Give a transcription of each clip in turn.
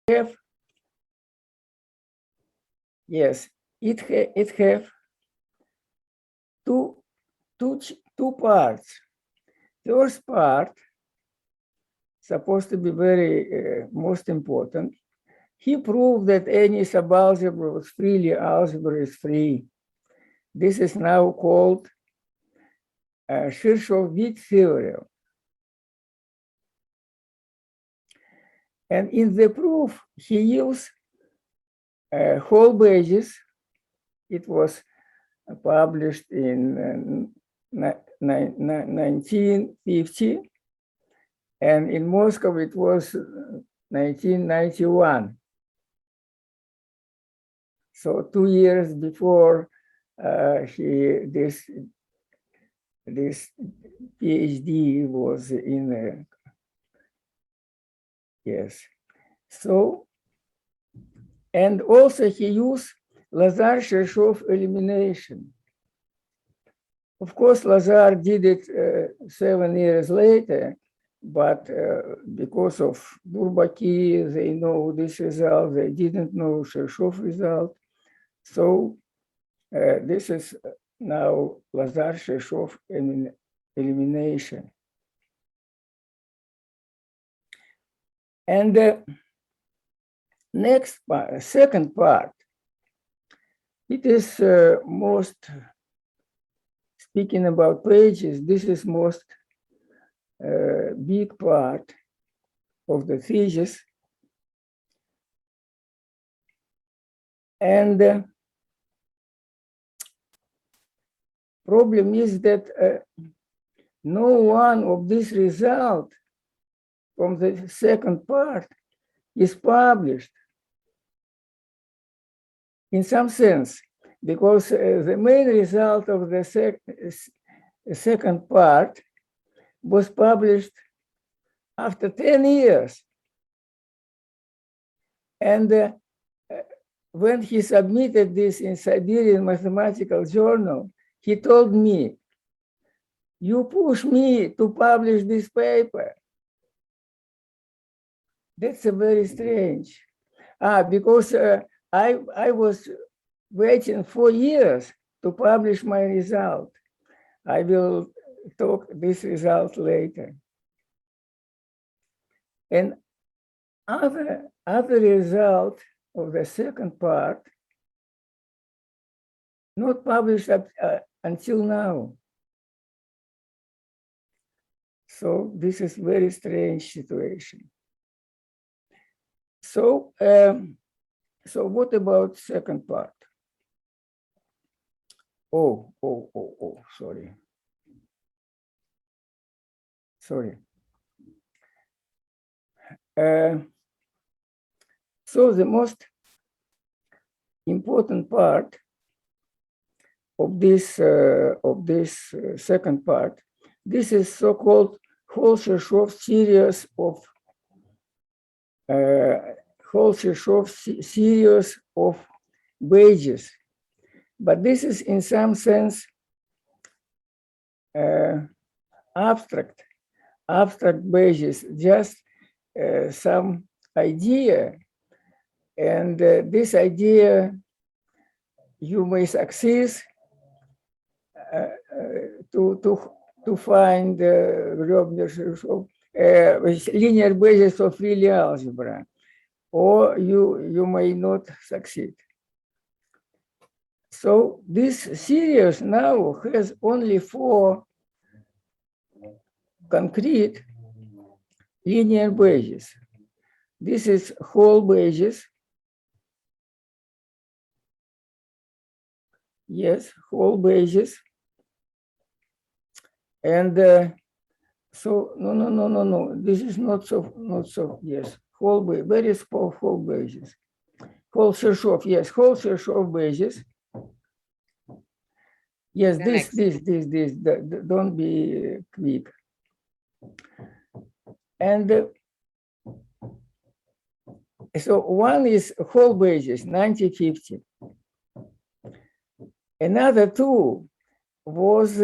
have, yes, it have two parts. First part, supposed to be very most important. He proved that any subalgebra was freely algebra is free. This is now called Kirchhoff-Witt theorem. And in the proof, he used whole basis. It was published in 1950, and in Moscow it was 1991. So 2 years before this PhD was in yes. So, and also he used Lazar-Kirchhoff elimination. Of course, Lazar did it 7 years later, but because of Bourbaki, they know this result, they didn't know Kirchhoff result. So this is now Lazar-Kirchhoff elimination. And the next part, second part, it is most, speaking about pages, this is most big part of the thesis. And the problem is that no one of this result from the second part is published in some sense, because the main result of the second part was published after 10 years. And when he submitted this in Siberian Mathematical Journal, he told me, "You push me to publish this paper." That's very strange. Because I was waiting 4 years to publish my result. I will talk this result later. And other result of the second part, not published until now. So this is very strange situation. So, so what about second part? Oh, sorry. So the most important part of this second part, this is so-called whole Kirchhoff series of wages. But this is in some sense abstract wages, just some idea. And this idea you may succeed to find linear basis of real algebra, or you may not succeed. So this series now has only 4 concrete linear bases. This is whole basis. Yes, whole basis. And so no. This is not so. Yes, whole basis. Where is whole basis? Whole Kirchhoff. Yes, whole Kirchhoff basis. Yes, this. Don't be quick. And so one is whole basis, 90-50. Another 2 was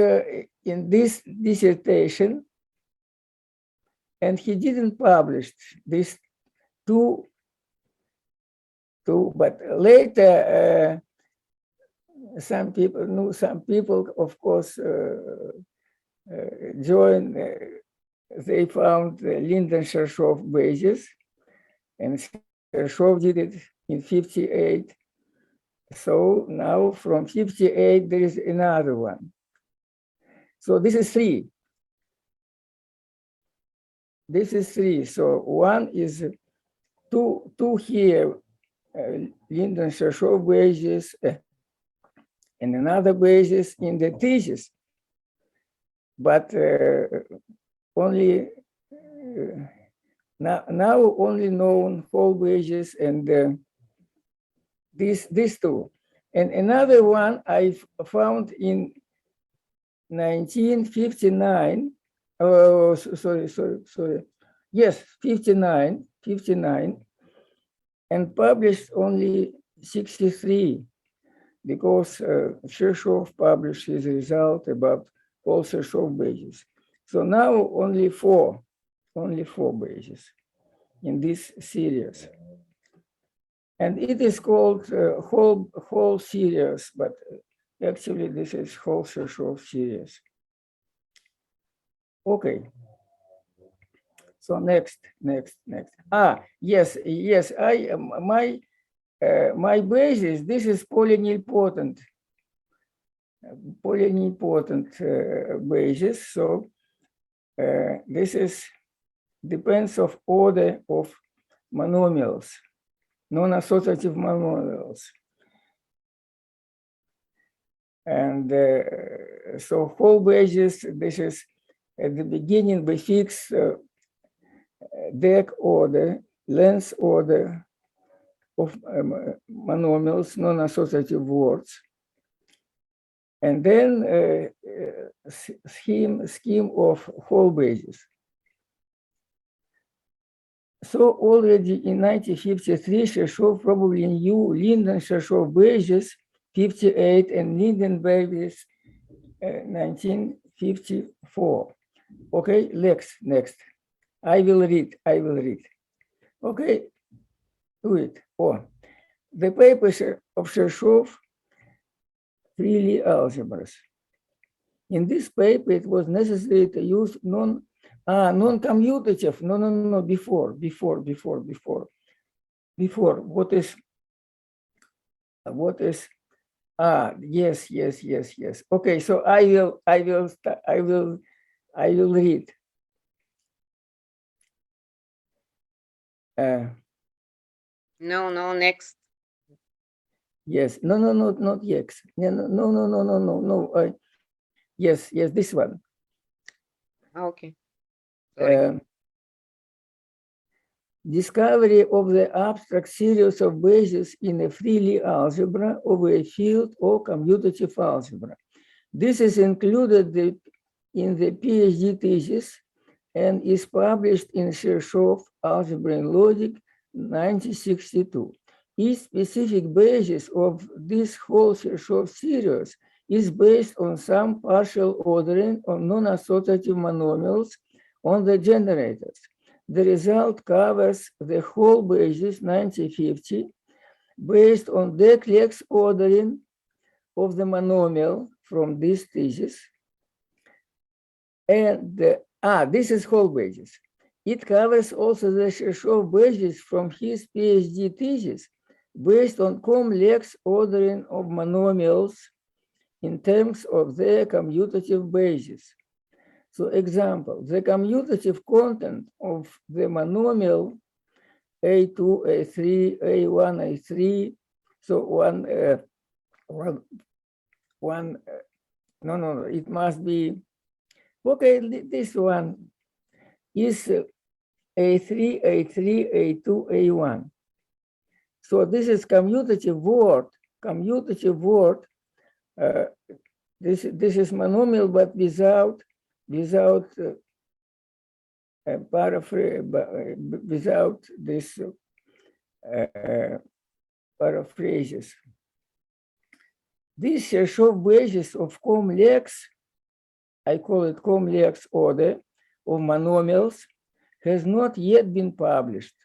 in this dissertation, and he didn't publish these 2 but later some people, of course, joined. They found the Linden-Chershov basis, and Chershov did it in 58. So now from 58, there is another one. So this is 3. This is 3. So one is two here, Linden-Chershov basis, and another basis in the thesis. But only now only known whole basis and these two. And another one I found in 1959. Oh, sorry. Yes, 59, and published only 63, because Chershov published his result about all Chershov bases. So now only four bases in this series. And it is called whole series, but actually this is whole Chershov series. Okay. So next. Yes. My basis. This is polynilpotent basis. So this is depends of order of monomials, non-associative monomials. And so whole basis, this is at the beginning we fix deck order, length order of monomials, non-associative words. And then scheme of whole basis. So already in 1953, Chershov probably knew Linden-Chershov basis 58 and Linden basis 1954. Okay, next. I will read. Okay, do it. The papers of Chershov, freely algebras. In this paper, it was necessary to use non-commutative. No, before. What is? Yes. Okay, so I will read. No, next. Yes, no, not X. No. Yes, this one. Okay. Sorry. Discovery of the abstract series of bases in a freely algebra of a field or commutative algebra. This is included in the PhD thesis and is published in Chershov Algebra and Logic 1962. Each specific basis of this whole Chershov series is based on some partial ordering of non-associative monomials on the generators. The result covers the whole basis 1950 based on Deklerk's ordering of the monomial from this thesis. And this is whole basis. It covers also the Chershov basis from his PhD thesis based on complex ordering of monomials in terms of their commutative basis. So example, the commutative content of the monomial A2, A3, A1, A3, so it must be, okay, this one is A3, A2, A1. So this is commutative word. This is monomial, but without without this paraphrases. This Chershov basis of complex, I call it complex order of monomials, has not yet been published.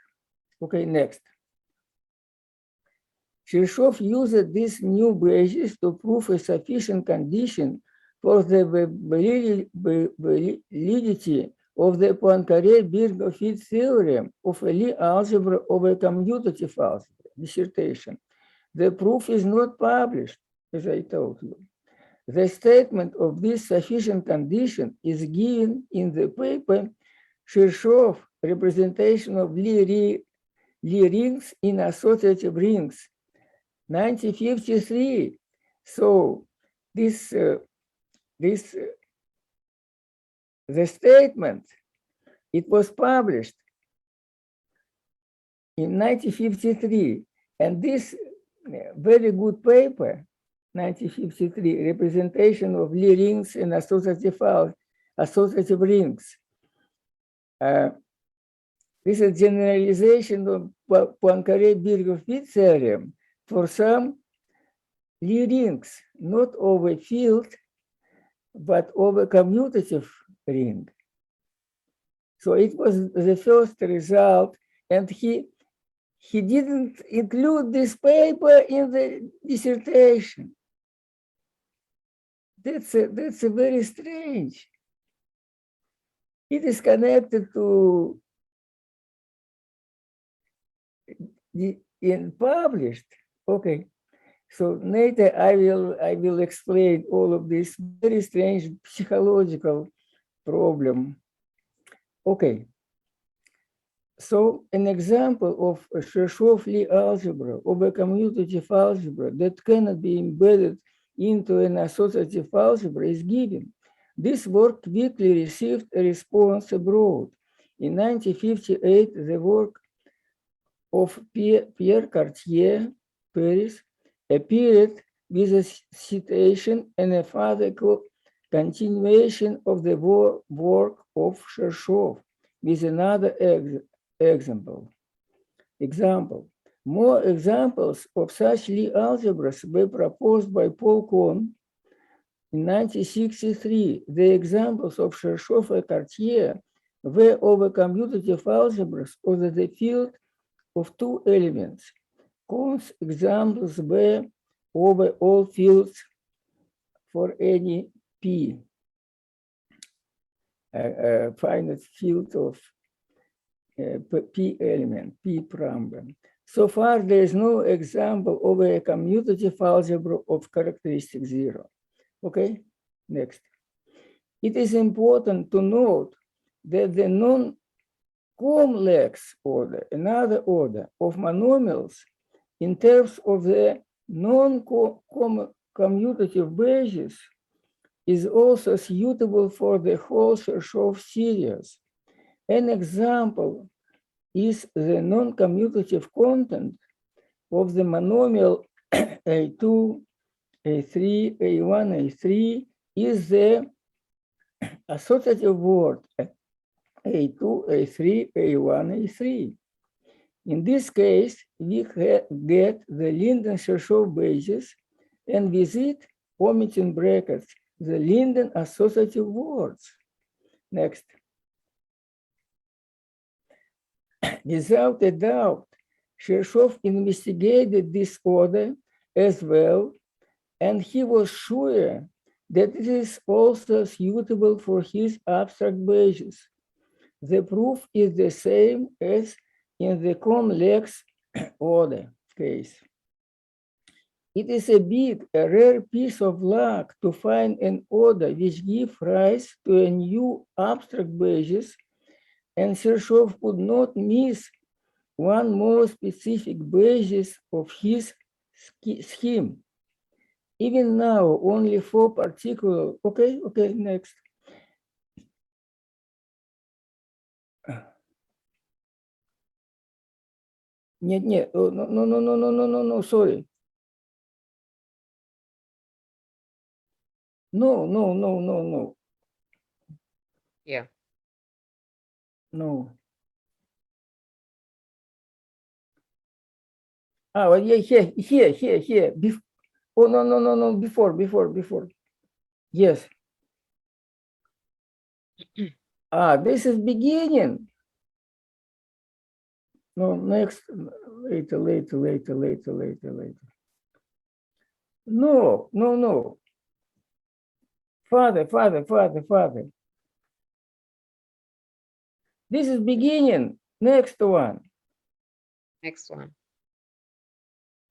Okay, next. Kirchhoff used this new basis to prove a sufficient condition for the validity of the Poincaré-Birkhoff theorem of a Lie algebra of a commutative algebra, dissertation. The proof is not published, as I told you. The statement of this sufficient condition is given in the paper Kirchhoff representation of Lie rings in associative rings, 1953. So the statement, it was published in 1953, and this very good paper, 1953, representation of Lie rings and associative rings. This is generalization of Poincaré-Birkhoff theorem for some Lie rings, not of a field, but of a commutative ring. So it was the first result, and he didn't include this paper in the dissertation. That's a very strange. It is connected to in published. Okay, so later I will explain all of this very strange psychological problem. Okay, so an example of a Kirchhoff-Lie algebra of a commutative algebra that cannot be embedded into an associative algebra is given. This work quickly received a response abroad. In 1958, the work of Pierre Cartier, Paris, appeared with a citation and a further continuation of the work of Kirchhoff with another example. More examples of such Lie algebras were proposed by Paul Kohn in 1963. The examples of Kirchhoff and Cartier were over commutative algebras over the field of two elements. Cohn's examples were over all fields for any P, finite field of P element, P prime. So far, there is no example of a commutative algebra of characteristic 0. Okay, next. It is important to note that the non-complex order, another order of monomials in terms of the non-commutative basis is also suitable for the whole Kirchhoff series. An example is the non-commutative content of the monomial A2, A3, A1, A3 is the associative word A2, A3, A1, A3. In this case, we get the Linden-Kirchhoff basis, and with it, omitting brackets, the Linden associative words. Next. Without a doubt, Kirchhoff investigated this order as well, and he was sure that it is also suitable for his abstract basis. The proof is the same as in the complex order case. It is a rare piece of luck to find an order which gives rise to a new abstract basis, and Kirchhoff could not miss one more specific basis of his scheme. Even now, only 4 particular, okay, next. No, sorry. No. Yeah. No. Oh, yeah, here. Oh, no, before. Yes. This is beginning. No, next Later. No. Father. This is beginning. Next one. Next one.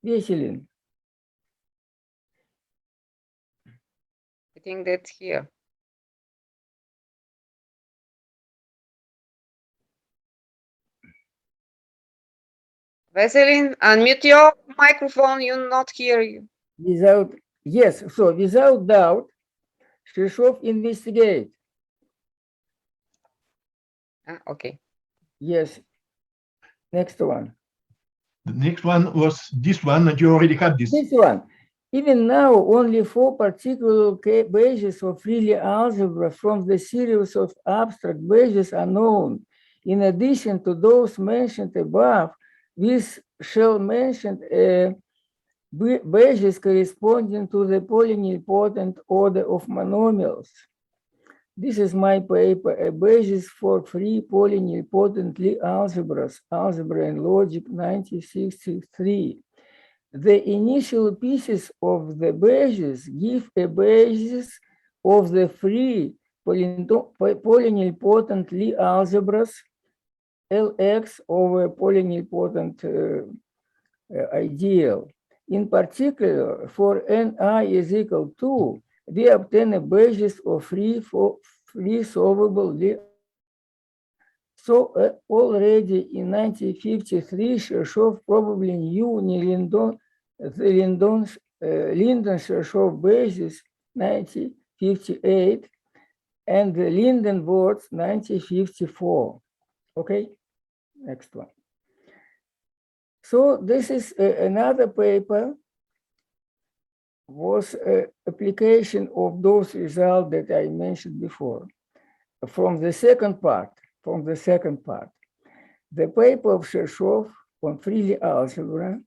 Vesselin. I think that's here. Vesselin, unmute your microphone. You not hear you. Without doubt, Shirshov investigate. Okay. Yes. Next one. The next one was this one, and you already had this. This one. Even now, only 4 particular bases of Freely algebra from the series of abstract bases are known. In addition to those mentioned above, we shall mention bases corresponding to the polynilpotent order of monomials. This is my paper, a basis for free polynilpotently algebras, Algebra and Logic 1963. The initial pieces of the basis give a basis of the free polynilpotently algebras Lx over polynilpotent ideal. In particular, for Ni is equal to, we obtain a basis of free solvable. So already in 1953, Shirshov probably knew Linden-Shirshov basis 1958 and the Linden-Worts 1954. Okay, next one. So this is another paper, was application of those results that I mentioned before. From the second part, the paper of Shirshov on Freely algebra,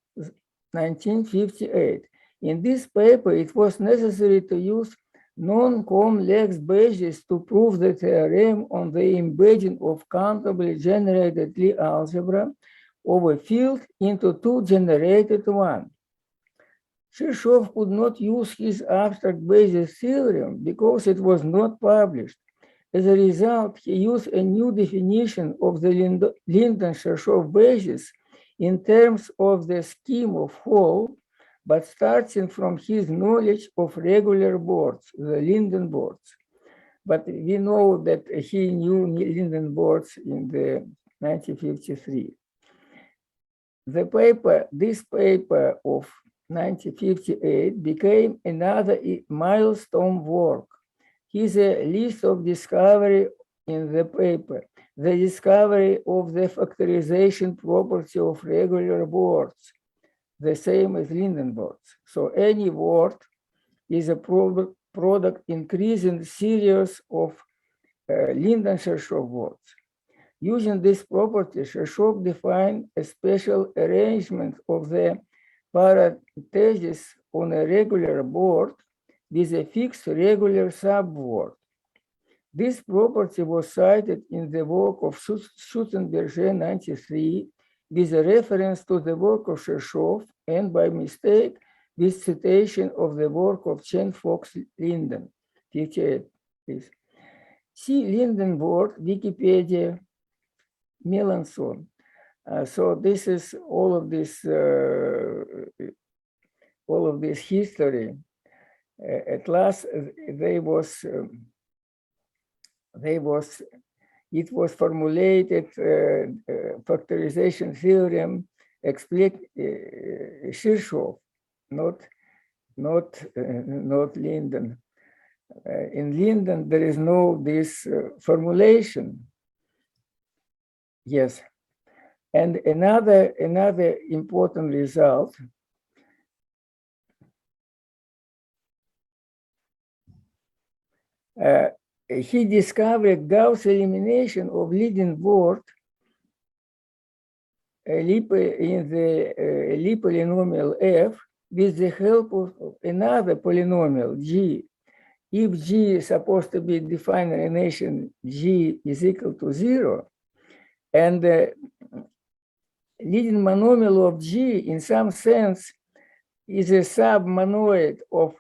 1958. In this paper, it was necessary to use non-complex bases to prove the theorem on the embedding of countably generated Lie algebra of a field into 2 generated one. Shirshov could not use his abstract basis theorem because it was not published. As a result, he used a new definition of the Linden-Shirshov basis in terms of the scheme of whole, but starting from his knowledge of regular boards, the Linden boards. But we know that he knew Linden boards in the 1953. This paper of 1958 became another milestone work. Here's a list of discovery in the paper. The discovery of the factorization property of regular boards, the same as Linden boards. So any board is a product increasing series of Linden-Shirshov boards. Using this property, Shirshov defined a special arrangement of the parentheses on a regular board with a fixed regular subboard. This property was cited in the work of Schutzenberger 93 with a reference to the work of Shirshov and by mistake with citation of the work of Chen Fox Linden, 58, please. See Linden board, Wikipedia, Melanson. So this is all of this history. At last, it was formulated factorization theorem explain Shirshov, not Linden. In Linden, there is no this formulation. Yes, and another important result. He discovered Gauss elimination of leading board in the Lie polynomial f with the help of another polynomial g. If g is supposed to be defined relation g is equal to 0, and leading monomial of G in some sense is a submonoid of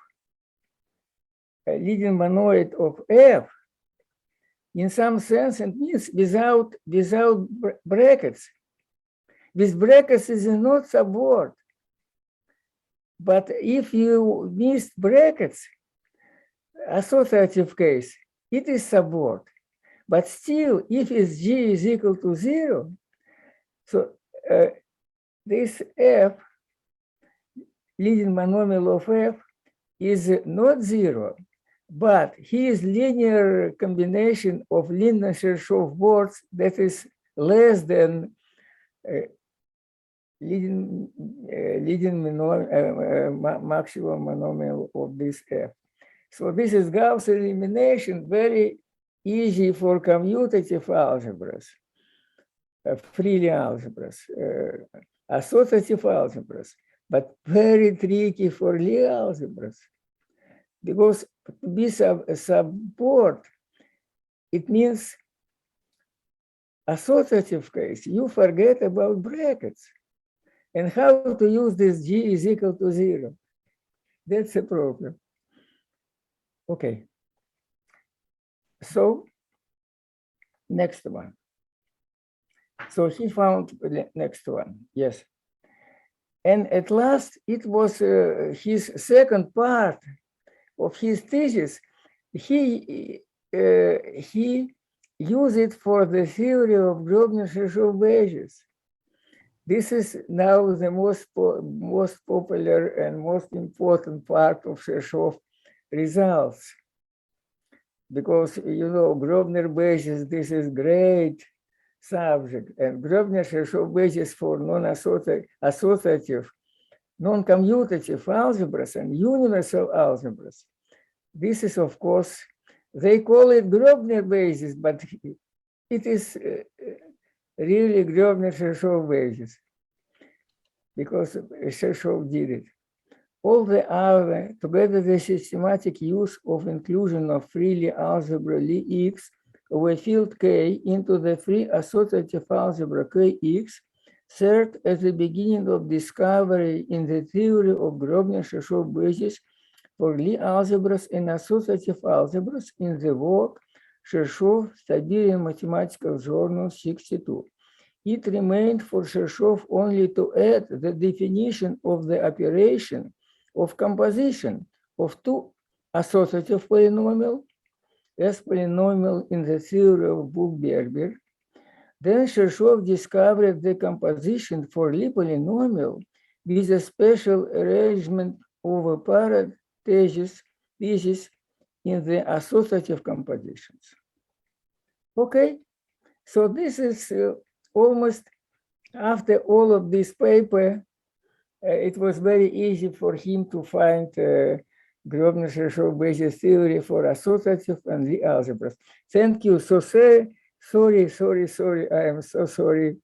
a leading monoid of F, in some sense it means without brackets. With brackets is not subword. But if you miss brackets, associative case, it is subword. But still, if its G is equal to 0, so this F, leading monomial of F, is not 0, but he is linear combination of Lindner-Chershov words that is less than leading maximum monomial of this F. So this is Gauss elimination, very easy for commutative algebras, freely algebras, associative algebras, but very tricky for Lie algebras. Because to be subword, it means associative case, you forget about brackets and how to use this G is equal to 0. That's a problem. Okay. So next one. So he found the next one, yes. And at last, it was his second part of his thesis. He used it for the theory of Grobner-Chershov bases. This is now the most popular and most important part of Chershov results. Because, you know, Grobner bases, this is great subject. And Grobner-Chershov bases for non-associative, non-commutative algebras and universal algebras. This is, of course, they call it Grobner basis, but it is really Grobner-Chershov basis because Chershov did it. All the other, together the systematic use of inclusion of freely algebra Lie-X of a field K into the free associative algebra Kx served as the beginning of discovery in the theory of Grobner-Chershov basis for Lie algebras and associative algebras in the work Chershov, Siberian Mathematical Journal 62. It remained for Chershov only to add the definition of the operation of composition of two associative polynomials as polynomial in the theory of Bulgarian. Then Chershov discovered the composition for Lie polynomial with a special arrangement of apparent thesis in the associative compositions. Okay, so this is almost after all of this paper, it was very easy for him to find Grobner-Chershov basis theory for associative and Lie algebras. Thank you. So sorry. I am so sorry.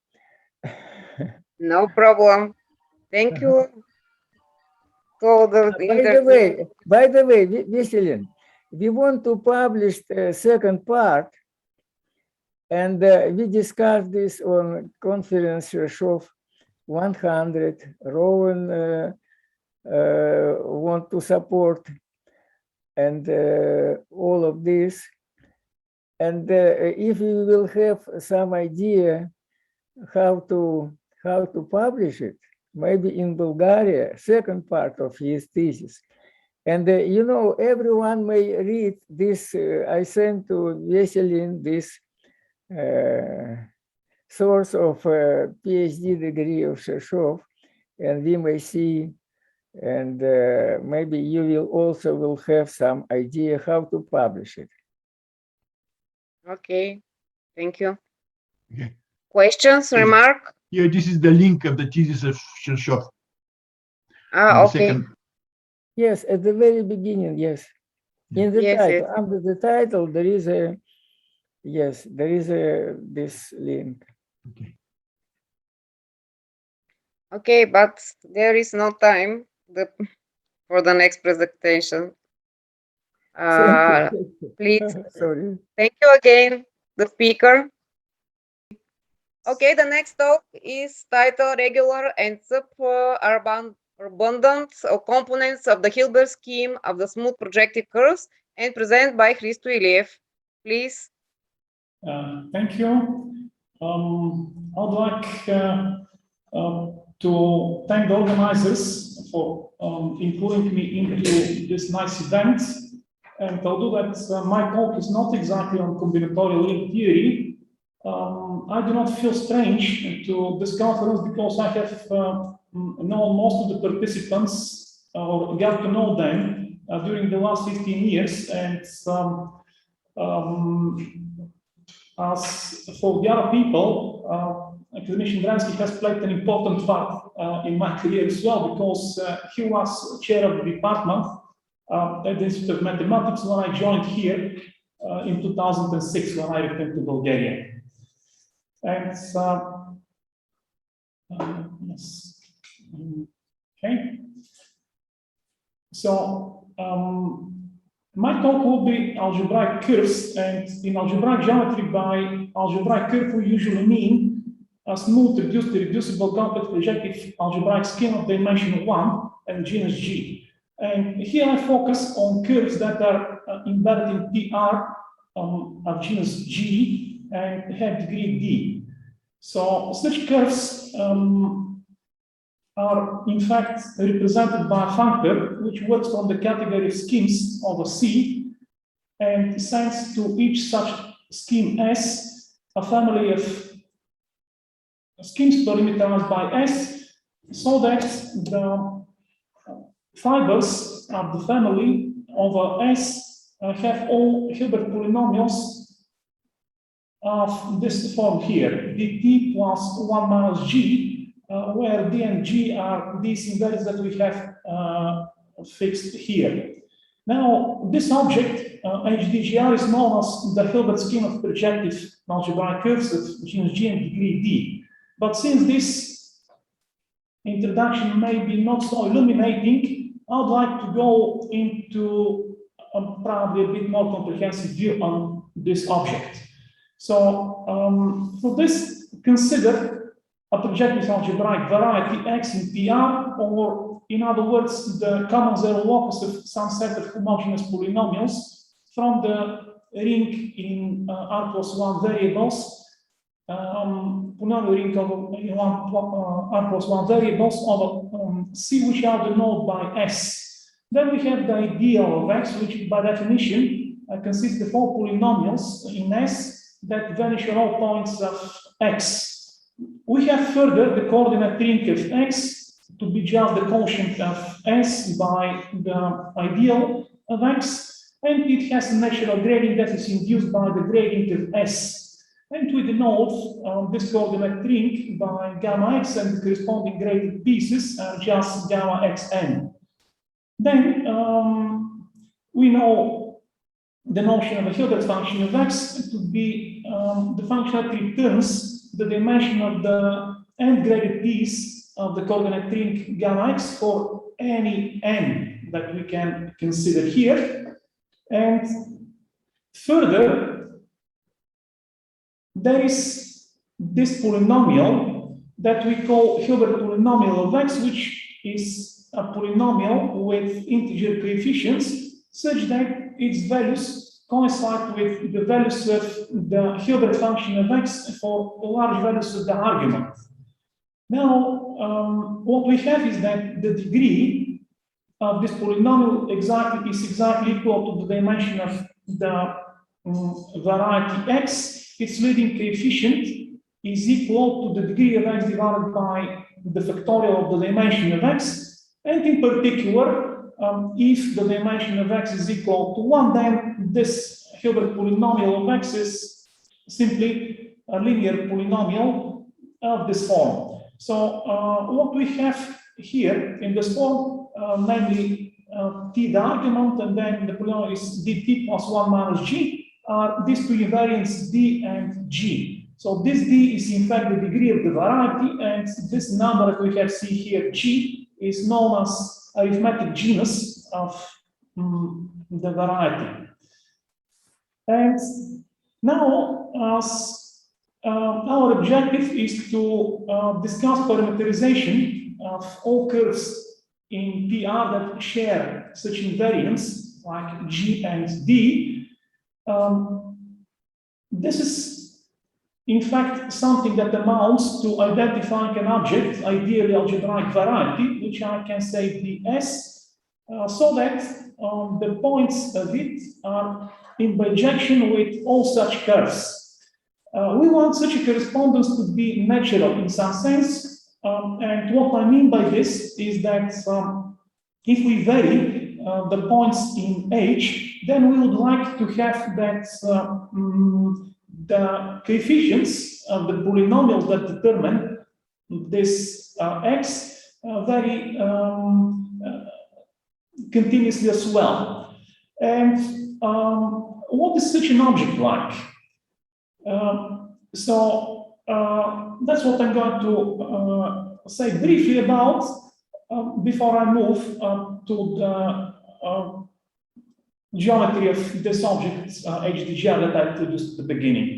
No problem. Thank you. So By the way, Vesselin, we want to publish the second part, and we discussed this on conference Chershov 100. Rowan want to support and all of this. And if we will have some idea how to publish it, maybe in Bulgaria, second part of his thesis. And you know, everyone may read this. I sent to Vesselin this source of PhD degree of Chershov, and we may see, and maybe you will also have some idea how to publish it. Okay, thank you. Okay. Questions, remark? Here, this is the link of the thesis of Chershov. Okay. Yes, at the very beginning, yes. In the Yes, title, yes. under the title, there is a, yes, there is a, this link. Okay. Okay, but there is no time for the next presentation. Thank you. Please, Sorry. thank you again, the speaker. Okay, the next talk is titled Regular and Sub-abundant Components of the Hilbert Scheme of the Smooth Projective Curves and presented by Hristo Iliev. Please. Thank you. I'd like to thank the organizers for including me into this nice event. And although that my talk is not exactly on combinatorial ring theory, I do not feel strange to this conference because I have known most of the participants or got to know them during the last 15 years. And as for the other people, Academician Drensky has played an important part in my career as well, because he was chair of the department at the Institute of Mathematics when I joined here in 2006 when I returned to Bulgaria. And yes, okay. So my talk will be algebraic curves, and in algebraic geometry, by algebraic curve we usually mean a smooth, reduced, irreducible, complex projective algebraic scheme of dimension 1 and genus G. And here I focus on curves that are embedded in PR of genus G and have degree D. So such curves are in fact represented by a functor which works from the category of schemes over C and assigns to each such scheme S a family of schemes parameterized by S, so that the fibers of the family over S have all Hilbert polynomials of this form here, dt plus 1 minus g, where d and g are these invariants that we have fixed here. Now, this object, HDGR, is known as the Hilbert scheme of projective algebraic curves of genus G and degree D. But since this introduction may be not so illuminating, I would like to go into probably a bit more comprehensive view on this object. So for this, consider a projective algebraic variety X in PR, or in other words, the common zero locus of some set of homogeneous polynomials from the ring in R plus 1 variables, polynomial ring of R plus 1 variables over C, which are denoted by S. Then we have the ideal of X, which by definition consists of all polynomials in S that vanish at all points of X. We have further the coordinate ring of X to be just the quotient of S by the ideal of X, and it has a natural gradient that is induced by the gradient of S. And we denote this coordinate ring by gamma X, and the corresponding graded pieces are just gamma XN. Then we know the notion of a Hilbert function of X to be the function that returns the dimension of the n-graded piece of the coordinate ring gamma X for any n that we can consider here. And further, there is this polynomial that we call Hilbert Polynomial of X, which is a polynomial with integer coefficients such that its values coincide with the values of the Hilbert function of X for large values of the argument. Now, what we have is that the degree of this polynomial is exactly equal to the dimension of the variety X. Its leading coefficient is equal to the degree of X divided by the factorial of the dimension of X. And in particular, if the dimension of X is equal to 1, then this Hilbert polynomial of X is simply a linear polynomial of this form. So what we have here in this form, namely t the argument, and then the polynomial is dt plus 1 minus g, are these two invariants d and g. So this d is in fact the degree of the variety, and this number that we have see here, g, is known as arithmetic genus of the variety. And now, as our objective is to discuss parameterization of all curves in PR that share such invariants like G and D. This is, in fact, something that amounts to identifying an object, ideally algebraic variety, which I can say ds, so that the points of it are in bijection with all such curves. We want such a correspondence to be natural in some sense, and what I mean by this is that if we vary the points in H, then we would like to have that the coefficients of the polynomials that determine this X vary continuously as well. And what is such an object like? That's what I'm going to say briefly about before I move to the geometry of this object, HDG, that I introduced at the beginning.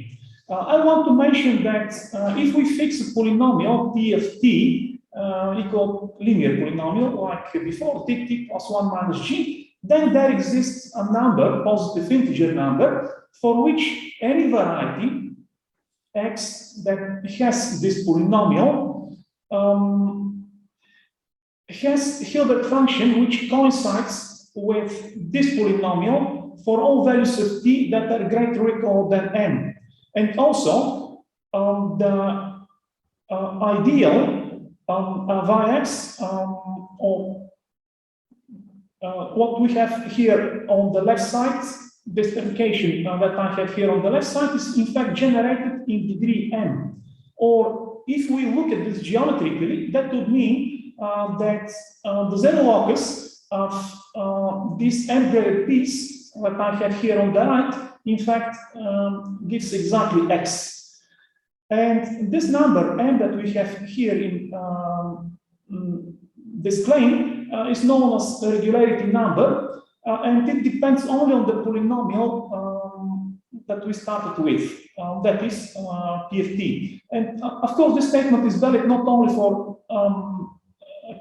I want to mention that if we fix a polynomial P of t equal linear polynomial like before, t plus 1 minus g, then there exists a number, positive integer number, for which any variety x that has this polynomial has Hilbert function which coincides with this polynomial for all values of t that are greater or equal than n. And also the ideal of Ix, or what we have here on the left side, this indication that I have here on the left side is in fact generated in degree n. Or if we look at this geometrically, that would mean that the zero locus of this n-graded piece that I have here on the right, in fact, gives exactly x. And this number n that we have here in this claim is known as a regularity number, and it depends only on the polynomial that we started with, that is P of t. And of course, this statement is valid not only for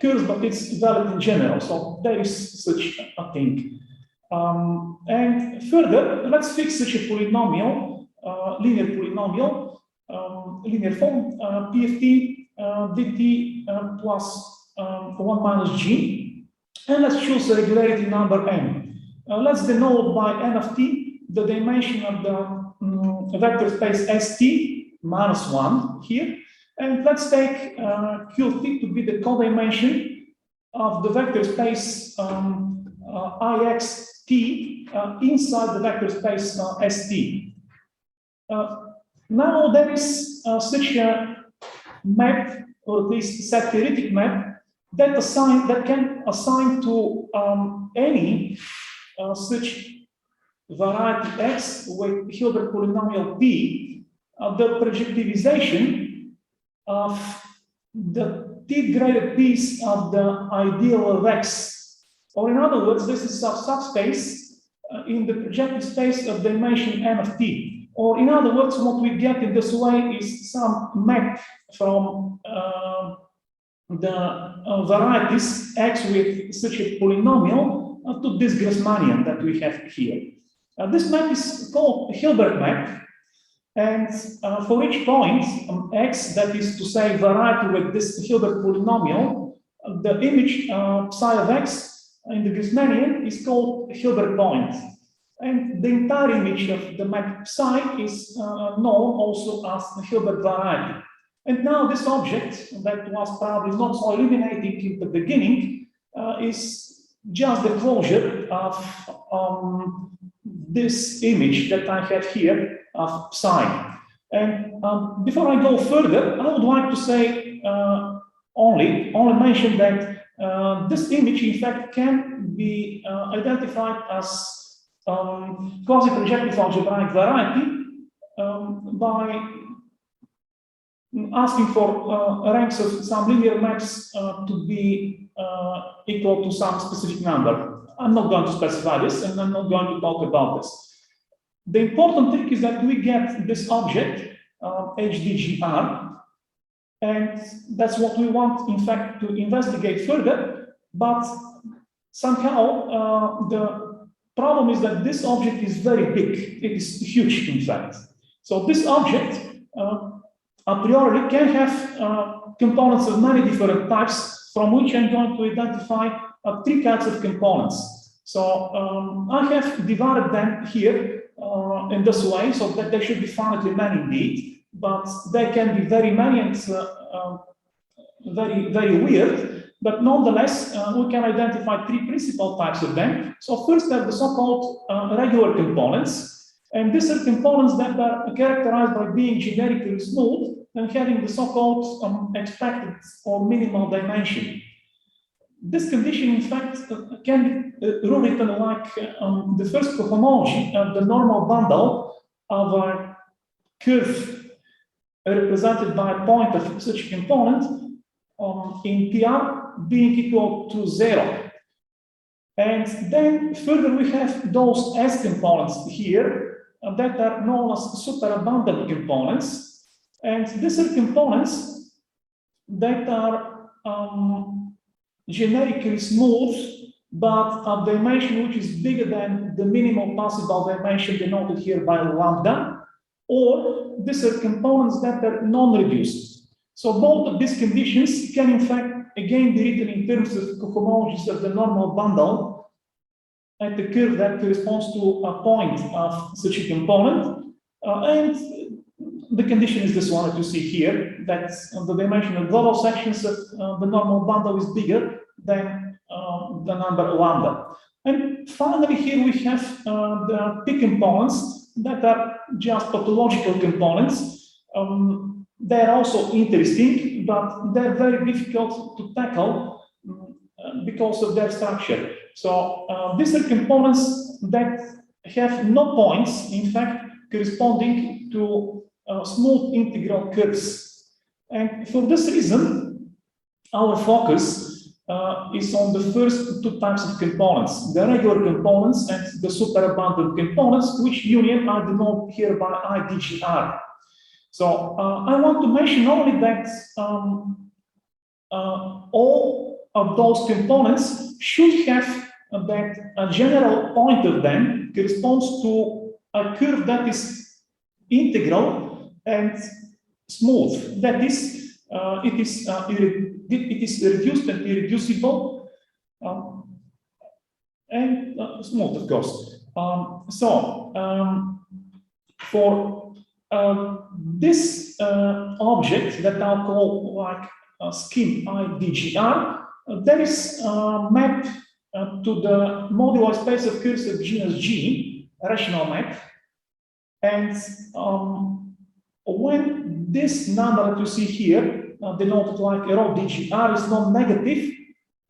curves, but it's valid in general. So there is such a thing. And further, let's fix such a polynomial, linear polynomial, linear form, P of t dt plus 1 minus g, and let's choose a regularity number n. Let's denote by n of t the dimension of the vector space st minus 1 here, and let's take q of t to be the codimension of the vector space ix t inside the vector space st. Now there is such a map, or at least set theoretic map, that can assign to any such variety x with Hilbert polynomial p the projectivization of the t-graded piece of the ideal of x. Or in other words, this is a subspace in the projective space of dimension n of t. Or in other words, what we get in this way is some map from the varieties x with such a polynomial to this Grasmanian that we have here. This map is called Hilbert Map, and for each point x, that is to say variety with this Hilbert polynomial, the image psi of x in the Grasmanian is called Hilbert point. And the entire image of the map psi is known also as the Hilbert variety. And now this object that was probably not so illuminating in the beginning is just the closure of this image that I have here of psi. And before I go further, I would like to say only mention that this image in fact can be identified as quasi-projective algebraic variety by asking for ranks of some linear maps to be equal to some specific number. I'm not going to specify this, and I'm not going to talk about this. The important thing is that we get this object HDGR. And that's what we want, in fact, to investigate further. But somehow the problem is that this object is very big. It is huge, in fact. So this object a priori can have components of many different types, from which I'm going to identify 3 kinds of components. So I have divided them here in this way, so that they should be finitely many indeed, but they can be very many and very weird. But nonetheless, we can identify 3 principal types of them. So first, there are the so-called regular components. And these are components that are characterized by being generically smooth and having the so-called expected or minimal dimension. This condition, in fact, can be rewritten like the first cohomology of the normal bundle of a curve represented by a point of such a component in PR being equal to 0. And then further we have those S components here that are known as superabundant components. And these are components that are generically smooth, but of dimension which is bigger than the minimum possible dimension denoted here by lambda, or these are components that are non-reduced. So both of these conditions can in fact again be written in terms of cohomologies of the normal bundle at the curve that corresponds to a point of such a component. And the condition is this one that you see here, that the dimension of global sections of the normal bundle is bigger than the number lambda. And finally, here we have the P components that are just topological components. They're also interesting, but they're very difficult to tackle because of their structure. So these are components that have no points, in fact, corresponding to smooth integral curves. And for this reason, our focus is on the first 2 types of components, the regular components and the superabundant components, which union are denoted here by IDGR. So I want to mention only that all of those components should have that a general point of them corresponds to a curve that is integral and smooth. That is, it is reduced and irreducible and smooth, of course. For this object that I'll call like a scheme IDGR, there is a map to the modular space of curves of genus G, a rational map. And when this number that you see here, denoted like rho DGR, is non-negative,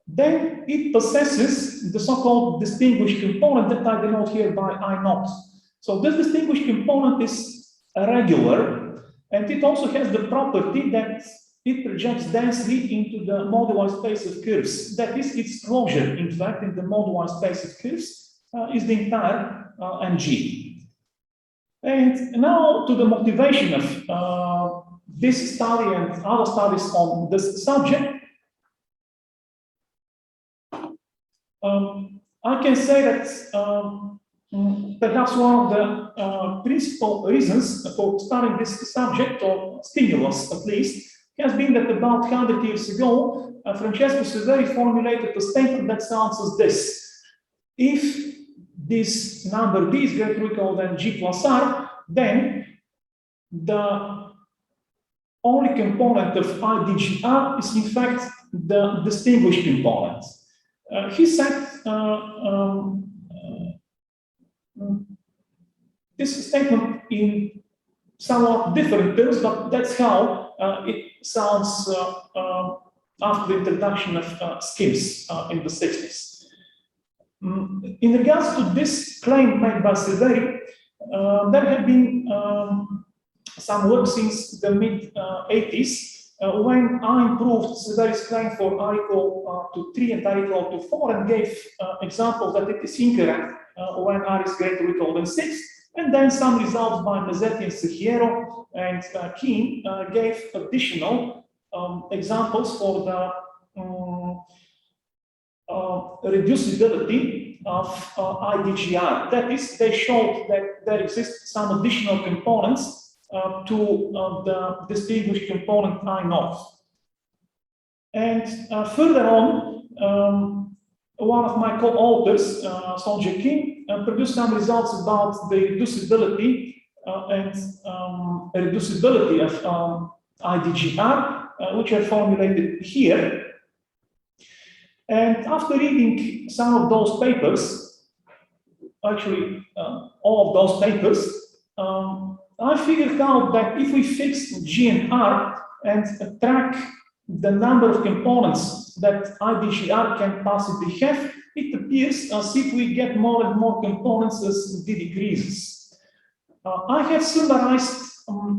then it possesses the so-called distinguished component that I denote here by I naught. So this distinguished component is regular, and it also has the property that it projects densely into the modular space of curves. That is, its closure, in fact, in the modular space of curves is the entire MG. And now to the motivation of this study and other studies on this subject. I can say that perhaps one of the principal reasons for studying this subject, or stimulus at least, has been that about 100 years ago, Francesco Severi formulated a statement that sounds as this: if this number B is greater or equal than G plus R, then the only component of IDGR is in fact the distinguished component. He said this statement in somewhat different terms, but that's how it sounds after the introduction of schemes in the 60s. In regards to this claim made by Severi, there have been some work since the mid-80s when I improved Severi's claim for R equal to 3 and R equal to 4 and gave examples that it is incorrect when R is greater or equal than 6, and then some results by Mazzetti and Sechiero and Keen gave additional examples for the reducibility of IDGR. That is, they showed that there exist some additional components to the distinguished component I0. And further on, one of my co-authors, Sonja Kim, produced some results about the reducibility and reducibility of IDGR, which are formulated here. And after reading some of those papers, actually all of those papers, I figured out that if we fix G and R and track the number of components that IDGR can possibly have, it appears as if we get more and more components as D decreases. I have summarized,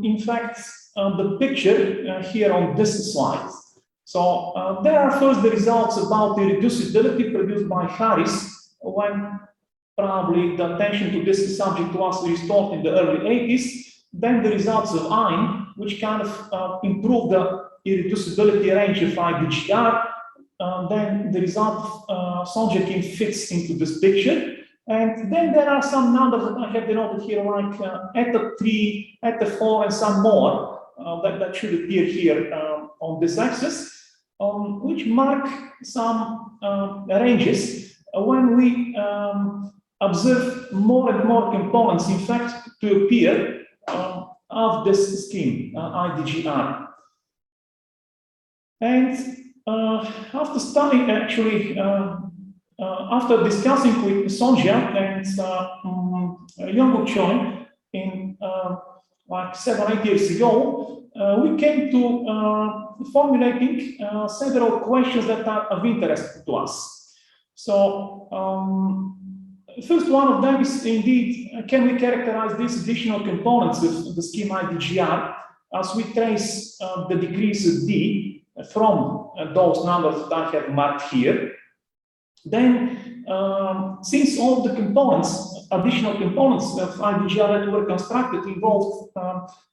in fact, the picture here on this slide. So there are first the results about the reducibility produced by Harris when probably the attention to this subject was restored in the early 80s. Then the results of Ein, which kind of improved the irreducibility range of IDGR. Then the result of Sonja Kim fits into this picture. And then there are some numbers that I have denoted here, like eta 3, eta 4, and some more that should appear here on this axis, which mark some ranges when we observe more and more components, in fact, to appear of this scheme, IDGR. And after studying, actually, after discussing with Sonja and Young Choi in like 7 or 8 years ago, we came to formulating several questions that are of interest to us. So, first one of them is indeed, can we characterize these additional components of the scheme IDGR as we trace the degrees of D from those numbers that I have marked here? Then, since all the components, additional components of IDGR that were constructed involved,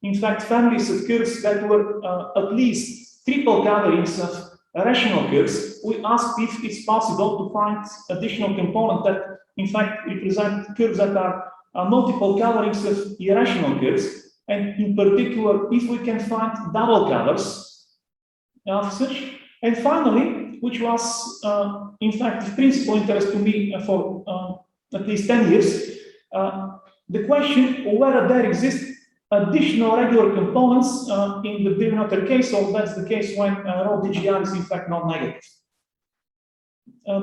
in fact, families of curves that were at least triple gatherings of rational curves, we asked if it's possible to find additional components that, in fact, represent curves that are multiple gatherings of irrational curves, and in particular, if we can find double gathers of such. And finally, which was, in fact, of principal interest to me for at least 10 years, the question whether there exist additional regular components in the denominator case, or that's the case when rho DGR is in fact non-negative.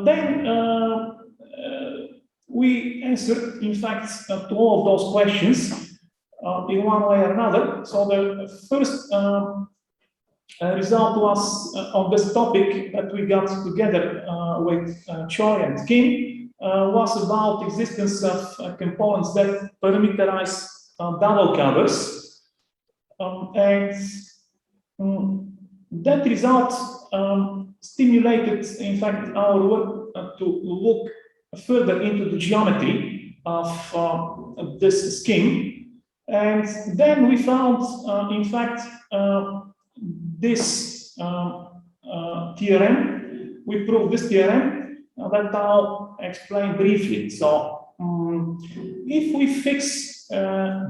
Then we answered, in fact, to all of those questions in one way or another. So the first result was on this topic that we got together with Choi and Kim was about existence of components that parameterize double covers, and that result stimulated, in fact, our work to look further into the geometry of this scheme. And then we found, in fact, this theorem. We proved this theorem that I'll explain briefly. So, if we fix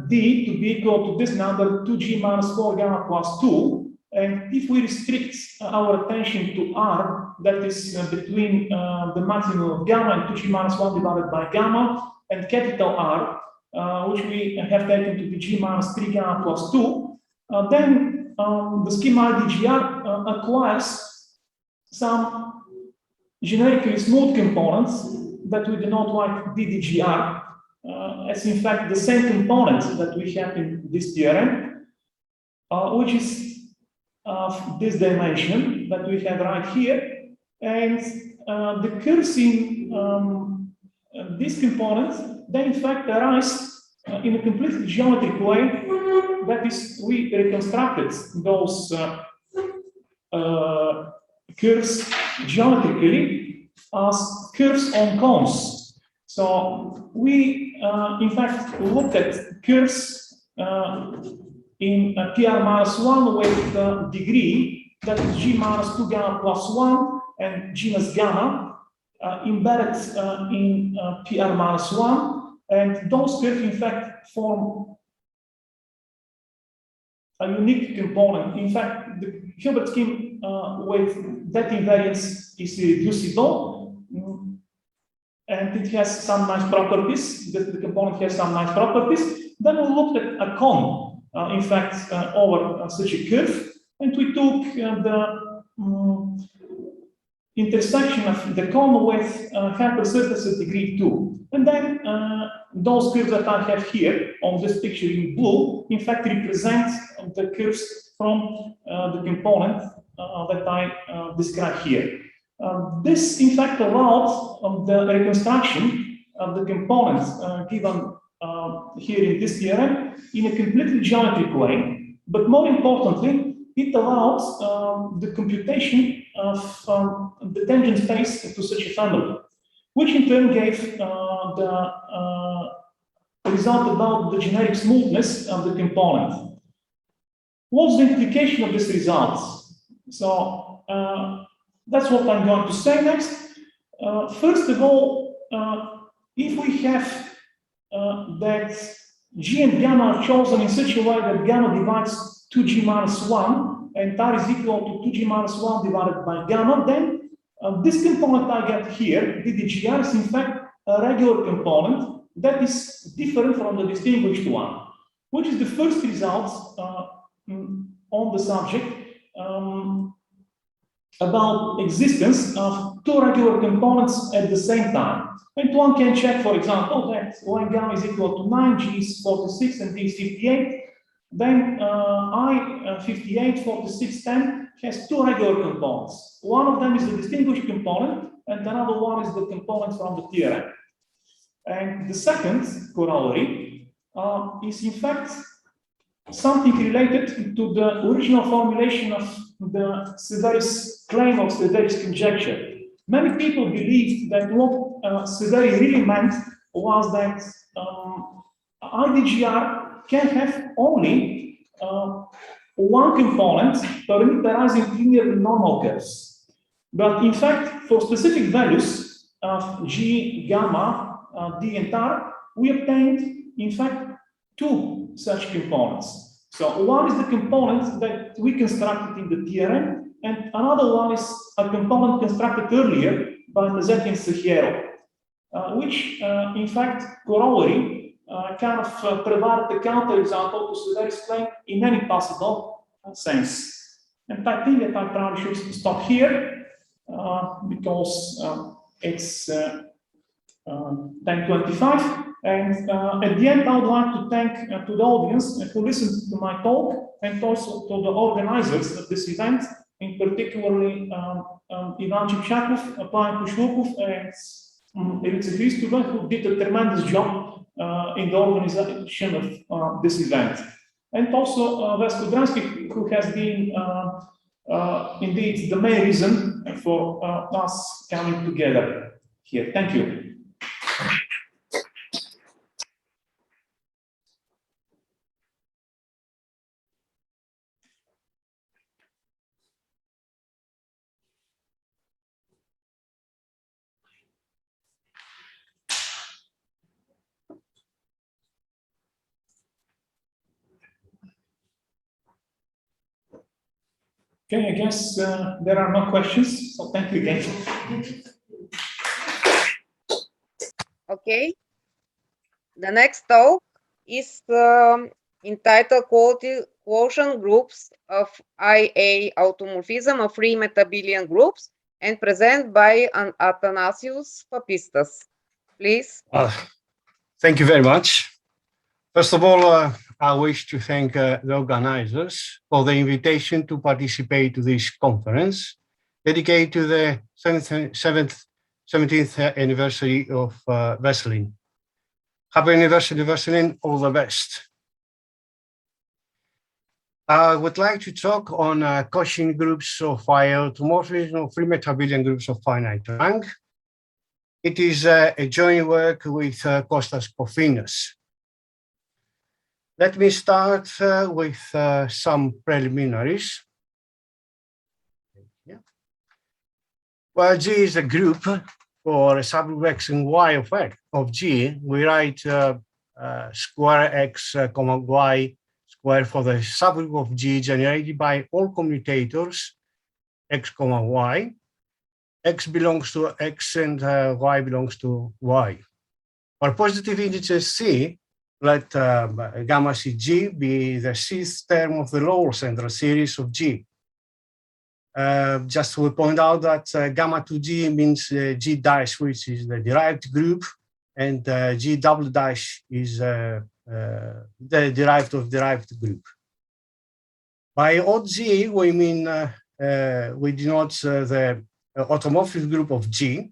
D to be equal to this number 2G minus 4 gamma plus 2, and if we restrict our attention to R, that is between the maximum of gamma and 2G minus 1 divided by gamma, and capital R, which we have taken to be G minus 3 gamma plus 2, then the scheme IDGR acquires some generically smooth components that we denote like DDGR, as in fact the same components that we have in this theorem, which is of this dimension that we have right here, and the curves in this component, they in fact arise in a completely geometric way. That is, we reconstructed those curves geometrically as curves on cones. So we, in fact, look at curves in PR-1 with the degree that is G minus 2 gamma plus 1 and G minus gamma embedded in PR-1, and those curves in fact form a unique component. In fact, the Hilbert scheme with that invariance is irreducible, and it has some nice properties. The component has some nice properties. Then we looked at a cone, in fact, over such a curve, and we took the intersection of the cone with hypersurface at degree 2. And then those curves that I have here on this picture in blue, in fact, represent the curves from the component that I described here. This, in fact, allowed the reconstruction of the components given here in this theorem in a completely geometric way, but more importantly, it allows the computation of the tangent space to such a family, which in turn gave the result about the generic smoothness of the component. What's the implication of this result? So that's what I'm going to say next. First of all, if we have that G and gamma are chosen in such a way that gamma divides 2G minus 1 and R is equal to 2G minus 1 divided by gamma, then this component I get here, DDGR, is in fact a regular component that is different from the distinguished one, which is the first result on the subject about existence of two regular components at the same time. And one can check, for example, that when gamma is equal to 9, G is 46, and D is 58, then I, 58, 46, 10 has two regular components. One of them is the distinguished component, and another one is the component from the theorem. And the second corollary is in fact something related to the original formulation of the Severi's claim of Severi's conjecture. Many people believed that what Severi really meant was that IDGR can have only one component parameterizing linearly normal curves. But in fact, for specific values of G, gamma, D, and R, we obtained, in fact, two such components. So one is the component that we constructed in the theorem, and another one is a component constructed earlier by Mazzetti and Sahiero, which, in fact, corollary kind of provided the counterexample to Severi's claim in any possible sense. And I think that I probably should stop here because it's 10:25. And at the end, I would like to thank to the audience who listened to my talk, and also to the organizers of this event, in particularly Ivan Chipchakov, Payan Kushlukov, and Ilica Hristova, who did a tremendous job in the organization of this event. And also Vesselin Drensky, who has been indeed the main reason for us coming together here. Thank you. Okay, I guess there are no questions, so thank you again. Okay. The next talk is entitled Quotient Groups of IA Automorphism of Free Metabelian Groups, and presented by Athanasios Papistas. Please. Thank you very much. First of all, I wish to thank the organizers for the invitation to participate to this conference dedicated to the 17th anniversary of Vesselin. Happy anniversary, Vesselin, all the best. I would like to talk on quotient groups of automorphism of free metabelian groups of finite rank. It is a joint work with Kostas Kofinas. Let me start with some preliminaries. Yeah. Well, G is a group for a subgroup X and Y of G. We write square X, Y square for the subgroup of G generated by all commutators X, Y. X belongs to X and Y belongs to Y. For positive integer C, let gamma Cg be the c-th term of the lower central series of G. Just to point out that gamma 2G means G dash, which is the derived group, and G double dash is the derived of derived group. By odd G, we mean we denote the automorphic group of G.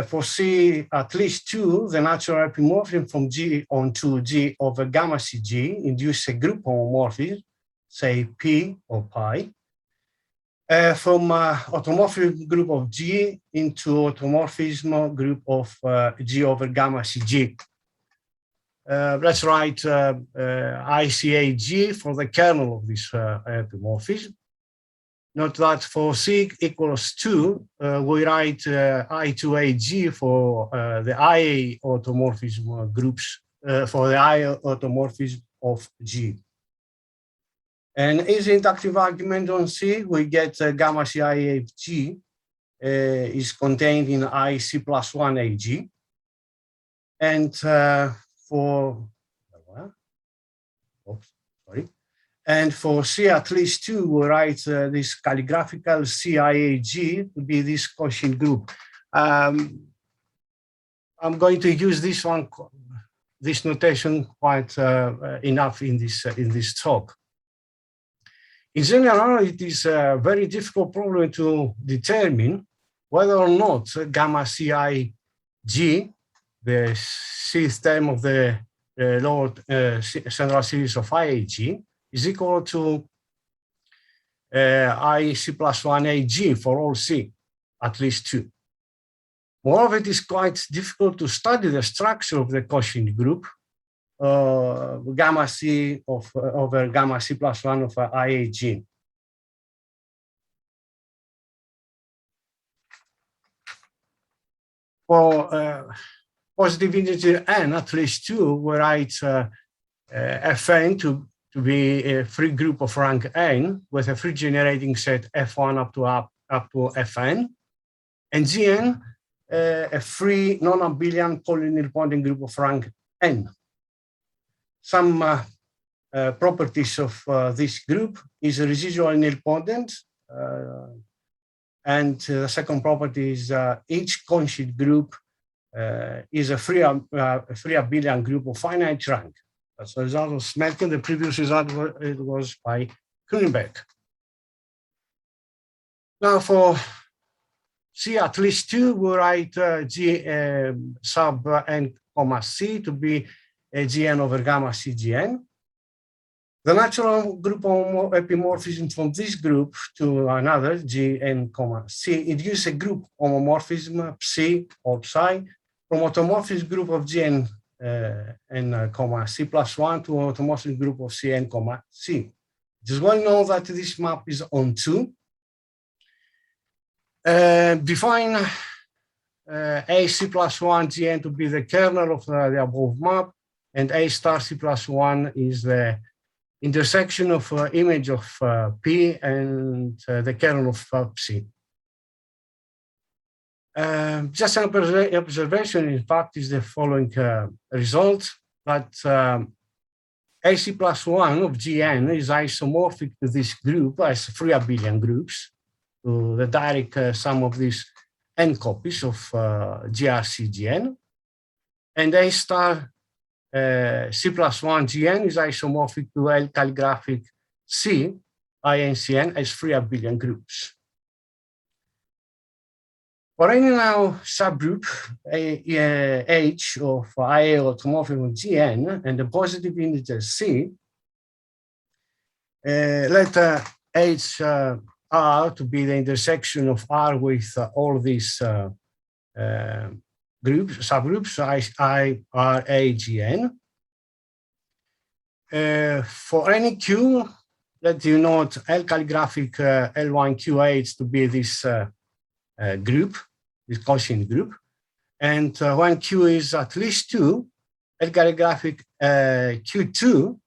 For C at least 2, the natural epimorphism from G onto G over gamma Cg induces a group homomorphism, say P or pi, from automorphic group of G into automorphism group of G over gamma Cg. Let's write ICAG for the kernel of this epimorphism. Note that for C equals 2, we write I2AG for the IA automorphism groups, for the IA automorphism of G. And as inductive argument on C, we get gamma CIA of G is contained in IC plus 1 AG. And And for C at least 2, we write this calligraphical CIAG to be this quotient group. I'm going to use this one, this notation quite enough in this talk. In general, it is a very difficult problem to determine whether or not gamma CIG, the c-th term of the lower central series of IAG, is equal to IC plus 1 AG for all C, at least 2. Moreover, it is quite difficult to study the structure of the quotient group, gamma C over gamma C plus 1 of IAG. For positive integer n, at least 2, we write Fn to be a free group of rank n with a free generating set F1 up to Fn, and Gn a free non-abelian polynilpotent group of rank n. Some properties of this group is a residual nilpotent, and the second property is each constant group is a free abelian group of finite rank. That's the result of Smetkin. The previous result was by Kuhnenberg. Now for C at least 2, we write G sub n comma C to be a Gn over gamma Cgn. The natural group epimorphism from this group to another Gn comma C induces a group homomorphism psi or psi from automorphic group of Gn n comma C plus 1 to automorphic group of Cn comma C. It is well known that this map is on 2. Define AC plus 1 Gn to be the kernel of the above map, and A star C plus 1 is the intersection of image of P and the kernel of Psi. Just an observation, in fact, is the following result, that AC plus 1 of Gn is isomorphic to this group as free abelian groups, to the direct sum of these n copies of GRC Gn, and A star C plus 1 Gn is isomorphic to L calligraphic C INCN as free abelian groups. For any now subgroup H of IA automorphic of Gn and a positive integer C, let H R to be the intersection of R with all these subgroups I, R, A, Gn. for any Q, let you note L calligraphic L1Q8 to be this group, this quotient group. And when Q is at least 2, L calligraphic Q2,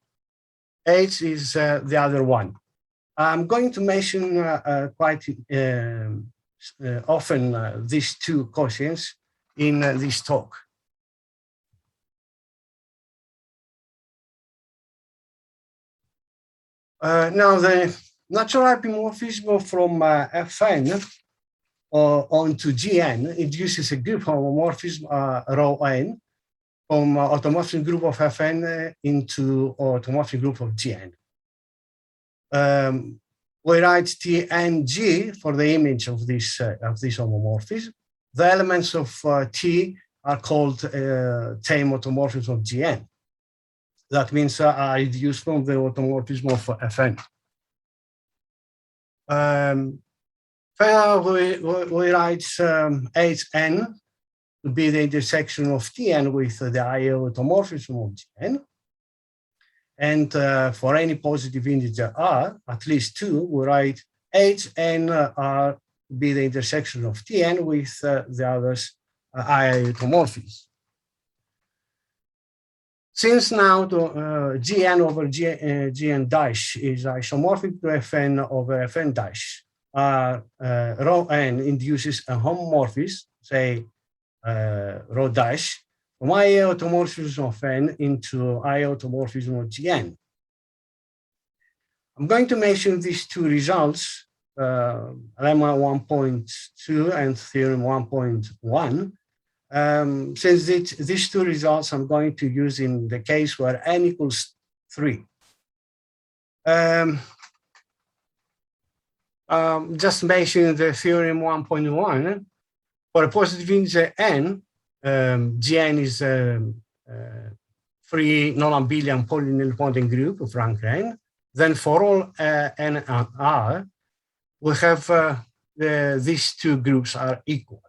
H is the other one. I'm going to mention quite often these two quotients in this talk. Now, the natural hypermorphism from Fn onto Gn induces a group homomorphism rho n from automorphism group of Fn into automorphism group of Gn. We write Tng for the image of this homomorphism. The elements of T are called tame automorphisms of Gn. That means I reduce from the automorphism of Fn. We write Hn to be the intersection of Tn with the IA automorphism of Gn. And for any positive integer r, at least 2, we write Hn r to be the intersection of Tn with the others IA automorphisms. Since now Gn over Gn dash is isomorphic to Fn over Fn dash, rho n induces a homomorphism, say rho dash, from IA automorphism of n into IA automorphism of Gn. I'm going to mention these two results, lemma 1.2 and theorem 1.1. Since these two results I'm going to use in the case where n equals 3. Just mentioning the theorem 1.1, for a positive integer n, Gn is a free non-abelian polynilpotent group of rank n. Then for all n and r, we have these two groups are equal.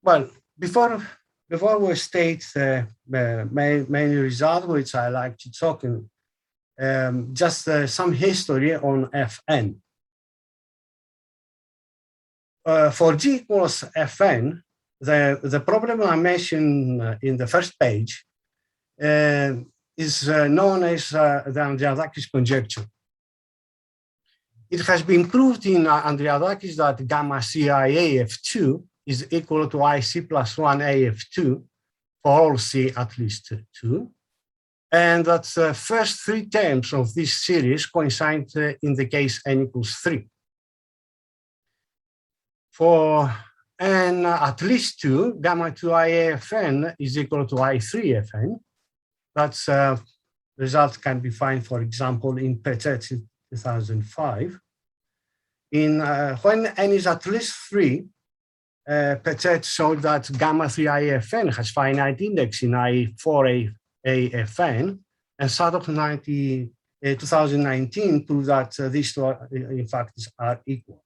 Well, before we state the main result, which I like to talk in, just some history on Fn. For G equals Fn, the problem I mentioned in the first page is known as the Andreyadakis Conjecture. It has been proved in Andreyadakis that gamma CIAF2 is equal to IC plus 1 AF2 for all C at least 2. And that the first 3 terms of this series coincide in the case n equals 3. For n at least 2, gamma 2 IAFN is equal to I3FN. That's result can be found, for example, in Petet 2005. When n is at least 3, Petet showed that gamma 3 IFN has finite index in I4 AFN, and Sadok 2019 proved that these two are, in fact are equal.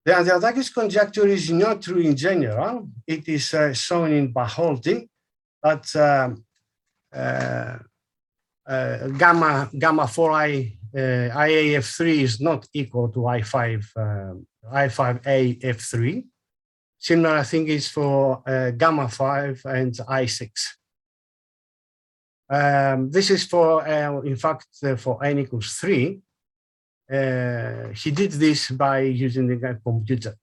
The Andreyadakis conjecture is not true in general. It is shown in Baholti that gamma 4 IAF3 is not equal to I5AF3. Similar thing is for gamma 5 and I6. This is for, in fact, for n equals 3. He did this by using the computer.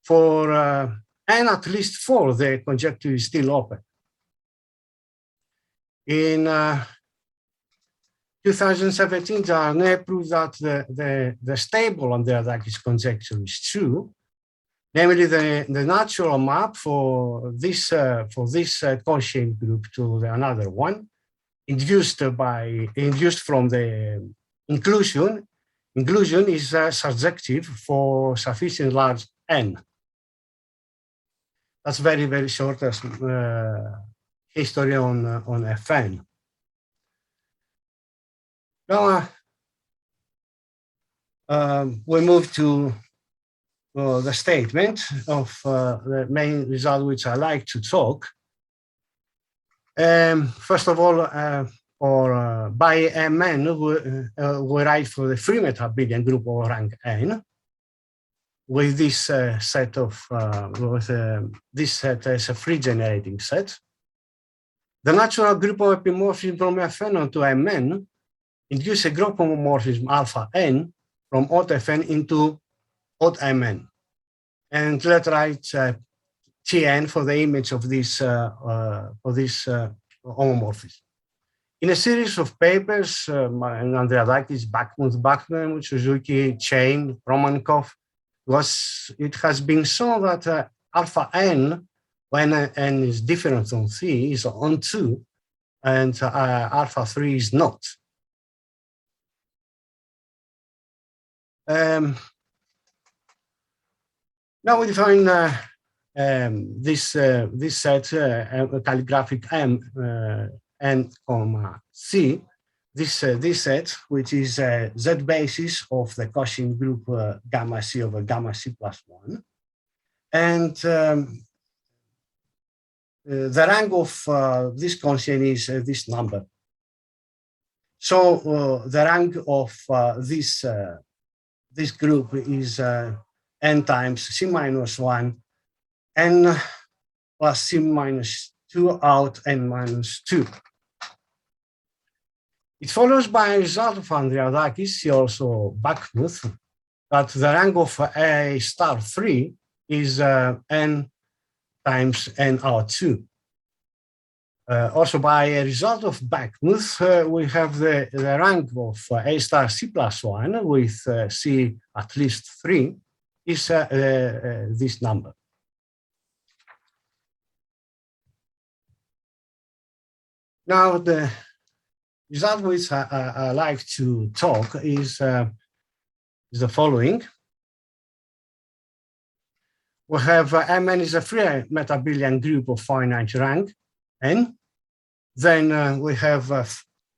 For n at least 4, the conjecture is still open. In 2017, Jarnet proved that the stable Andreyadakis conjecture is true. Namely, the natural map for this quotient group to another one, induced from the inclusion. Inclusion is surjective for sufficient large n. That's very, very short history on Fn. Now we move to the statement of the main result which I like to talk. First of all, by Mn, we write for the free meta-abelian group of rank n, with this set of this set as a free generating set. The natural group of epimorphism from Fn onto Mn induce a group homomorphism alpha n from odd Fn into odd Mn. And let's write Tn for the image of this homomorphism. In a series of papers, Andreyadakis, Bachman, Suzuki, Chain, Romankov, it has been shown that alpha n, when n is different from 3, is on 2, and alpha 3 is not. Now we define this set calligraphic M n comma C. This set, which is Z basis of the Cauchy group gamma C over gamma C plus 1, and the rank of this constant is this number. So the rank of this group is n times C minus 1, n plus C minus 2 out n minus 2. It follows by a result of Andreyadakis, also Backmuth, that the rank of A star 3 is n times n out 2. Also by a result of Backmuth, we have the rank of A star C plus 1 with C at least 3 is this number. Now the result which I like to talk is the following. We have Mn is a free meta-abelian group of finite rank n. Then we have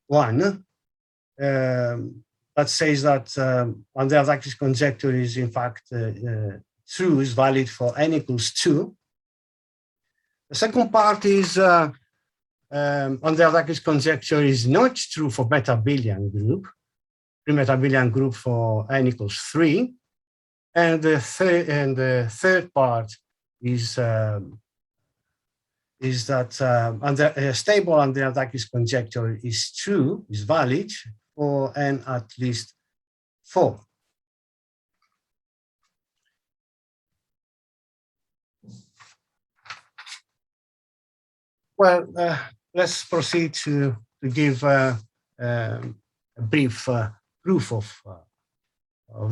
1 that says that Andreyadakis conjecture is in fact true, is valid for n equals 2. The second part is Andreyadakis conjecture is not true for meta-abelian group, free meta-abelian group for n equals 3. And the third part is that a stable Andreyadakis conjecture is true, is valid for n at least 4. Well, let's proceed to give a brief proof of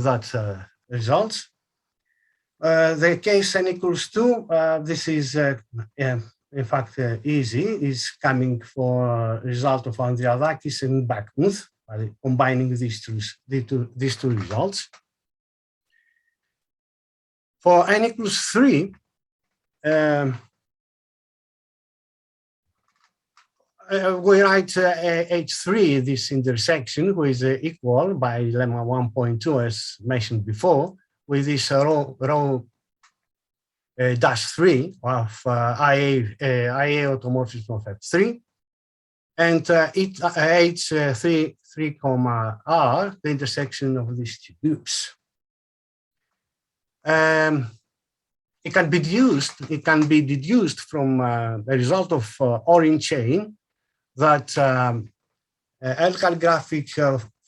that result. The case n equals 2, this is in fact easy, is coming for a result of Andreyadakis and Backmuth, by combining these two results. For n equals 3, we write H3, this intersection, who is equal by lemma 1.2, as mentioned before, with this row dash 3 of IA automorphism of F3, and H3 comma R, the intersection of these two groups. It can be deduced from the result of Orin chain that L calligraphic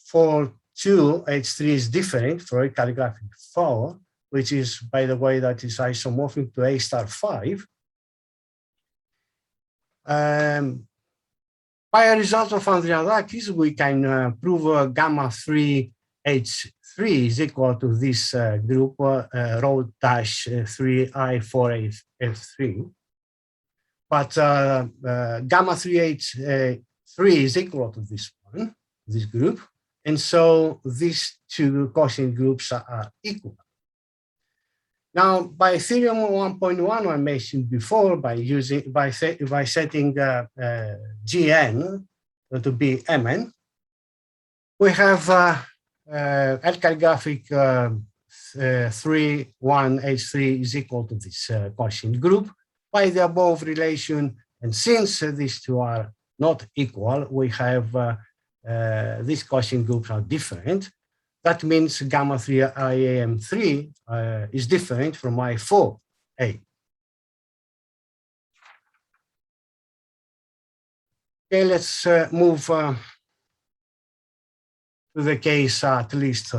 4, 2, H3 is different from L calligraphic 4, which is, by the way, that is isomorphic to A star 5. By a result of Andreyadakis, we can prove gamma 3 H3 is equal to this group rho dash 3 I 4 F3. But gamma 3H3 is equal to this one, this group. And so these two quotient groups are equal. Now, by theorem 1.1, I mentioned before, by setting Gn to be Mn, we have L calligraphic 3, 1, H3 is equal to this quotient group by the above relation. And since these two are not equal, we have these quotient groups are different. That means gamma 3 IAM3 is different from I4A. Okay, let's move to the case at least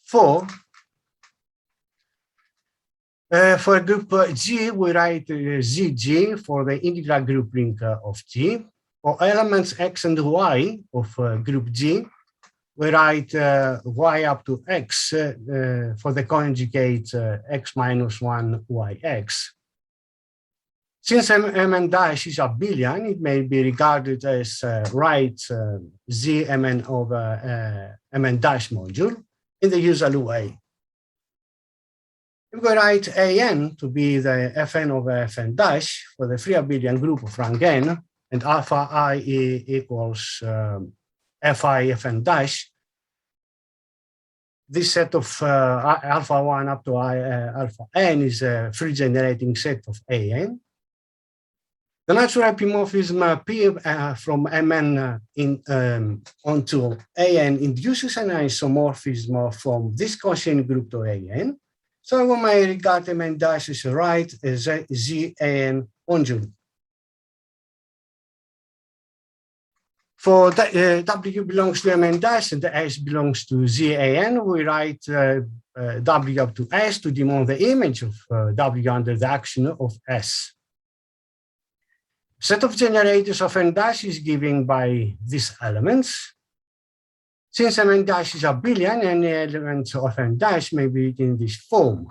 4. For group G, we write ZG for the integral group ring of G. For elements X and Y of group G, we write Y up to X for the conjugate X minus 1 YX. Since Mn dash is abelian, it may be regarded as right Z Mn over Mn dash module in the usual way. If we write An to be the Fn over Fn dash for the free abelian group of rank n, and alpha I equals Fi Fn dash, this set of alpha 1 up to alpha n is a free generating set of An. The natural epimorphism P from Mn onto An induces an isomorphism from this quotient group to An. So we may regard Mn dash as right as Z-An module. For W belongs to Mn dash and the S belongs to Z-An, we write W up to S to demand the image of W under the action of S. Set of generators of N dash is given by these elements. Since Mn dash is abelian, any elements of N dash may be in this form.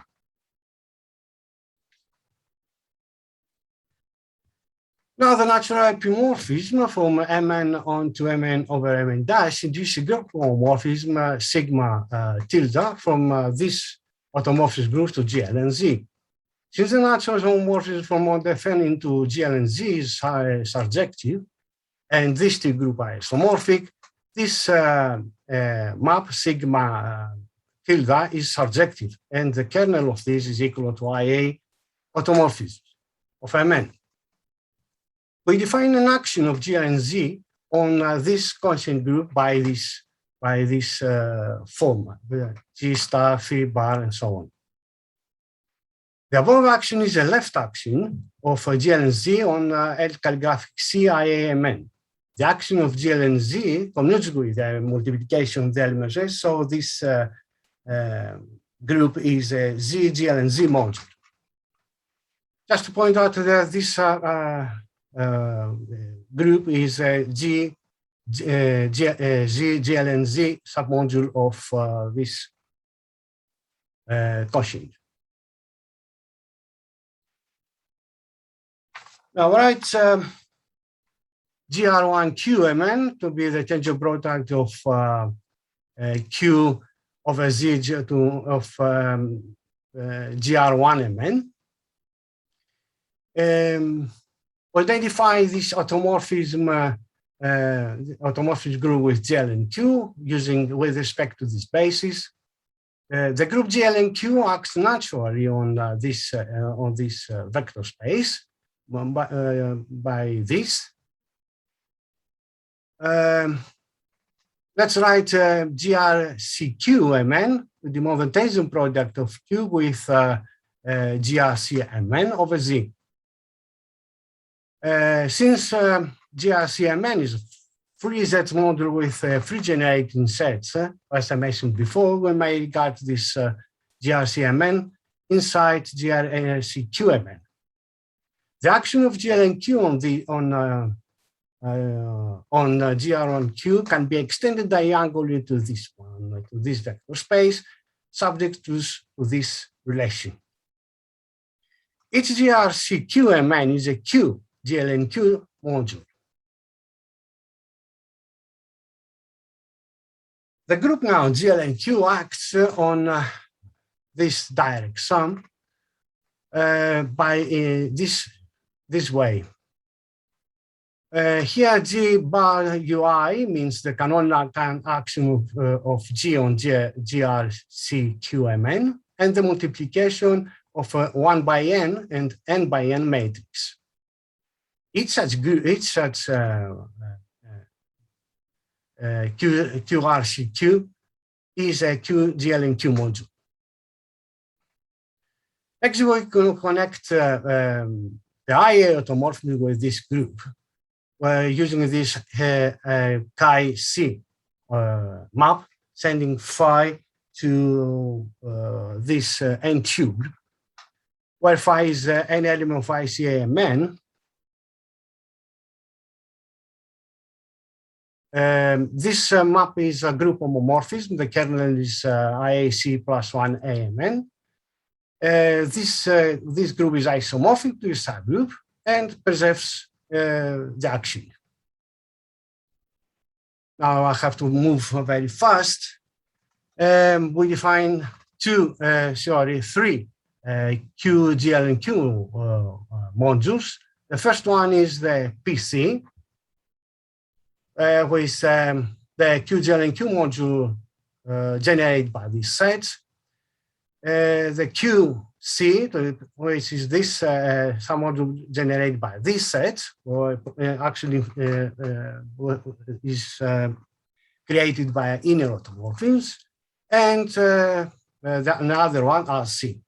Now the natural epimorphism from Mn onto Mn over Mn dash induces a group homomorphism sigma tilde from this automorphism group to GL and Z. Since the natural homomorphism from mod Fn into GL and Z is surjective, and these two groups are isomorphic, this map sigma tilde is surjective, and the kernel of this is equal to IA automorphism of Mn. We define an action of GL and Z on this quotient group by this form, G star, phi bar, and so on. The above action is a left action of GL and Z on L calligraphic C IAMN. The action of GL and Z commutes with the multiplication of the elements S, so this group is a Z, GL, and Z module. Just to point out that this group is G, GL, and Z submodule of this quotient. Now, write GR1QMN to be the tangent product of Q over Z of GR1MN. Identify this automorphism group with GL and Q with respect to this basis. The group GL and Q acts naturally on this vector space by this. Let's write GRCQMN, the Moventhesian product of Q with GRCMN over Z. Since GRCMN is a free Z module with free generating sets, as I mentioned before, we may regard this GRCMN inside GRCQMN. The action of GL and Q on GR1Q can be extended diagonally to this one, to this vector space, subject to this relation. Each GRCQMN is a Q, GL and Q module. The group now GL and Q acts on this direct sum by this way. Here, G bar UI means the canonical axiom of G on GRCQMN, and the multiplication of a 1 by n and n by n matrix. Each such QRCQ is a QGLNQ module. Next, we can connect the IA automorphism with this group. We're using this chi-C map, sending phi to this n cubed, where phi is n element of ICAMN. This map is a group homomorphism. The kernel is IAC plus 1 AMN. This group is isomorphic to a subgroup and preserves the action. Now I have to move very fast. We define three QGLNQ modules. The first one is the PC, with the QGLNQ module generated by this set. The QC, which is this some module generated by this set, or actually is created by inner automorphisms, and another one, RC.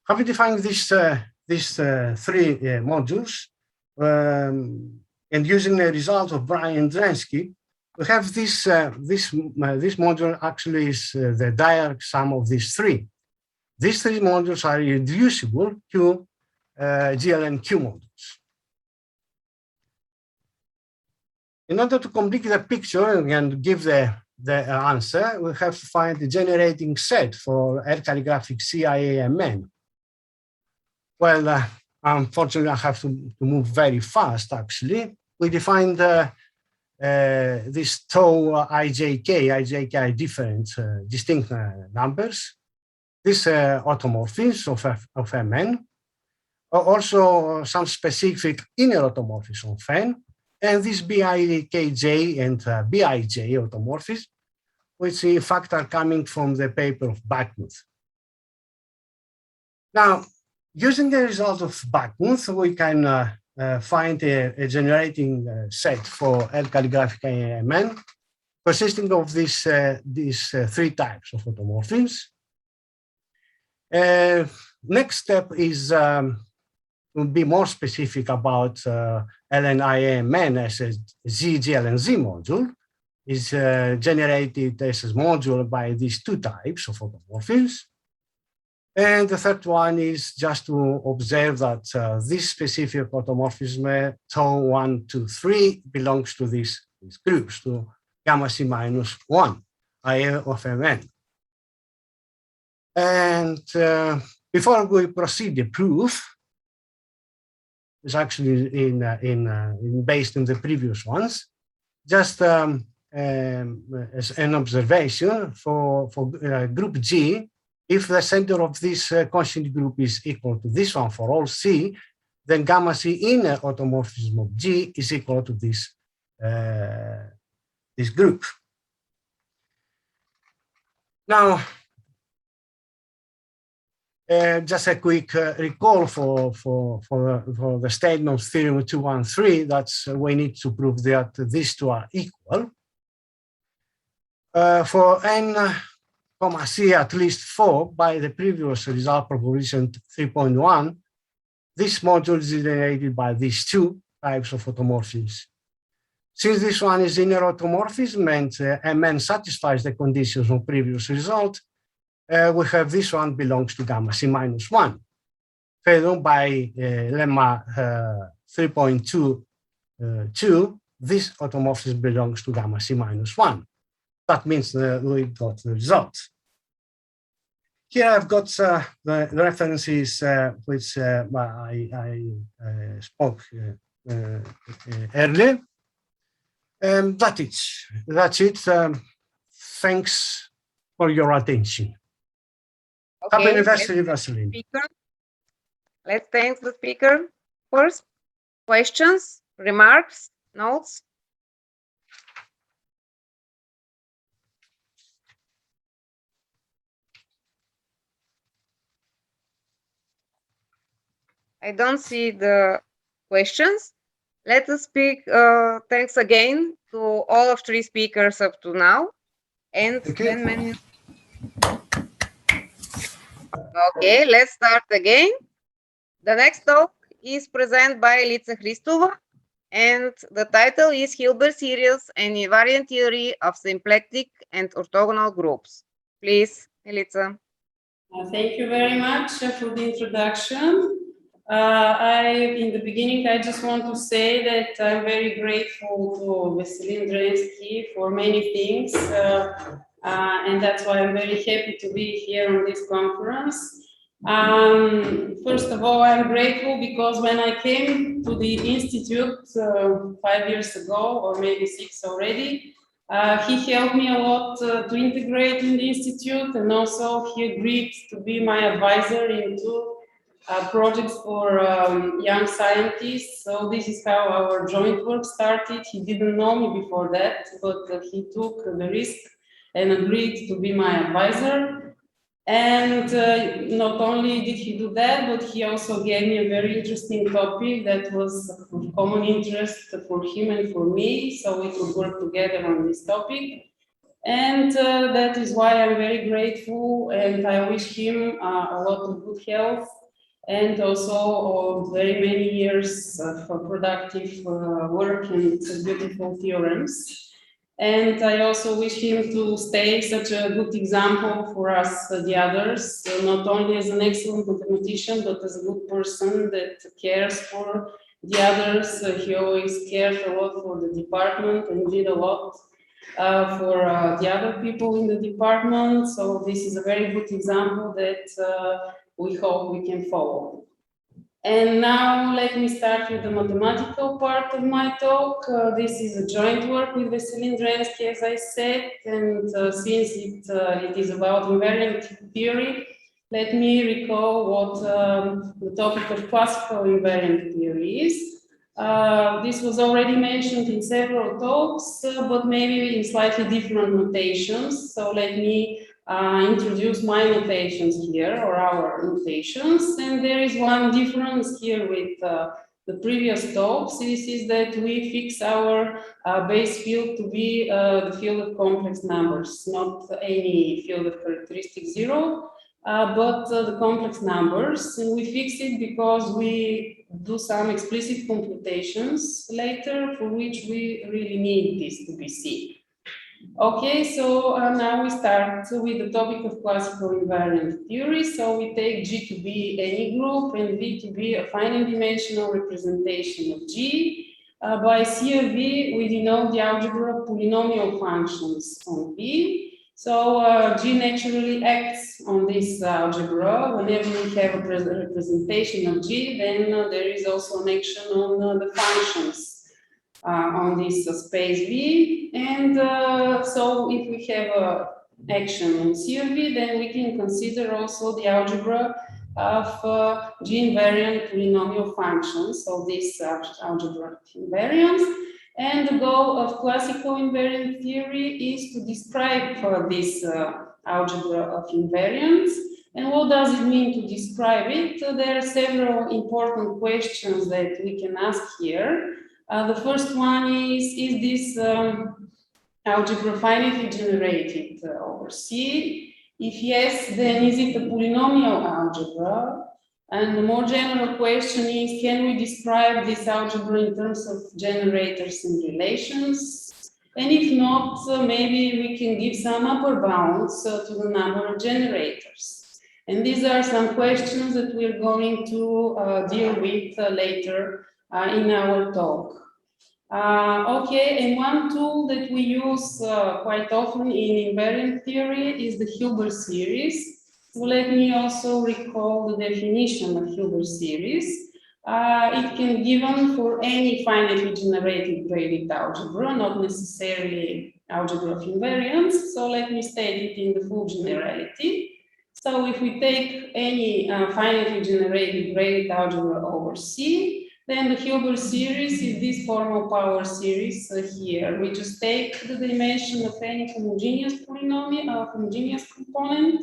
Having defined these three modules, and using the result of Bulgarian Drensky, we have this module actually is the direct sum of these three. These three modules are reducible to GLNQ modules. In order to complete the picture and give the answer, we have to find the generating set for R calligraphic CIAMN. Well, unfortunately, I have to move very fast, actually. We defined this tau IJK are different, distinct numbers. This automorphisms of Mn, also some specific inner automorphisms of N, and this BIKJ and BIJ automorphisms, which in fact are coming from the paper of Backmuth. Now, using the result of Backmuth, we can find a generating set for L calligraphic Mn, consisting of these three types of automorphisms. Next step is to be more specific about LNIMN as a ZGLNZ module. Is generated as a module by these two types of automorphisms. And the third one is just to observe that this specific automorphism, tau 1, 2, 3, belongs to these groups, to gamma C minus 1, IA of Mn. And before we proceed, the proof is actually based on the previous ones. Just as an observation for group G, if the center of this constant group is equal to this one for all C, then gamma C inner automorphism of G is equal to this group. Now, just a quick recall for the statement of theorem 213, that's we need to prove that these two are equal. For n, C at least 4 by the previous result proposition 3.1, this module is generated by these two types of automorphisms. Since this one is inner automorphism and Mn satisfies the conditions of previous result, we have this one belongs to gamma C minus 1. Further by lemma 3.22, this automorphism belongs to gamma C minus 1. That means we got the result. Here I've got the references which I spoke earlier. That's it. Thanks for your attention. Okay, Happy anniversary, Vesselin. Let's thank the speaker first. Questions, remarks, notes? I don't see the questions. Let us speak. Thanks again to all of 3 speakers up to now. And then many. Okay, let's start again. The next talk is presented by Lica Hristova, and the title is Hilbert series and invariant theory of symplectic and orthogonal groups. Please, Lica. Thank you very much for the introduction. In the beginning, I just want to say that I'm very grateful to Vesselin Drensky for many things, and that's why I'm very happy to be here on this conference. First of all, I'm grateful because when I came to the Institute 5 years ago, or maybe 6 already, he helped me a lot to integrate in the Institute, and also he agreed to be my advisor into projects for young scientists. So this is how our joint work started. He didn't know me before that, but he took the risk and agreed to be my advisor. And not only did he do that, but he also gave me a very interesting topic that was of common interest for him and for me, so we could work together on this topic. And that is why I'm very grateful, and I wish him a lot of good health and also very many years of productive work and beautiful theorems. And I also wish him to stay such a good example for us, the others, not only as an excellent mathematician, but as a good person that cares for the others. He always cared a lot for the department and did a lot for the other people in the department. So this is a very good example that we hope we can follow. And now let me start with the mathematical part of my talk. This is a joint work with Vesselin Drensky, as I said, and since it is about invariant theory, let me recall what the topic of classical invariant theory is. This was already mentioned in several talks, but maybe in slightly different notations. So let me introduce my notations here, or our notations. And there is one difference here with the previous talks. This is that we fix our base field to be the field of complex numbers, not any field of characteristic 0. But the complex numbers, and we fix it because we do some explicit computations later for which we really need this to be seen. Okay, so now we start with the topic of classical invariant theory. So we take G to be any group and V to be a finite dimensional representation of G. By C of V, we denote the algebra of polynomial functions on V. So G naturally acts on this algebra. Whenever we have a representation of G, then there is also an action on the functions on this space V. And so if we have an action on C of V, then we can consider also the algebra of G invariant polynomial functions, so this algebra of invariance. And the goal of classical invariant theory is to describe this algebra of invariance. And what does it mean to describe it? There are several important questions that we can ask here. The first one is this algebra finitely generated over C? If yes, then is it a polynomial algebra? And the more general question is, can we describe this algebra in terms of generators and relations? And if not, maybe we can give some upper bounds to the number of generators. And these are some questions that we're going to deal with later in our talk. Okay, and one tool that we use quite often in invariant theory is the Hilbert series. So let me also recall the definition of Hilbert series. It can be given for any finitely generated graded algebra, not necessarily algebra of invariance. So let me state it in the full generality. So if we take any finitely generated graded algebra over C, Then the Hilbert series is this formal power series here. We just take the dimension of any homogeneous polynomial, homogeneous component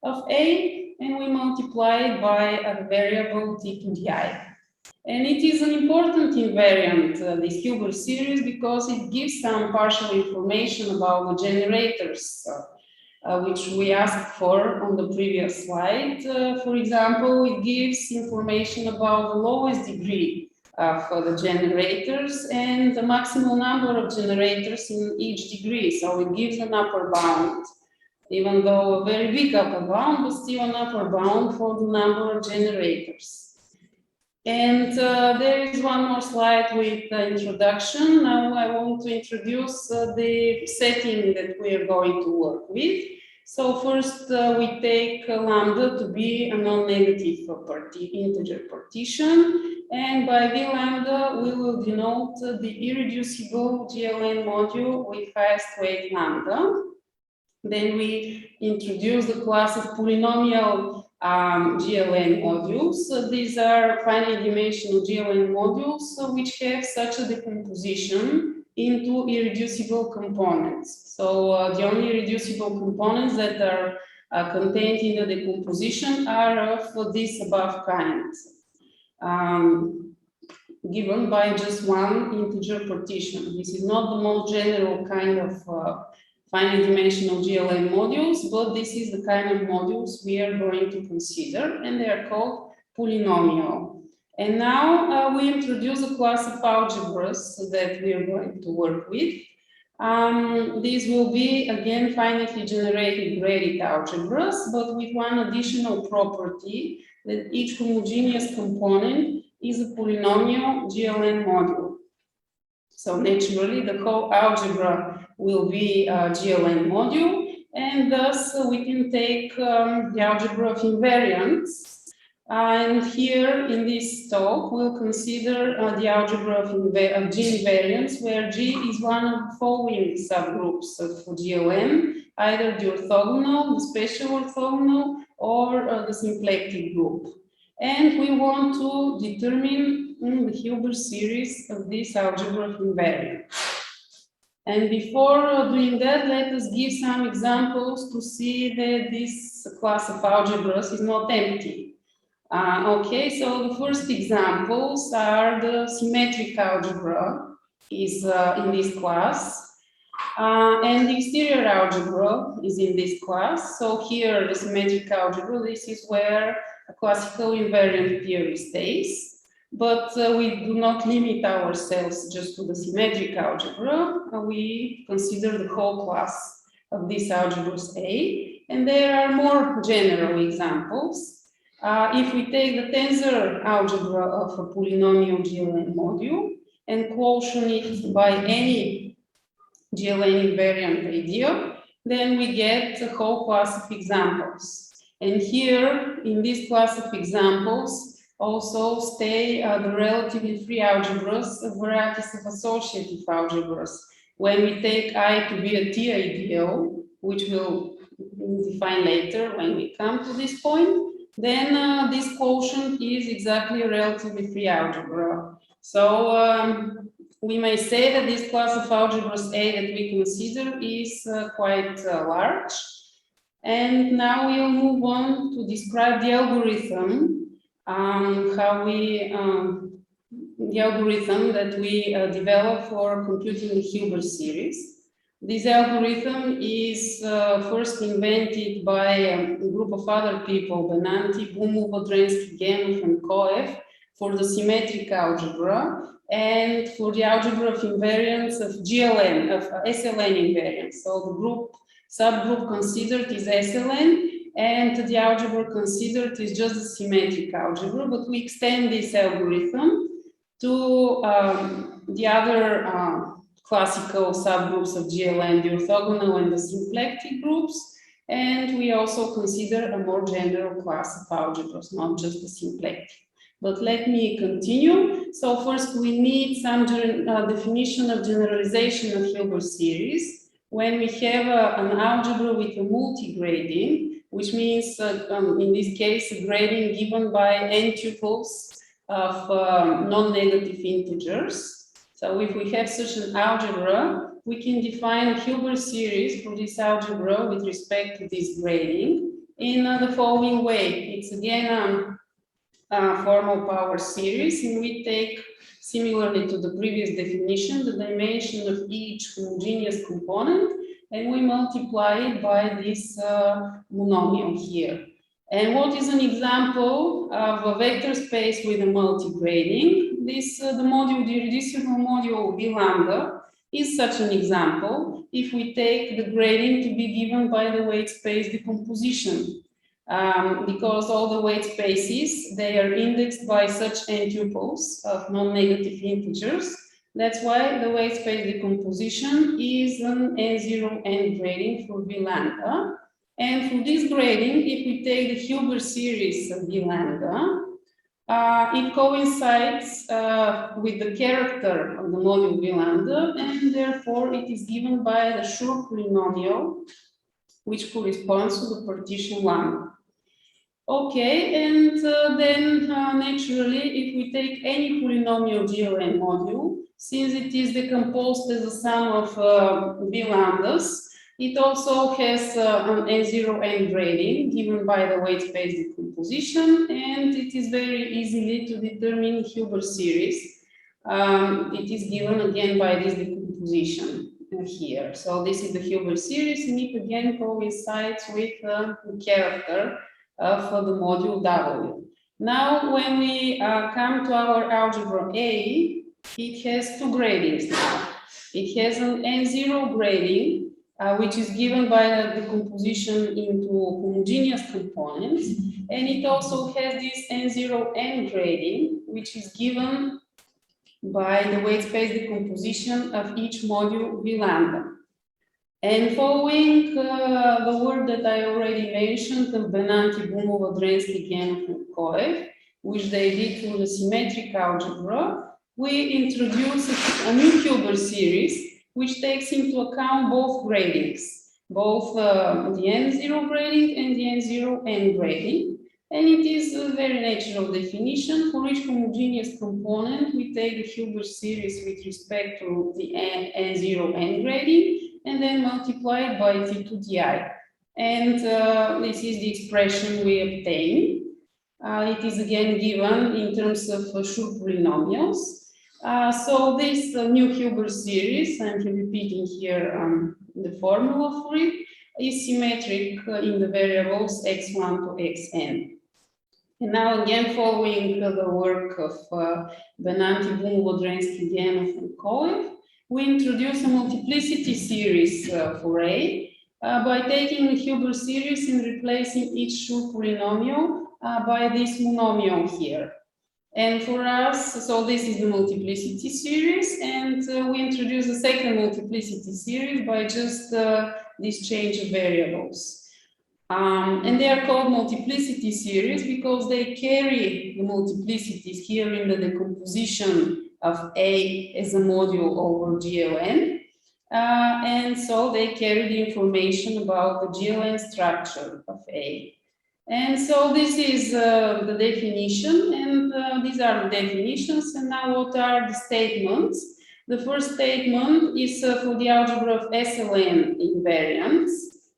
of A, and we multiply it by a variable t to the I. And it is an important invariant, this Hilbert series, because it gives some partial information about the generators, which we asked for on the previous slide. For example, it gives information about the lowest degree for the generators and the maximum number of generators in each degree. So it gives an upper bound, even though a very big upper bound, but still an upper bound for the number of generators. And there is one more slide with the introduction. Now I want to introduce the setting that we are going to work with. So first we take lambda to be a non-negative integer partition. And by v lambda, we will denote the irreducible GLN module with highest weight lambda. Then we introduce the class of polynomial GLN modules. So these are finite dimensional GLN modules which have such a decomposition into irreducible components. So the only irreducible components that are contained in the decomposition are of this above kind, given by just one integer partition. This is not the most general kind of finite dimensional GLN modules, but this is the kind of modules we are going to consider, and they are called polynomial. And now we introduce a class of algebras that we are going to work with. These will be, again, finitely generated graded algebras, but with one additional property, that each homogeneous component is a polynomial GLN module. So naturally, the whole algebra will be a GLN module, and thus we can take the algebra of invariants. And here in this talk, we'll consider the algebra of G invariants, where G is one of the following subgroups of GLN, either the orthogonal, the special orthogonal, or the symplectic group. And we want to determine the Hilbert series of this algebra of invariants. And before doing that, let us give some examples to see that this class of algebras is not empty. Okay, so the first examples are the symmetric algebra is in this class, and the exterior algebra is in this class. So here, the symmetric algebra, this is where a classical invariant theory stays. But we do not limit ourselves just to the symmetric algebra. We consider the whole class of these algebras A, and there are more general examples. If we take the tensor algebra of a polynomial GLN module and quotient it by any GLN invariant idea, then we get a whole class of examples. And here, in this class of examples, also stay the relatively free algebras, varieties of associative algebras. When we take I to be a T ideal, which we'll define later when we come to this point, then this quotient is exactly a relatively free algebra. So we may say that this class of algebras A that we consider is quite large. And now we'll move on to describe the algorithm, the algorithm that we develop for computing the Hilbert series. This algorithm is first invented by a group of other people, Benanti, Bumov, Drensky, Gemov, and Koev, for the symmetric algebra and for the algebra of invariants of GLN, of SLN invariants. So the subgroup considered is SLN, and the algebra considered is just the symmetric algebra, but we extend this algorithm to the other classical subgroups of GLN, the orthogonal and the symplectic groups, and we also consider a more general class of algebras, not just the symplectic. But let me continue. So first we need some definition of generalization of Hilbert series. When we have an algebra with a multi-grading, which means in this case a grading given by n tuples of non-negative integers. So if we have such an algebra, we can define a Hilbert series for this algebra with respect to this grading in the following way. It's again a formal power series, and we take, similarly to the previous definition, the dimension of each homogeneous component, and we multiply it by this monomial here. And what is an example of a vector space with a multigrading? This, the irreducible module V lambda is such an example if we take the grading to be given by the weight space decomposition. Because all the weight spaces, they are indexed by such n-tuples of non-negative integers. That's why the weight space decomposition is an n0 n grading for V lambda. And for this grading, if we take the Hilbert series of V lambda, it coincides with the character of the module V lambda, and therefore it is given by the Schur polynomial, which corresponds to the partition lambda. Okay, and then naturally, if we take any polynomial GLN module, since it is decomposed as a sum of V lambdas, it also has an n0 n grading given by the weight space decomposition, and it is very easily to determine Hilbert series. It is given again by this decomposition here. So this is the Hilbert series, and it again coincides with the character of the module W. Now, when we come to our algebra A, it has two gradings now. It has an n0 grading, which is given by the decomposition into homogeneous components, and it also has this n0 n grading, which is given by the weight space decomposition of each module V lambda. And following the work that I already mentioned, Combinatorial, Drensky, and Koev, which they did for the symmetric algebra, we introduce a new Hilbert series, which takes into account both gradings, both the n0 grading and the n0 n grading. And it is a very natural definition. For each homogeneous component, we take the Hilbert series with respect to the n0 n grading, and then multiply it by t to the I. And this is the expression we obtain. It is again given in terms of Schur polynomials. So this new Hilbert series, I'm repeating here the formula for it, is symmetric in the variables x1 to xn. And now again, following the work of Benanti, Drensky, Genov, and Koev, we introduce a multiplicity series for A by taking the Hilbert series and replacing each Schur polynomial by this monomial here. And for us, so this is the multiplicity series, and we introduce the second multiplicity series by just this change of variables. And they are called multiplicity series because they carry the multiplicities here in the decomposition of A as a module over GLN. And so they carry the information about the GLN structure of A. And so this is the definition, and these are the definitions. And now what are the statements? The first statement is for the algebra of Vesselin invariants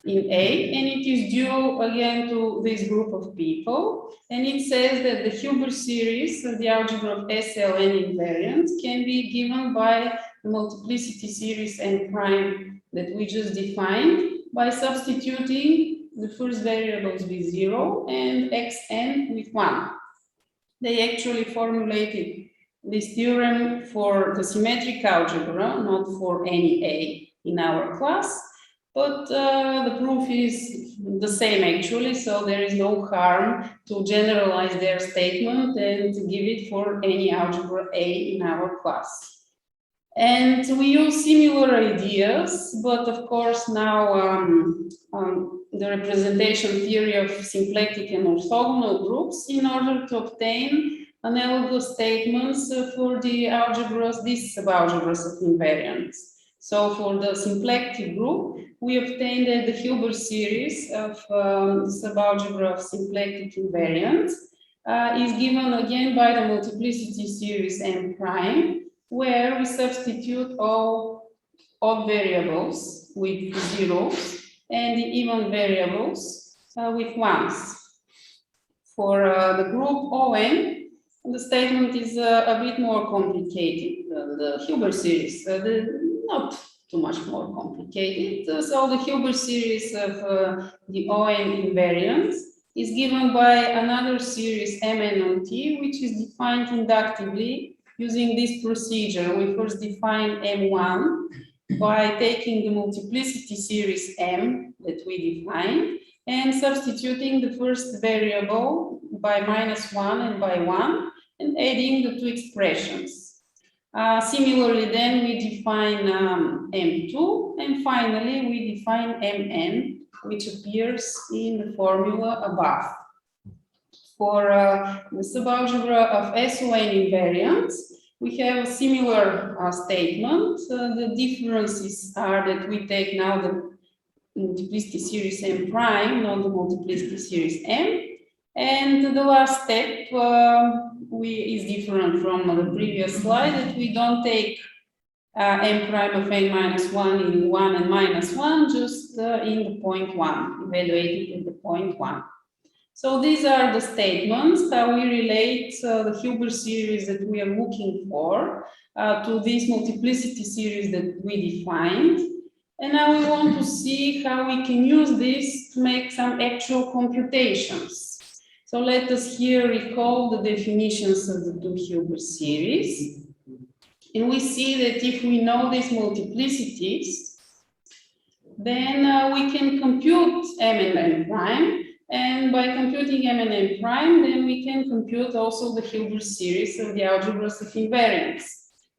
in A, and it is due again to this group of people. And it says that the Hilbert series of the algebra of Vesselin invariants can be given by the multiplicity series n prime that we just defined by substituting the first variables with 0 and xn with 1. They actually formulated this theorem for the symmetric algebra, not for any A in our class, but the proof is the same actually, so there is no harm to generalize their statement and to give it for any algebra A in our class. And we use similar ideas, but of course now the representation theory of symplectic and orthogonal groups in order to obtain analogous statements for the algebras, these subalgebras of invariants. So for the symplectic group, we obtained the Hilbert series of the subalgebra of symplectic invariants is given again by the multiplicity series M prime, where we substitute all odd variables with zeros and the even variables with ones. For the group ON, the statement is a bit more complicated than the Hilbert series, not too much more complicated. So the Hilbert series of the ON invariants is given by another series Mn on T, which is defined inductively using this procedure. We first define M1 by taking the multiplicity series M that we defined and substituting the first variable by -1 and by 1 and adding the two expressions. Similarly, then we define M2 and finally we define Mn, which appears in the formula above. For the subalgebra of SON invariants, we have a similar statement. The differences are that we take now the multiplicity series M prime, not the multiplicity series M. And the last step is different from the previous slide, that we don't take M prime of n minus 1 in 1 and minus 1, just in the point 1, evaluated at the point 1. So these are the statements how we relate the Hilbert series that we are looking for to this multiplicity series that we defined. And now we want to see how we can use this to make some actual computations. So let us here recall the definitions of the two Hilbert series. And we see that if we know these multiplicities, then we can compute M and N prime. And by computing M and N prime, then we can compute also the Hilbert series of the algebras of invariance.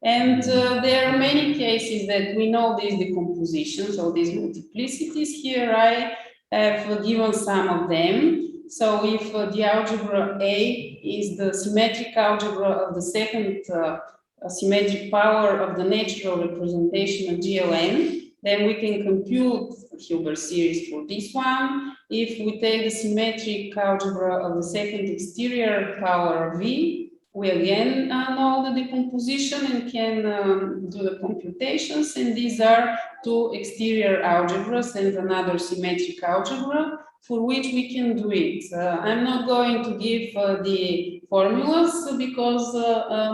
And there are many cases that we know these decompositions or these multiplicities. Here I have given some of them. So if the algebra A is the symmetric algebra of the second symmetric power of the natural representation of GLN, then we can compute the Hilbert series for this one. If we take the symmetric algebra of the second exterior power V, we again know the decomposition and can do the computations. And these are two exterior algebras and another symmetric algebra for which we can do it. I'm not going to give the formulas because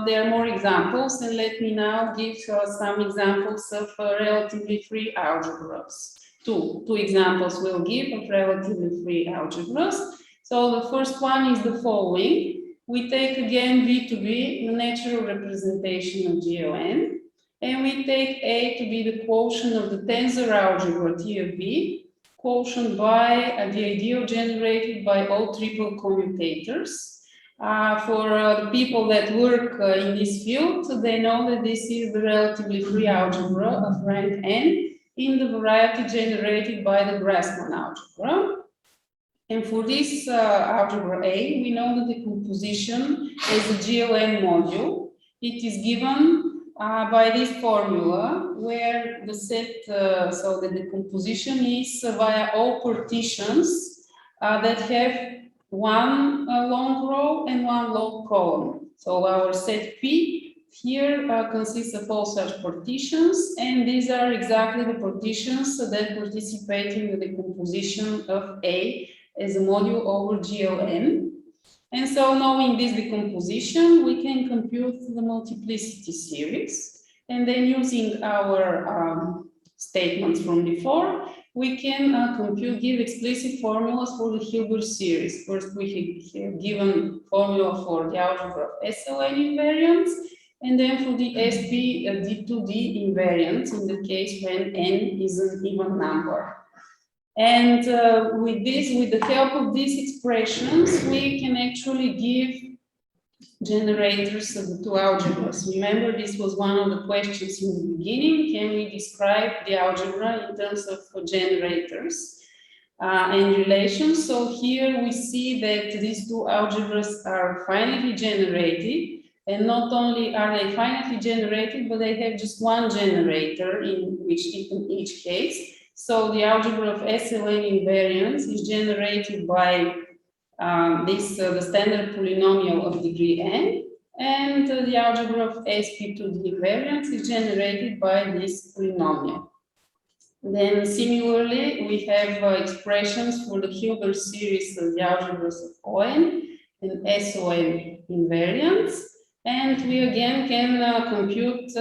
there are more examples, and let me now give some examples of relatively free algebras. Two examples we'll give of relatively free algebras. So the first one is the following. We take again V to be the natural representation of GLN, and we take A to be the quotient of the tensor algebra T of V, quotient by the ideal generated by all triple commutators. For the people that work in this field, they know that this is the relatively free algebra of rank N in the variety generated by the Grasman algebra. And for this algebra A, we know that the decomposition is a GLN module. It is given by this formula, where the set, so the decomposition is via all partitions that have one long row and one long column. So our set P here consists of all such partitions, and these are exactly the partitions that participate in the decomposition of A as a module over GLN. And so knowing this decomposition, we can compute the multiplicity series. And then using our statements from before, we can give explicit formulas for the Hilbert series. First, we have given formula for the algebra of SON invariants, and then for the SP D2D invariants in the case when N is an even number. And with the help of these expressions, we can actually give generators of the two algebras. Remember, this was one of the questions in the beginning. Can we describe the algebra in terms of generators and relations? So here we see that these two algebras are finitely generated. And not only are they finitely generated, but they have just one generator in each case. So the algebra of SLN invariance is generated by the standard polynomial of degree n, and the algebra of sp2d invariance is generated by this polynomial. Then similarly, we have expressions for the Hilbert series of the algebras of ON and SON invariants. And we again can compute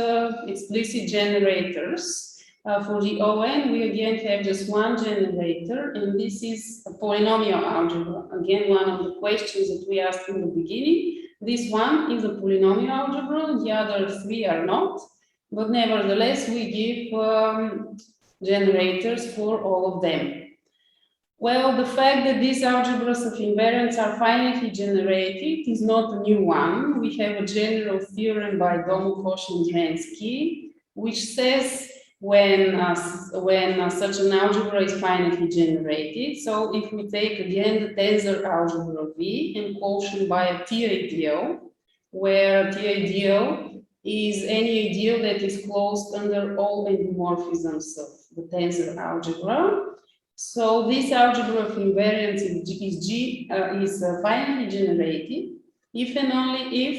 explicit generators. For the ON, we again have just one generator, and this is a polynomial algebra. Again, one of the questions that we asked in the beginning. This one is a polynomial algebra, the other three are not. But nevertheless, we give generators for all of them. Well, the fact that these algebras of invariants are finitely generated is not a new one. We have a general theorem by Vesselin Drensky, which says when such an algebra is finitely generated. So if we take again the tensor algebra V and quotient by a T-ideal, where T-ideal is any ideal that is closed under all endomorphisms of the tensor algebra. So this algebra of invariance is finally generated if and only if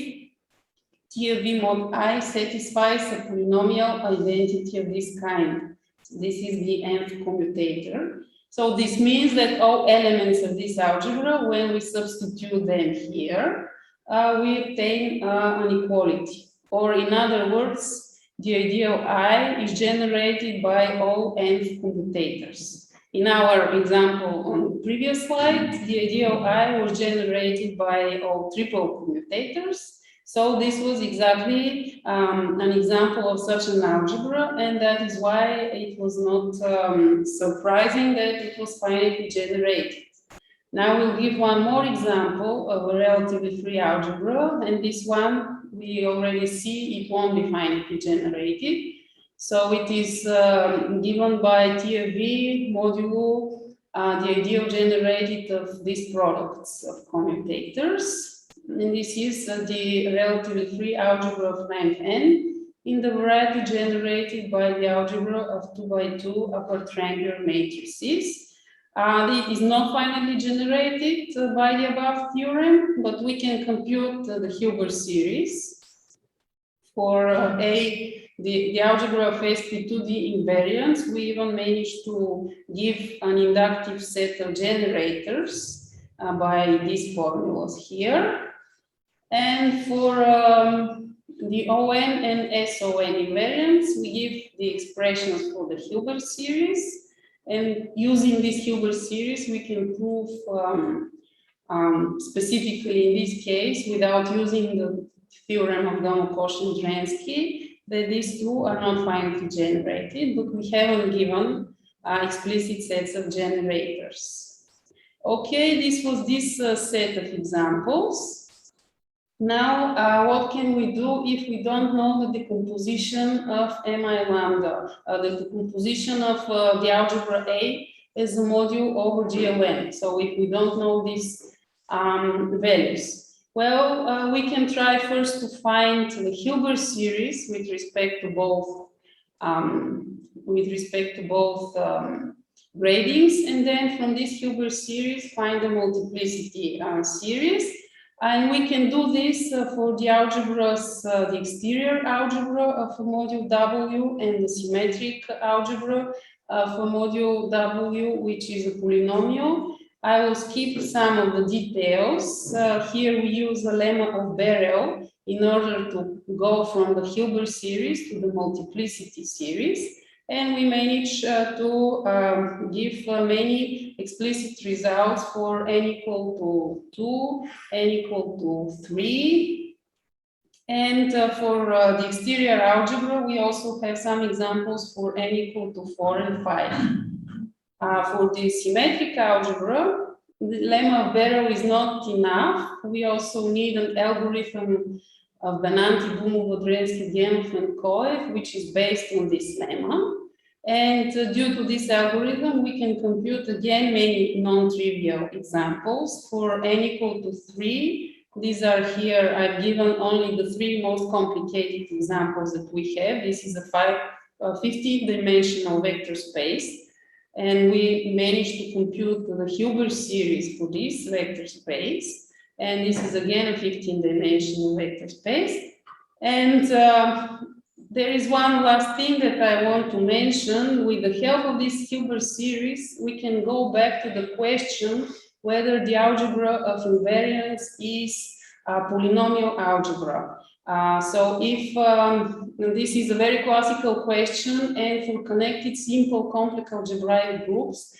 T of V mod I satisfies a polynomial identity of this kind. This is the nth commutator. So this means that all elements of this algebra, when we substitute them here, we obtain an equality. Or in other words, the ideal I is generated by all nth commutators. In our example on the previous slide, the ideal I was generated by all triple commutators. So this was exactly an example of such an algebra, and that is why it was not surprising that it was finitely generated. Now we'll give one more example of a relatively free algebra, and this one we already see it won't be finitely generated. So it is given by T of V modulo the ideal generated of these products of commutators. And this is the relatively free algebra of rank n in the variety generated by the algebra of 2 by 2 upper triangular matrices. It is not finitely generated by the above theorem, but we can compute the Hilbert series for the algebra of sp2d invariance. We even managed to give an inductive set of generators by these formulas here. And for the ON and SON invariants, we give the expressions for the Hilbert series. And using this Hilbert series, we can prove specifically in this case, without using the theorem of Vesselin Drensky, that these two are not finitely generated, but we haven't given explicit sets of generators. Okay, this was this set of examples. Now, what can we do if we don't know the decomposition of mi lambda, the decomposition of the algebra A as a module over GLN? So if we don't know these values, well, we can try first to find the Hilbert series with respect to both gradings, and then from this Hilbert series find the multiplicity series. And we can do this for the algebras, the exterior algebra of module W and the symmetric algebra for module W, which is a polynomial. I will skip some of the details. Here we use the lemma of Borel in order to go from the Hilbert series to the multiplicity series. And we manage to give many explicit results for n equal to 2, n equal to 3. And for the exterior algebra, we also have some examples for n equal to 4 and 5. For the symmetric algebra, the lemma of Borel is not enough. We also need an algorithm of Benanti, Bumov, Drensky, Genov, and Koev, which is based on this lemma. And due to this algorithm, we can compute again many non-trivial examples for n equal to 3. These are here, I've given only the 3 most complicated examples that we have. This is a 15-dimensional vector space. and we managed to compute the Hilbert series for this vector space. And this is again a 15-dimensional vector space. And there is one last thing that I want to mention. With the help of this Hilbert series, we can go back to the question whether the algebra of invariance is a polynomial algebra. So if this is a very classical question, and for connected simple complex algebraic groups,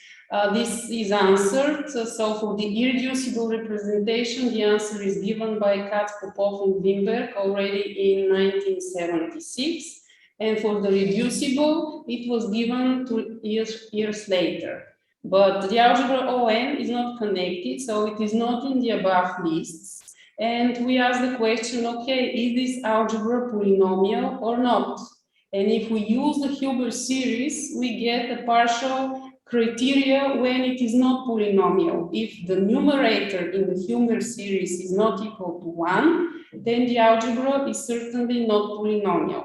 this is answered. So for the irreducible representation, the answer is given by Katz, Popov, and Wimberg already in 1976. And for the reducible, it was given 2 years later. But the algebra ON is not connected, so it is not in the above lists. And we ask the question, okay, is this algebra polynomial or not? And if we use the Hilbert series, we get a partial criteria when it is not polynomial. If the numerator in the Hilbert series is not equal to 1, then the algebra is certainly not polynomial.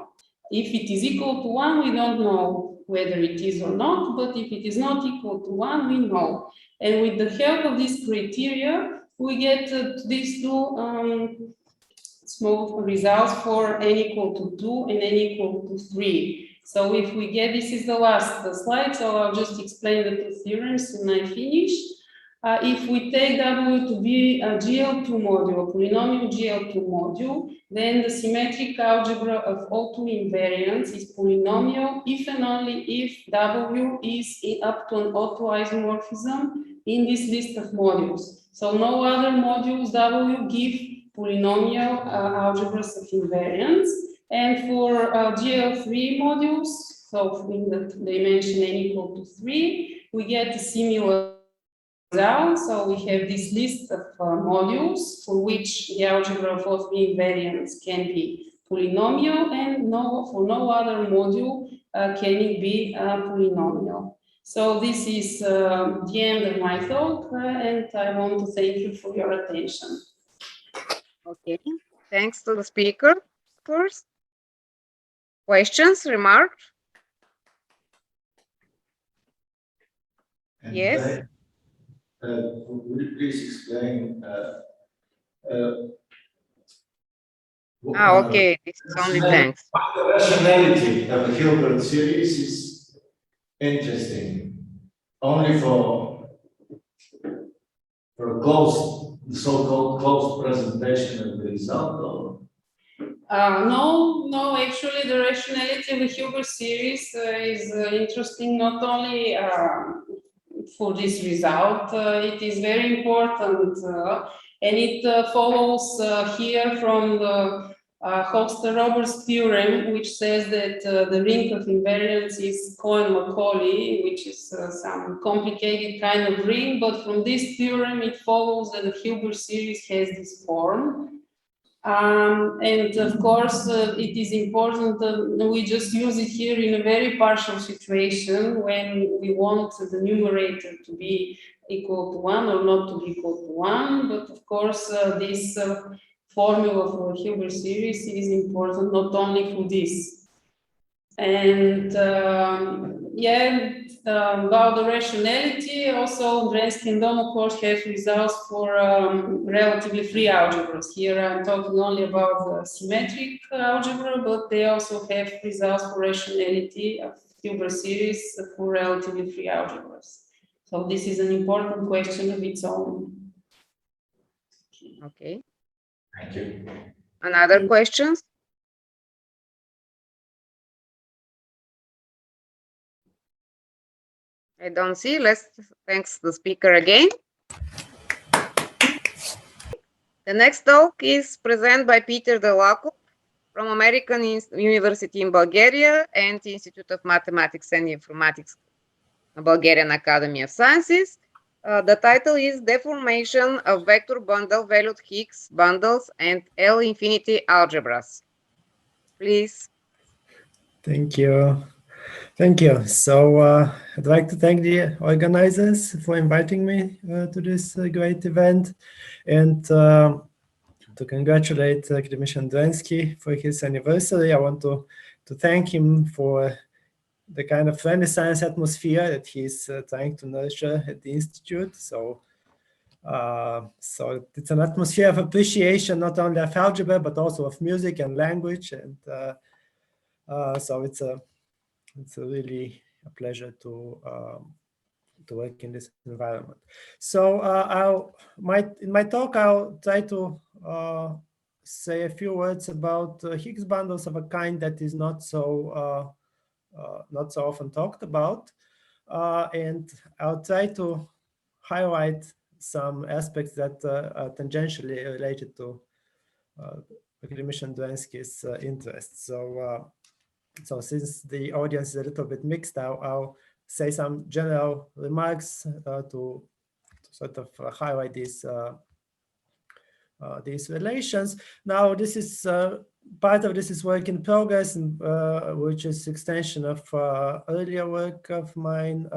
If it is equal to 1, we don't know whether it is or not, but if it is not equal to 1, we know. And with the help of this criteria, we get these two small results for n equal to 2 and n equal to 3. So if we get, this is the last slide, so I'll just explain the two theorems and I finish. If we take W to be a GL2 module, a polynomial GL2 module, then the symmetric algebra of all two invariants is polynomial if and only if W is up to an auto isomorphism in this list of modules. So no other modules W give polynomial algebras of invariants. And for GL3 modules, so in the dimension n equal to 3, we get a similar result. So we have this list of modules for which the algebra of all three invariants can be polynomial, and for no other module can it be polynomial. So this is the end of my talk, and I want to thank you for your attention. Okay, thanks to the speaker first. Questions, remarks? And Yes. would you please explain? Okay, this is only thanks. The rationality of the Hilbert series is interesting. Only for a closed, so-called closed presentation of the result, or? No, actually the rationality of the Hilbert series is interesting not only for this result, it is very important and it follows here from the Hofstad-Roberts theorem, which says that the ring of invariance is Cohen-Macaulay, which is some complicated kind of ring, but from this theorem it follows that the Hilbert series has this form. And of course, it is important that we just use it here in a very partial situation when we want the numerator to be equal to 1 or not to be equal to 1. But of course, this formula for the Hilbert series is important not only for this. And about the rationality, also Drensky and Dom, of course, have results for relatively free algebras. Here I'm talking only about the symmetric algebra, but they also have results for rationality of Hilbert series for relatively free algebras. So this is an important question of its own. Okay. Thank you. Another questions? I don't see. Let's thanks the speaker again. The next talk is presented by Peter Delacou from American University in Bulgaria and Institute of Mathematics and Informatics, Bulgarian Academy of Sciences. The title is Deformation of Vector Bundle Valued Higgs Bundles and L-infinity Algebras. Please. Thank you. Thank you. So I'd like to thank the organizers for inviting me to this great event, and to congratulate Academician Drensky for his anniversary. I want to thank him for the kind of Renaissance atmosphere that he's trying to nurture at the Institute. So it's an atmosphere of appreciation, not only of algebra, but also of music and language. And so it's a really a pleasure to work in this environment. So in my talk, I'll try to say a few words about Higgs bundles of a kind that is not so often talked about, and I'll try to highlight some aspects that are tangentially related to Academician Drensky's interests. So since the audience is a little bit mixed, I'll say some general remarks to sort of highlight these relations. Now, this is part of this is work in progress, which is extension of earlier work of mine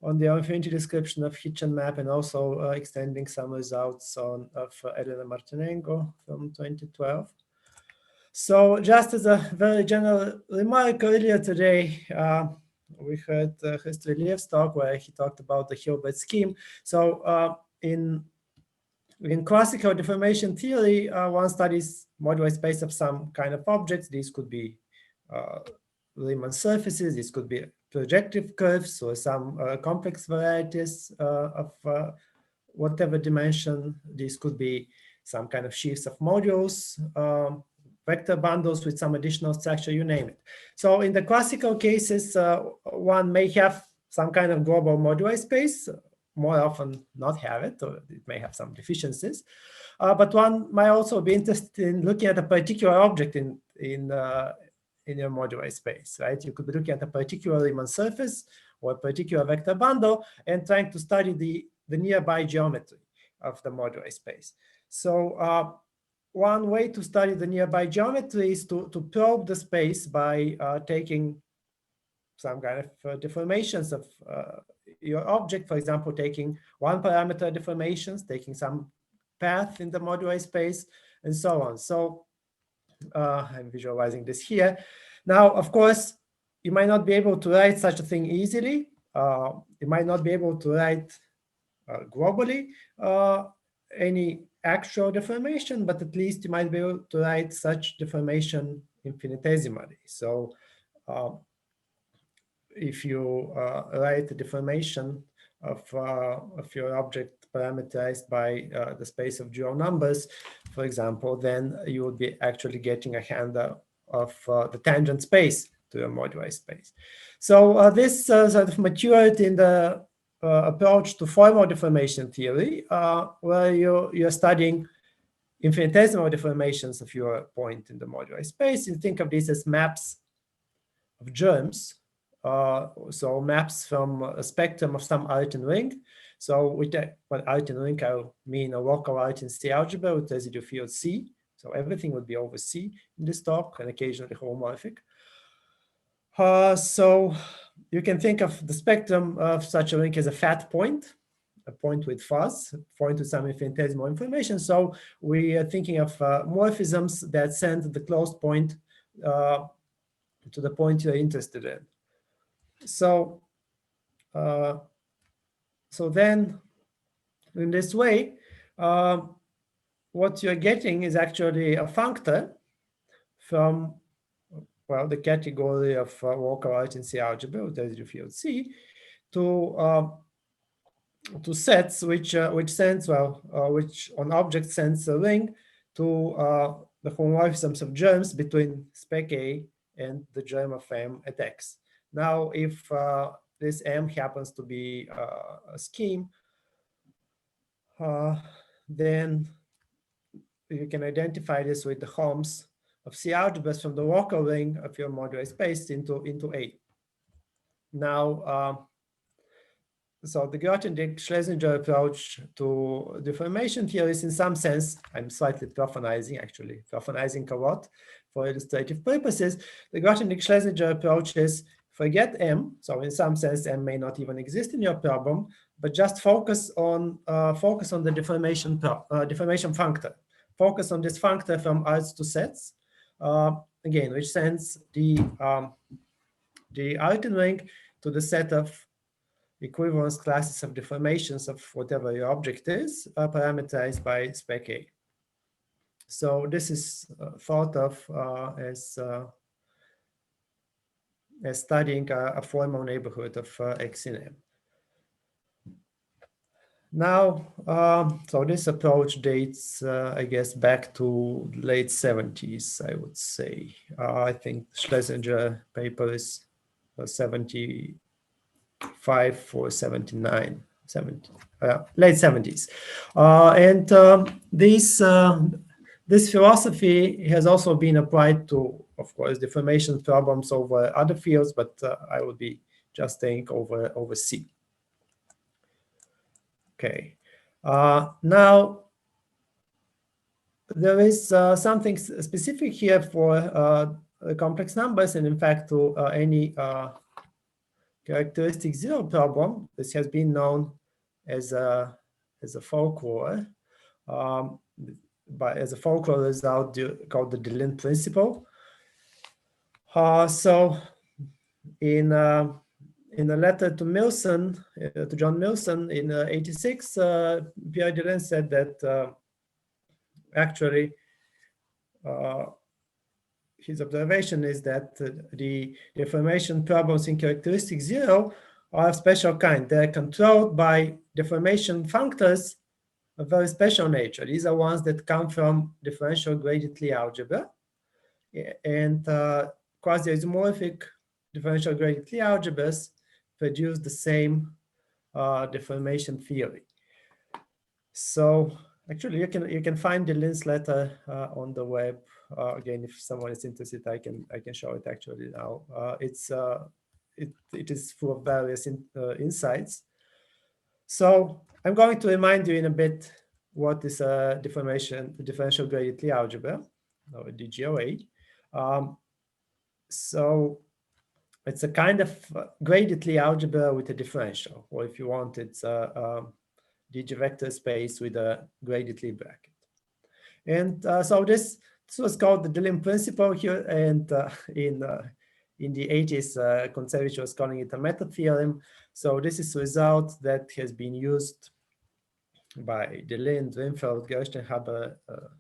on the infinity description of Hilbert Map, and also extending some results of Elena Martinengo from 2012. So just as a very general remark, earlier today, we heard Hristoliev's talk where he talked about the Hilbert scheme. So in classical deformation theory, one studies moduli space of some kind of objects. These could be Riemann surfaces, these could be projective curves, or some complex varieties of whatever dimension. These could be some kind of sheaves of modules, vector bundles with some additional structure, you name it. So in the classical cases, one may have some kind of global moduli space, more often not have it, or it may have some deficiencies. But one might also be interested in looking at a particular object in your moduli space, right? You could be looking at a particular Riemann surface or a particular vector bundle and trying to study the nearby geometry of the moduli space. So one way to study the nearby geometry is to probe the space by taking some kind of deformations of your object, for example, taking one parameter deformations, taking some path in the moduli space, and so on. So I'm visualizing this here. Now, of course, you might not be able to write such a thing easily. You might not be able to write globally any actual deformation, but at least you might be able to write such deformation infinitesimally. So if you write the deformation of your object parameterized by the space of dual numbers, for example, then you will be actually getting a handle of the tangent space to your moduli space. So this sort of matured in the approach to formal deformation theory, where you're studying infinitesimal deformations of your point in the moduli space. You think of these as maps of germs. So maps from a spectrum of some Artin ring. So with that, by Artin ring, I mean a local Artin C algebra with residue field C. So everything would be over C in this talk, and occasionally homomorphic. So you can think of the spectrum of such a ring as a fat point, a point with fuzz, a point with some infinitesimal information. So we are thinking of morphisms that send the closed point to the point you're interested in. So, so then in this way, what you're getting is actually a functor from, well, the category of local Artin C algebra with residue field C to sets which sends, well, which on object sends a ring to the homomorphisms of germs between spec A and the germ of M at X. Now, if this M happens to be a scheme, then you can identify this with the homes of C algebras from the local ring of your moduli space into A. Now, so the Grothendieck-Schlesinger approach to deformation theories, in some sense, I'm slightly prophanizing, actually, prophanizing a lot for illustrative purposes. The Grothendieck-Schlesinger approach is forget M. So in some sense, M may not even exist in your problem, but just focus on the deformation functor. Focus on this functor from R's to sets, again, which sends the the Artin ring to the set of equivalence classes of deformations of whatever your object is, are parameterized by spec A. So this is thought of as studying a formal neighborhood of X in M. Now, so this approach dates, I guess, back to late 70s, I would say. I think Schlesinger paper is 75 or 79, late 70s. And this philosophy has also been applied to, of course, deformation problems over other fields, but I would be just staying over C. Okay. Now, there is something specific here for complex numbers, and in fact, to any characteristic zero problem. This has been known as a folklore, as a folklore result called the Dillon Principle. So, in a letter to Milson, to John Milson in '86, Pierre Dillon said that actually his observation is that the deformation problems in characteristic zero are of special kind. They're controlled by deformation functors of very special nature. These are ones that come from differential graded Lie algebra, and quasi-isomorphic differential graded Lie algebras produce the same deformation theory. So actually, you can find Dillon's letter on the web. Again, if someone is interested, I can show it actually now. It is full of various insights. So I'm going to remind you in a bit what is a differential graded Lie algebra, or DGOA. So it's a kind of graded Lie algebra with a differential, or if you want, it's a DG vector space with a graded Lie bracket. And so this was called the Dillon Principle here, and in the 80s, Kontsevich was calling it a method theorem. So this is a result that has been used by Dillon, Drinfeld, Gerstenhaber,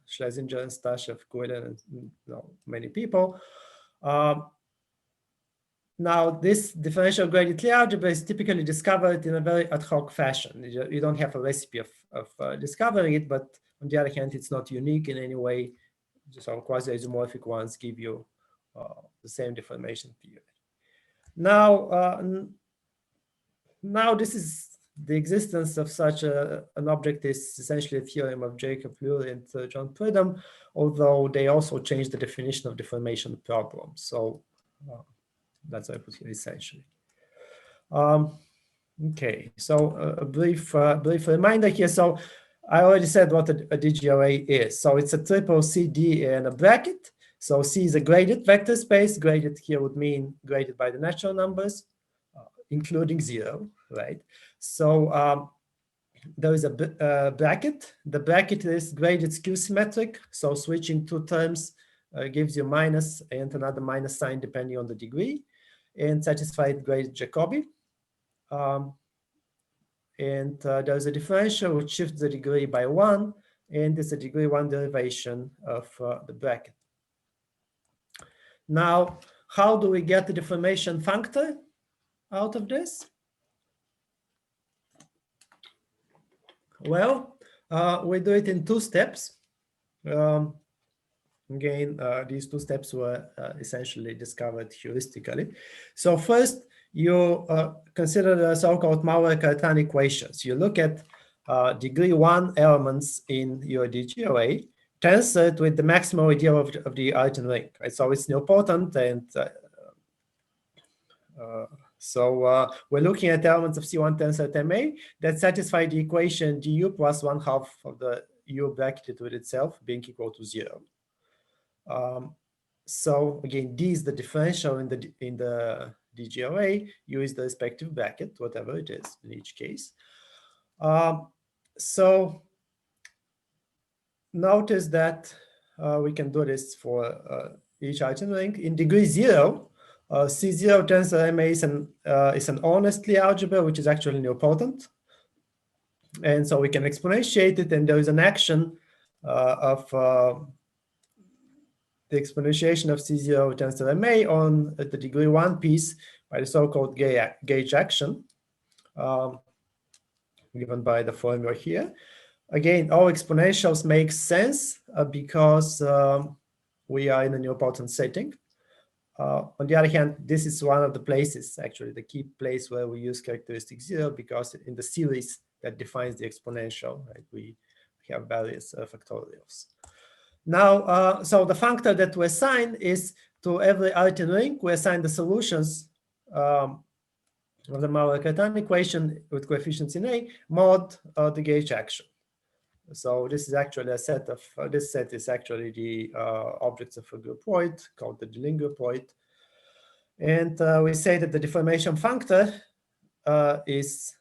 Schlesinger, and Stashev, Gulen, and many people. Now, this differential graded Lie algebra is typically discovered in a very ad hoc fashion. You don't have a recipe of discovering it, but on the other hand, it's not unique in any way. Some quasi-isomorphic ones give you the same deformation theory. Now, this is the existence of such an object is essentially a theorem of Jacob Lurie and John Pridham, although they also changed the definition of deformation problems. So that's what I put here essentially. Okay, so a brief reminder here. So I already said what a DGOA is. So it's a triple CD and a bracket. So C is a graded vector space. Graded here would mean graded by the natural numbers, including zero, right? So there is a bracket. The bracket is graded skew symmetric. So switching two terms gives you minus and another minus sign depending on the degree, and satisfied graded Jacobi. And there's a differential which shifts the degree by 1, and it's a degree 1 derivation of the bracket. Now, how do we get the deformation functor out of this? Well, we do it in 2 steps. Again, these 2 steps were essentially discovered heuristically. So first, you consider the so-called Maurer-Cartan equations. You look at degree 1 elements in your DGOA, tensored with the maximal ideal of the Artin ring. Right? So it's nilpotent, and so we're looking at elements of C1 tensored MA that satisfy the equation du plus 1/2 of the U bracketed with itself being equal to 0. So again, D is the differential in the DGOA. U is the respective bracket, whatever it is in each case. So notice that we can do this for each Artin ring. In degree 0, C0 tensor MA is an honest Lie algebra, which is actually nilpotent. And so we can exponentiate it, and there is an action of the exponentiation of C0 tensor MA on the degree 1 piece by the so-called gauge action, given by the formula here. Again, all exponentials make sense because we are in a nilpotent setting. On the other hand, this is one of the places, actually, the key place where we use characteristic 0, because in the series that defines the exponential, right, we have various factorials. Now, so the functor that we assign is to every Artin ring, we assign the solutions of the Maurer-Cartan equation with coefficients in A, mod the gauge action. So this is actually a set of, this set is actually the objects of a groupoid called the Dillon groupoid. And we say that the deformation functor is,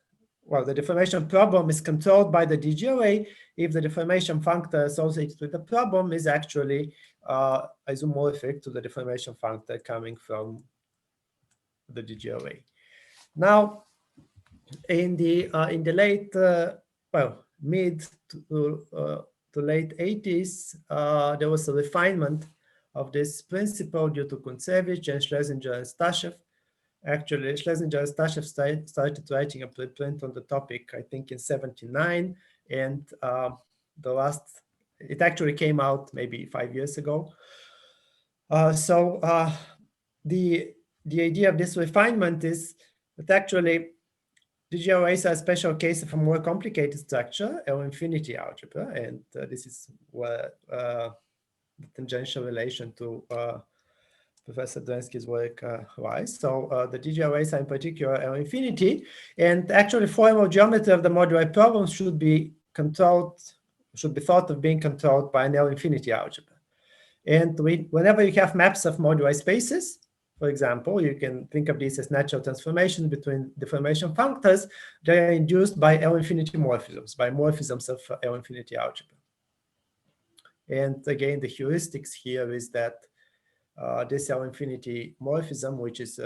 well, the deformation problem is controlled by the DGRA if the deformation functor associated with the problem is actually isomorphic to the deformation functor coming from the DGRA. Now, in the late, well, mid to late 80s, there was a refinement of this principle due to Kuntsevich and Schlesinger and Stashev. Actually, Schlesinger and Stashev started writing a preprint on the topic, I think, in '79, and it actually came out maybe 5 years ago. The idea of this refinement is that actually DGRAs are a special case of a more complicated structure, L-infinity algebra, and this is where the tangential relation to Professor Drensky's work lies. So the DGRAs are in particular L-infinity, and actually formal geometry of the moduli problem should be controlled, should be thought of being controlled by an L-infinity algebra. And whenever you have maps of moduli spaces, for example, you can think of these as natural transformations between deformation functors. They are induced by L-infinity morphisms, by morphisms of L-infinity algebra. And again, the heuristics here is that this L-infinity morphism, which is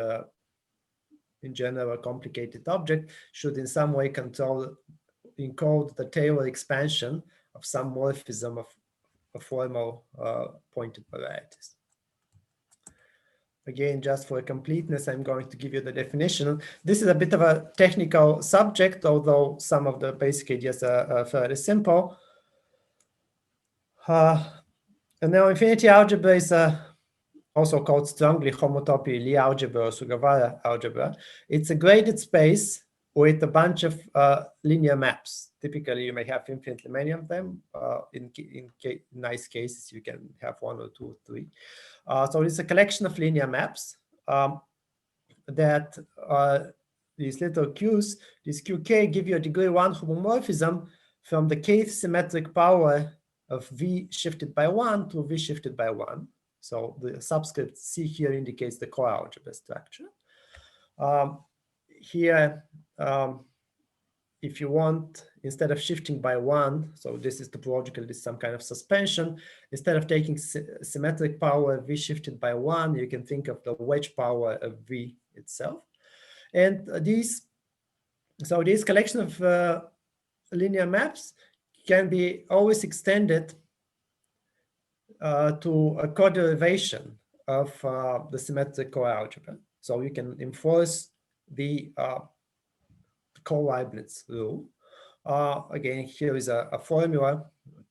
in general a complicated object, should in some way encode the Taylor expansion of some morphism of formal pointed varieties. Again, just for completeness, I'm going to give you the definition. This is a bit of a technical subject, although some of the basic ideas are fairly simple. An L-infinity algebra is also called strongly homotopy Lie algebra or Sugawara algebra. It's a graded space with a bunch of linear maps. Typically, you may have infinitely many of them. In nice cases, you can have 1 or 2 or 3. So it's a collection of linear maps that these little q's, these qk, give you a degree 1 homomorphism from the kth symmetric power of v shifted by 1 to v shifted by 1. So the subscript C here indicates the core algebra structure. Here, if you want, instead of shifting by 1, so this is topologically, this is some kind of suspension. Instead of taking symmetric power v shifted by 1, you can think of the wedge power of v itself. And this collection of linear maps can be always extended to a co-derivation of the symmetric core algebra. So you can enforce the co-Leibniz rule. Again, here is a formula,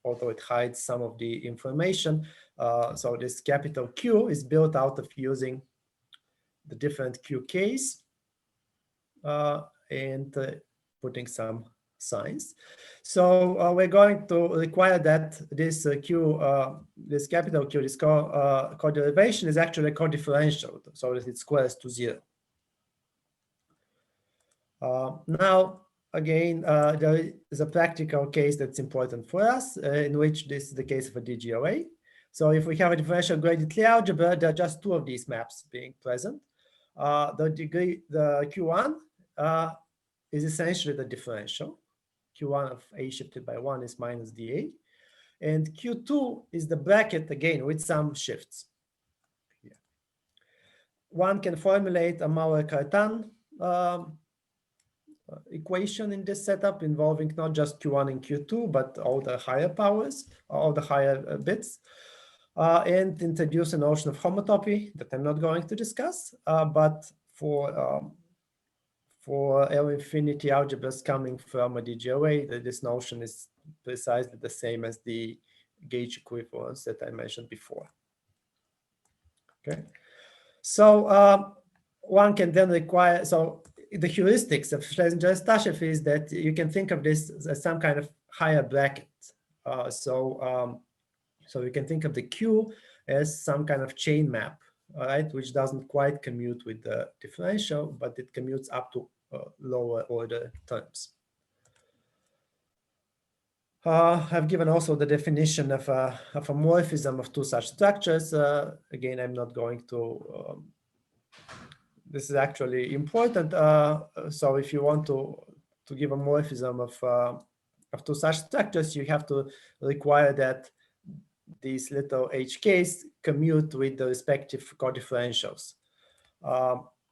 although it hides some of the information. So this capital Q is built out of using the different QKs and putting some signs. So we're going to require that this this capital Q, this co-derivation is actually co-differential, so that it squares to 0. Now, again, there is a practical case that's important for us, in which this is the case of a DGRA. So if we have a differential graded Lie algebra, there are just 2 of these maps being present. The Q1 is essentially the differential. Q1 of A shifted by 1 is minus dA. And Q2 is the bracket, again, with some shifts. one can formulate a Maurer-Cartan equation in this setup involving not just Q1 and Q2, but all the higher powers, all the higher bits, and introduce a notion of homotopy that I'm not going to discuss, but for L infinity algebras coming from a DG array, this notion is precisely the same as the gauge equivalence that I mentioned before. Okay, so one can then require, so the heuristics of Schlesinger-Stashev is that you can think of this as some kind of higher bracket. So you can think of the Q as some kind of chain map, all right, which doesn't quite commute with the differential, but it commutes up to lower order terms. I've given also the definition of a morphism of two such structures. Again, I'm not going to. This is actually important. So if you want to give a morphism of two such structures, you have to require that these little HKs commute with the respective codifferentials.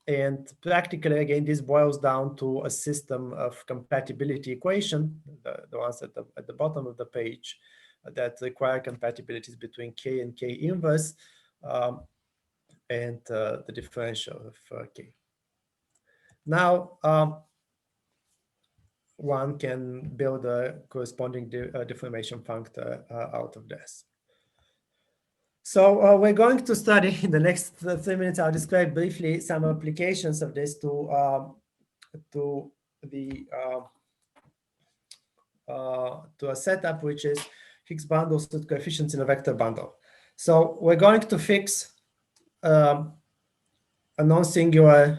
And practically, again, this boils down to a system of compatibility equation, the ones at the bottom of the page, that require compatibilities between K and K inverse, and the differential of K. Now, one can build a corresponding deformation functor out of this. So we're going to study in the next 3 minutes. I'll describe briefly some applications of this to a setup which is Higgs bundles with coefficients in a vector bundle. So we're going to fix a non-singular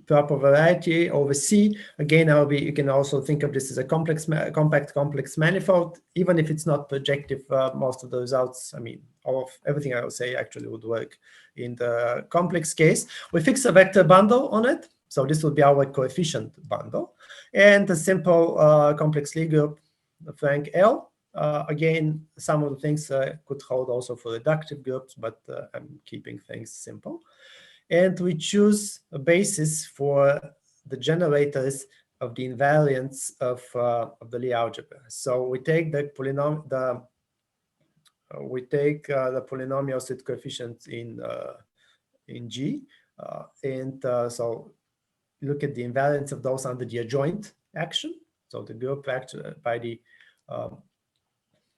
proper variety over C. Again, you can also think of this as a compact complex manifold. Even if it's not projective, most of the results, I mean, everything I will say actually would work in the complex case. We fix a vector bundle on it. So this will be our coefficient bundle. And a simple complex Lie group, Frank L. Again, some of the things could hold also for reductive groups, but I'm keeping things simple. And we choose a basis for the generators of the invariants of the Lie algebra. So we take the polynomials with coefficients in G, and so look at the invariants of those under the adjoint action. So the group actually by the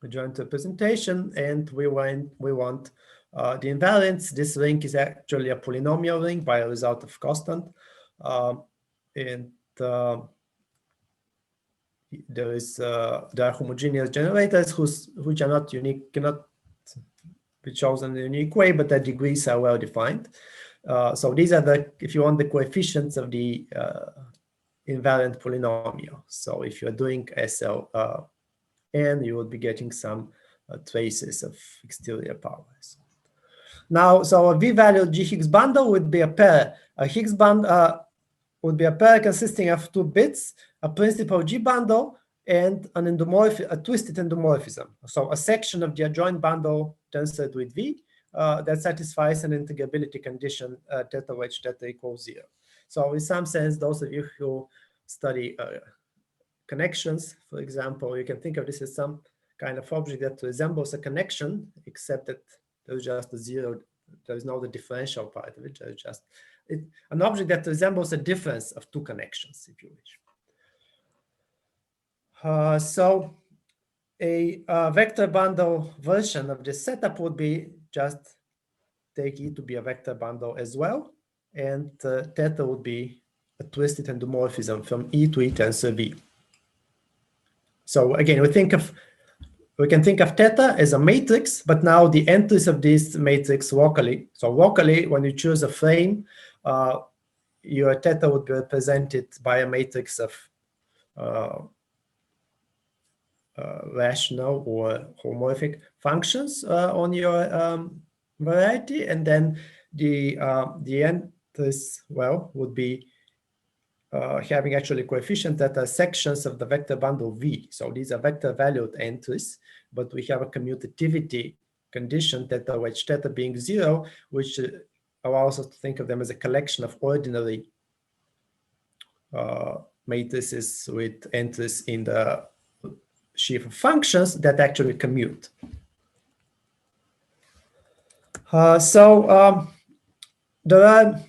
adjoint representation, and we want the invariants. This ring is actually a polynomial ring by a result of constant, and there are homogeneous generators which are not unique, cannot be chosen in a unique way, but their degrees are well defined. So these are if you want, the coefficients of the invariant polynomial. So if you're doing SL n, you will be getting some traces of exterior powers. Now, so a V-valued G Higgs bundle would be a pair. A Higgs bundle would be a pair consisting of two bits, a principal G bundle, and a twisted endomorphism. So a section of the adjoint bundle tensor with V that satisfies an integrability condition theta wedge theta equals 0. So in some sense, those of you who study connections, for example, you can think of this as some kind of object that resembles a connection, except that there's just a zero, there is no the differential part of it. There's just an object that resembles a difference of two connections, if you wish. So a vector bundle version of this setup would be just take E to be a vector bundle as well, and theta would be a twisted endomorphism from E to E tensor V. So again, we can think of theta as a matrix, but now the entries of this matrix locally. So locally, when you choose a frame, your theta would be represented by a matrix of rational or homomorphic functions on your variety, and then the entries, well, would be having actually coefficient that are sections of the vector bundle V. So these are vector valued entries, but we have a commutativity condition theta wedge theta being 0, which allows us to think of them as a collection of ordinary matrices with entries in the sheaf of functions that actually commute. There are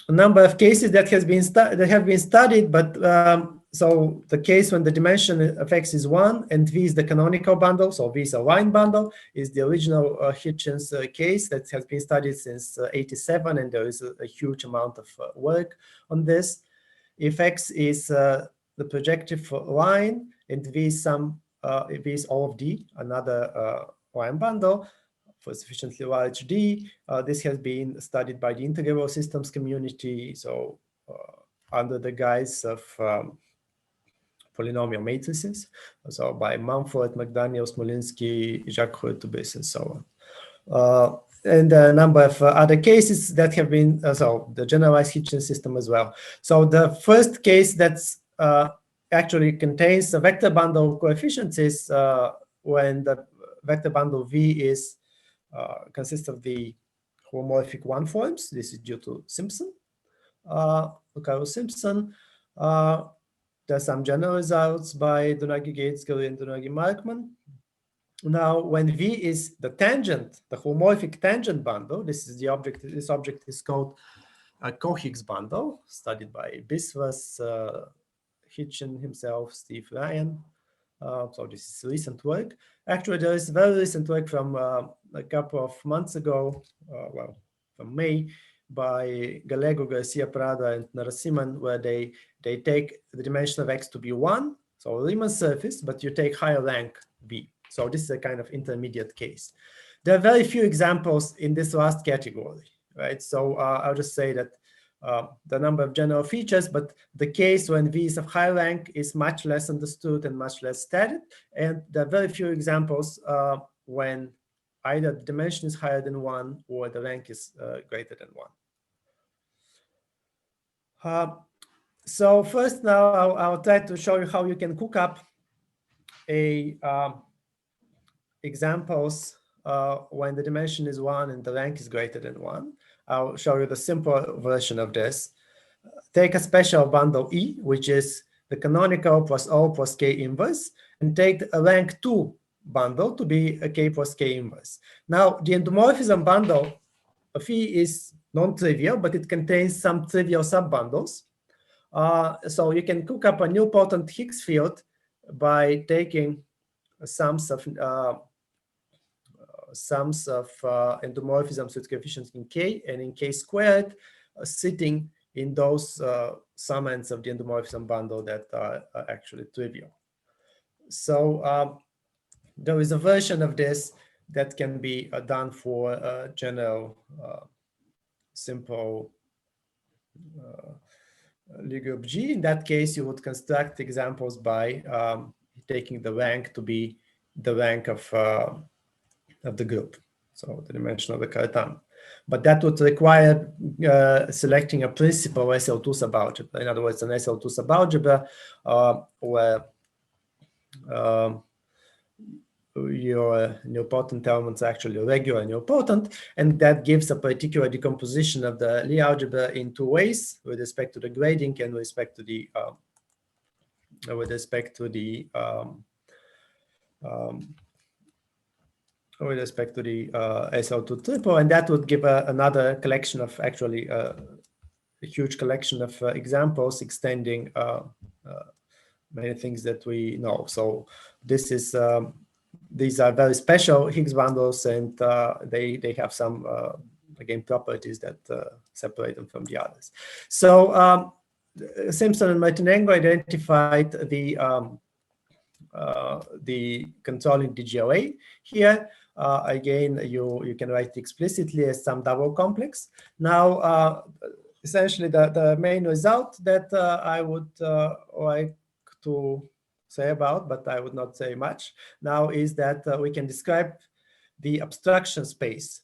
a number of cases that have been studied, but so the case when the dimension of X is 1 and V is the canonical bundle, so V is a line bundle, is the original Hitchens case that has been studied since '87, and there is a huge amount of work on this. If X is the projective line and V is V is all of D, another line bundle for sufficiently large D, this has been studied by the integral systems community, so under the guise of polynomial matrices, so by Mumford, McDaniel, Smolinski, Jacques Hurtubis, and so on. And a number of other cases that have been, so the generalized Hitchens system as well. So the first case that's actually contains a vector bundle of coefficients is when the vector bundle V is consists of the homomorphic one forms. This is due to Simpson, Carl Simpson. There are some general results by Donagi-Gatesbury and Donagi-Markman. Now, when V is the tangent, the homomorphic tangent bundle, this is the object. This object is called a Cauchy's bundle, studied by Biswas, Hitchen himself, Steve Ryan. So this is recent work. Actually, there is very recent work from a couple of months ago, well, from May, by Gallego, Garcia Prada, and Narasimhan, where they take the dimension of X to be 1, so Riemann surface, but you take higher rank V. So this is a kind of intermediate case. There are very few examples in this last category, right? So I'll just say that the number of general features, but the case when V is of high rank is much less understood and much less studied. And there are very few examples when either the dimension is higher than 1 or the rank is greater than 1. So first now I'll try to show you how you can cook up examples when the dimension is 1 and the rank is greater than 1. I'll show you the simple version of this. Take a special bundle E, which is the canonical plus O plus K inverse, and take a rank 2 bundle to be a K plus K inverse. Now, the endomorphism bundle of E is non-trivial, but it contains some trivial subbundles. So you can cook up a nilpotent Higgs field by taking sums of endomorphisms with coefficients in K and in K squared, sitting in those summands of the endomorphism bundle that are actually trivial. So there is a version of this that can be done for general simple Lie group G. In that case, you would construct examples by taking the rank to be the rank of the group, so the dimension of the Cartan. But that would require selecting a principal SL2 subalgebra. In other words, an SL2 subalgebra where your nilpotent elements are actually regular nilpotent, and that gives a particular decomposition of the Lie algebra in two ways, with respect to the grading and with respect to the SL2 triple, and that would give another collection of actually a huge collection of examples extending many things that we know. So this is these are very special Higgs bundles, and they have some again properties that separate them from the others. So Simpson and Martinengo identified the controlling DGOA here. Again, you can write explicitly as some double complex. Now, essentially, the main result that I would like to say about, but I would not say much now, is that we can describe the abstraction space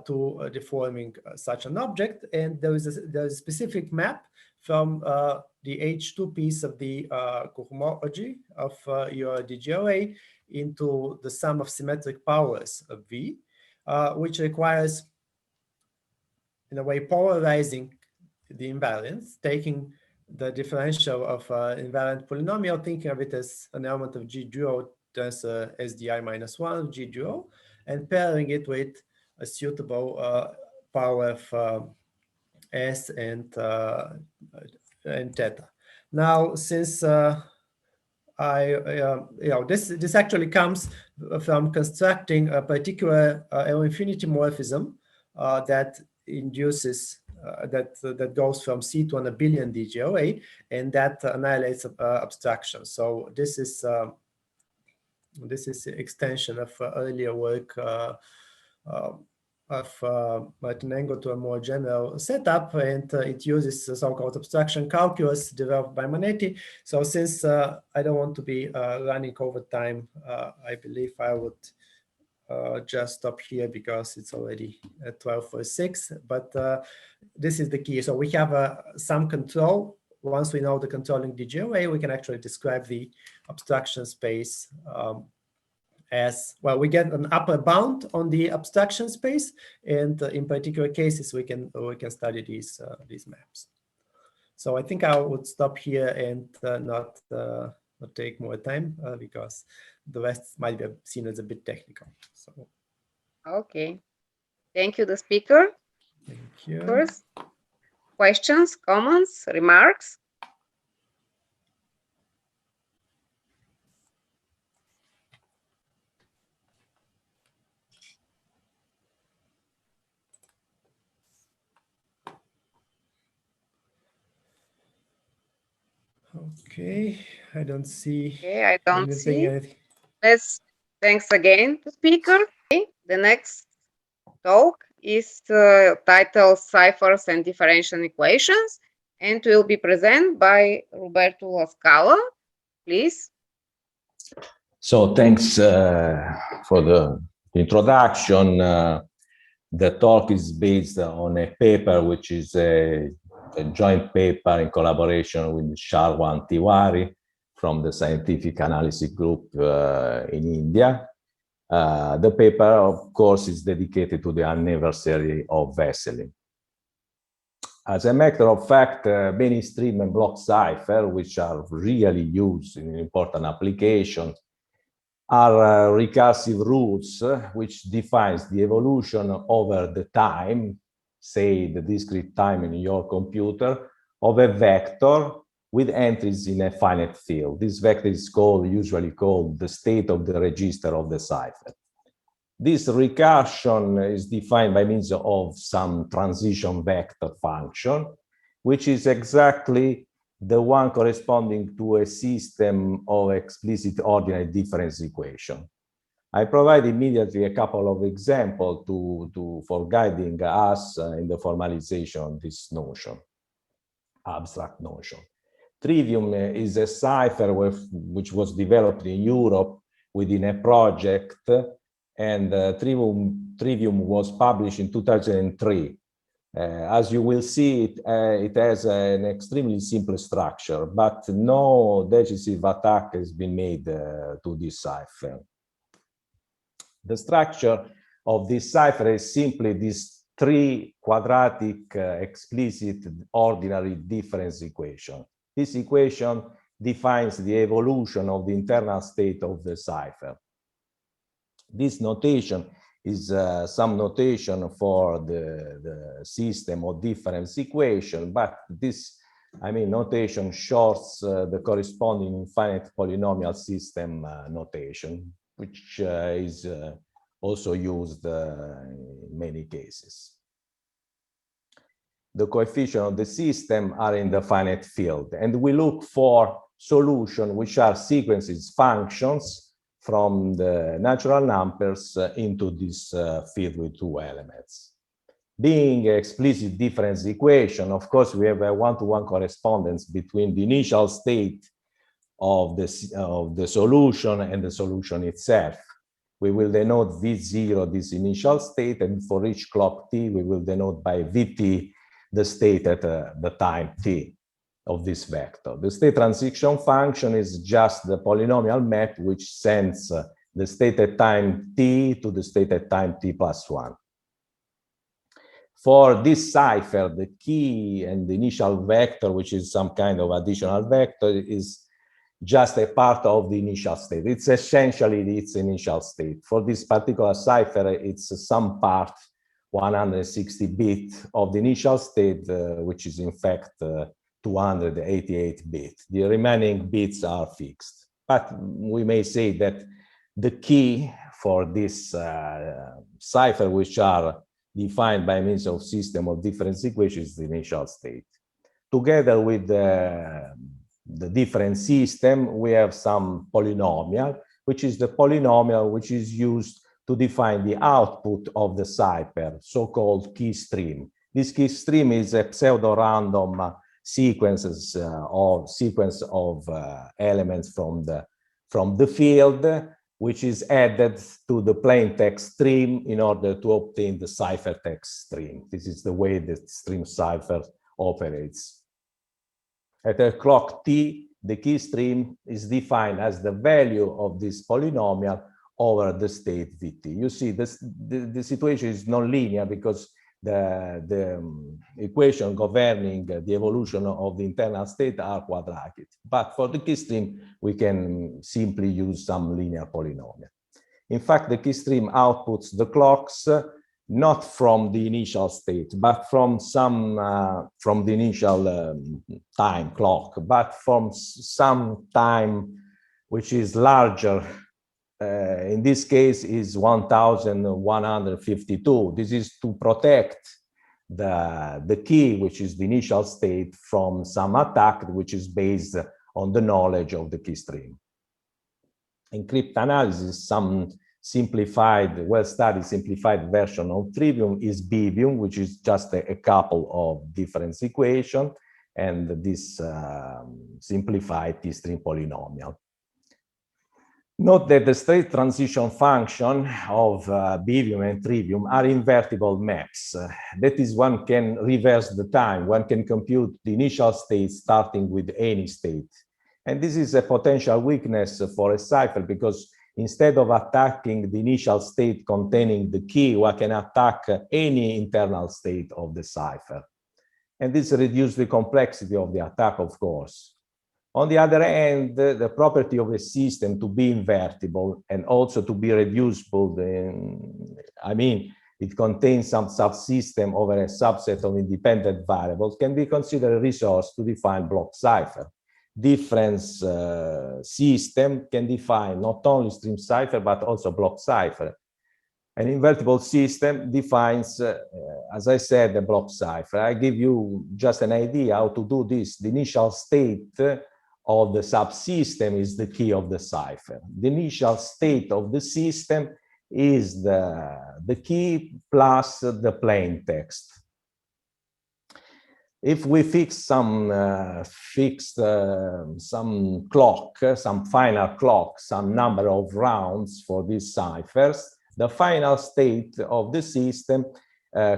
to deforming such an object, and there is a specific map from the H2 piece of the cohomology of your DGOA into the sum of symmetric powers of V, which requires in a way, polarizing the invariance, taking the differential of invariant polynomial, thinking of it as an element of G dual times SDI minus 1 of G dual, and pairing it with a suitable power of S and theta. Now, since this actually comes from constructing a particular L infinity morphism that induces that goes from C to an abelian DGOA, and that annihilates abstraction. So this is extension of earlier work of Martinengo to a more general setup, and it uses the so-called obstruction calculus developed by Manetti. So since I don't want to be running over time, I believe I would just stop here because it's already at 12:06. But this is the key. So we have some control. Once we know the controlling DGOA, we can actually describe the obstruction space as well. We get an upper bound on the abstraction space, and in particular cases, we can study these maps. So I think I would stop here and not take more time because the rest might be seen as a bit technical. So Okay, thank you, the speaker. thank you. First, questions, comments, remarks? Okay, I don't see. Okay, I don't anything. see. Thanks again to speaker. Okay, the next talk is titled Ciphers and Differential Equations, and will be presented by Roberto La Scala. Please. So thanks for the introduction. The talk is based on a paper which is a joint paper in collaboration with Sharwa and Tewari from the Scientific Analysis Group in India. The paper, of course, is dedicated to the anniversary of Vesselin. As a matter of fact, many stream and block cipher, which are really used in important applications, are recursive rules which defines the evolution over the time, say the discrete time in your computer, of a vector with entries in a finite field. This vector is usually called the state of the register of the cipher. This recursion is defined by means of some transition vector function, which is exactly the one corresponding to a system of explicit ordinary difference equation. I provide immediately a couple of examples for guiding us in the formalization of this notion, abstract notion. Trivium is a cipher which was developed in Europe within a project, and Trivium was published in 2003. As you will see, it has an extremely simple structure, but no decisive attack has been made to this cipher. The structure of this cipher is simply this three quadratic explicit ordinary difference equation. This equation defines the evolution of the internal state of the cipher. This notation is some notation for the system of difference equation, but this, notation shorts the corresponding infinite polynomial system notation, which is also used in many cases. The coefficients of the system are in the finite field, and we look for solutions which are sequences, functions from the natural numbers into this field with two elements. Being an explicit difference equation, of course, we have a one-to-one correspondence between the initial state of the solution and the solution itself. We will denote V0, this initial state, and for each clock t, we will denote by Vt the state at the time t of this vector. The state transition function is just the polynomial map which sends the state at time t to the state at time t plus 1. For this cipher, the key and the initial vector, which is some kind of additional vector, is just a part of the initial state. It's essentially its initial state. For this particular cipher, it's some part 160-bit of the initial state, which is in fact 288-bit. The remaining bits are fixed. But we may say that the key for this cipher, which are defined by means of system of difference equations, is the initial state. Together with the different system, we have some polynomial, which is the polynomial which is used to define the output of the cipher, so-called key stream. This key stream is a pseudo-random sequence of elements from the field, which is added to the plain text stream in order to obtain the ciphertext stream. This is the way the stream cipher operates. At a clock t, the key stream is defined as the value of this polynomial over the state vt. You see, the situation is nonlinear because the equation governing the evolution of the internal state are quadratic. But for the key stream, we can simply use some linear polynomial. In fact, the key stream outputs the clocks not from the initial state, but from the initial time clock, but from some time which is larger. In this case is 1152. This is to protect the key, which is the initial state, from some attack which is based on the knowledge of the key stream. In cryptanalysis, some simplified, well-studied simplified version of trivium is bivium, which is just a couple of difference equations, and this simplified T-string polynomial. Note that the state transition function of bivium and trivium are invertible maps. That is, one can reverse the time, one can compute the initial state starting with any state. And this is a potential weakness for a cipher, because instead of attacking the initial state containing the key, one can attack any internal state of the cipher. And this reduces the complexity of the attack, of course. On the other hand, the property of a system to be invertible and also to be reducible, I mean, it contains some subsystem over a subset of independent variables, can be considered a resource to define block cipher. Difference system can define not only stream cipher, but also block cipher. An invertible system defines, as I said, the block cipher. I give you just an idea how to do this. The initial state of the subsystem is the key of the cipher. The initial state of the system is the key plus the plain text. If we fix some clock, some final clock, some number of rounds for these ciphers, the final state of the system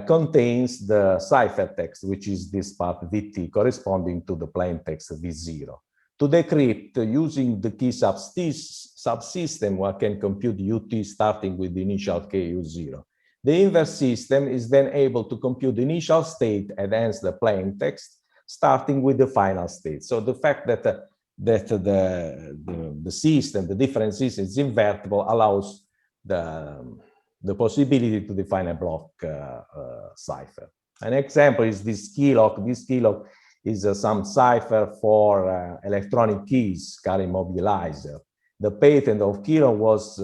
contains the ciphertext, which is this part Vt corresponding to the plain text V0. To decrypt, using the key subsystem, one can compute Ut starting with the initial k U0. The inverse system is then able to compute the initial state and hence the plain text, starting with the final state. So the fact that the system, the different system is invertible, allows the possibility to define a block cipher. An example is this key lock. This key lock is some cipher for electronic keys, carry mobilizer. The patent of key lock was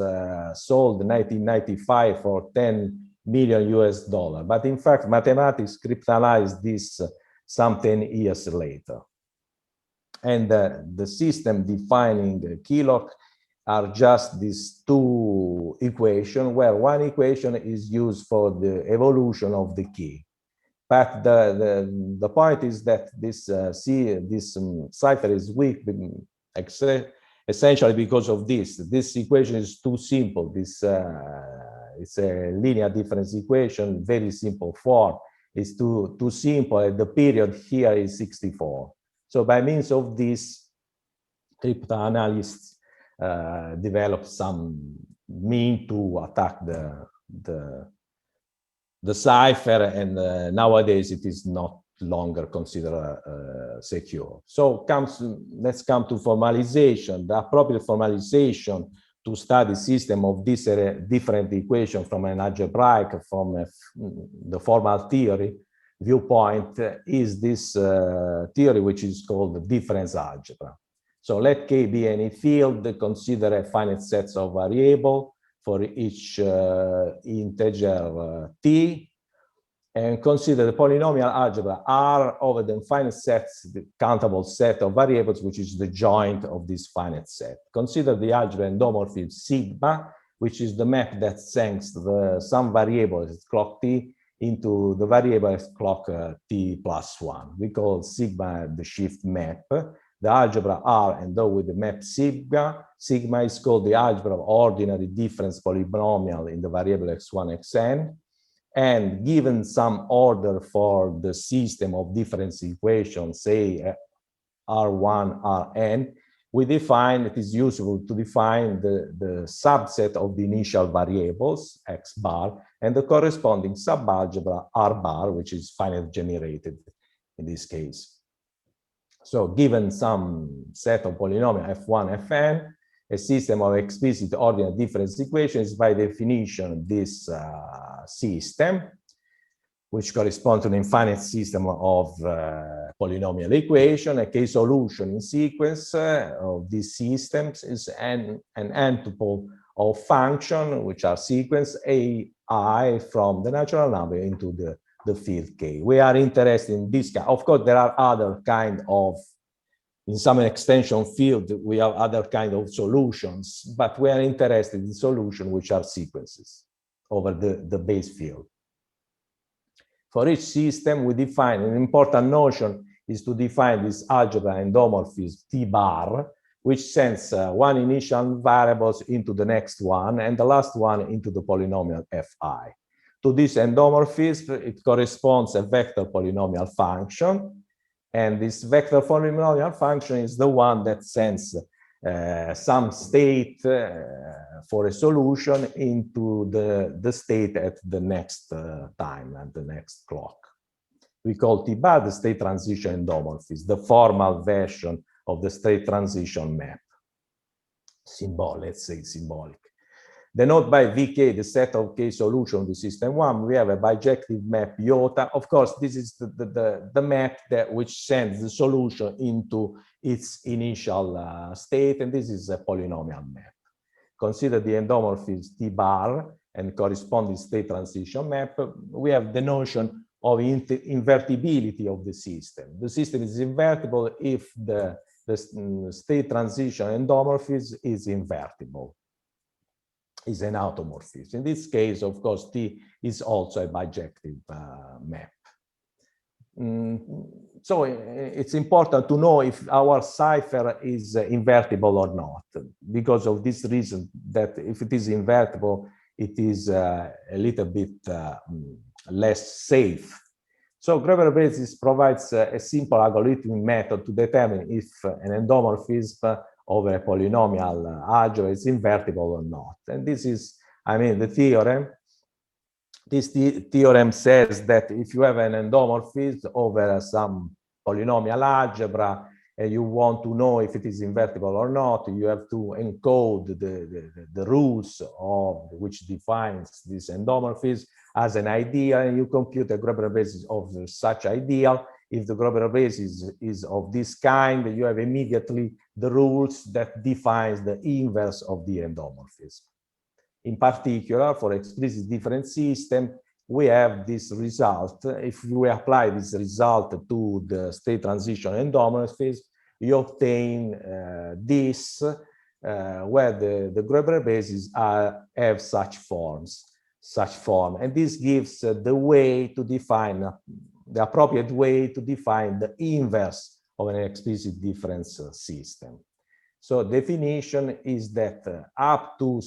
sold in 1995 for $10 million US, but in fact, mathematics cryptanalyzed this some 10 years later. And the system defining the key lock are just these two equations, where one equation is used for the evolution of the key. But the point is that this cipher is weak, essentially because of this. This equation is too simple. It's a linear difference equation, very simple form. It's too simple, and the period here is 64. So by means of this, cryptanalysts developed some mean to attack the cipher, and nowadays it is not longer considered secure. So let's come to formalization. The appropriate formalization to study system of this different equation from an algebraic, from the formal theory viewpoint, is this theory which is called the difference algebra. So let K be any field, consider a finite set of variables for each integer t, and consider the polynomial algebra R over the finite sets, the countable set of variables, which is the joint of this finite set. Consider the algebra endomorphism sigma, which is the map that sends some variable as clock t into the variable as clock t plus 1. We call sigma the shift map. The algebra R endowed with the map sigma. Sigma is called the algebra of ordinary difference polynomial in the variable x1, xn. And given some order for the system of difference equations, say R1, Rn, we define, it is useful to define the subset of the initial variables, x bar, and the corresponding subalgebra R bar, which is finite generated in this case. So given some set of polynomial f1, fn, a system of explicit ordinary difference equations, by definition, this system, which corresponds to an infinite system of polynomial equation. A k-solution in sequence of these systems is an n-tuple of function, which are sequence ai from the natural number into the field k. We are interested in this kind. Of course, there are other kind of, in some extension field, we have other kind of solutions, but we are interested in solutions which are sequences over the base field. For each system, we define an important notion is to define this algebra endomorphism T bar, which sends one initial variables into the next one and the last one into the polynomial fi. To this endomorphism, it corresponds a vector polynomial function. And this vector polynomial function is the one that sends some state for a solution into the state at the next time, at the next clock. We call T bar the state transition endomorphism, the formal version of the state transition map. Let's say symbolic. Denote by Vk the set of k solution to system 1. We have a bijective map iota. Of course, this is the map which sends the solution into its initial state, and this is a polynomial map. Consider the endomorphism T bar and corresponding state transition map. We have the notion of invertibility of the system. The system is invertible if the state transition endomorphism is invertible. Is an automorphism. In this case, of course, T is also a bijective map. So it's important to know if our cipher is invertible or not, because of this reason that if it is invertible, it is a little bit less safe. So Grobler-Basis provides a simple algorithmic method to determine if an endomorphism over a polynomial algebra is invertible or not. And this is, I mean, the theorem. This theorem says that if you have an endomorphism over some polynomial algebra and you want to know if it is invertible or not, you have to encode the rules of which defines this endomorphism as an ideal, and you compute a Grobler-Basis of such ideal. If the Grobler-Basis is of this kind, you have immediately the rules that defines the inverse of the endomorphism. In particular, for explicit difference system, we have this result. If we apply this result to the state transition endomorphism, you obtain this, where the Grobler-Basis have such form. And this gives the way to define, the appropriate way to define the inverse of an explicit difference system. So definition is that up to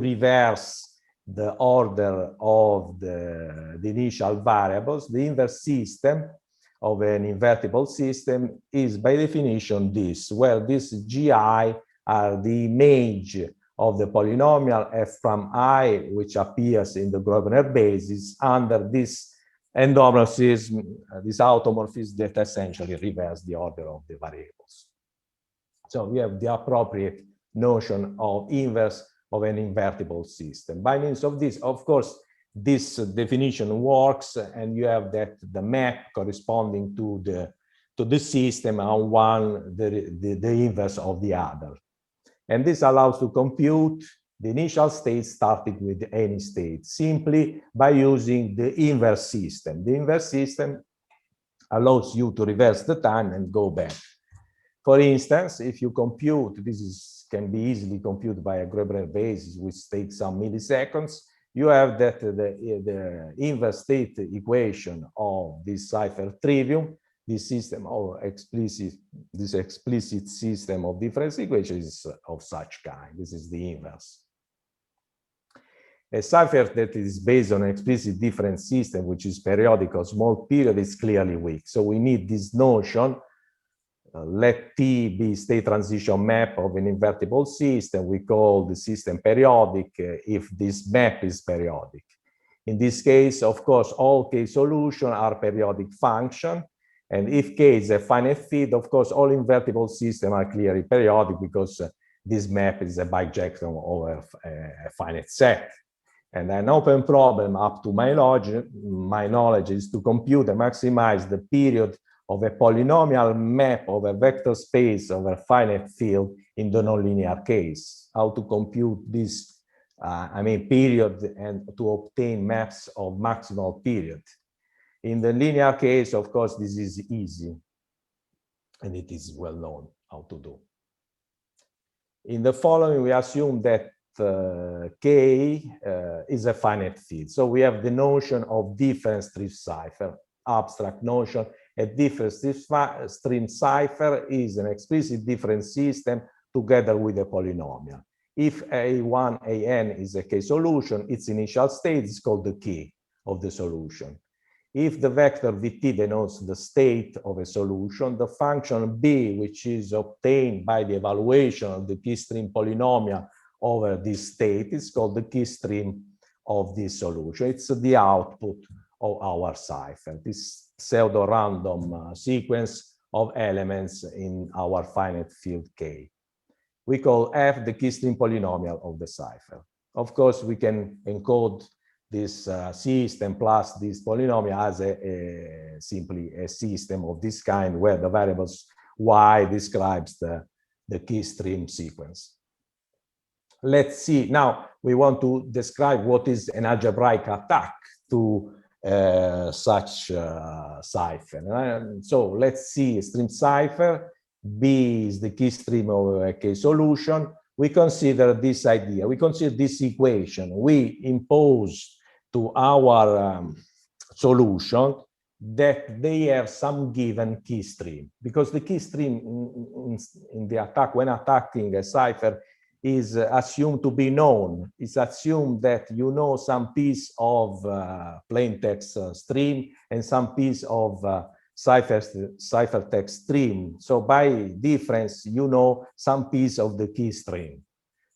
reverse the order of the initial variables, the inverse system of an invertible system is by definition this, where this GI are the image of the polynomial f prime I, which appears in the Grosvenor basis under this endomorphism, this automorphism that essentially reverses the order of the variables. So we have the appropriate notion of inverse of an invertible system. By means of this, of course, this definition works, and you have that the map corresponding to the system on one, the inverse of the other. And this allows to compute the initial state starting with any state simply by using the inverse system. The inverse system allows you to reverse the time and go back. For instance, if you compute, can be easily computed by a Grosvenor basis, which takes some milliseconds, you have that the inverse state equation of this Cipher trivium, this system of this explicit system of difference equations is of such kind. This is the inverse. A cipher that is based on an explicit difference system, which is periodic or small period, is clearly weak. So we need this notion. Let T be state transition map of an invertible system. We call the system periodic if this map is periodic. In this case, of course, all K solutions are periodic function. And if K is a finite field, of course, all invertible systems are clearly periodic because this map is a bijection over a finite set. And an open problem up to my knowledge is to compute and maximize the period of a polynomial map of a vector space of a finite field in the nonlinear case. How to compute this, period, and to obtain maps of maximal period. In the linear case, of course, this is easy, and it is well known how to do. In the following, we assume that K is a finite field. So we have the notion of difference stream cipher, abstract notion. A difference stream cipher is an explicit difference system together with a polynomial. If A1, AN is a K solution, its initial state is called the key of the solution. If the vector Vt denotes the state of a solution, the function B, which is obtained by the evaluation of the key stream polynomial over this state, is called the key stream of this solution. It's the output of our cipher, this pseudo-random sequence of elements in our finite field K. We call F the key stream polynomial of the cipher. Of course, we can encode this system plus this polynomial as simply a system of this kind where the variables Y describes the key stream sequence. Let's see, now we want to describe what is an algebraic attack to such cipher. So let's see, stream cipher, B is the key stream of a K solution. We consider this idea, we consider this equation. We impose to our solution that they have some given key stream, because the key stream in the attack, when attacking a cipher, is assumed to be known. It's assumed that you know some piece of plain text stream and some piece of ciphertext stream. So by difference, you know some piece of the key stream.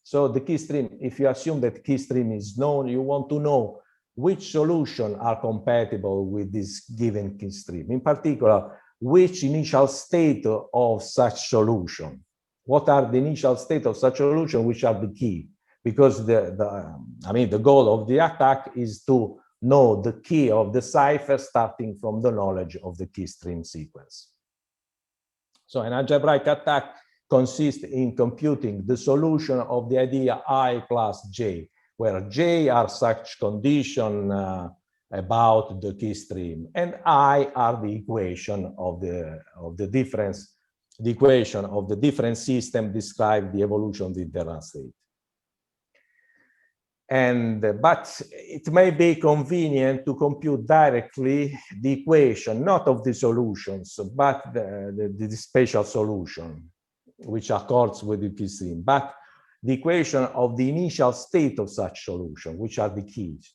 So the key stream, if you assume that key stream is known, you want to know which solutions are compatible with this given key stream. In particular, which initial state of such solution. What are the initial state of such solution, which are the key? Because the goal of the attack is to know the key of the cipher starting from the knowledge of the key stream sequence. So an algebraic attack consists in computing the solution of the idea I plus J, where J are such condition about the key stream, and I are the equation of the difference. The equation of the difference system describes the evolution of the internal state. But it may be convenient to compute directly the equation, not of the solutions, but the spatial solution, which accords with the key stream, but the equation of the initial state of such solution, which are the keys.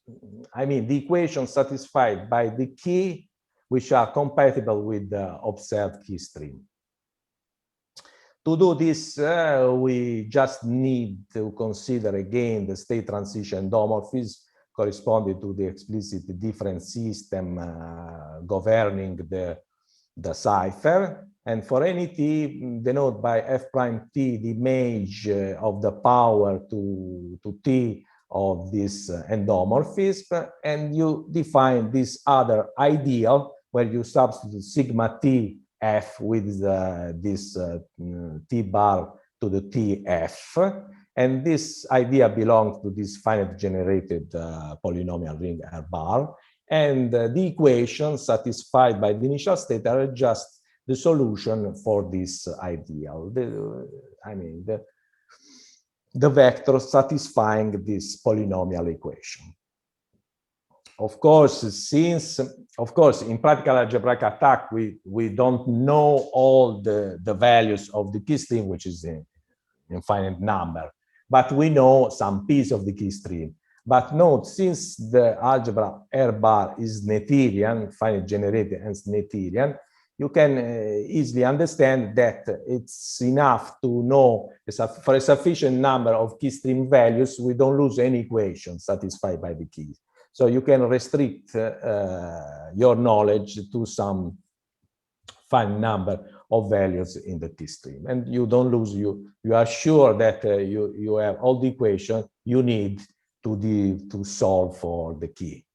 The equation satisfied by the key, which are compatible with the observed key stream. To do this, we just need to consider again the state transition endomorphism corresponding to the explicit difference system governing the cipher. And for any t, denote by f prime t the image of the power to t of this endomorphism, and you define this other ideal where you substitute sigma t f with this t bar to the tf, and this idea belongs to this finite generated polynomial ring R bar, and the equations satisfied by the initial state are just the solution for this ideal. The vector satisfying this polynomial equation. Of course, in practical algebraic attack, we don't know all the values of the key stream, which is an infinite number, but we know some piece of the key stream. But note, since the algebra R bar is Noetherian, finite generated and Noetherian, you can easily understand that it's enough to know for a sufficient number of key stream values, we don't lose any equation satisfied by the keys. So you can restrict your knowledge to some finite number of values in the key stream, and you don't lose. You are sure that you have all the equation you need to solve for the key.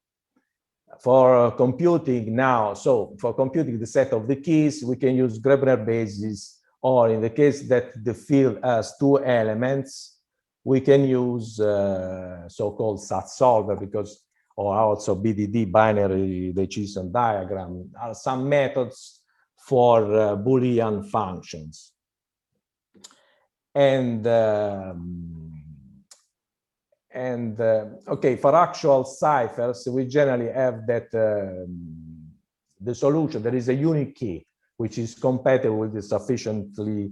For computing now, so for computing the set of the keys, we can use Grabner basis, or in the case that the field has two elements, we can use so-called SAT solver, because, or also BDD, binary decision diagram, are some methods for Boolean functions. And okay, for actual ciphers, we generally have that the solution, there is a unique key, which is compatible with the sufficiently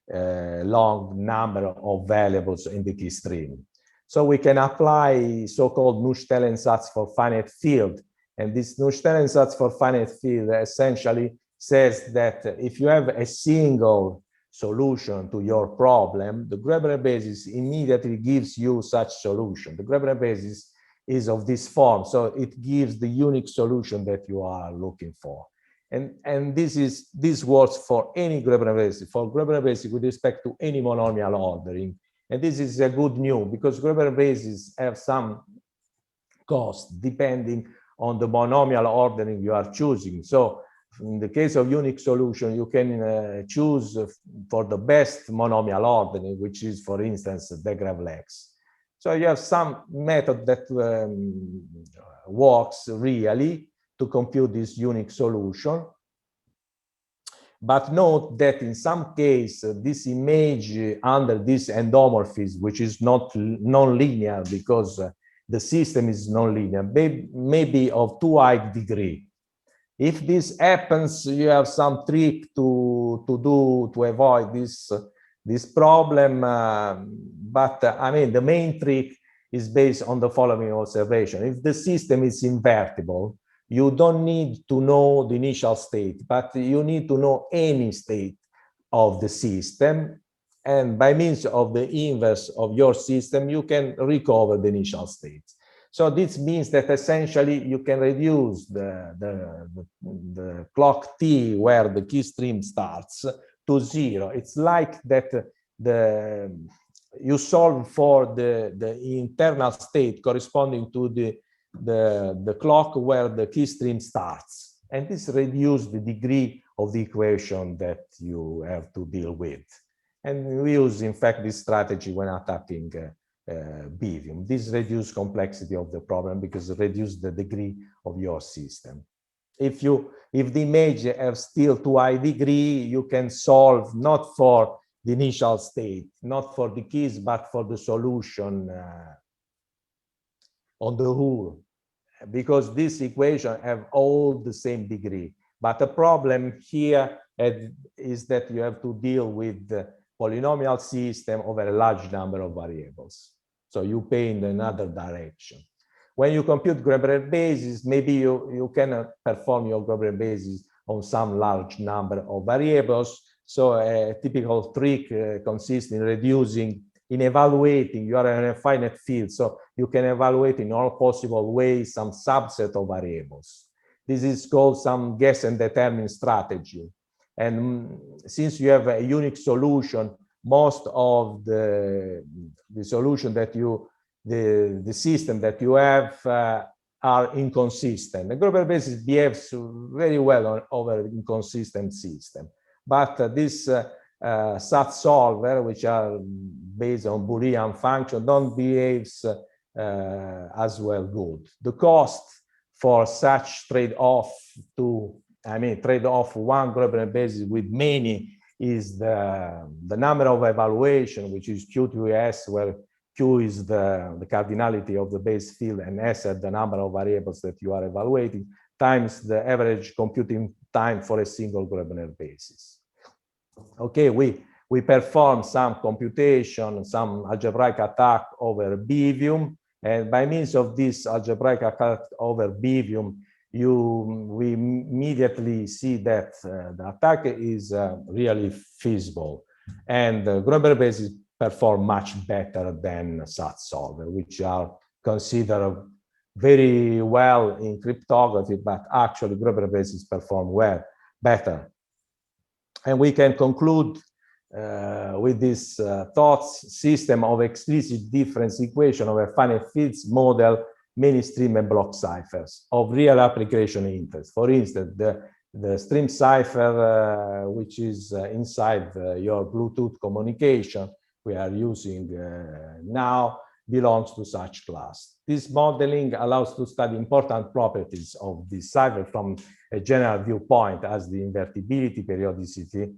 long number of variables in the key stream. So we can apply so-called Nullstellensatz for finite field. And this Nullstellensatz for finite field essentially says that if you have a single solution to your problem, the Grabner basis immediately gives you such solution. The Grabner basis is of this form, so it gives the unique solution that you are looking for. And this works for any Grabner basis, for Grabner basis with respect to any monomial ordering. And this is a good news because Grabner bases have some cost depending on the monomial ordering you are choosing. So in the case of unique solution, you can choose for the best monomial ordering, which is, for instance, Degrave-Lex. So you have some method that works really to compute this unique solution. But note that in some case, this image under this endomorphism, which is not non-linear because the system is non-linear, may be of too high degree. If this happens, you have some trick to avoid this problem. But I mean, the main trick is based on the following observation. If the system is invertible, you don't need to know the initial state, but you need to know any state of the system. And by means of the inverse of your system, you can recover the initial states. So this means that essentially you can reduce the clock t where the key stream starts to 0. It's like that you solve for the internal state corresponding to the clock where the key stream starts. And this reduces the degree of the equation that you have to deal with. And we use, in fact, this strategy when attacking Bivium. This reduces complexity of the problem because it reduces the degree of your system. If the image has still too high degree, you can solve not for the initial state, not for the keys, but for the solution on the whole, because this equation have all the same degree. But the problem here is that you have to deal with the polynomial system over a large number of variables. So you pay in another direction. When you compute Grabner basis, maybe you can perform your Grabner basis on some large number of variables. So a typical trick consists in evaluating. You are in a finite field, so you can evaluate in all possible ways some subset of variables. This is called some guess and determine strategy. And since you have a unique solution, most of the solution that the system that you have are inconsistent. The global basis behaves very well over inconsistent system. But this SAT solver, which are based on Boolean function, don't behave as well good. The cost for such trade-off trade-off one global basis with many is the number of evaluation, which is Q to S, where Q is the cardinality of the base field and S is the number of variables that you are evaluating, times the average computing time for a single global basis. Okay, we perform some computation, some algebraic attack over BVium, and by means of this algebraic attack over BVium, we immediately see that the attack is really feasible, and the global basis perform much better than SAT solver, which are considered very well in cryptography, but actually global basis perform better. And we can conclude with this thoughts system of explicit difference equation of a finite fields model, many stream and block ciphers of real application interest. For instance, the stream cipher, which is inside your Bluetooth communication we are using now, belongs to such class. This modeling allows to study important properties of this cipher from a general viewpoint, as the invertibility, periodicity,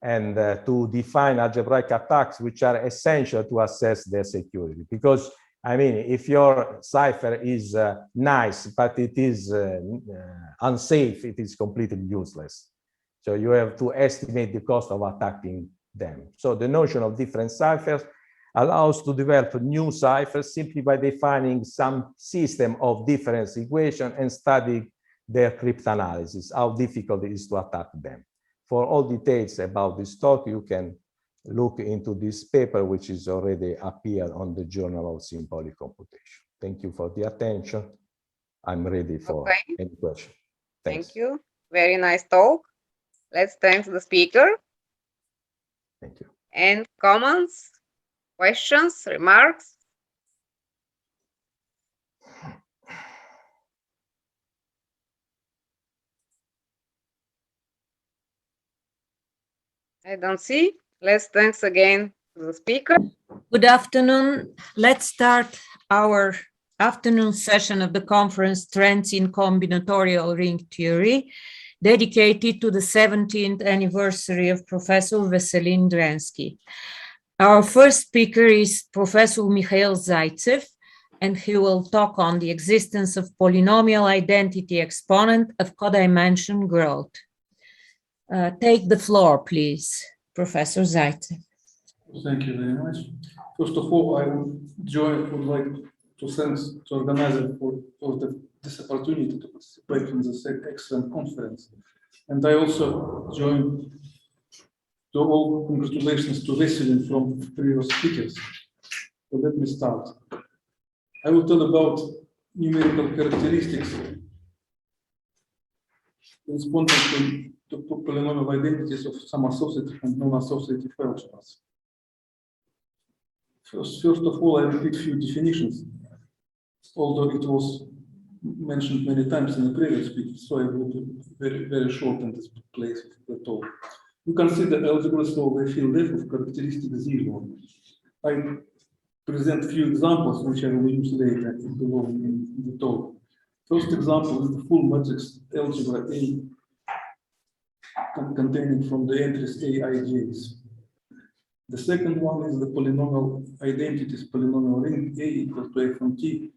and to define algebraic attacks which are essential to assess their security. Because I mean, if your cipher is nice, but it is unsafe, it is completely useless. So you have to estimate the cost of attacking them. So the notion of different ciphers allows to develop new ciphers simply by defining some system of difference equation and studying their cryptanalysis, how difficult it is to attack them. For all details about this talk, you can look into this paper, which is already appeared on the Journal of Symbolic Computation. Thank you for the attention. I'm ready for any question. Thanks. Thank you. Very nice talk. Let's thank the speaker. Thank you. And comments, questions, remarks? I don't see. Let's thanks again to the speaker. Good afternoon. Let's start our afternoon session of the conference Trends in Combinatorial Ring Theory, dedicated to the 17th anniversary of Professor Vesselin Drensky. Our first speaker is Professor Mikhail Zaitsev, and he will talk on the existence of polynomial identity exponent of codimension growth. Take the floor, please, Professor Zaitsev. Thank you very much. First of all, I would like to thank the organizer for this opportunity to participate in this excellent conference. And I also join to all congratulations to Vesselin from previous speakers. So let me start. I will tell about numerical characteristics corresponding to polynomial identities of some associative and non-associative algebras. First of all, I repeat a few definitions, although it was mentioned many times in the previous speech, so I will be very short in this place of the talk. We consider algebras of a field F of characteristic 0. I present a few examples which I will use later below in the talk. First example is the full matrix algebra A containing from the entries aij's. The second one is the polynomial identities polynomial ring A equal to A from T,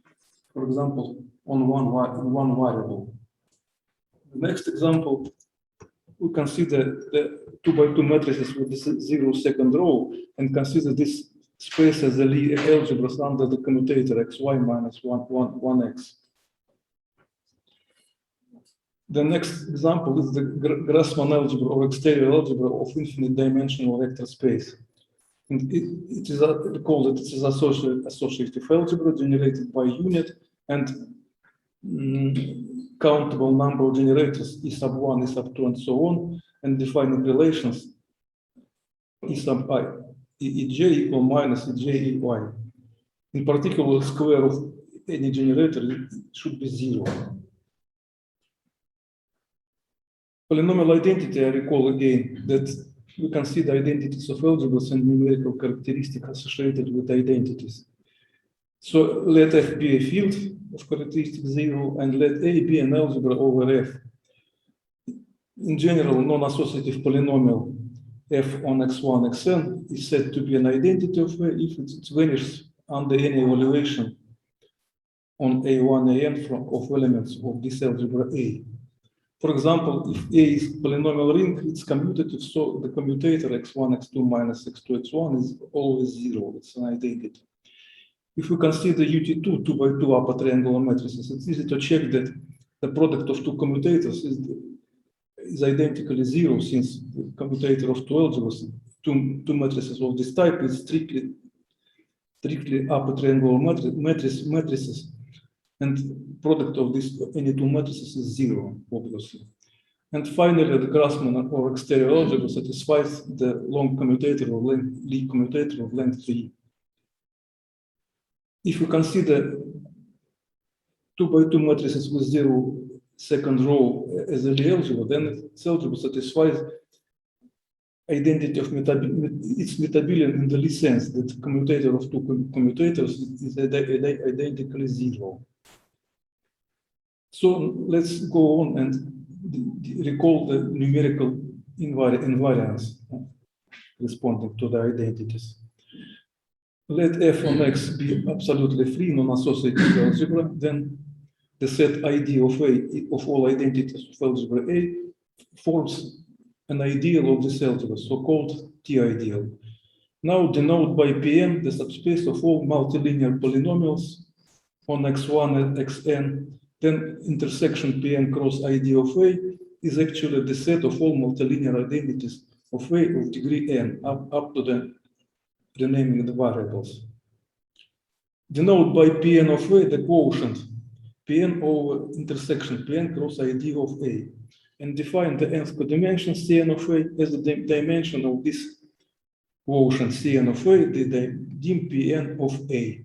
for example, on one variable. The next example, we consider the 2x2 matrices with this 0 second row and consider this space as the Lie algebras under the commutator xy minus 1x. The next example is the Grasman algebra or exterior algebra of infinite dimensional vector space. And it is recall that it is associative algebra generated by unit and countable number of generators E sub 1, E sub 2, and so on, and defining relations E sub I, Ej equal minus Ej Ey. In particular, square of any generator should be 0. Polynomial identity, I recall again that we consider identities of algebras and numerical characteristics associated with identities. So let F be a field of characteristic 0 and let A be an algebra over F. In general, non-associative polynomial F on x1, xn is said to be an identity of A if it vanishes under any evaluation on A1, An of elements of this algebra A. For example, if A is polynomial ring, it's commutative, so the commutator x1, x2 minus x2, x1 is always 0. It's an identity. If we consider UT2 2 by 2 upper triangular matrices, it's easy to check that the product of two commutators is identically 0, since the commutator of two algebras, two matrices of this type, is strictly upper triangular matrices. And product of this any two matrices is 0, obviously. And finally, the Grasman or exterior algebra satisfies the long commutator or Lie commutator of length 3. If we consider 2 by 2 matrices with 0 second row as a Lie algebra, then this algebra satisfies identity of it's metabelian in the Lie sense that the commutator of two commutators is identically 0. So let's go on and recall the numerical invariance responding to the identities. Let F on X be absolutely free, non-associative algebra, then the set ID of A of all identities of algebra A forms an ideal of this algebra, so-called T-ideal. Now denote by Pm the subspace of all multilinear polynomials on x1 and xn. Then intersection Pn cross ID of A is actually the set of all multilinear identities of A of degree n up to the renaming the variables. Denote by Pn of A the quotient Pn over intersection Pn cross ID of A, and define the nth codimension Cn of A as the dimension of this quotient Cn of A, the dim Pn of A.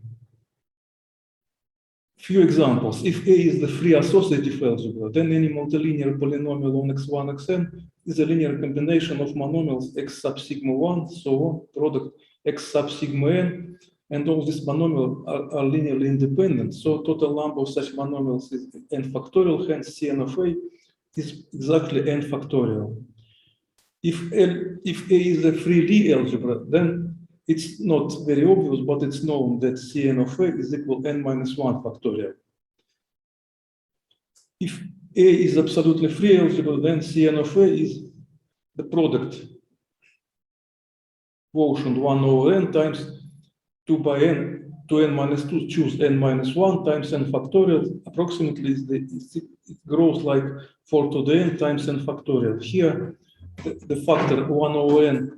Few examples. If A is the free associative algebra, then any multilinear polynomial on x1, xn is a linear combination of monomials x sub sigma 1, so on, product x sub sigma n, and all these monomials are linearly independent. So total number of such monomials is n factorial, hence Cn of A is exactly n factorial. If A is a free Lie algebra, then it's not very obvious, but it's known that Cn of A is equal n minus 1 factorial. If A is absolutely free algebra, then Cn of A is the product quotient 1 over n times 2 by n, 2n minus 2, choose n minus 1 times n factorial. Approximately, it grows like 4 to the n times n factorial. Here, the factor 1 over n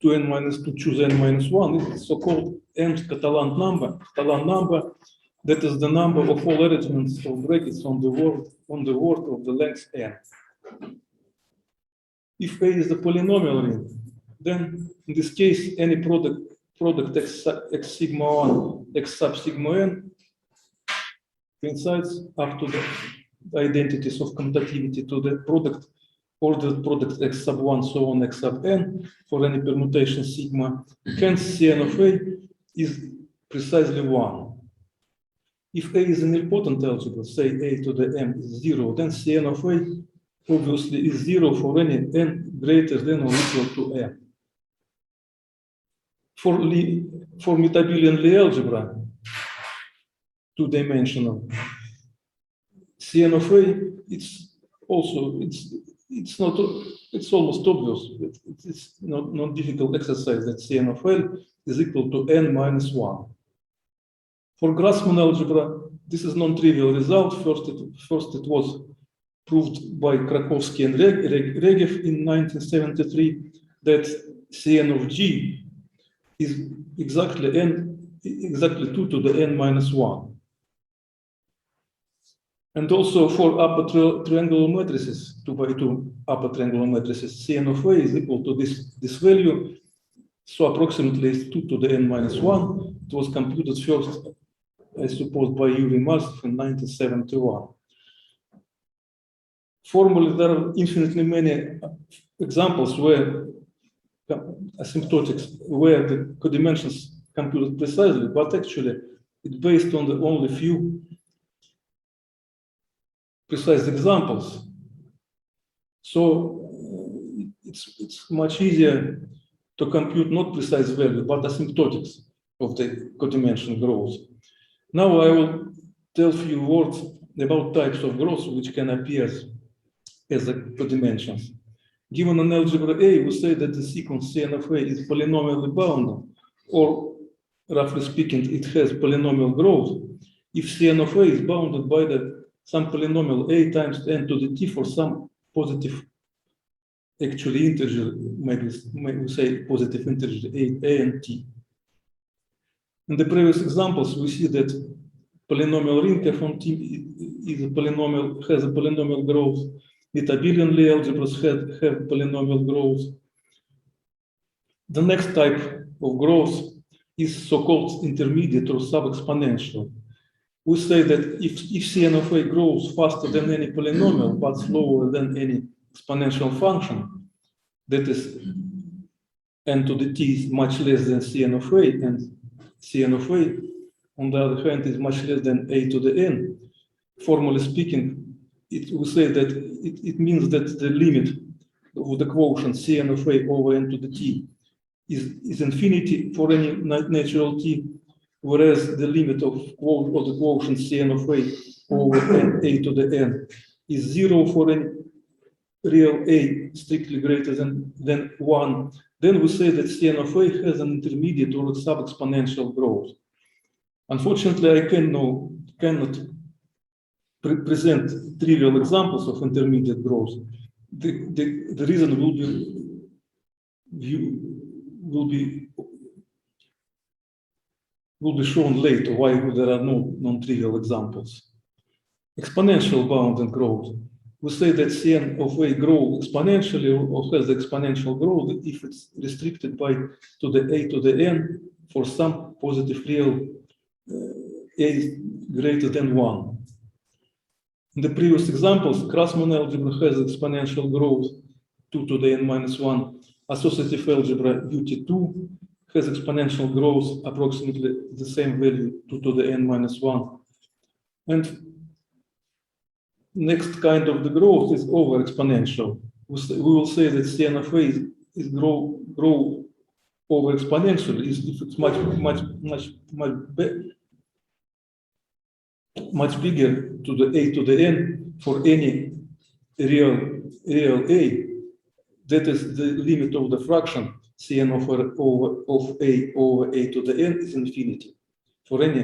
2n minus 2 choose n minus 1 is so-called nth Catalan number. Catalan number, that is the number of all arrangements of brackets on the word of the length n. If A is the polynomial ring, then in this case any product x sigma 1 x sub sigma n coincides up to the identities of commutativity to the product ordered product x sub 1 so on x sub n for any permutation sigma. Hence Cn of A is precisely 1. If A is an nilpotent algebra, say A to the m is 0, then Cn of A obviously is 0 for any n greater than or equal to m. For metabelian Lie algebra, two-dimensional, Cn of A, it's almost obvious. It's not difficult exercise that Cn of L is equal to n minus 1. For Grasman algebra, this is non-trivial result. First it was proved by Krakowski and Regev in 1973 that Cn of G is exactly 2 to the n minus 1. And also for upper triangular matrices, 2 by 2 upper triangular matrices, Cn of A is equal to this value. So approximately it's 2 to the n minus 1. It was computed first, I suppose, by Yuri Marsov in 1971. Formally, there are infinitely many examples where asymptotics, where the codimensions computed precisely, but actually it's based on the only few precise examples. So it's much easier to compute not precise value, but asymptotics of the codimension growth. Now I will tell a few words about types of growth which can appear as the codimensions. Given an algebra A, we say that the sequence Cn of A is polynomially bounded, or roughly speaking, it has polynomial growth. If Cn of A is bounded by some polynomial A times n to the t for some positive, actually integer, maybe we say positive integer A and t. In the previous examples, we see that polynomial ring f on t is a polynomial, has a polynomial growth. The abelian Lie algebras have polynomial growth. The next type of growth is so-called intermediate or sub-exponential. We say that if Cn of A grows faster than any polynomial but slower than any exponential function, that is n to the t is much less than Cn of A, and Cn of A, on the other hand, is much less than a to the n. Formally speaking, we say that it means that the limit of the quotient Cn of A over n to the t is infinity for any natural t, whereas the limit of the quotient Cn of A over a to the n is 0 for any real a strictly greater than 1. Then we say that Cn of A has an intermediate or a sub-exponential growth. Unfortunately, I cannot present trivial examples of intermediate growth. The reason will be shown later why there are no non-trivial examples. Exponential bounded growth. We say that Cn of A grows exponentially or has exponential growth if it's restricted to the a to the n for some positive real a greater than 1. In the previous examples, Grasman algebra has exponential growth 2 to the n minus 1. Associative algebra UT2 has exponential growth approximately the same value 2 to the n minus 1. And next kind of the growth is over exponential. We will say that Cn of A is grow over exponentially if it's much bigger to the a to the n for any real a. That is the limit of the fraction Cn of A over a to the n is infinity for any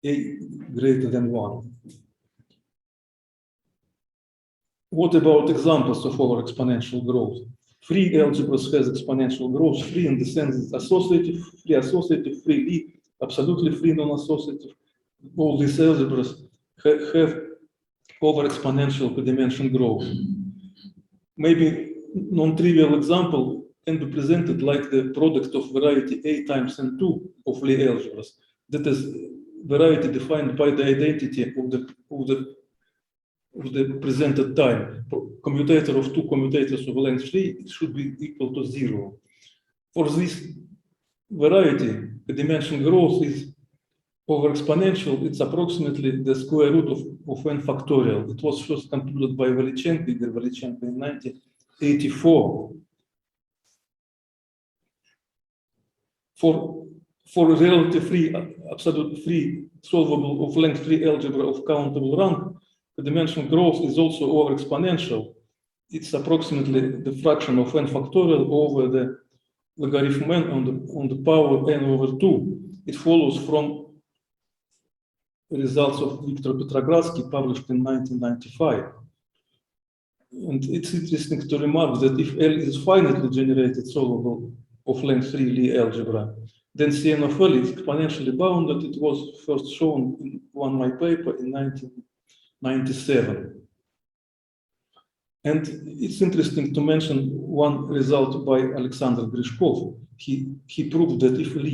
a greater than 1. What about examples of over exponential growth? Free algebras has exponential growth, free in the sense it's associative, free Lie, absolutely free non-associative. All these algebras have over exponential codimension growth. Maybe non-trivial example can be presented like the product of variety A times n2 of Lie algebras. That is variety defined by the identity of the presented time. Commutator of two commutators of length 3, it should be equal to 0. For this variety, the dimension growth is over exponential. It's approximately the square root of n factorial. It was first computed by Velichenko, Igor Velichenko in 1984. For a relative free, absolute free, solvable of length 3 algebra of countable rank, the dimension growth is also over exponential. It's approximately the fraction of n factorial over the logarithm n on the power n over 2. It follows from results of Viktor Petrogradsky published in 1995. And it's interesting to remark that if L is finitely generated solvable of length 3 Lie algebra, then Cn of L is exponentially bounded. It was first shown in one of my paper in 1997. And it's interesting to mention one result by Alexander Grishkov. He proved that if L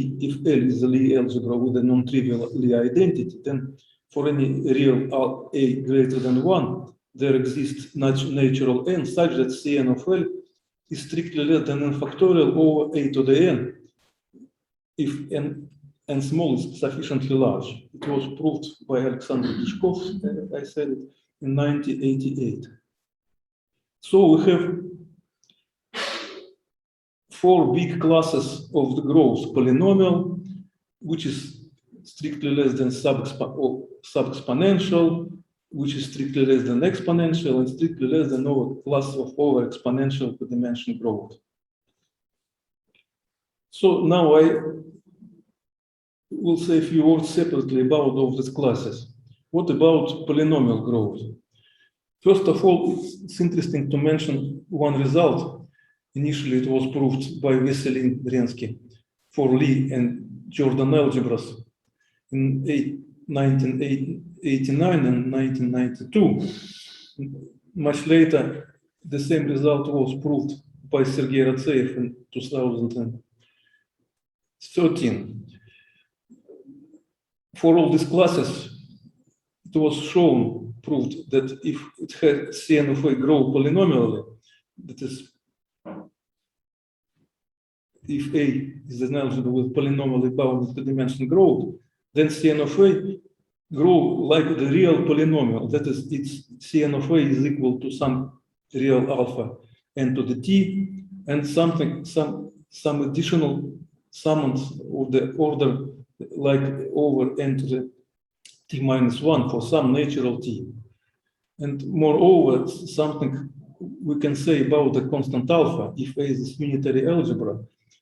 is a Lie algebra with a non-trivial Lie identity, then for any real A greater than 1, there exists natural n such that Cn of L is strictly less than n factorial over a to the n if n small is sufficiently large. It was proved by Alexander Grishkov, I said it, in 1988. So we have 4 big classes of the growth polynomial, which is strictly less than sub-exponential, which is strictly less than exponential, and strictly less than class of over-exponential dimension growth. So now I will say a few words separately about all these classes. What about polynomial growth? First of all, it's interesting to mention one result. Initially, it was proved by Vesselin Drensky for Lie and Jordan algebras in 1989 and 1992. Much later, the same result was proved by Sergei Ratseyev in 2013. For all these classes, it was proved that if it had Cn of A grow polynomially, that is, if A is an algebra with polynomially bounded dimension growth, then Cn of A grow like the real polynomial. That is, its Cn of A is equal to some real alpha n to the t, and some additional summands of the order like over n to the t minus 1 for some natural t. And moreover, something we can say about the constant alpha. If A is a unitary algebra,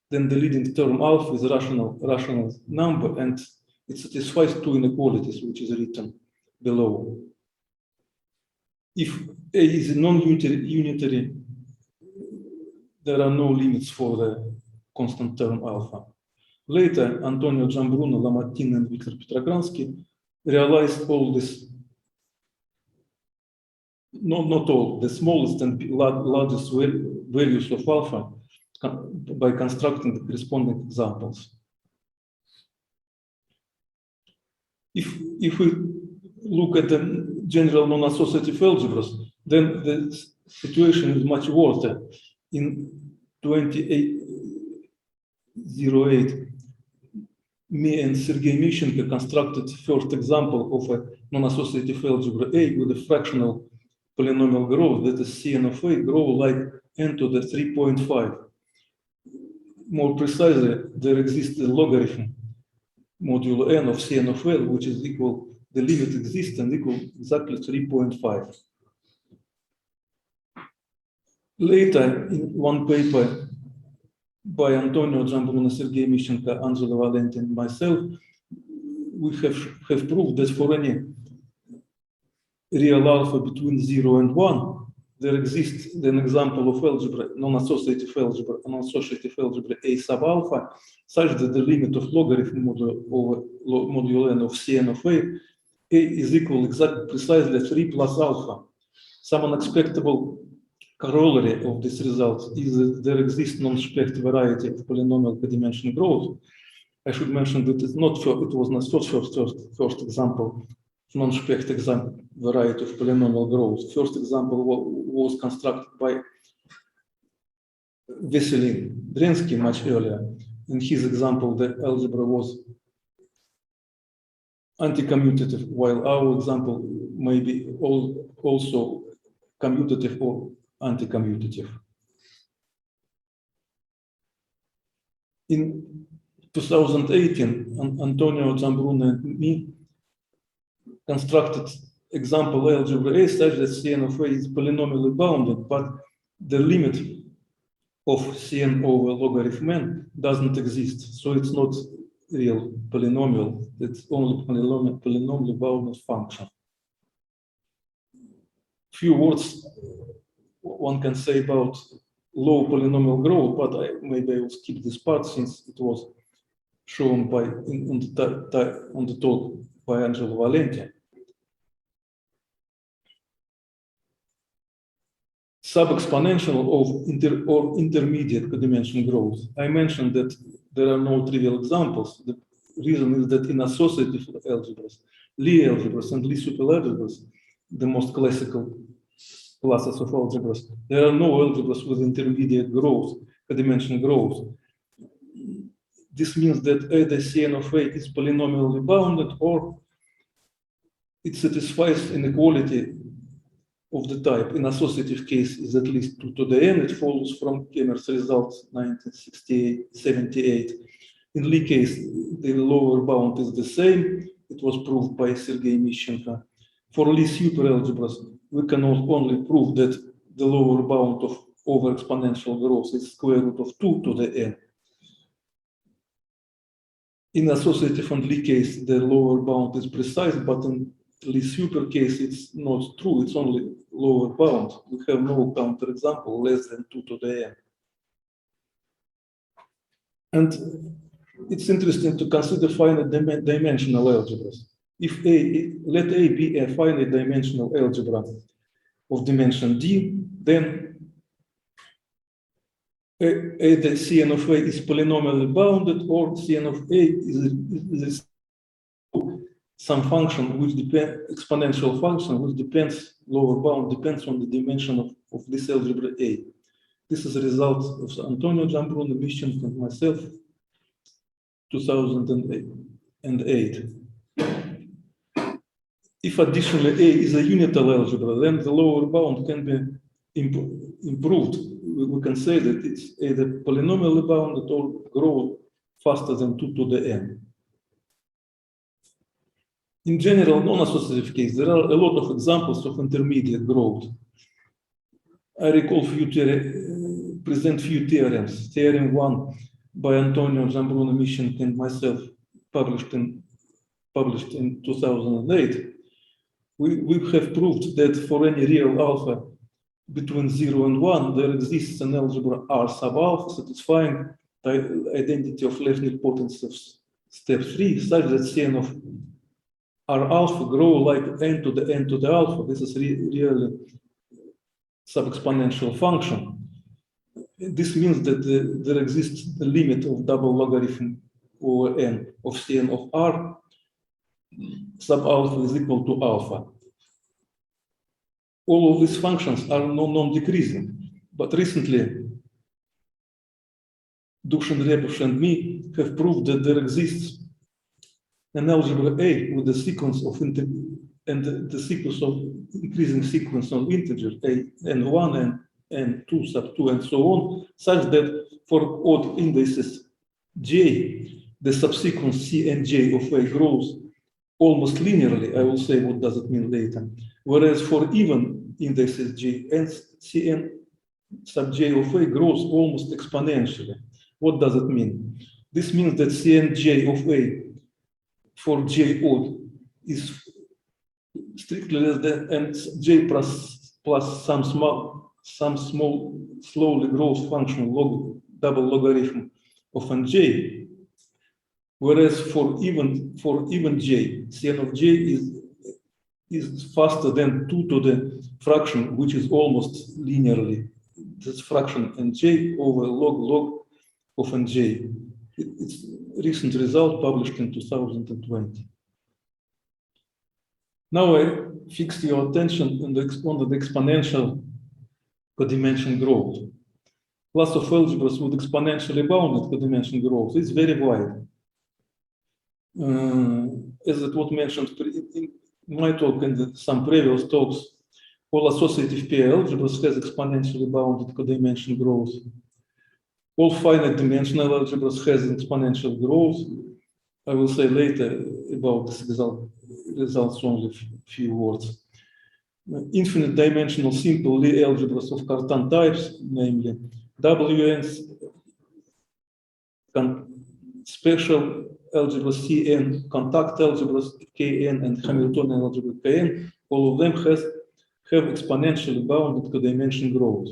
then the leading term alpha is a rational number, and it satisfies 2 inequalities, which is written below. If A is a non-unitary, there are no limits for the constant term alpha. Later, Antonio Giambruno, Lamartine, and Viktor Petrogradsky realized all this, not all, the smallest and largest values of alpha by constructing the corresponding examples. If we look at the general non-associative algebras, then the situation is much worse. In 2808, me and Sergei Mishchenko constructed first example of a non-associative algebra A with a fractional polynomial growth, that is Cn of A grow like n to the 3.5. More precisely, there exists a logarithm modulo n of Cn of L, which is equal, the limit exists and equal exactly 3.5. Later, in one paper by Antonio Giambruno, Sergei Mishchenko, Angelo Valenti, and myself, we have proved that for any real alpha between 0 and 1, there exists an example of algebra, non-associative algebra A sub alpha, such that the limit of logarithm modulo n of Cn of A is equal exactly precisely 3 plus alpha. Some unexpected corollary of this result is that there exists non-Specht variety of polynomial dimension growth. I should mention that it was not first example non-Specht variety of polynomial growth. First example was constructed by Vesselin Drensky much earlier. In his example, the algebra was anti-commutative, while our example may be also commutative or anti-commutative. In 2018, Antonio Giambruno and me constructed example algebra A such that Cn of A is polynomially bounded, but the limit of Cn over logarithm n doesn't exist. So it's not real polynomial. It's only polynomial bounded function. Few words one can say about low polynomial growth, but maybe I will skip this part since it was shown by on the talk by Angelo Valenti. Sub-exponential of intermediate codimension growth. I mentioned that there are no trivial examples. The reason is that in associative algebras, Lie algebras and Lie superalgebras, the most classical classes of algebras, there are no algebras with intermediate growth, codimension growth. This means that either Cn of A is polynomially bounded or it satisfies inequality of the type. In associative case is at least 2 to the n. It follows from Kemmer's results 1978. In Lie case, the lower bound is the same. It was proved by Sergei Mishchenko. For Lie superalgebras, we can only prove that the lower bound of over exponential growth is square root of 2 to the n. In associative and Lie case, the lower bound is precise, but in Lie super case, it's not true. It's only lower bound. We have no counterexample less than 2 to the n. And it's interesting to consider finite dimensional algebras. If let A be a finite dimensional algebra of dimension d, then either Cn of A is polynomially bounded or Cn of A is some function which depends, exponential function which depends, lower bound depends on the dimension of this algebra A. This is a result of Antonio Giambruno, Mishchenko, and myself, 2008. If additionally A is a unital algebra, then the lower bound can be improved. We can say that it's either polynomially bounded or grow faster than 2 to the n. In general, non-associative case, there are a lot of examples of intermediate growth. I recall present few theorems. Theorem 1 by Antonio Giambruno, Mishchenko, and myself, published in 2008. We have proved that for any real alpha between 0 and 1, there exists an algebra R sub alpha satisfying the identity of left nilpotence of step 3, such that Cn of R alpha grow like n to the alpha. This is really sub-exponential function. This means that there exists the limit of double logarithm over n of Cn of R sub alpha is equal to alpha. All of these functions are non-decreasing, but recently Dushan, Repush, and me have proved that there exists an algebra A with a sequence of the sequence of increasing sequence of integers A n1 and n2 sub 2 and so on, such that for odd indices j, the subsequence C and j of A grows almost linearly. I will say what does it mean later. Whereas for even indices j and Cn sub j of A grows almost exponentially. What does it mean? This means that Cn j of A for j odd is strictly less than and j plus some small slowly grows function double logarithm of nj. Whereas for even j, Cn of j is faster than 2 to the fraction, which is almost linearly. This fraction nj over log of nj. It's a recent result published in 2020. Now I fixed your attention on the exponential codimension growth. Class of algebras with exponentially bounded codimension growth is very wide. As it was mentioned in my talk and some previous talks, all associative PI-algebras has exponentially bounded codimension growth. All finite dimensional algebras has exponential growth. I will say later about this results only a few words. Infinite dimensional simple Lie algebras of Cartan types, namely WNs, special algebras Cn, contact algebras Kn, and Hamiltonian algebra Kn, all of them have exponentially bounded codimension growth.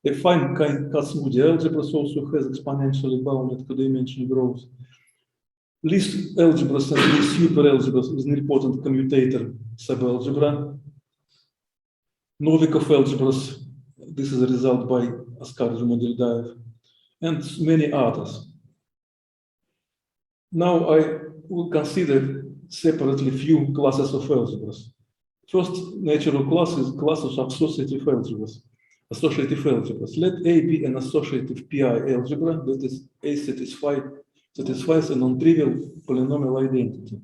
Affine Kac-Moody algebras also has exponentially bounded codimension growth. Least algebras and least superalgebras with nilpotent commutator subalgebra. Novikov algebras, this is a result by Oskar Jumadildaev, and many others. Now I will consider separately few classes of algebras. First natural class is class of associative algebras. Let A be an associative PI algebra that is A satisfies a non-trivial polynomial identity.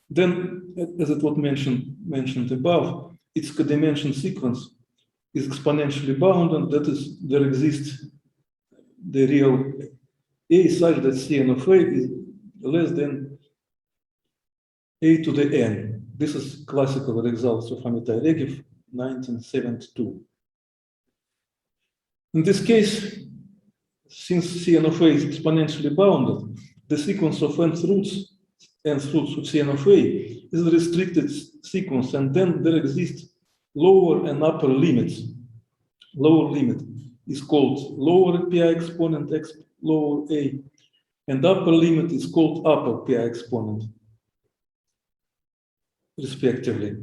Then, as it was mentioned above, its codimension sequence is exponentially bounded, that is, there exists the real A such that Cn of A is less than A to the n. This is classical results of Amitai-Regev, 1972. In this case, since Cn of A is exponentially bounded, the sequence of nth roots of Cn of A is a restricted sequence, and then there exists lower and upper limits. Lower limit is called lower PI exponent x lower A, and upper limit is called upper PI exponent, respectively.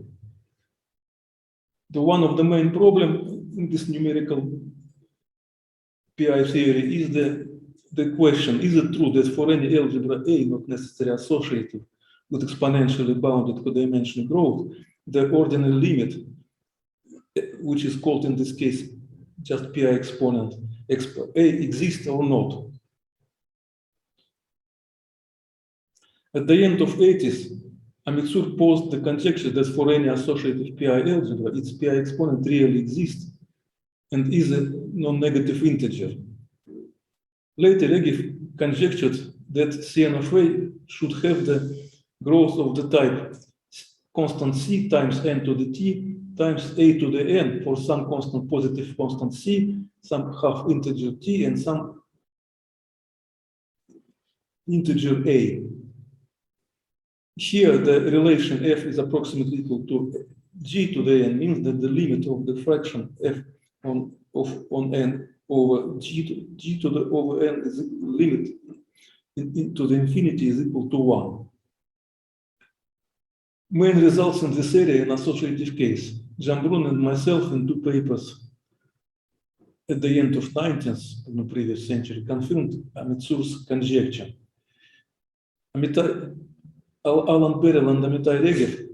One of the main problems in this numerical PI theory is the question, is it true that for any algebra A not necessarily associative with exponentially bounded codimension growth, the ordinary limit, which is called in this case just PI exponent A, exists or not? At the end of 80s, Amitsur posed the conjecture that for any associative PI algebra, its PI exponent really exists and is a non-negative integer. Later, Regev conjectured that Cn of A should have the growth of the type constant C times n to the t times A to the n for some constant positive constant C, some half integer t, and some integer A. Here, the relation f is approximately equal to g to the n, means that the limit of the fraction f on n over g to the over n is limit to the infinity is equal to 1. Main results in this area in associative case. Jambrun and myself in 2 papers at the end of 19th in the previous century confirmed Amitsur's conjecture. Alan Perel and Amitai-Regev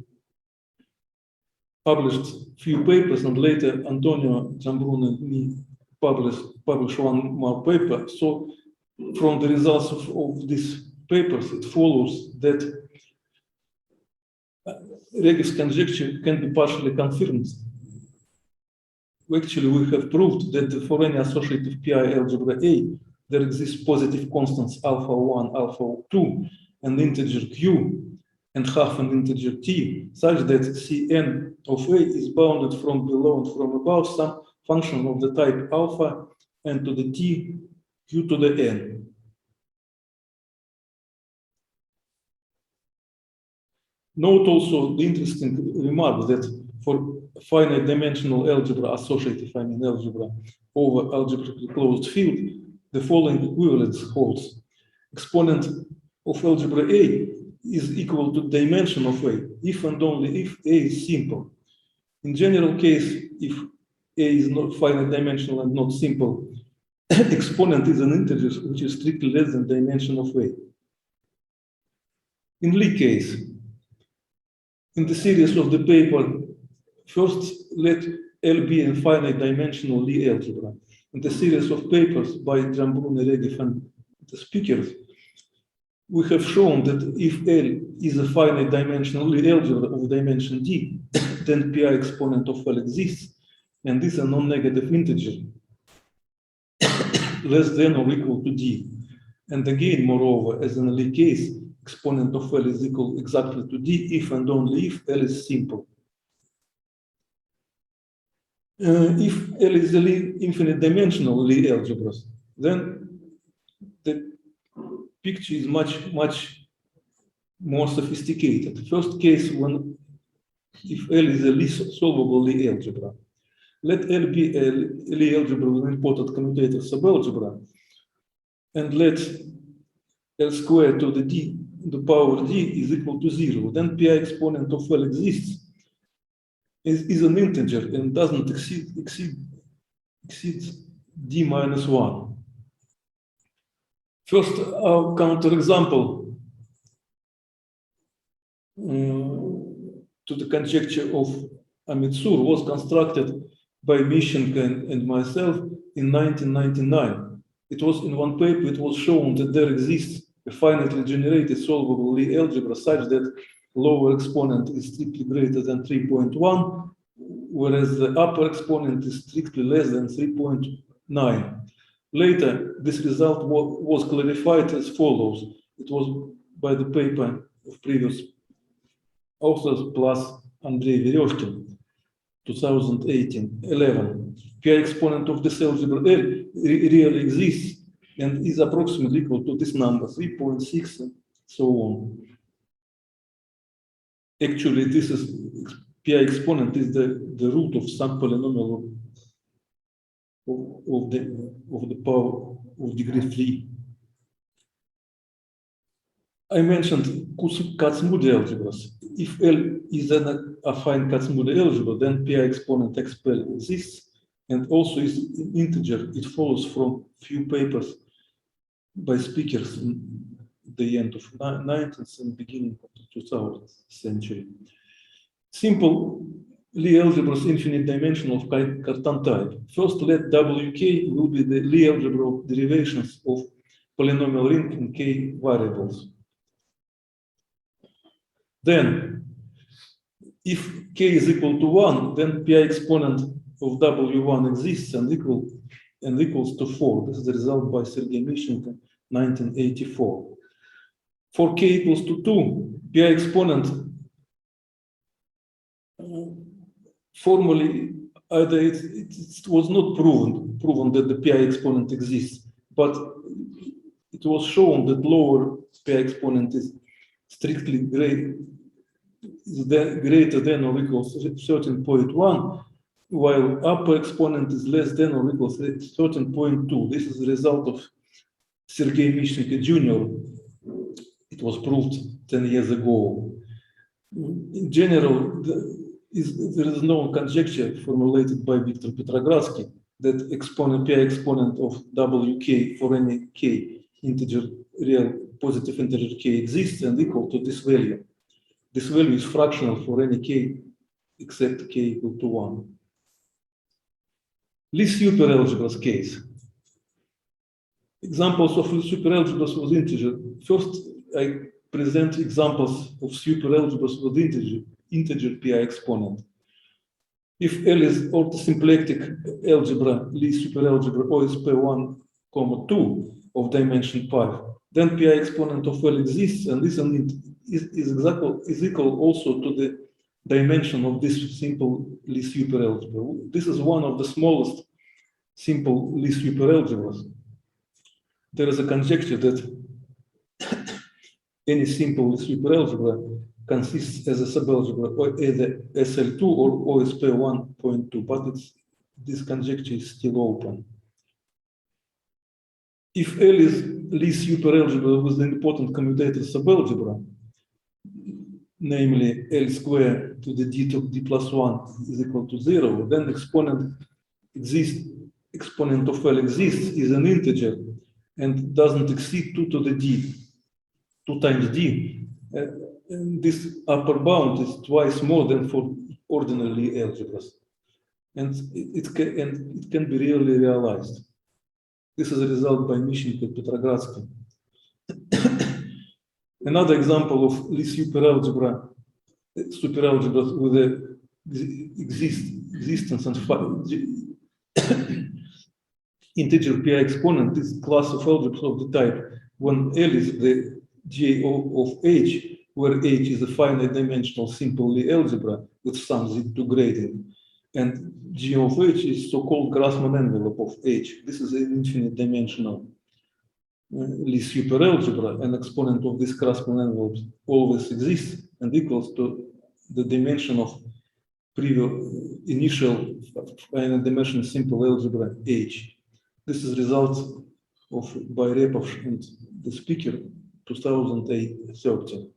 published few papers, and later Antonio Jambrun and me published one more paper. So from the results of these papers, it follows that Regev's conjecture can be partially confirmed. Actually, we have proved that for any associative PI algebra A, there exists positive constants alpha 1, alpha 2, and integer q, and half an integer t, such that Cn of A is bounded from below and from above some function of the type alpha and to the t q to the n. Note also the interesting remark that for finite dimensional algebra, associative algebra over algebraically closed field, the following equivalence holds. Exponent of algebra A is equal to dimension of A, if and only if A is simple. In general case, if A is not finite dimensional and not simple, exponent is an integer which is strictly less than dimension of A. In Lie case, in the series of the paper, first let L be a finite dimensional Lie algebra. In the series of papers by Jambrun, Regev, and the speakers, we have shown that if L is a finite dimensional Lie algebra of dimension d, then PI exponent of L exists, and is a non-negative integer less than or equal to d. And again, moreover, as in the Lie case, exponent of L is equal exactly to d if and only if L is simple. If L is the infinite dimensional Lie algebras, then the picture is much more sophisticated. First case, when if L is a least solvable Lie algebra. Let L be a Lie algebra with an important commutative subalgebra, and let L squared to the d, the power d is equal to 0. Then pi exponent of L exists, is an integer and doesn't exceed d minus 1. First, our counterexample to the conjecture of Amitsur was constructed by Mishenka and myself in 1999. It was in one paper, it was shown that there exists a finitely generated solvable Lie algebra such that lower exponent is strictly greater than 3.1, whereas the upper exponent is strictly less than 3.9. Later, this result was clarified as follows. It was by the paper of previous authors plus Andrey Vereshkin, 2018-11. Pi exponent of this algebra really exists and is approximately equal to this number, 3.6 and so on. Actually, this is pi exponent is the root of some polynomial of the power of degree 3. I mentioned Kac-Moody algebras. If L is an affine Kac-Moody algebra, then pi exponent XPL exists and also is an integer. It follows from few papers by speakers in the end of 19th and beginning of the 2000th century. Simple Lie algebras infinite dimensional of Cartan type. First, let WK will be the Lie algebra of derivations of polynomial ring in K variables. Then, if K is equal to 1, then pi exponent of W1 exists and equals to 4. This is the result by Sergei Mishenka, 1984. For K equals to 2, pi exponent formally, either it was not proven that the pi exponent exists, but it was shown that lower pi exponent is strictly greater than or equals 13.1, while upper exponent is less than or equals 13.2. This is the result of Sergei Mishenka Jr. It was proved 10 years ago. In general, there is no conjecture formulated by Viktor Petrogradsky that pi exponent of WK for any k integer, real positive integer k exists and equal to this value. This value is fractional for any k except k equal to 1. Lie superalgebras case. Examples of Lie superalgebras with integer. First, I present examples of superalgebras with integer pi exponent. If L is orthosymplectic algebra, Lie superalgebra OSP 1, 2 of dimension 5, then pi exponent of L exists and is equal also to the dimension of this simple Lie superalgebra. This is one of the smallest simple Lie superalgebras. There is a conjecture that any simple Lie superalgebra consists as a subalgebra or either SL2 or OSP 1.2, but this conjecture is still open. If L is Lie superalgebra with an important commutative subalgebra, namely L squared to the d to d plus 1 is equal to 0, then exponent of L exists, is an integer, and doesn't exceed 2 to the d, 2 times d. And this upper bound is twice more than for ordinary algebras. And it can be really realized. This is a result by Mishenka and Petrogradsky. Another example of Lie superalgebras with the existence and integer pi exponent is class of algebras of the type when L is the J of H, where H is a finite dimensional simple Lie algebra with some Z2 grading, and G of H is so-called Grasman envelope of H. This is an infinite dimensional Lie superalgebra, an exponent of this Grasman envelope always exists and equals to the dimension of previous initial finite dimension simple algebra H. This is result of by Repov and the speaker 2013.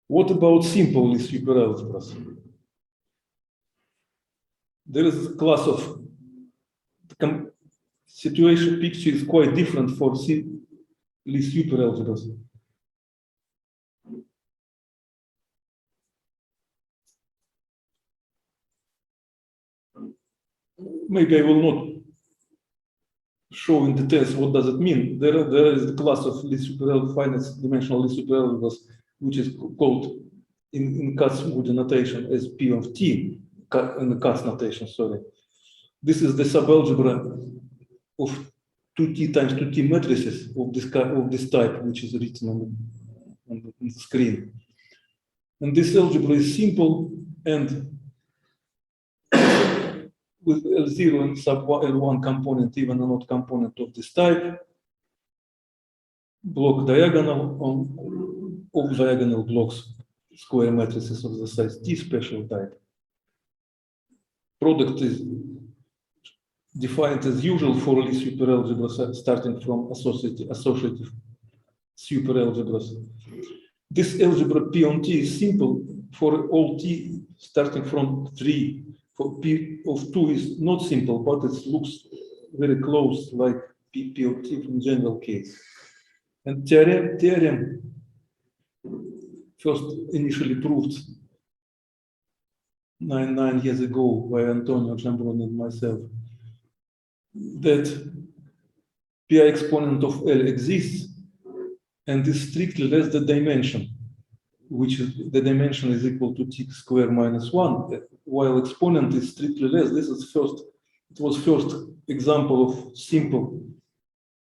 What about simple Lie superalgebras? There is a class of situation picture is quite different for Lie superalgebras. Maybe I will not show in details what does it mean. There is the class of Lie superalgebras, finite dimensional Lie superalgebras, which is called in Katz-Moody notation as P of T, in the Katz notation, sorry. This is the subalgebra of 2T times 2T matrices of this type, which is written on the screen. And this algebra is simple and with L0 and sub L1 component, even a not component of this type, block diagonal of diagonal blocks, square matrices of the size T special type. Product is defined as usual for Lie superalgebras starting from associative superalgebras. This algebra P on T is simple for all T starting from 3. For P of 2 is not simple, but it looks very close like P of T in general case. And theorem first initially proved 9 years ago by Antonio Giambron and myself, that PI exponent of L exists and is strictly less the dimension, which is the dimension is equal to T squared minus 1, while exponent is strictly less. This is it was first example of simple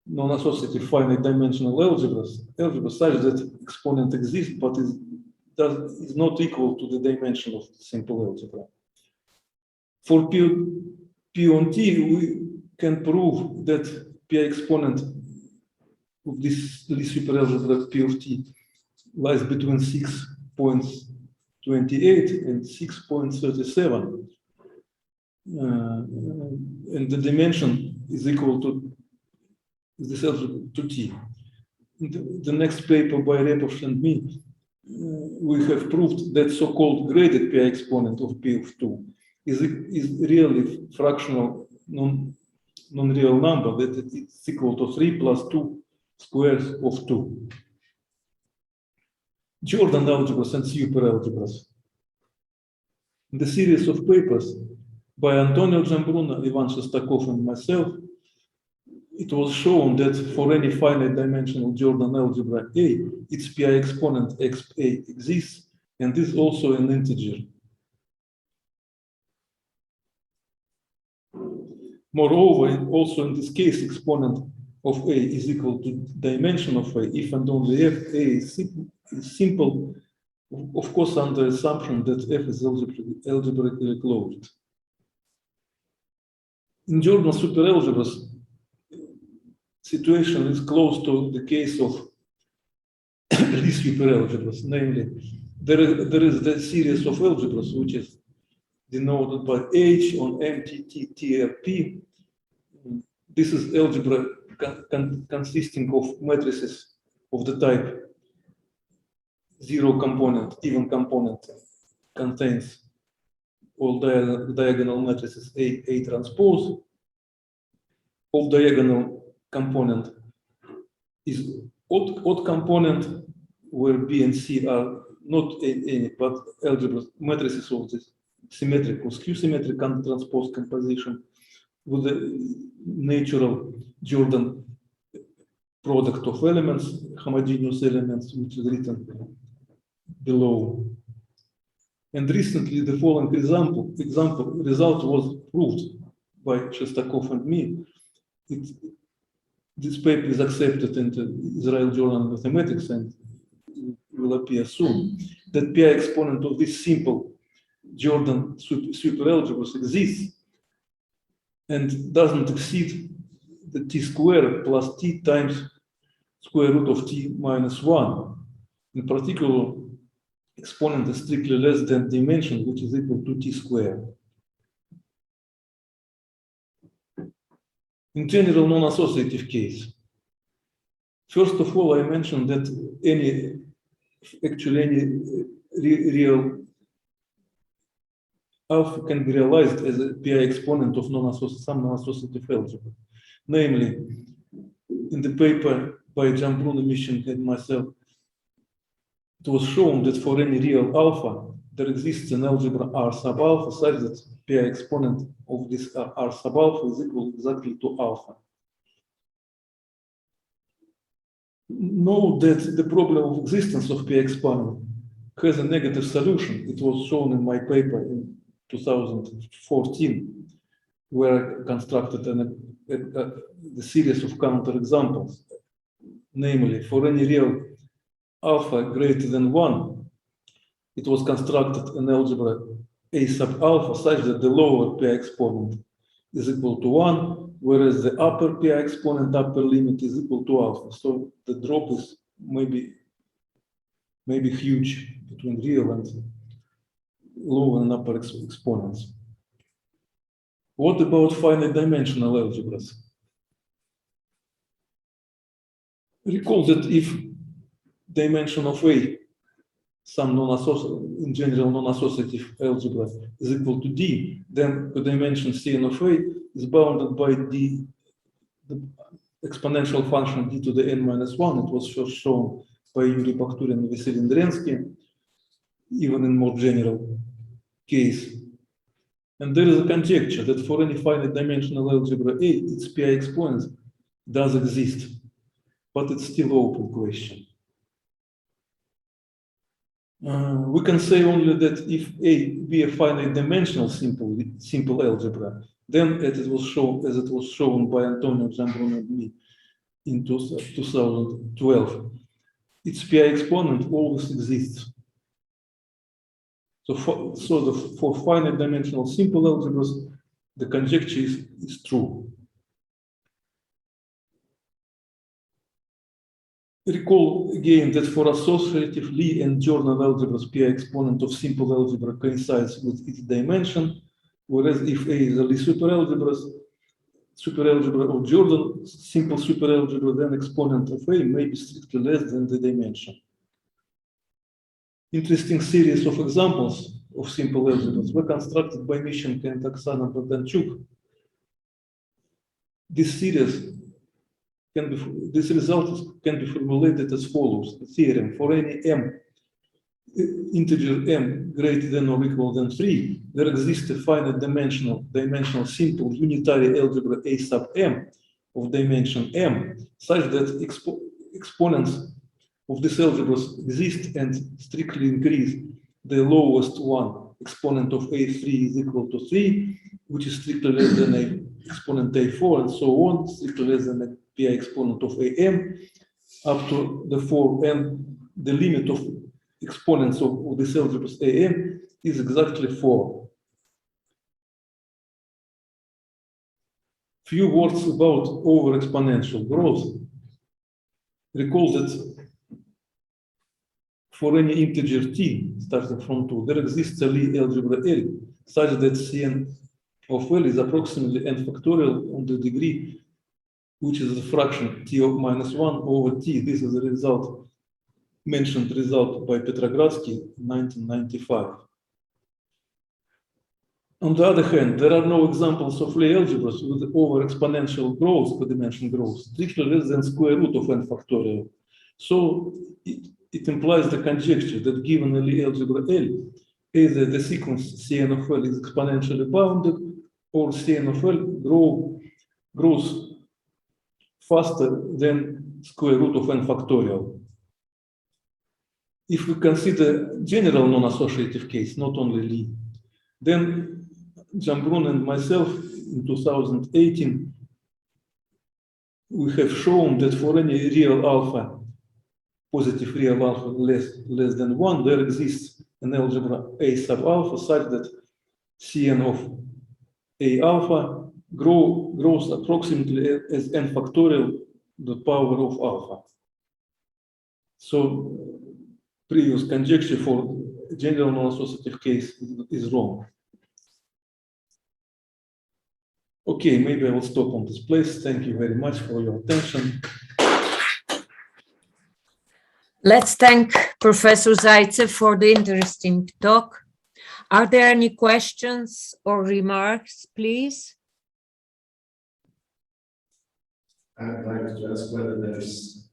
non-associative finite dimensional algebras such that exponent exists but is not equal to the dimension of simple algebra. For P on T, we can prove that PI exponent of this Lie superalgebra P of T lies between 6.28 and 6.37. And the dimension is equal to this algebra to T. In the next paper by Repov and me, we have proved that so-called graded PI exponent of P of 2 is really fractional non-real number, that it's equal to 3 plus 2 squares of 2. Jordan algebras and superalgebras. In the series of papers by Antonio Giambron, Ivan Shestakov, and myself, it was shown that for any finite dimensional Jordan algebra A, its PI exponent XA exists, and is also an integer. Moreover, also in this case, exponent of A is equal to dimension of A if and only if A is simple, of course, under assumption that F is algebraically closed. In Jordan superalgebras, situation is close to the case of Lie superalgebras, namely, there is the series of algebras which is denoted by H on MTT-TRP. This is algebra consisting of matrices of the type 0 component, even component, contains all diagonal matrices A transpose. Of diagonal component is odd component, where B and C are not any but algebra matrices of this symmetrical, skew-symmetric transpose composition with the natural Jordan product of elements, homogeneous elements, which is written below. And recently, the following result was proved by Shestakov and me. This paper is accepted in the Israel Journal of Mathematics and will appear soon, that PI exponent of this simple Jordan superalgebras exists and doesn't exceed the t squared plus t times square root of t minus 1. In particular, exponent is strictly less than dimension, which is equal to t squared. In general non-associative case, first of all, I mentioned that any real alpha can be realized as a PI exponent of some non-associative algebra. Namely, in the paper by Jambrun, Mission, and myself, it was shown that for any real alpha, there exists an algebra R sub alpha such that PI exponent of this R sub alpha is equal exactly to alpha. Note that the problem of existence of PI exponent has a negative solution. It was shown in my paper in 2014, where I constructed the series of counterexamples. Namely, for any real alpha greater than 1, it was constructed an algebra A sub alpha such that the lower PI exponent is equal to 1, whereas the upper PI exponent upper limit is equal to alpha. So the drop is maybe huge between real and lower and upper exponents. What about finite dimensional algebras? Recall that if dimension of A, some in general non-associative algebra, is equal to D, then the dimension Cn of A is bounded by the exponential function d to the n minus 1. It was first shown by Yuri Bakhturin and Vesselin Drensky, even in more general case. And there is a conjecture that for any finite dimensional algebra A, its PI exponent does exist, but it's still an open question. We can say only that if A be a finite dimensional simple algebra, then as it was shown by Antonio Jambrun and me in 2012, its PI exponent always exists. So for finite dimensional simple algebras, the conjecture is true. Recall again that for associative Lie and Jordan algebras, PI exponent of simple algebra coincides with its dimension, whereas if A is a Lie superalgebra of Jordan, simple superalgebra, then exponent of A may be strictly less than the dimension. Interesting series of examples of simple algebras were constructed by Mishenko and Oksana Bogdanchuk. This result can be formulated as follows: the theorem for any integer m greater than or equal than 3, there exists a finite dimensional simple unitary algebra A sub m of dimension m, such that exponents of these algebras exist and strictly increase. The lowest one, exponent of A3 is equal to 3, which is strictly less than a exponent A4, and so on, strictly less than a PI exponent of AM, up to the 4, and the limit of exponents of this algebras AM is exactly 4. Few words about over-exponential growth. Recall that for any integer t starting from 2, there exists a Lie algebra L such that Cn of L is approximately n factorial on the degree, which is a fraction t of minus 1 over t. This is a mentioned result by Petrogradsky in 1995. On the other hand, there are no examples of Lie algebras with over-exponential growth, per-dimension growth, strictly less than square root of n factorial. So it implies the conjecture that given a Lie algebra L, either the sequence Cn of L is exponentially bounded, or Cn of L grows faster than square root of n factorial. If we consider general non-associative case, not only Lie, then Jambrun and myself in 2018, we have shown that for any real alpha, positive real alpha less than 1, there exists an algebra A sub alpha such that Cn of A alpha grows approximately as n factorial the power of alpha. So previous conjecture for general non-associative case is wrong. Okay, maybe I will stop on this place. Thank you very much for your attention. Let's thank Professor Zaitsev for the interesting talk. Are there any questions or remarks, please? I'd like to ask whether there's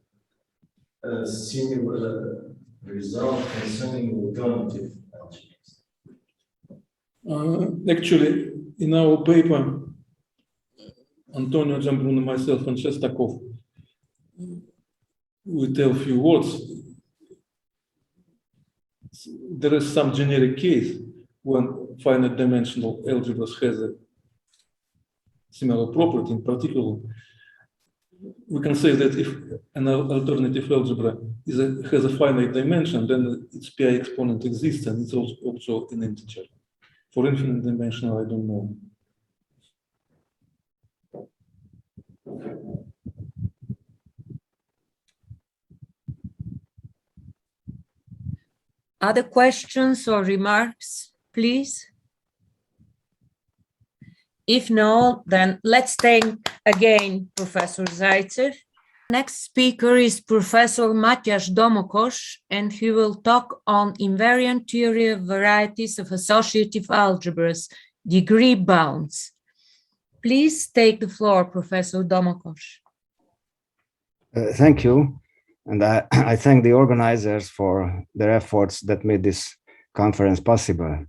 a similar result concerning alternative algebras. Actually, in our paper, Antonio Giambrun and myself and Shestakov, we tell a few words. There is some generic case when finite dimensional algebras has a similar property. In particular, we can say that if an alternative algebra has a finite dimension, then its PI exponent exists and it's also an integer. For infinite dimensional, I don't know. Other questions or remarks, please? If no, then let's thank again Professor Zaitsev. Next speaker is Professor Matjaž Domokos, and he will talk on invariant theory of varieties of associative algebras, degree bounds. Please take the floor, Professor Domokos. Thank you. And I thank the organizers for their efforts that made this conference possible.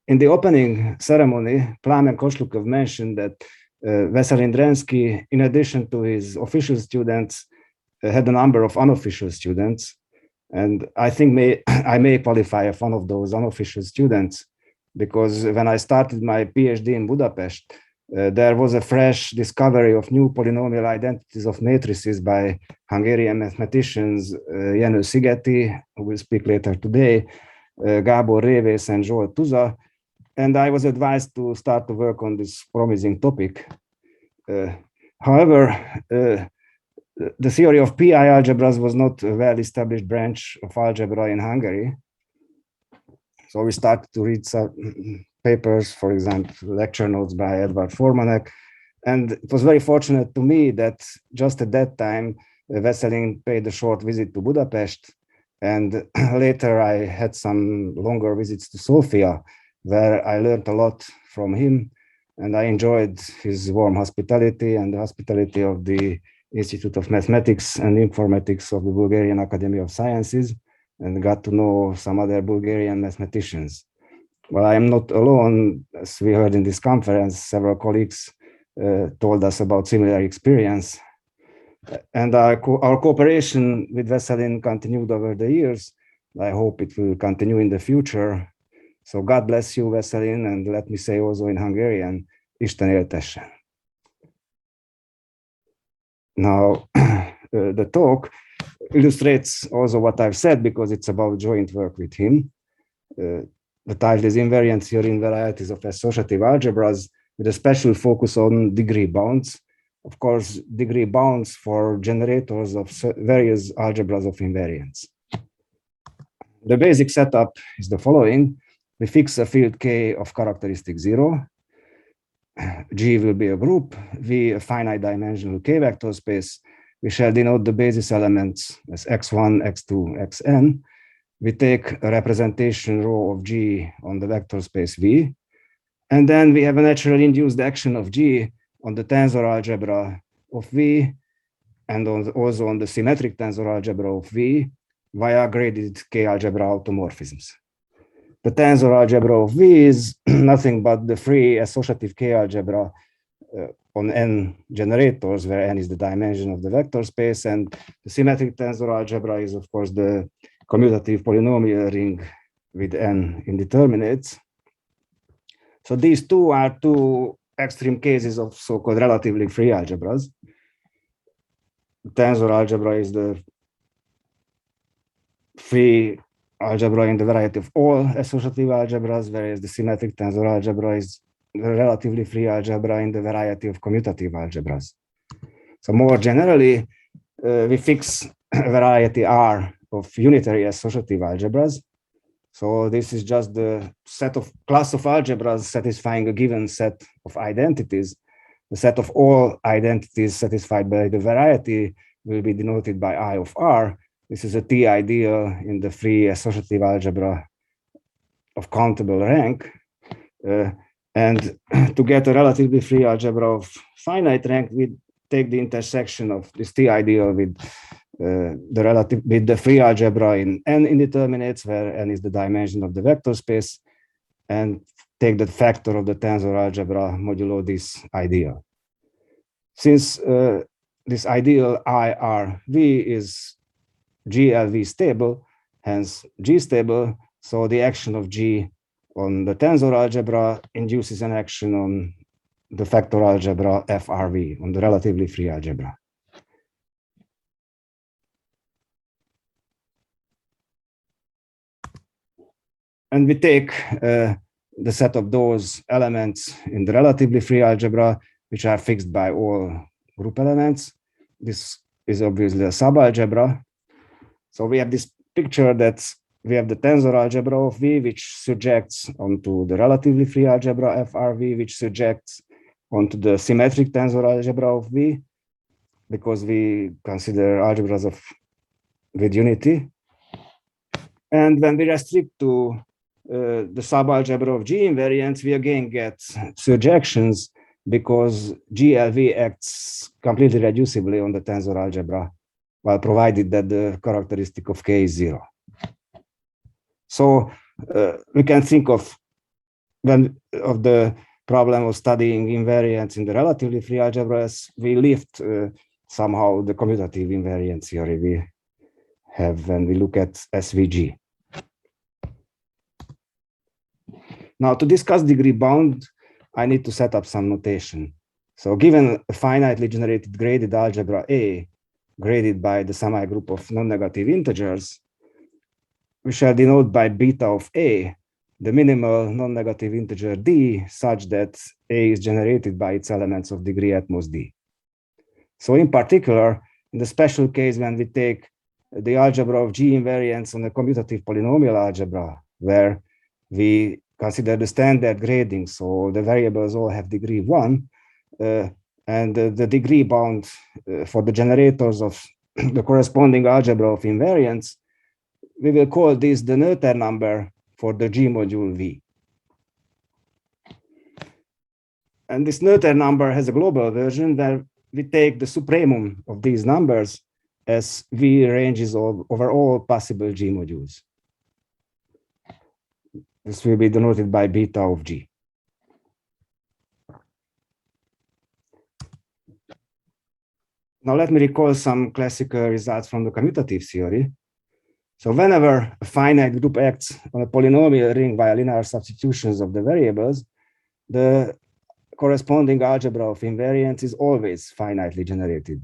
In the opening ceremony, Plum and Koslukov mentioned that Vesselin Drensky, in addition to his official students, had a number of unofficial students. And I think I may qualify as one of those unofficial students, because when I started my PhD in Budapest, there was a fresh discovery of new polynomial identities of matrices by Hungarian mathematicians Jenő Szigeti, who will speak later today, Gábor Révész and Zsolt Tuza, and I was advised to start to work on this promising topic. However, the theory of PI-algebras was not a well-established branch of algebra in Hungary. So we started to read some papers, for example, lecture notes by Edward Formanek. And it was very fortunate to me that just at that time, Vesselin paid a short visit to Budapest. And later I had some longer visits to Sofia, where I learned a lot from him. And I enjoyed his warm hospitality and the hospitality of the Institute of Mathematics and Informatics of the Bulgarian Academy of Sciences, and got to know some other Bulgarian mathematicians. Well, I am not alone. As we heard in this conference, several colleagues told us about similar experience. And our cooperation with Vesselin continued over the years. I hope it will continue in the future. So God bless you, Vesselin, and let me say also in Hungarian, Isten éltessen. Now, the talk illustrates also what I've said, because it's about joint work with him. The title is Invariant Theory in Varieties of Associative Algebras, with a special focus on degree bounds. Of course, degree bounds for generators of various algebras of invariance. The basic setup is the following. We fix a field K of characteristic 0. G will be a group, V a finite dimensional K vector space. We shall denote the basis elements as x1, x2, xn. We take a representation rho of G on the vector space V. And then we have a naturally induced action of G on the tensor algebra of V, and also on the symmetric tensor algebra of V via graded K-algebra automorphisms. The tensor algebra of V is nothing but the free associative K-algebra on n generators, where n is the dimension of the vector space, and the symmetric tensor algebra is, of course, the commutative polynomial ring with n indeterminates. So these two are two extreme cases of so-called relatively free algebras. Tensor algebra is the free algebra in the variety of all associative algebras, whereas the symmetric tensor algebra is the relatively free algebra in the variety of commutative algebras. So more generally, we fix a variety R of unitary associative algebras. So this is just the class of algebras satisfying a given set of identities. The set of all identities satisfied by the variety will be denoted by I of R. This is a T ideal in the free associative algebra of countable rank. And to get a relatively free algebra of finite rank, we take the intersection of this T ideal with the free algebra in n indeterminates, where n is the dimension of the vector space, and take the factor of the tensor algebra modulo this ideal. Since this ideal IRV is GLV stable, hence G stable, so the action of G on the tensor algebra induces an action on the factor algebra FRV, on the relatively free algebra. And we take the set of those elements in the relatively free algebra, which are fixed by all group elements. This is obviously a subalgebra. So we have this picture that we have the tensor algebra of V, which surjects onto the relatively free algebra FRV, which surjects onto the symmetric tensor algebra of V, because we consider algebras with unity. And when we restrict to the subalgebra of G invariants, we again get surjections because GLV acts completely reducibly on the tensor algebra, while provided that the characteristic of K is 0. So we can think of the problem of studying invariants in the relatively free algebra as we lift somehow the commutative invariant theory we have when we look at SVG. Now, to discuss degree bound, I need to set up some notation. So given a finitely generated graded algebra A, graded by the semi-group of non-negative integers, we shall denote by beta of A the minimal non-negative integer D such that A is generated by its elements of degree at most D. So in particular, in the special case when we take the algebra of G invariants on a commutative polynomial algebra, where we consider the standard grading, so the variables all have degree 1, and the degree bound for the generators of the corresponding algebra of invariants, we will call this the Noether number for the G module V. And this Noether number has a global version where we take the supremum of these numbers as V ranges over all possible G modules. This will be denoted by beta of G. Now let me recall some classical results from the commutative theory. So whenever a finite group acts on a polynomial ring via linear substitutions of the variables, the corresponding algebra of invariants is always finitely generated.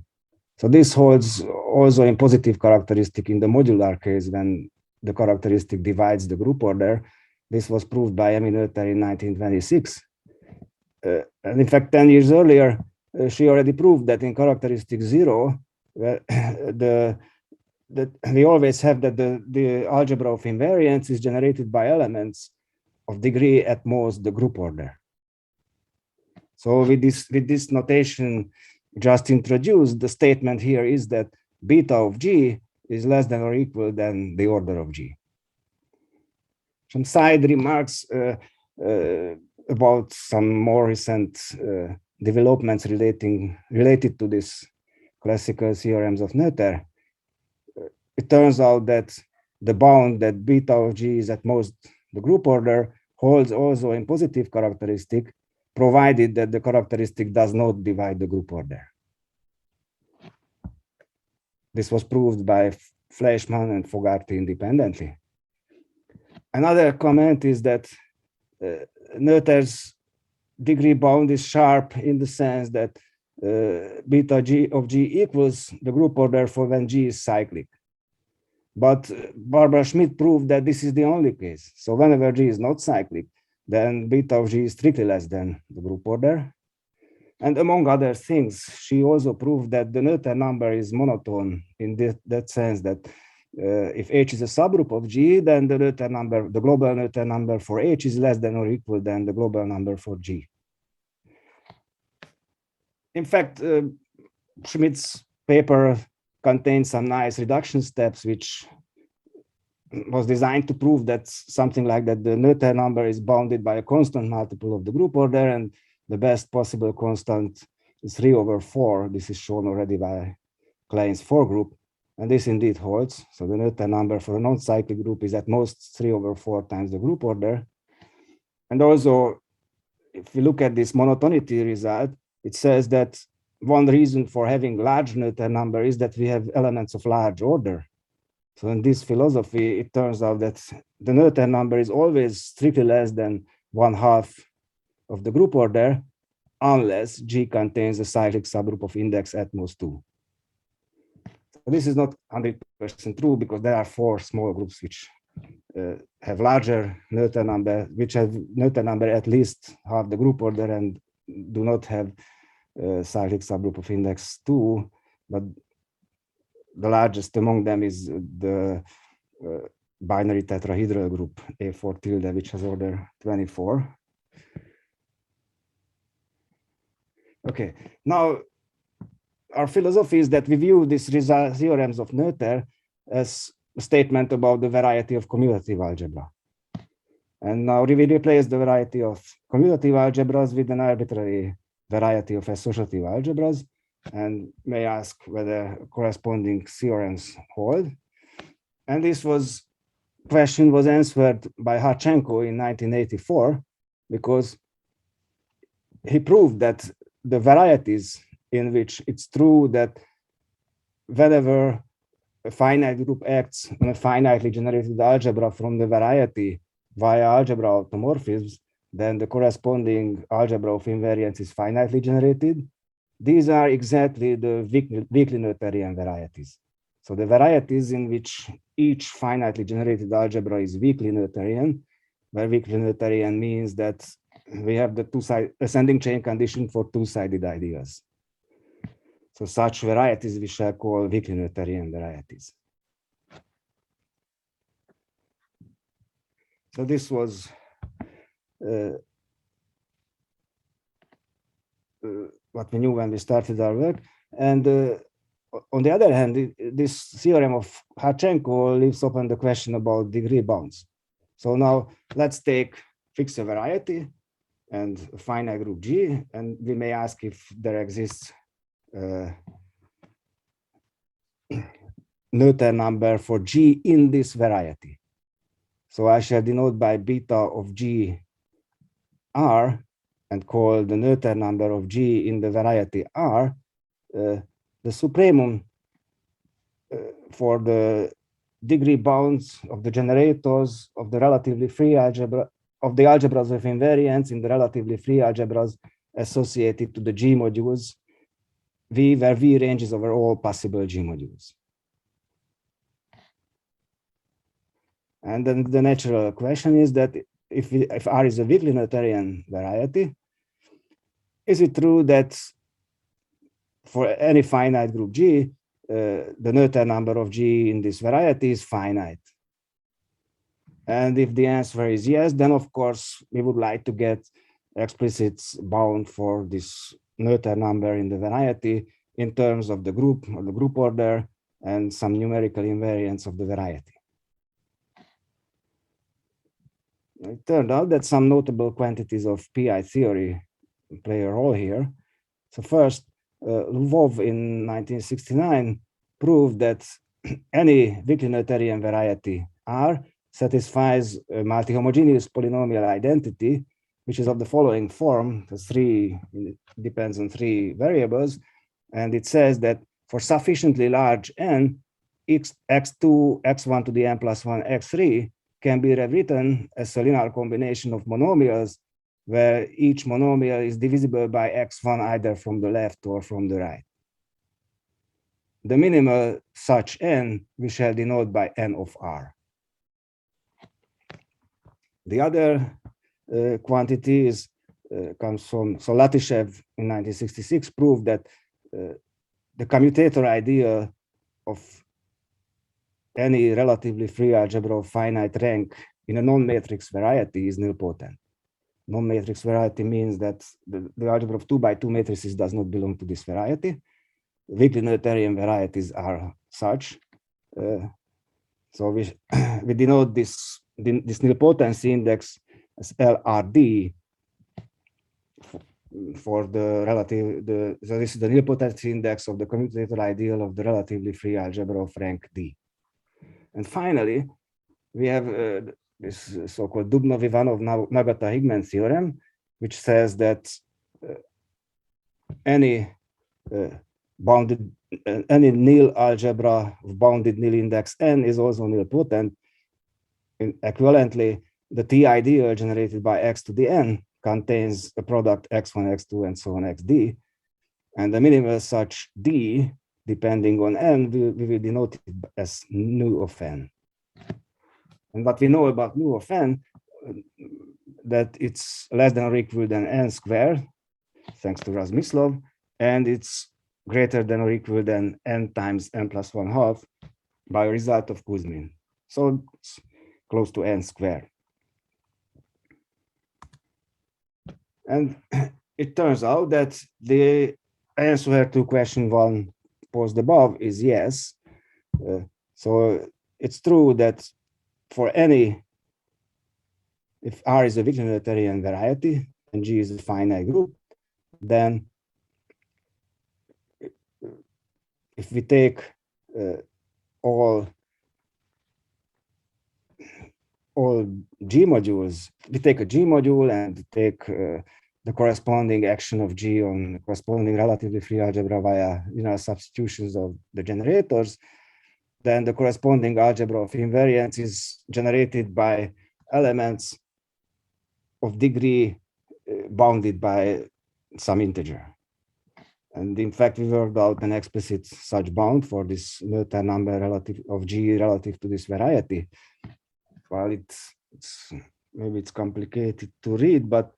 So this holds also in positive characteristic in the modular case when the characteristic divides the group order. This was proved by Emmy Noether in 1926. And in fact, 10 years earlier, she already proved that in characteristic 0, we always have that the algebra of invariants is generated by elements of degree at most the group order. So with this notation just introduced, the statement here is that beta of G is less than or equal than the order of G. Some side remarks about some more recent developments related to this classical theorems of Noether. It turns out that the bound that beta of G is at most the group order holds also in positive characteristic, provided that the characteristic does not divide the group order. This was proved by Fleischmann and Fogarty independently. Another comment is that Noether's degree bound is sharp in the sense that beta G of G equals the group order for when G is cyclic. But Barbara Schmidt proved that this is the only case. So whenever G is not cyclic, then beta of G is strictly less than the group order. And among other things, she also proved that the Noether number is monotone in that sense that if H is a subgroup of G, then the Noether number, the global Noether number for H is less than or equal than the global number for G. In fact, Schmidt's paper contains some nice reduction steps, which was designed to prove that something like that the Noether number is bounded by a constant multiple of the group order, and the best possible constant is 3/4. This is shown already by Klein's 4 group, and this indeed holds. So the Noether number for a non-cyclic group is at most 3/4 times the group order. And also, if we look at this monotonity result, it says that one reason for having large Noether number is that we have elements of large order. So in this philosophy, it turns out that the Noether number is always strictly less than 1/2 of the group order, unless G contains a cyclic subgroup of index at most 2. So this is not 100% true, because there are 4 small groups which have larger Noether number, which have Noether number at least half the group order and do not have cyclic subgroup of index 2, but the largest among them is the binary tetrahedral group A4 tilde, which has order 24. Okay, now our philosophy is that we view these theorems of Noether as a statement about the variety of commutative algebra. And now we will replace the variety of commutative algebras with an arbitrary variety of associative algebras, and may ask whether corresponding theorems hold. And this question was answered by Harchenko in 1984, because he proved that the varieties in which it's true that whenever a finite group acts on a finitely generated algebra from the variety via algebra automorphisms, then the corresponding algebra of invariance is finitely generated. These are exactly the weakly Noetherian varieties. So the varieties in which each finitely generated algebra is weakly Noetherian, where weakly Noetherian means that we have the two-sided ascending chain condition for two-sided ideas. So such varieties we shall call weakly Noetherian varieties. So this was what we knew when we started our work. And on the other hand, this theorem of Harchenko leaves open the question about degree bounds. So now let's fix a variety and a finite group G, and we may ask if there exists Noether number for G in this variety. So I shall denote by beta of G R and call the Noether number of G in the variety R the supremum for the degree bounds of the generators of the relatively free algebra, of the algebras of invariance in the relatively free algebras associated to the G modules V, where V ranges over all possible G modules. And then the natural question is that if R is a weakly Noetherian variety, is it true that for any finite group G, the Noether number of G in this variety is finite? And if the answer is yes, then of course we would like to get explicit bound for this Noether number in the variety in terms of the group or the group order and some numerical invariance of the variety. It turned out that some notable quantities of PI theory play a role here. So first, Lvov in 1969 proved that any weakly Noetherian variety R satisfies a multi-homogeneous polynomial identity, which is of the following form. It depends on 3 variables. And it says that for sufficiently large n, x2, x1 to the n plus 1, x3 can be rewritten as a linear combination of monomials where each monomial is divisible by x1 either from the left or from the right. The minimal such n we shall denote by n of R. The other quantity comes from, so Latyshev in 1966 proved that the commutator ideal of any relatively free algebra of finite rank in a non-matrix variety is nilpotent. Non-matrix variety means that the algebra of 2 by 2 matrices does not belong to this variety. Weakly Noetherian varieties are such. So we denote this nilpotency index as LRD for the relative, so this is the nilpotency index of the commutator ideal of the relatively free algebra of rank D. And finally, we have this so-called Dubnov-Ivanov-Nagata-Higman theorem, which says that any nil algebra of bounded nil index n is also nilpotent. Equivalently, the T ideal generated by x to the n contains a product x1, x2, and so on xd, and the minimal such d, depending on n, we will denote it as nu of n. And what we know about nu of n, that it's less than or equal than n squared, thanks to Razmislov, and it's greater than or equal than n times n plus 1/2 by a result of Kuzmin. So it's close to n squared. And it turns out that the answer to question 1 posed above is yes. So it's true that for any, if R is a weakly Noetherian variety and G is a finite group, then if we take all G modules, we take a G module and take the corresponding action of G on the corresponding relatively free algebra via linear substitutions of the generators, then the corresponding algebra of invariance is generated by elements of degree bounded by some integer. And in fact, we worked out an explicit such bound for this Noether number relative of G relative to this variety. Well, maybe it's complicated to read, but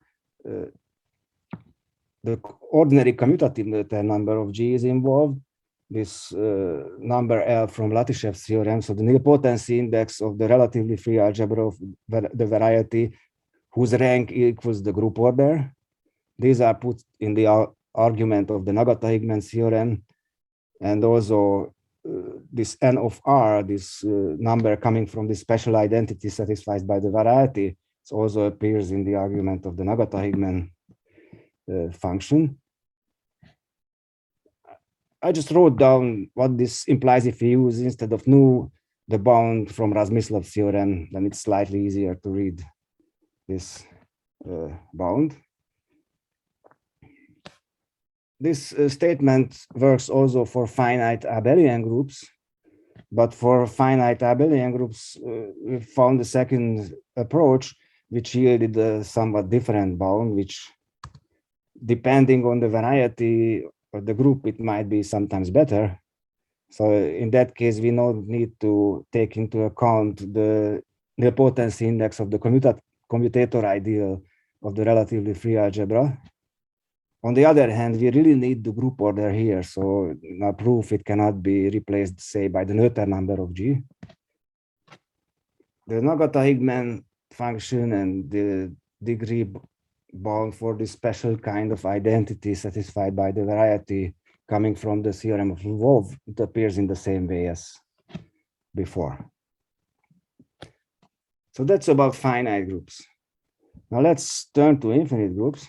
the ordinary commutative Noether number of G is involved. This number L from Latyshev's theorem, so the nilpotency index of the relatively free algebra of the variety whose rank equals the group order. These are put in the argument of the Nagata-Higman theorem, and also this n of R, this number coming from this special identity satisfied by the variety, it also appears in the argument of the Nagata-Higman function. I just wrote down what this implies if we use instead of nu the bound from Razmislov's theorem, then it's slightly easier to read this bound. This statement works also for finite abelian groups, but for finite abelian groups, we found a second approach which yielded a somewhat different bound, which depending on the variety of the group, it might be sometimes better. So in that case, we don't need to take into account the nilpotency index of the commutator ideal of the relatively free algebra. On the other hand, we really need the group order here. So in our proof, it cannot be replaced, say, by the Noether number of G. The Nagata-Higman function and the degree bound for this special kind of identity satisfied by the variety coming from the theorem of Lvov, it appears in the same way as before. So that's about finite groups. Now let's turn to infinite groups.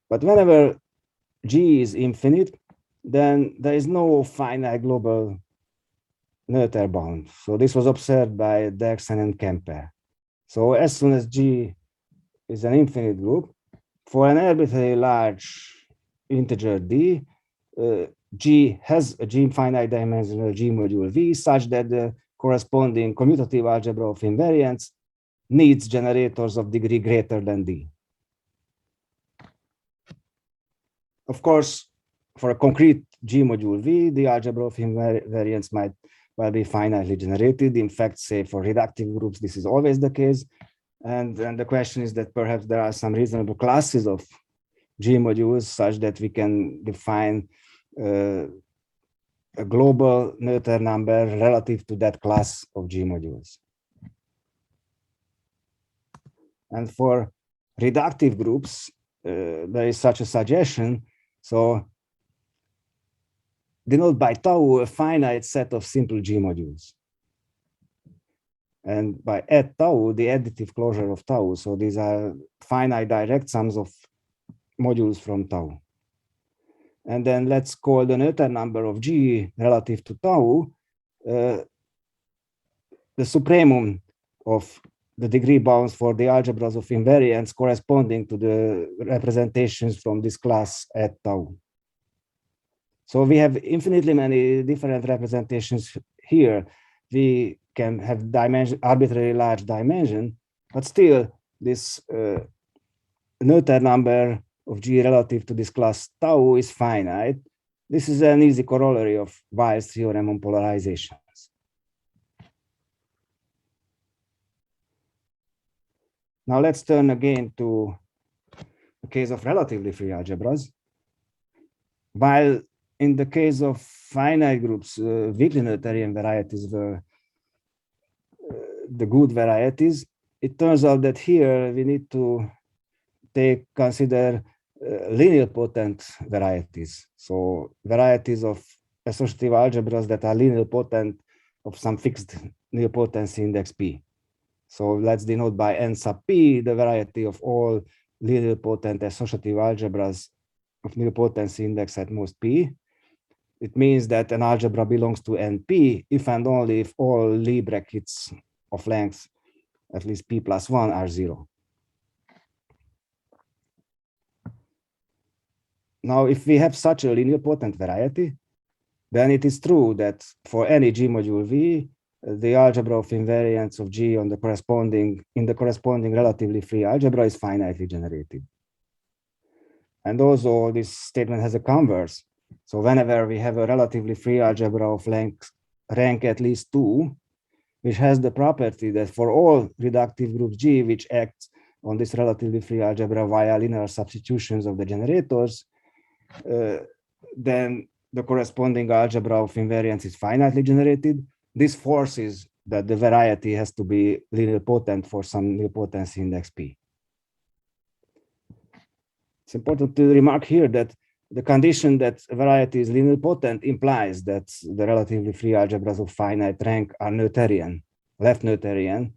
But whenever G is infinite, then there is no finite global Noether bound. So this was observed by Derksen and Kemper. So as soon as G is an infinite group, for an arbitrarily large integer D, G has a G finite dimensional G module V such that the corresponding commutative algebra of invariance needs generators of degree greater than D. Of course, for a concrete G module V, the algebra of invariance might well be finitely generated. In fact, say for reductive groups, this is always the case. And the question is that perhaps there are some reasonable classes of G modules such that we can define a global Noether number relative to that class of G modules. And for reductive groups, there is such a suggestion. So denote by tau a finite set of simple G modules. And by add tau, the additive closure of tau. So these are finite direct sums of modules from tau. And then let's call the Noether number of G relative to tau the supremum of the degree bounds for the algebras of invariants corresponding to the representations from this class at tau. So we have infinitely many different representations here. We can have dimension, arbitrarily large dimension, but still this Noether number of G relative to this class tau is finite. This is an easy corollary of Weil's theorem on polarizations. Now let's turn again to the case of relatively free algebras. While in the case of finite groups, weakly Noetherian varieties were the good varieties, it turns out that here we need to consider linear potent varieties. So varieties of associative algebras that are linear potent of some fixed nilpotency index P. So let's denote by n sub P the variety of all linear potent associative algebras of nilpotency index at most P. It means that an algebra belongs to NP if and only if all Lie brackets of length at least P plus 1 are 0. Now, if we have such a linear potent variety, then it is true that for any G module V, the algebra of invariants of G on the corresponding relatively free algebra is finitely generated. And also this statement has a converse. So whenever we have a relatively free algebra of rank at least 2, which has the property that for all reductive groups G which act on this relatively free algebra via linear substitutions of the generators, then the corresponding algebra of invariance is finitely generated. This forces that the variety has to be linear potent for some nilpotency index P. It's important to remark here that the condition that a variety is linear potent implies that the relatively free algebras of finite rank are Noetherian, left Noetherian,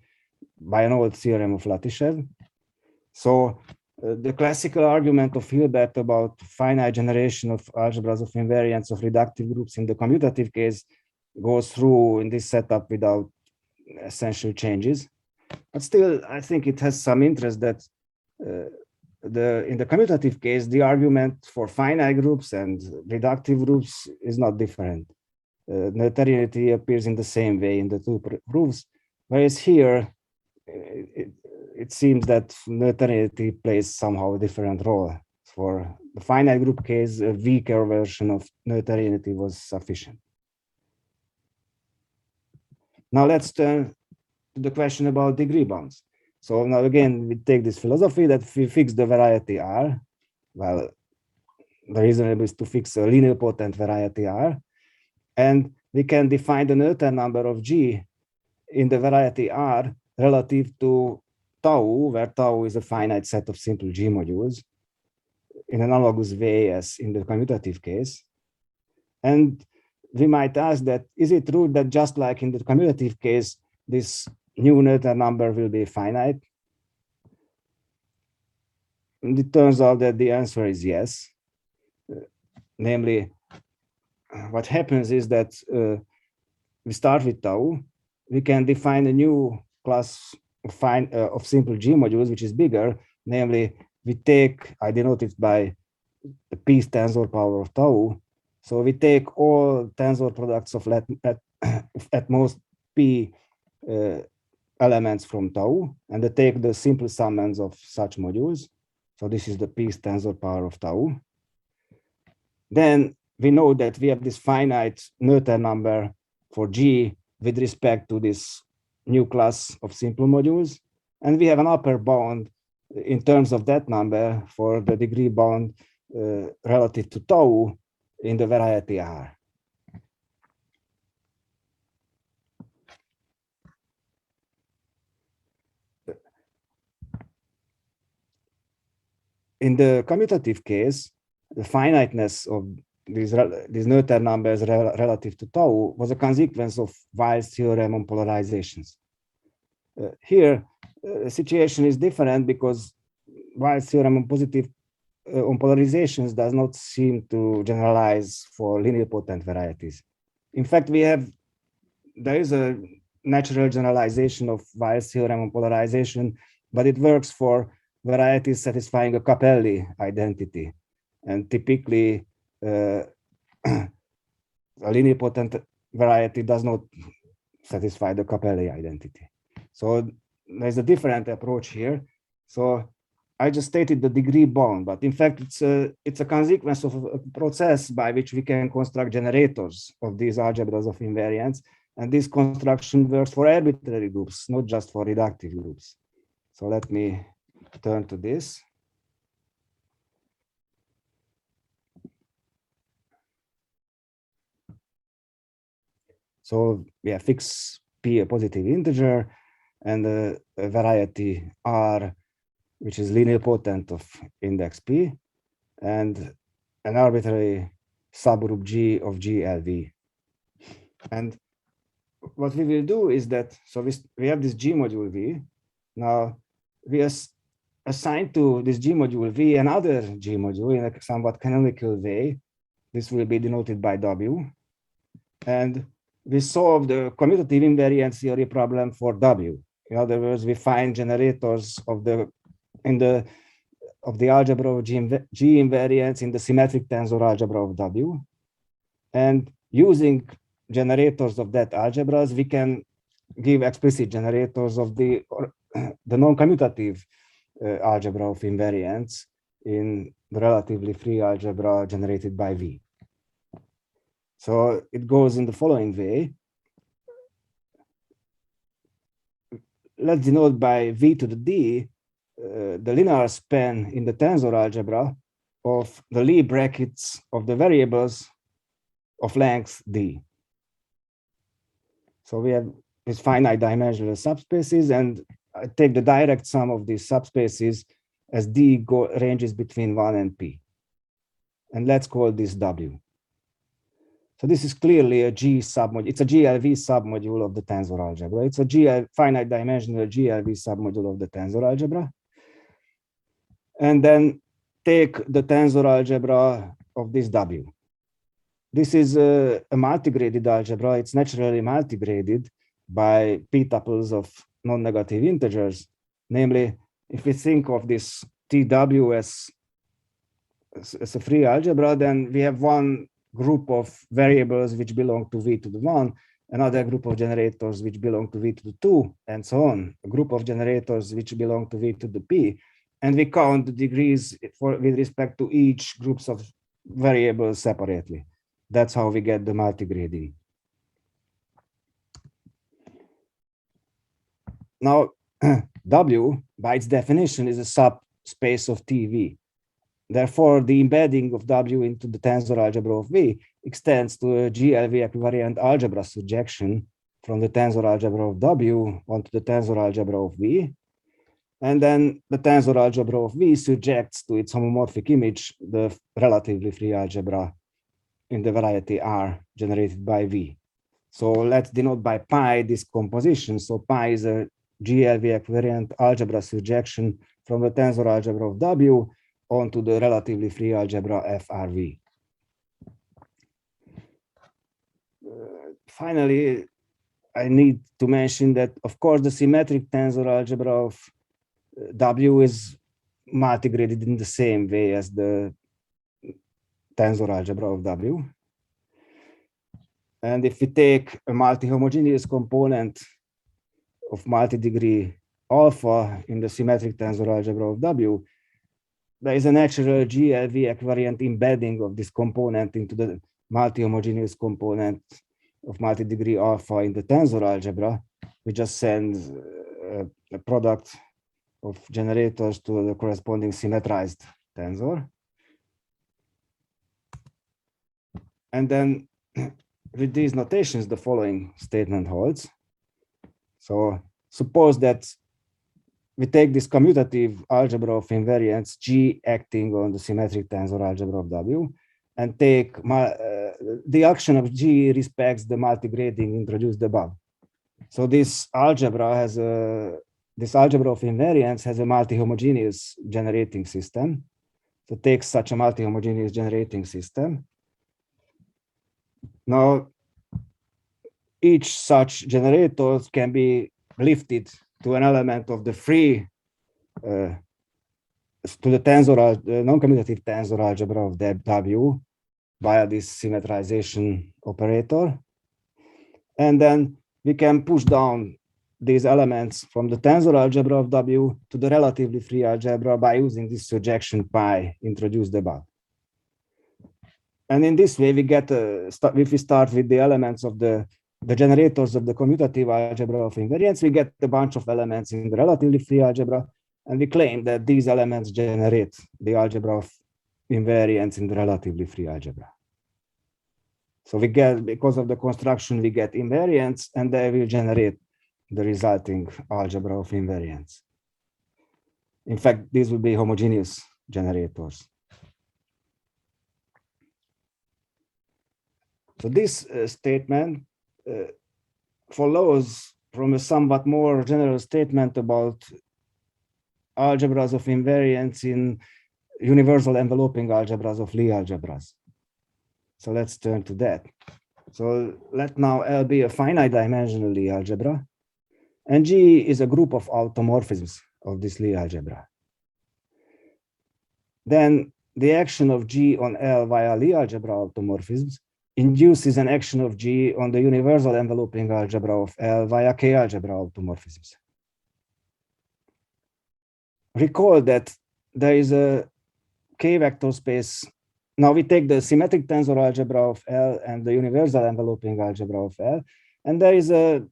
by an old theorem of Latyshev. So the classical argument of Hilbert about finite generation of algebras of invariants of reductive groups in the commutative case goes through in this setup without essential changes. But still, I think it has some interest that in the commutative case, the argument for finite groups and reductive groups is not different. Noetherianity appears in the same way in the two proofs, whereas here, it seems that Noetherianity plays somehow a different role. For the finite group case, a weaker version of Noetherianity was sufficient. Now let's turn to the question about degree bounds. So now again, we take this philosophy that if we fix the variety R, well, the reason is to fix a linear potent variety R, and we can define the Noether number of G in the variety R relative to tau, where tau is a finite set of simple G modules in an analogous way as in the commutative case. And we might ask that, is it true that just like in the commutative case, this new Noether number will be finite? And it turns out that the answer is yes. Namely, what happens is that we start with tau. We can define a new class of simple G modules, which is bigger. Namely, we take, I denote it by the P tensor power of tau. So we take all tensor products of at most P elements from tau, and they take the simple summands of such modules. So this is the P tensor power of tau. Then we know that we have this finite Noether number for G with respect to this new class of simple modules. And we have an upper bound in terms of that number for the degree bound relative to tau in the variety R. In the commutative case, the finiteness of these Noether numbers relative to tau was a consequence of Weil's theorem on polarizations. Here, the situation is different because Weil's theorem on on polarizations does not seem to generalize for linear potent varieties. In fact, there is a natural generalization of Weil's theorem on polarization, but it works for varieties satisfying a Capelli identity. And typically, a linear potent variety does not satisfy the Capelli identity. So there's a different approach here. So I just stated the degree bound, but in fact, it's a consequence of a process by which we can construct generators of these algebras of invariance. And this construction works for arbitrary groups, not just for reductive groups. So let me turn to this. So we have fix P a positive integer and a variety R, which is linear potent of index P, and an arbitrary subgroup G of GLV. And what we will do is that, so we have this G module V. Now we assign to this G module V another G module in a somewhat canonical way. This will be denoted by W. And we solve the commutative invariance theory problem for W. In other words, we find generators of the algebra of G invariance in the symmetric tensor algebra of W. And using generators of that algebras, we can give explicit generators of the non-commutative algebra of invariance in the relatively free algebra generated by V. So it goes in the following way. Let's denote by V to the D the linear span in the tensor algebra of the Lie brackets of the variables of length D. So we have these finite dimensional subspaces, and I take the direct sum of these subspaces as D ranges between 1 and P. And let's call this W. So this is clearly a G submodule. It's a GLV submodule of the tensor algebra. It's a finite dimensional GLV submodule of the tensor algebra. And then take the tensor algebra of this W. This is a multigraded algebra. It's naturally multigraded by p tuples of non-negative integers. Namely, if we think of this TW as a free algebra, then we have one group of variables which belong to V to the 1, another group of generators which belong to V to the 2, and so on, a group of generators which belong to V to the P, and we count the degrees with respect to each groups of variables separately. That's how we get the multigrading. Now, W, by its definition, is a subspace of TV. Therefore, the embedding of W into the tensor algebra of V extends to a GLV equivariant algebra surjection from the tensor algebra of W onto the tensor algebra of V. And then the tensor algebra of V surjects to its homomorphic image the relatively free algebra in the variety R generated by V. So let's denote by pi this composition. So pi is a GLV equivariant algebra surjection from the tensor algebra of W onto the relatively free algebra FRV. Finally, I need to mention that, of course, the symmetric tensor algebra of W is multigraded in the same way as the tensor algebra of W. And if we take a multi-homogeneous component of multi-degree alpha in the symmetric tensor algebra of W, there is a natural GLV equivariant embedding of this component into the multi-homogeneous component of multi-degree alpha in the tensor algebra. We just send a product of generators to the corresponding symmetrized tensor. And then with these notations, the following statement holds. So suppose that we take this commutative algebra of invariants G acting on the symmetric tensor algebra of W, and take the action of G respects the multigrading introduced above. So this algebra has this algebra of invariants has a multi-homogeneous generating system. So take such a multi-homogeneous generating system. Now, each such generator can be lifted to an element of the free, to the tensor, non-commutative tensor algebra of W via this symmetrization operator. And then we can push down these elements from the tensor algebra of W to the relatively free algebra by using this surjection pi introduced above. And in this way, we get, if we start with the elements of the generators of the commutative algebra of invariants, we get a bunch of elements in the relatively free algebra, and we claim that these elements generate the algebra of invariants in the relatively free algebra. So we get, because of the construction, we get invariants, and they will generate the resulting algebra of invariants. In fact, these will be homogeneous generators. So this statement follows from a somewhat more general statement about algebras of invariants in universal enveloping algebras of Lie algebras. So let's turn to that. So let now L be a finite dimensional Lie algebra, and G is a group of automorphisms of this Lie algebra. Then the action of G on L via Lie algebra automorphisms induces an action of G on the universal enveloping algebra of L via K algebra automorphisms. Recall that there is a K vector space. Now we take the symmetric tensor algebra of L and the universal enveloping algebra of L, and there is a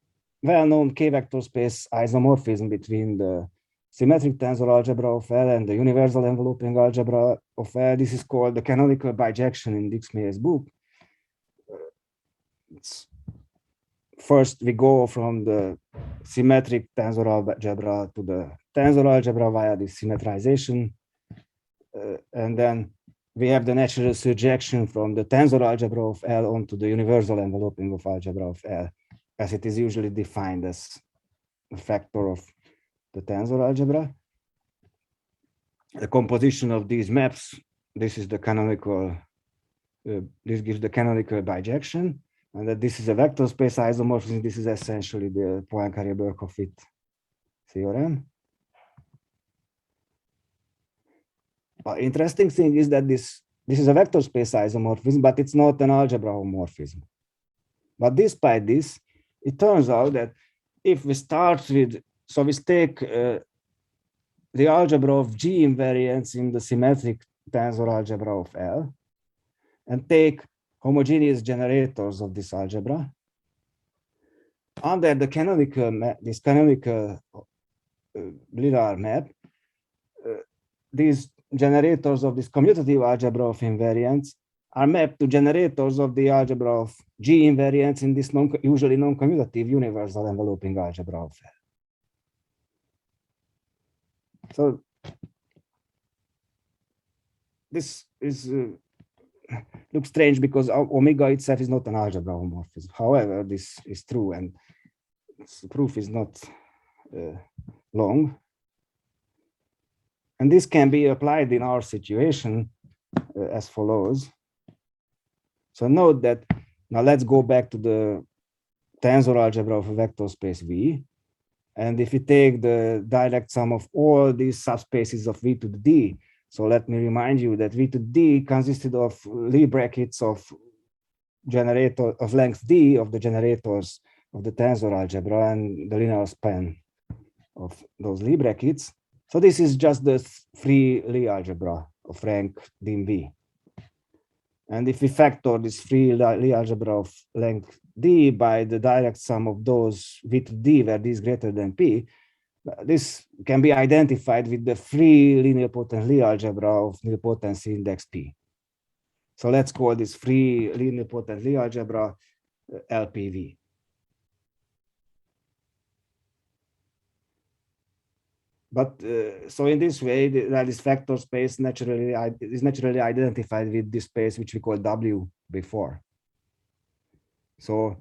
well-known K vector space isomorphism between the symmetric tensor algebra of L and the universal enveloping algebra of L. This is called the canonical bijection in Dixmeyer's book. First, we go from the symmetric tensor algebra to the tensor algebra via this symmetrization, and then we have the natural surjection from the tensor algebra of L onto the universal enveloping of algebra of L, as it is usually defined as a factor of the tensor algebra. The composition of these maps, this is the canonical, this gives the canonical bijection, and that this is a vector space isomorphism. This is essentially the Poincaré-Birkhoff-Witt theorem. Interesting thing is that this is a vector space isomorphism, but it's not an algebra homomorphism. But despite this, it turns out that if we start with, so we take the algebra of G invariants in the symmetric tensor algebra of L, and take homogeneous generators of this algebra, under the canonical map, this canonical linear map, these generators of this commutative algebra of invariants are mapped to generators of the algebra of G invariants in this usually non-commutative universal enveloping algebra of L. So this is looks strange because omega itself is not an algebra homomorphism. However, this is true, and the proof is not long. And this can be applied in our situation as follows. So note that, now let's go back to the tensor algebra of a vector space V. And if we take the direct sum of all these subspaces of V to the D, so let me remind you that V to D consisted of Lie brackets of generator of length D of the generators of the tensor algebra and the linear span of those Lie brackets. So this is just the free Lie algebra of rank dim-V. And if we factor this free Lie algebra of length D by the direct sum of those V to D where D is greater than P, This can be identified with the free linear potent Lie algebra of nilpotency index P. So let's call this free linear potent Lie algebra LPV. But so in this way, this vector space is naturally identified with this space which we called W before. So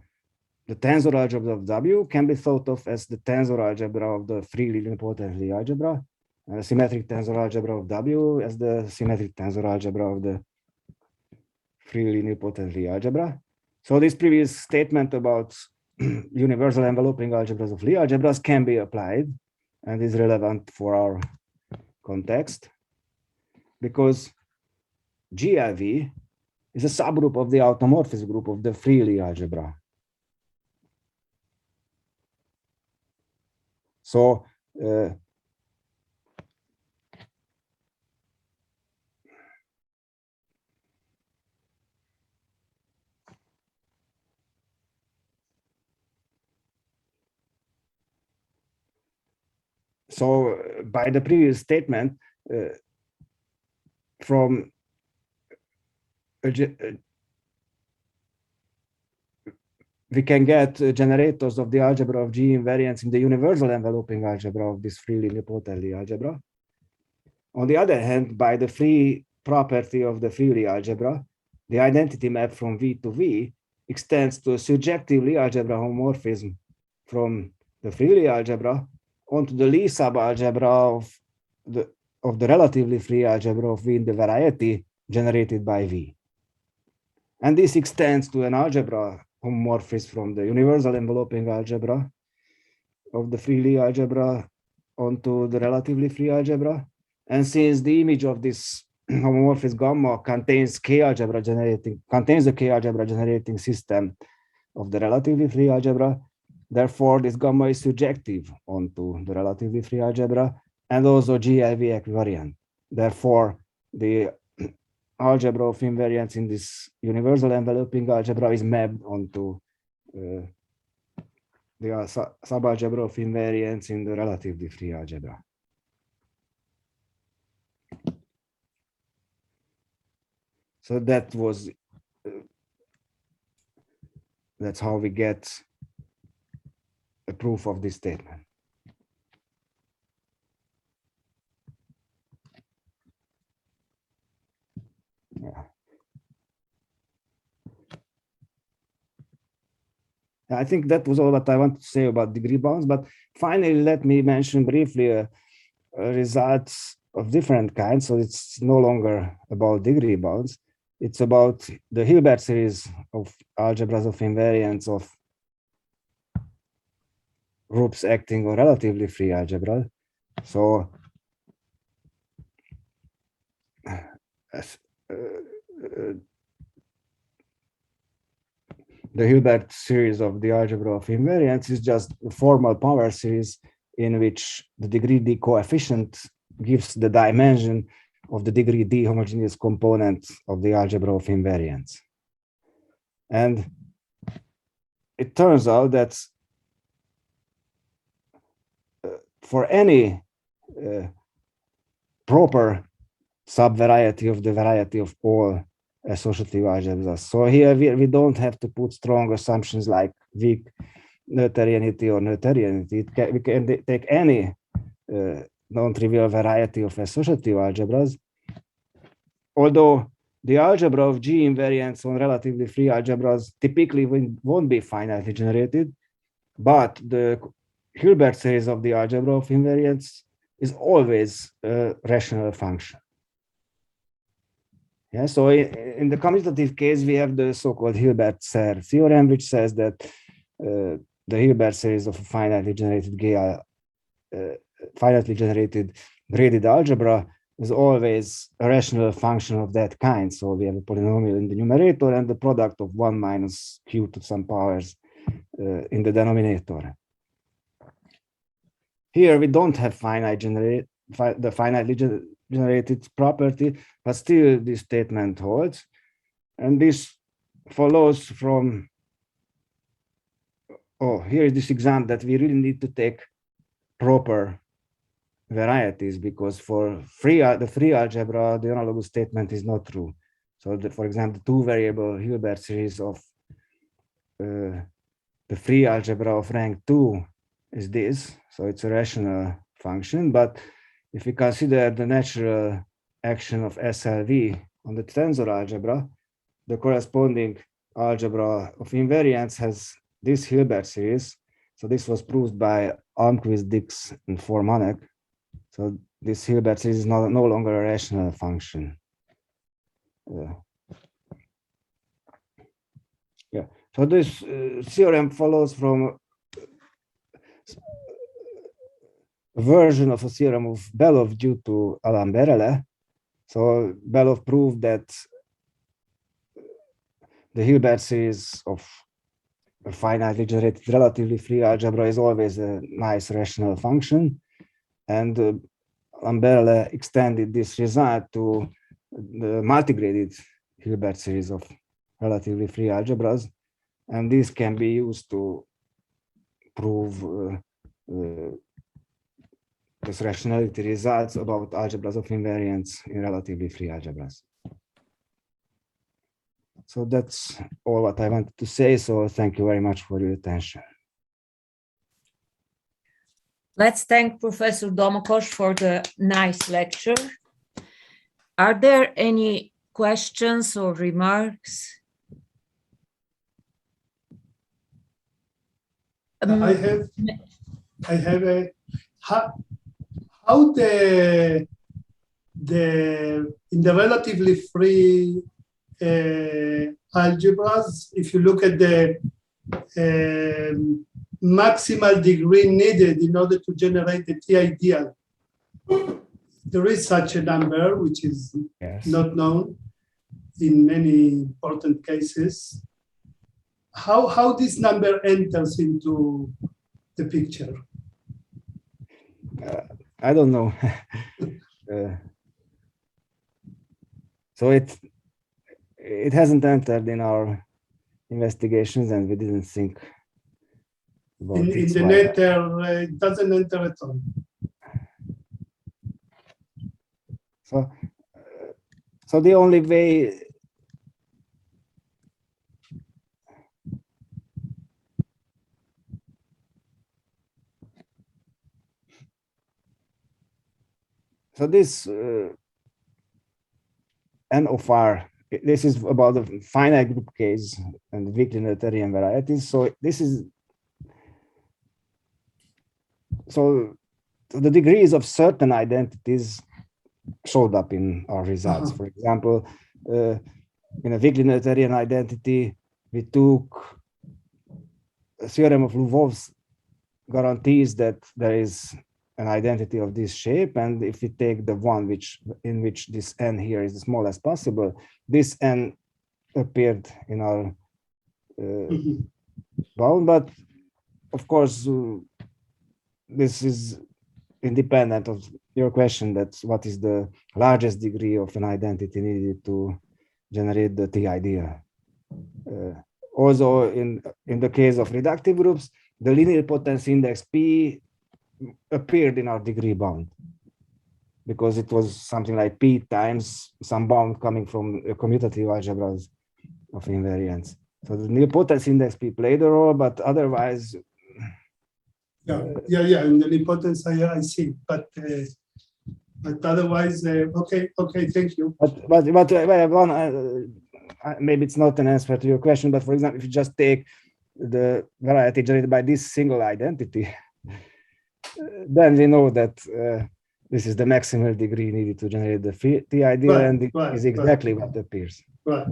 the tensor algebra of W can be thought of as the tensor algebra of the free linear potent Lie algebra, and the symmetric tensor algebra of W as the symmetric tensor algebra of the free linear potent Lie algebra. So this previous statement about universal enveloping algebras of Lie algebras can be applied and is relevant for our context because GLV is a subgroup of the automorphism group of the free Lie algebra. So by the previous statement, from we can get generators of the algebra of G invariants in the universal enveloping algebra of this free linear potent Lie algebra. On the other hand, by the free property of the free Lie algebra, the identity map from V to V extends to a surjective Lie algebra homomorphism from the free Lie algebra onto the Lie subalgebra of the relatively free algebra of V in the variety generated by V. And this extends to an algebra homomorphism from the universal enveloping algebra of the free Lie algebra onto the relatively free algebra. And since the image of this homomorphism gamma contains the K-algebra generating system of the relatively free algebra, therefore this gamma is surjective onto the relatively free algebra and also GLV equivariant. Therefore, the algebra of invariance in this universal enveloping algebra is mapped onto the subalgebra of invariance in the relatively free algebra. So that was, that's how we get a proof of this statement. Yeah. I think that was all that I want to say about degree bounds, but finally, let me mention briefly results of different kinds. So it's no longer about degree bounds. It's about the Hilbert series of algebras of invariance of groups acting on relatively free algebra. So the Hilbert series of the algebra of invariance is just a formal power series in which the degree D coefficient gives the dimension of the degree D homogeneous component of the algebra of invariance. And it turns out that for any proper subvariety of the variety of all associative algebras. So here we don't have to put strong assumptions like weak neutrality or neutrality. We can take any non-trivial variety of associative algebras. Although the algebra of G invariants on relatively free algebras typically won't be finitely generated, but the Hilbert series of the algebra of invariants is always a rational function. Yeah, so in the commutative case, we have the so-called Hilbert-Serre theorem, which says that the Hilbert series of a finitely generated graded algebra is always a rational function of that kind. So we have a polynomial in the numerator and the product of 1 minus q to some powers in the denominator. Here we don't have finitely generated property, but still this statement holds. And this follows from, here is this example that we really need to take proper varieties, because for the free algebra, the analogous statement is not true. So, for example, the two-variable Hilbert series of the free algebra of rank 2 is this. So it's a rational function. But if we consider the natural action of SLV on the tensor algebra, the corresponding algebra of invariants has this Hilbert series. So this was proved by Almquist, Dix, and Formanek. So this Hilbert series is no longer a rational function. Yeah. So this theorem follows from a version of a theorem of Belov due to Alain Berele. So Belov proved that the Hilbert series of a finitely generated relatively free algebra is always a nice rational function. And Alain Berele extended this result to the multigraded Hilbert series of relatively free algebras. And this can be used to prove this rationality results about algebras of invariants in relatively free algebras. So that's all what I wanted to say. So thank you very much for your attention. Let's thank Professor Domokos for the nice lecture. Are there any questions or remarks? I have a how in the relatively free algebras, if you look at the maximal degree needed in order to generate the T ideal, there is such a number which is not known in many important cases. How this number enters into the picture? I don't know. So it hasn't entered in our investigations, and we didn't think about it. In the letter, it doesn't enter at all. So the only way. So this N of R, this is about the finite group case and weakly Noetherian varieties. So this is, so the degrees of certain identities showed up in our results. For example, in a weakly Noetherian identity, we took a theorem of Lvov's guarantees that there is an identity of this shape, and if we take the one in which this n here is the smallest possible, this n appeared in our bound. But of course, this is independent of your question, that what is the largest degree of an identity needed to generate the T idea. Also, in the case of reductive groups, the linear potency index P appeared in our degree bound, because it was something like P times some bound coming from commutative algebras of invariants. So the nilpotency index P played a role, but otherwise. Yeah. In the nilpotence I see, but otherwise, okay, thank you. But maybe it's not an answer to your question, but for example, if you just take the variety generated by this single identity, then we know that this is the maximal degree needed to generate the T ideal, and it is exactly what appears. Right.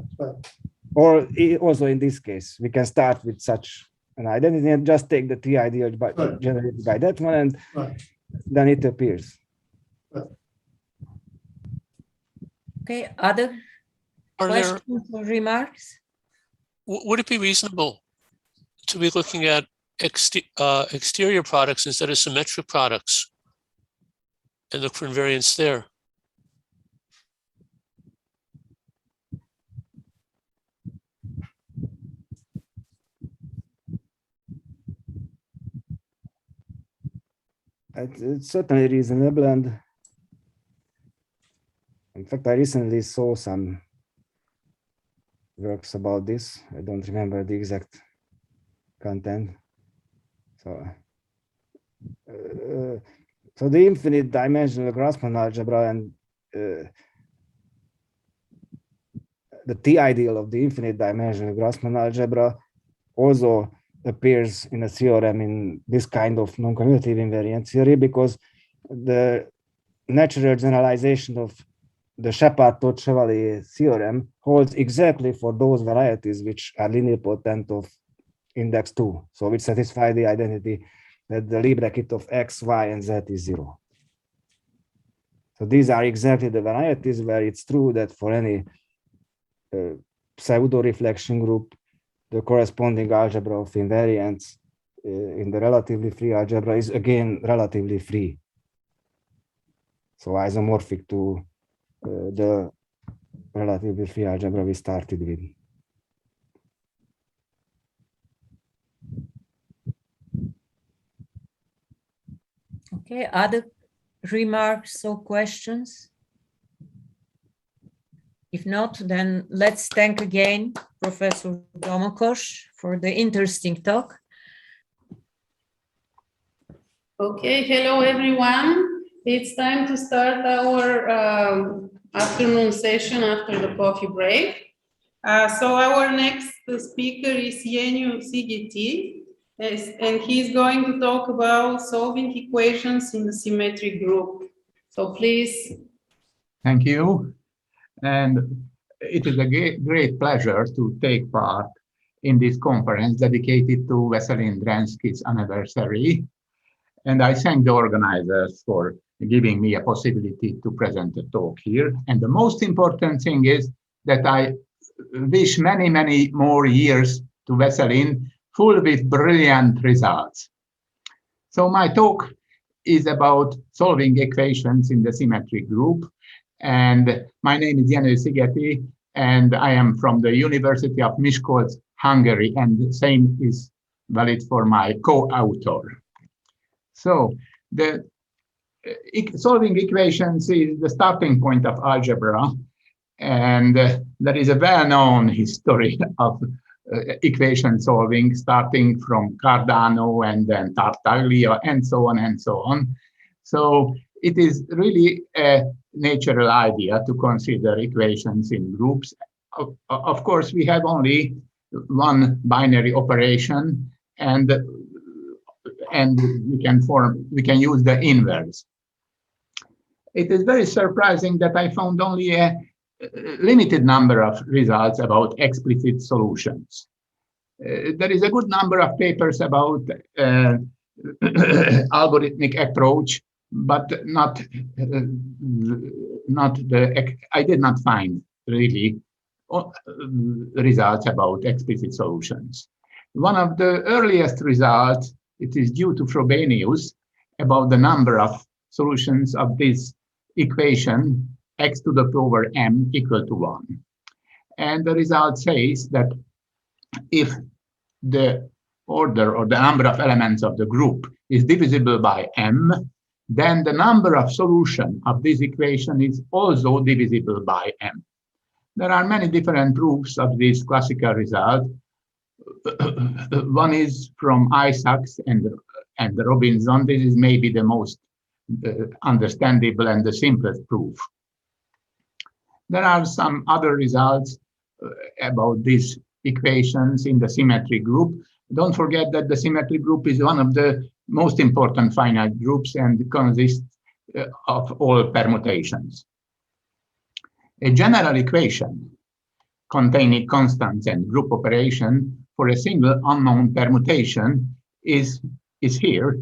Or also in this case, we can start with such an identity and just take the T ideal generated by that one, and then it appears. Okay, other questions or remarks? Would it be reasonable to be looking at exterior products instead of symmetric products and look for invariance there? It's certainly reasonable, and in fact, I recently saw some works about this. I don't remember the exact content. So the infinite dimensional Grasman algebra and the T-ideal of the infinite dimensional Grasman algebra also appears in a theorem in this kind of non-commutative invariant theory, because the natural generalization of the Shepard-Todd-Chevalier theorem holds exactly for those varieties which are linear potent of index 2, so which satisfy the identity that the Lie bracket of x, y, and z is 0. So these are exactly the varieties where it's true that for any pseudo-reflection group, the corresponding algebra of invariants in the relatively free algebra is again relatively free. So isomorphic to the relatively free algebra we started with. Okay, other remarks or questions? If not, then let's thank again Professor Domokos for the interesting talk. Okay, hello everyone. It's time to start our afternoon session after the coffee break. So our next speaker is Yeniu Sigeti, and he's going to talk about solving equations in the symmetric group. So please. Thank you. And it is a great pleasure to take part in this conference dedicated to Vesselin Drensky's anniversary. And I thank the organizers for giving me a possibility to present a talk here. And the most important thing is that I wish many, many more years to Vesselin, full with brilliant results. So my talk is about solving equations in the symmetric group. And my name is Yeniu Sigeti, and I am from the University of Miskolc, Hungary, and the same is valid for my co-author. So the solving equations is the starting point of algebra, and there is a well-known history of equation solving, starting from Cardano and then Tartaglia and so on and so on. So it is really a natural idea to consider equations in groups. Of course, we have only one binary operation, and we can use the inverse. It is very surprising that I found only a limited number of results about explicit solutions. There is a good number of papers about algorithmic approach, but I did not find really results about explicit solutions. One of the earliest results, it is due to Frobenius, about the number of solutions of this equation x to the power m equal to 1. And the result says that if the order or the number of elements of the group is divisible by m, then the number of solutions of this equation is also divisible by m. There are many different proofs of this classical result. One is from Isaacs and Robinson. This is maybe the most understandable and the simplest proof. There are some other results about these equations in the symmetric group. Don't forget that the symmetric group is one of the most important finite groups and consists of all permutations. A general equation containing constants and group operation for a single unknown permutation is here.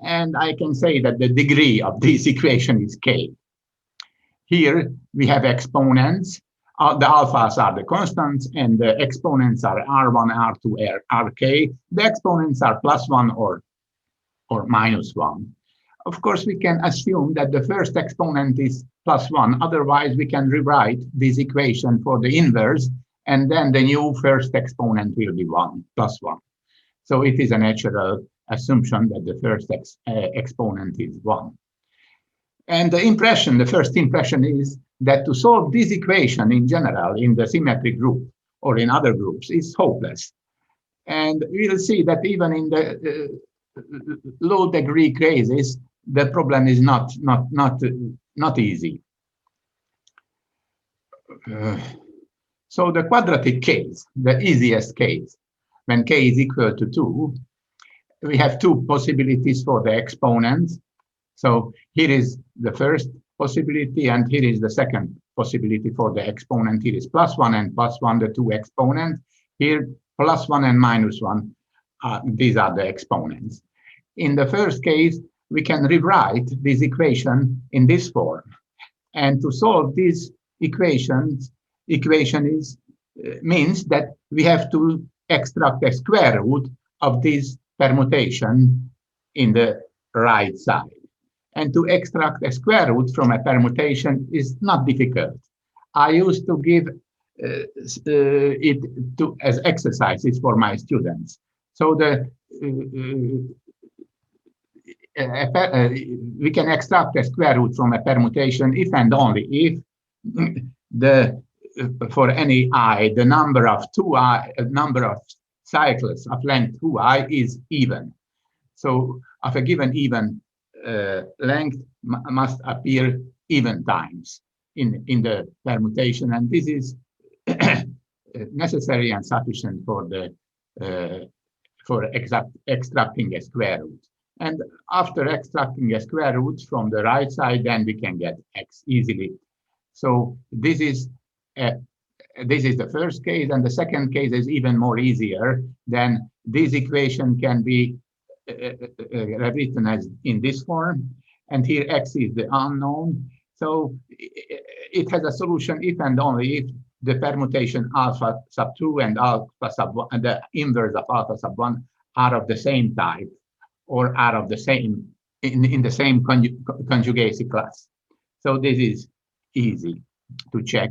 And I can say that the degree of this equation is k. Here we have exponents. The alphas are the constants, and the exponents are r1, r2, rk. The exponents are +1 or -1. Of course, we can assume that the first exponent is +1. Otherwise, we can rewrite this equation for the inverse, and then the new first exponent will be +1. So it is a natural assumption that the first exponent is 1. And the first impression is that to solve this equation in general in the symmetric group or in other groups is hopeless. And we'll see that even in the low degree cases, the problem is not easy. So the quadratic case, the easiest case, when k is equal to 2, we have two possibilities for the exponents. So here is the first possibility, and here is the second possibility for the exponent. Here is +1 and +1, the two exponents. Here, +1 and -1, these are the exponents. In the first case, we can rewrite this equation in this form. And to solve this equation means that we have to extract a square root of this permutation in the right side. And to extract a square root from a permutation is not difficult. I used to give it as exercises for my students. So we can extract a square root from a permutation if and only if for any I, the number of cycles of length 2i is even. So of a given even length must appear even times in the permutation, and this is necessary and sufficient for extracting a square root. And after extracting a square root from the right side, then we can get x easily. So this is the first case, and the second case is even more easier. Then this equation can be written as in this form, and here x is the unknown. So it has a solution if and only if the permutation alpha sub 2 and alpha sub 1 and the inverse of alpha sub 1 are of the same type, or are of the same in the same conjugacy class. So this is easy to check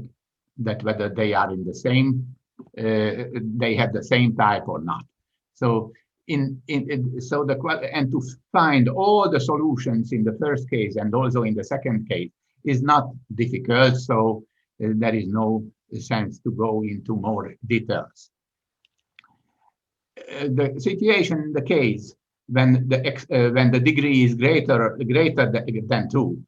that whether they are in the same, they have the same type or not. So and to find all the solutions in the first case and also in the second case is not difficult. So there is no sense to go into more details. The situation in the case when the degree is greater than 2.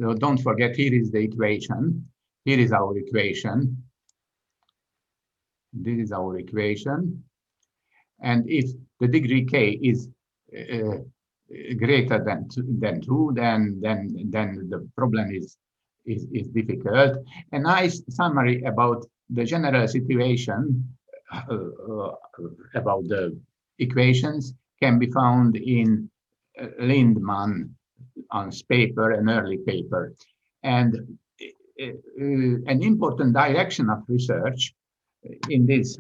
So don't forget, here is the equation. Here is our equation. This is our equation. And if the degree k is greater than 2, then the problem is difficult. A nice summary about the general situation about the equations can be found in Lindman's paper, an early paper. And an important direction of research in this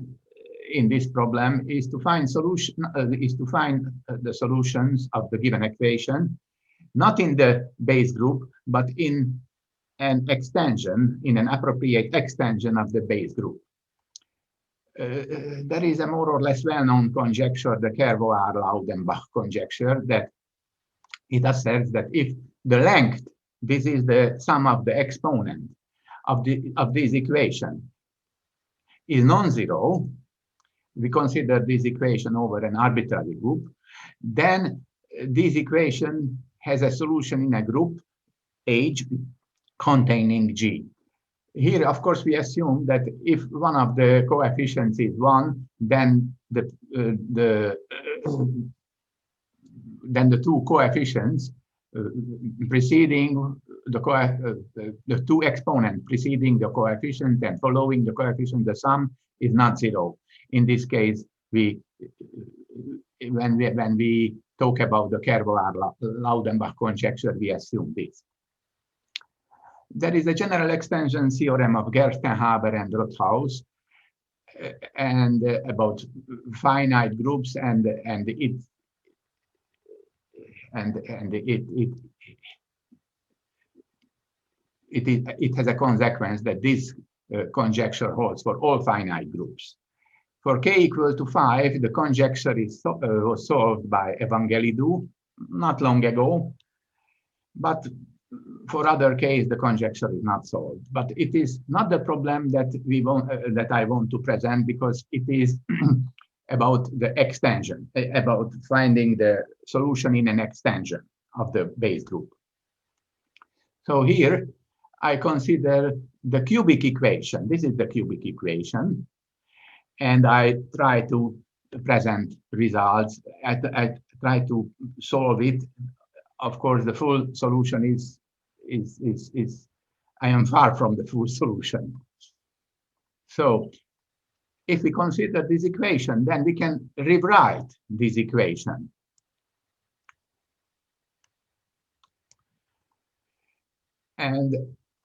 problem is to find the solutions of the given equation, not in the base group, but in an extension, in an appropriate extension of the base group. There is a more or less well-known conjecture, the Kervoar-Laudenbach conjecture, that it asserts that if the length, this is the sum of the exponent of this equation, is non-zero, we consider this equation over an arbitrary group, then this equation has a solution in a group H containing G. Here, of course, we assume that if one of the coefficients is 1, then the two coefficients preceding the two exponents preceding the coefficient and following the coefficient, the sum is not 0. In this case, when we talk about the Kervoar-Laudenbach conjecture, we assume this. There is a general extension theorem of Gerstenhaber and Rothaus, and about finite groups, and it has a consequence that this conjecture holds for all finite groups. For k equal to 5, the conjecture was solved by Evangelidou not long ago, but for other case, the conjecture is not solved. But it is not the problem that I want to present, because it is about the extension, about finding the solution in an extension of the base group. So here I consider the cubic equation. This is the cubic equation. And I try to present results. I try to solve it. Of course, the full solution is I am far from the full solution. So if we consider this equation, then we can rewrite this equation. And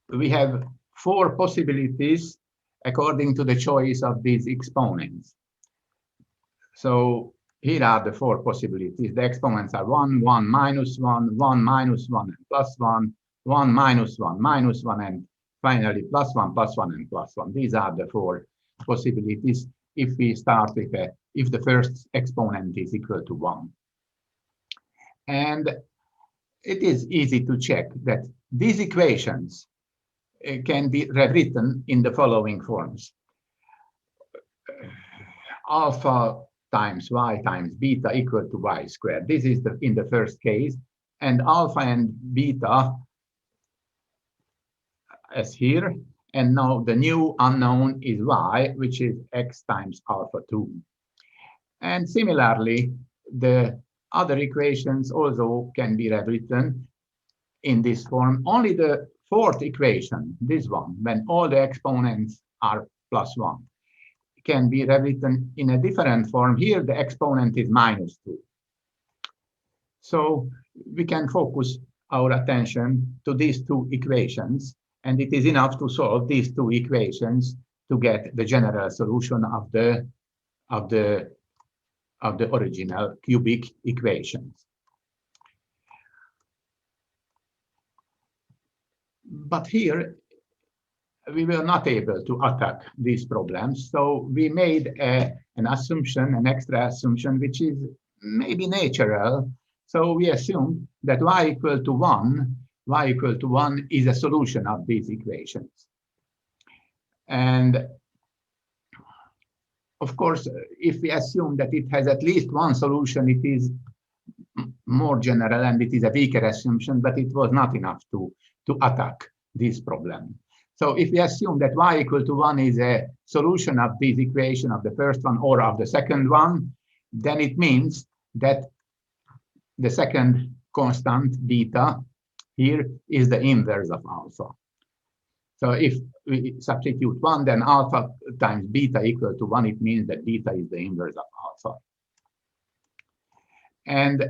we have 4 possibilities according to the choice of these exponents. So here are the 4 possibilities. The exponents are 1, 1, minus 1, 1, minus 1, and plus 1, 1, minus 1, minus 1, and finally plus 1, plus 1, and plus 1. These are the 4 possibilities if we start with if the first exponent is equal to 1. And it is easy to check that these equations can be rewritten in the following forms. Alpha times y times beta equal to y squared. This is in the first case, and alpha and beta as here, and now the new unknown is y, which is x times alpha 2. And similarly, the other equations also can be rewritten in this form. Only the 4th equation, this one, when all the exponents are plus 1, can be rewritten in a different form. Here, the exponent is minus 2. So we can focus our attention to these 2 equations, and it is enough to solve these 2 equations to get the general solution of the original cubic equations. But here, we were not able to attack these problems. So we made an assumption, an extra assumption, which is maybe natural. So we assume that y equal to 1 is a solution of these equations. And of course, if we assume that it has at least one solution, it is more general and it is a weaker assumption, but it was not enough to attack this problem. So if we assume that y equal to 1 is a solution of this equation, of the first one or of the second one, then it means that the second constant, beta, here is the inverse of alpha. So if we substitute 1, then alpha times beta equal to 1, it means that beta is the inverse of alpha. And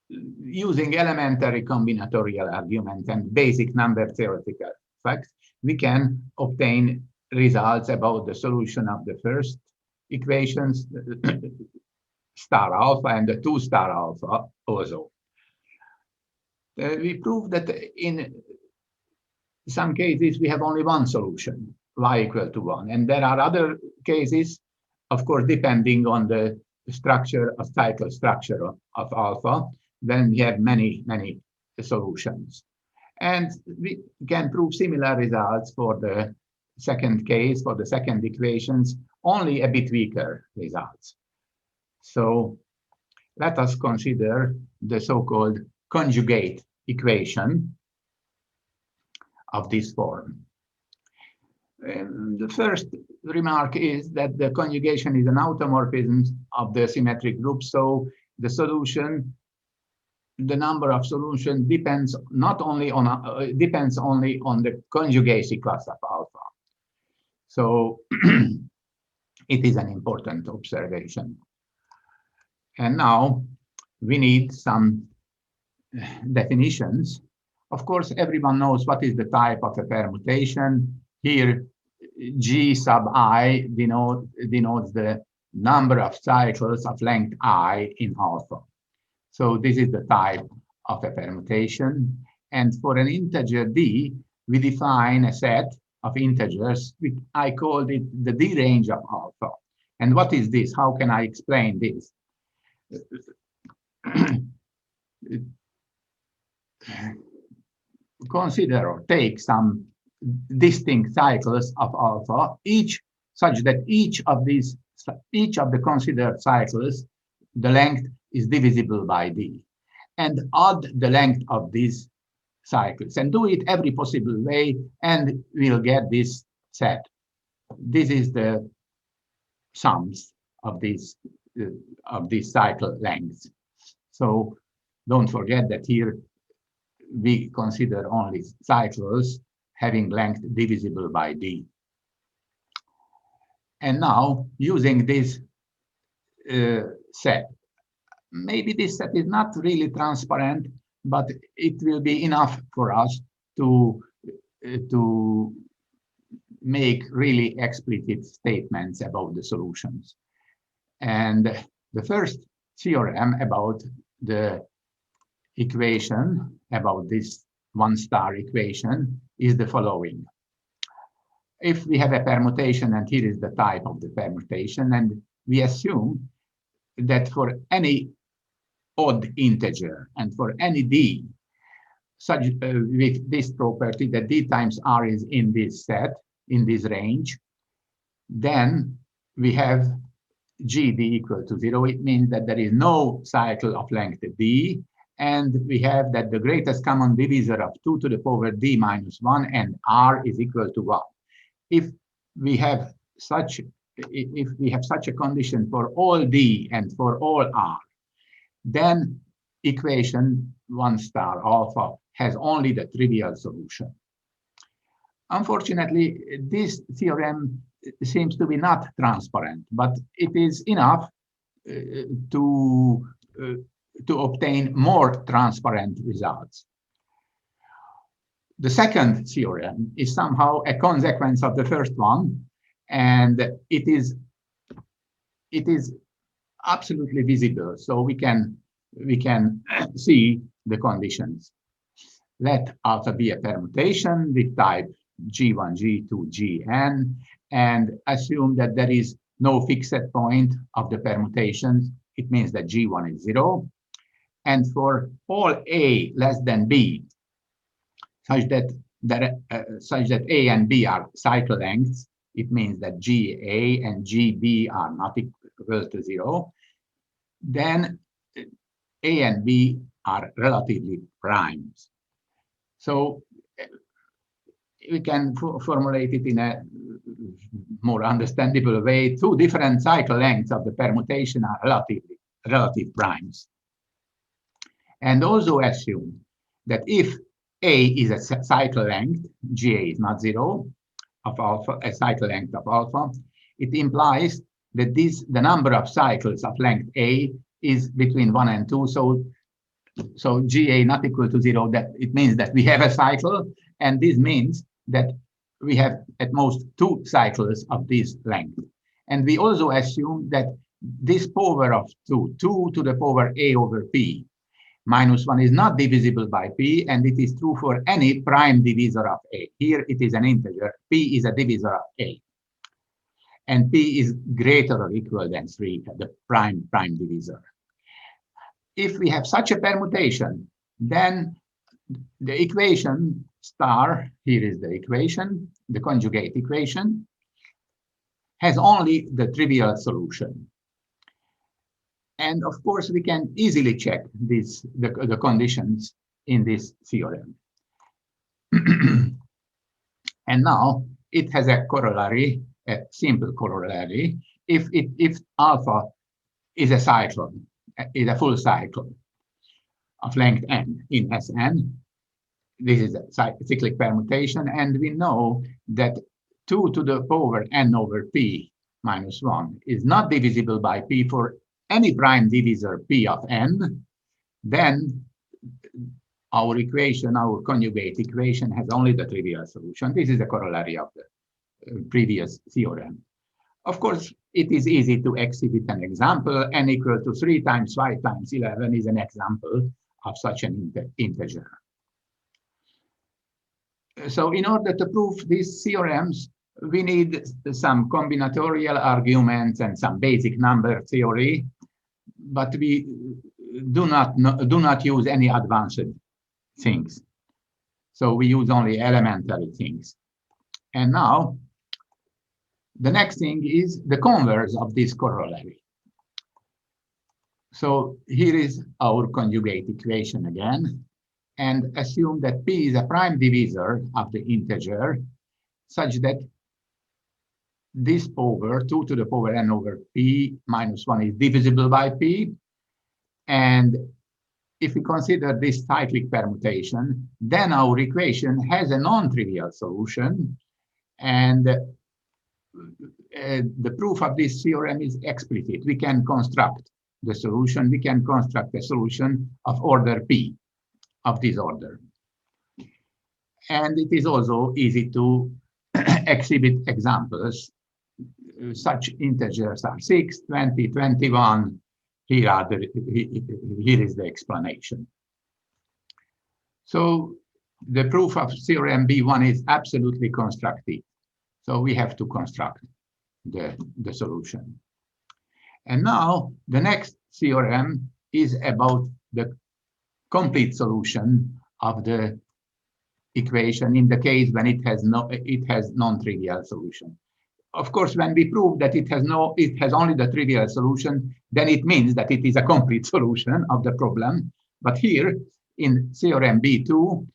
using elementary combinatorial argument and basic number theoretical facts, we can obtain results about the solution of the first equations, star alpha, and the 2 star alpha also. We prove that in some cases we have only one solution, y equal to 1, and there are other cases, of course, depending on the structure, a cycle structure of alpha, then we have many solutions. And we can prove similar results for the second case, for the second equations, only a bit weaker results. So let us consider the so-called conjugate equation of this form. The first remark is that the conjugation is an automorphism of the symmetric group, so the solution, the number of solutions depends not only on depends only on the conjugacy class of alpha. So it is an important observation. And now we need some definitions. Of course, everyone knows what is the type of a permutation. Here, G sub I denotes the number of cycles of length I in alpha. So this is the type of a permutation. And for an integer d, we define a set of integers, I called it the D range of alpha. And what is this? How can I explain this? Consider or take some distinct cycles of alpha, such that each of the considered cycles, the length is divisible by D, and add the length of these cycles and do it every possible way, and we'll get this set. This is the sums of these cycle lengths. So don't forget that here we consider only cycles having length divisible by D. And now, using this set, maybe this set is not really transparent, but it will be enough for us to make really explicit statements about the solutions. And the first theorem about the equation, about this one-star equation, is the following. If we have a permutation, and here is the type of the permutation, and we assume that for any odd integer and for any D, such with this property that D times R is in this set, in this range, then we have GD equal to 0. It means that there is no cycle of length D, and we have that the greatest common divisor of 2 to the power D minus 1 and R is equal to 1. If we have such a condition for all D and for all R, then equation 1-star alpha has only the trivial solution. Unfortunately, this theorem seems to be not transparent, but it is enough to obtain more transparent results. The second theorem is somehow a consequence of the first one, and it is absolutely visible, so we can see the conditions. Let alpha be a permutation with type G1, G2, Gn, and assume that there is no fixed point of the permutations. It means that G1 is 0. And for all A less than B, such that A and B are cycle lengths, it means that GA and GB are not equal to 0, then A and B are relatively primes. So we can formulate it in a more understandable way. Two different cycle lengths of the permutation are relative primes. And also assume that if A is a cycle length, GA is not 0, of alpha, a cycle length of alpha, it implies that the number of cycles of length A is between 1 and 2. So GA not equal to 0, that it means that we have a cycle, and this means that we have at most 2 cycles of this length. And we also assume that this power of 2 to the power A over P minus 1 is not divisible by P, and it is true for any prime divisor of A. Here it is an integer. P is a divisor of A. And P is greater or equal than 3, the prime divisor. If we have such a permutation, then the equation star, here is the equation, the conjugate equation, has only the trivial solution. And of course, we can easily check the conditions in this theorem. And now it has a corollary, a simple corollary. If alpha is a cycle, is a full cycle of length n in Sn, this is a cyclic permutation, and we know that 2 to the power n over p minus 1 is not divisible by p for any prime divisor p of n, then our equation, our conjugate equation, has only the trivial solution. This is a corollary of the previous theorem. Of course, it is easy to exhibit an example. N equal to 3 times 5 times 11 is an example of such an integer. So in order to prove these theorems, we need some combinatorial arguments and some basic number theory, but we do not use any advanced things. So we use only elementary things. And now, the next thing is the converse of this corollary. So here is our conjugate equation again, and assume that P is a prime divisor of the integer such that this power, 2 to the power n over P minus 1 is divisible by P. And if we consider this cyclic permutation, then our equation has a non-trivial solution. And the proof of this theorem is explicit. We can construct the solution. We can construct a solution of order P, of this order. And it is also easy to exhibit examples. Such integers are 6, 20, 21. Here is the explanation. So the proof of theorem B1 is absolutely constructive. So we have to construct the solution. And now the next theorem is about the complete solution of the equation in the case when it has non-trivial solution. Of course, when we prove that it has only the trivial solution, then it means that it is a complete solution of the problem. But here in theorem B2,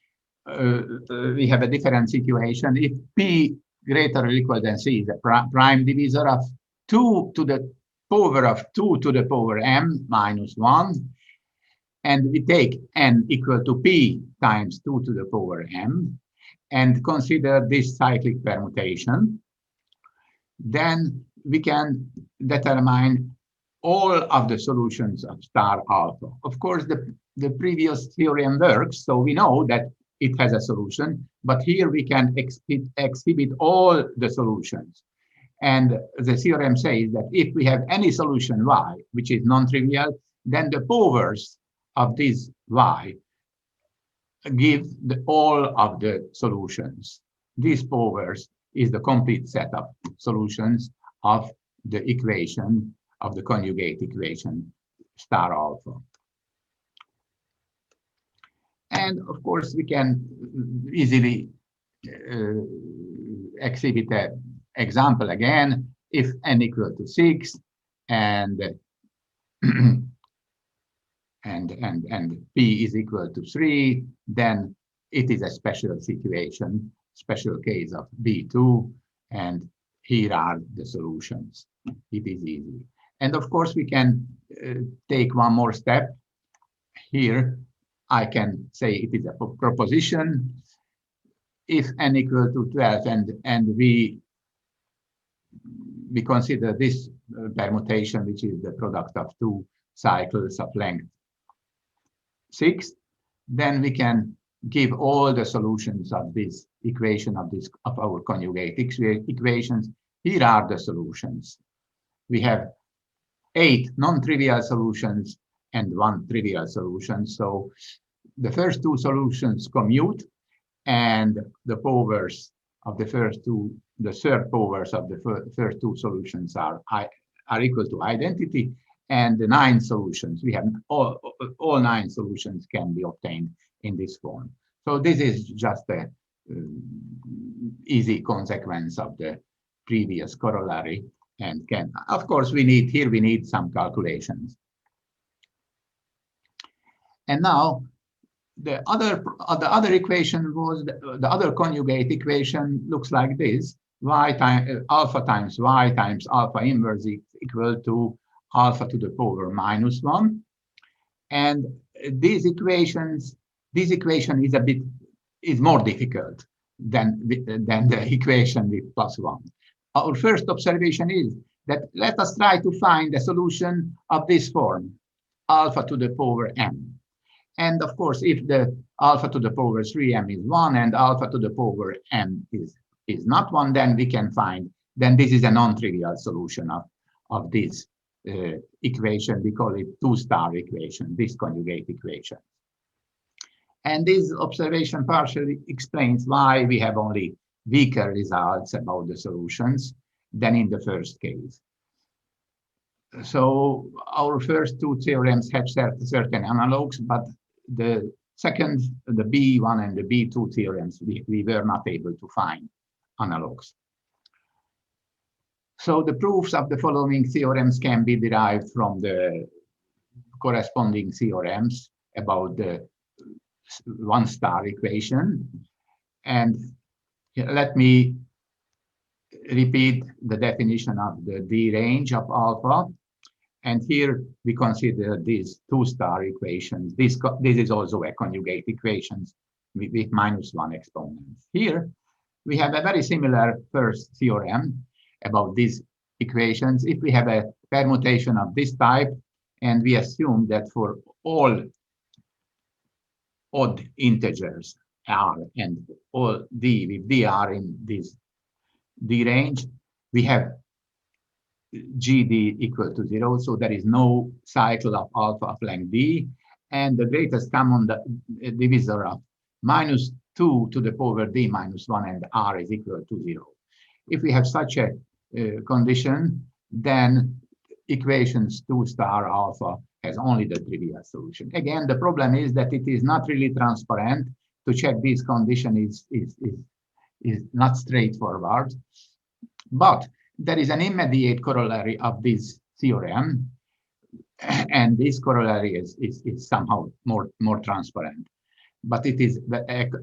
we have a different situation. If P greater or equal than C is a prime divisor of 2 to the power of 2 to the power m minus 1, and we take n equal to P times 2 to the power m, and consider this cyclic permutation, then we can determine all of the solutions of star alpha. Of course, the previous theorem works, so we know that it has a solution, but here we can exhibit all the solutions. And the theorem says that if we have any solution y, which is non-trivial, then the powers of this y give all of the solutions. These powers is the complete set of solutions of the equation, of the conjugate equation, star alpha. And of course, we can easily exhibit an example again. If n equal to 6 and P is equal to 3, then it is a special situation, special case of B2, and here are the solutions. It is easy. And of course, we can take one more step. Here, I can say it is a proposition. If n equal to 12 and we consider this permutation, which is the product of two cycles of length 6, then we can give all the solutions of this equation of our conjugate equations. Here are the solutions. We have 8 non-trivial solutions and 1 trivial solution. So the first 2 solutions commute, and the powers of the first 2, the third powers of the first 2 solutions are equal to identity, and the 9 solutions, we have all 9 solutions can be obtained in this form. So this is just a easy consequence of the previous corollary, and can, of course, we need some calculations. And now the other equation was the other conjugate equation looks like this: alpha times y times alpha inverse is equal to alpha to the power minus 1. And this equation is more difficult than the equation with plus 1. Our first observation is that let us try to find a solution of this form, alpha to the power m. And of course, if the alpha to the power 3m is 1 and alpha to the power m is not 1, then we can find, then this is a non-trivial solution of this equation. We call it 2-star equation, this conjugate equation. And this observation partially explains why we have only weaker results about the solutions than in the first case. So our first two theorems have certain analogs, but the second, the B1 and the B2 theorems, we were not able to find analogs. So the proofs of the following theorems can be derived from the corresponding theorems about the one-star equation. And let me repeat the definition of the D range of alpha. And here we consider these two-star equations. This is also a conjugate equations with -1 exponents. Here we have a very similar first theorem about these equations. If we have a permutation of this type, and we assume that for all odd integers R and all D with dr in this D range, we have GD equal to 0, so there is no cycle of alpha of length D, and the greatest common divisor of -2 to the power D -1 and R is equal to 0. If we have such a condition, then equations 2-star alpha has only the trivial solution. Again, the problem is that it is not really transparent. To check this condition is not straightforward, but there is an immediate corollary of this theorem, and this corollary is somehow more transparent, but it is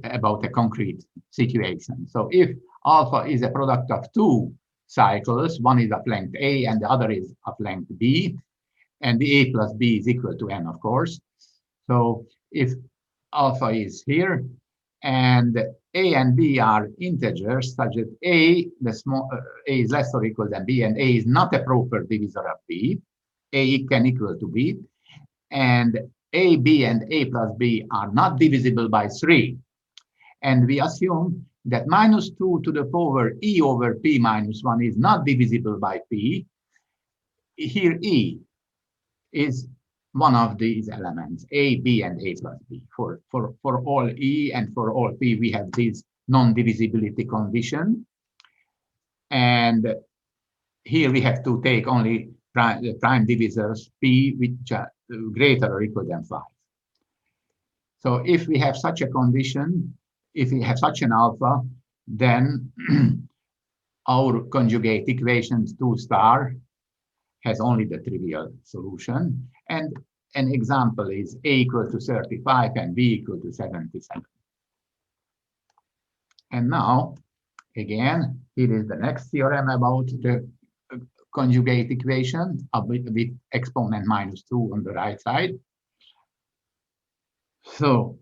about a concrete situation. So if alpha is a product of two cycles, one is of length A and the other is of length B, and the A plus B is equal to n, of course. So if alpha is here and A and B are integers such that A is less or equal than B, and A is not a proper divisor of B, A can equal to B, and A, B, and A plus B are not divisible by 3. And we assume that -2 to the power E over P -1 is not divisible by P. Here E is one of these elements, A, B, and A plus B. For all E and for all P, we have this non-divisibility condition. And here we have to take only prime divisors P which are greater or equal than 5. So if we have such a condition, if we have such an alpha, then our conjugate equations 2-star has only the trivial solution. And an example is A equal to 35 and B equal to 77. And now, again, here is the next theorem about the conjugate equation with exponent -2 on the right side. So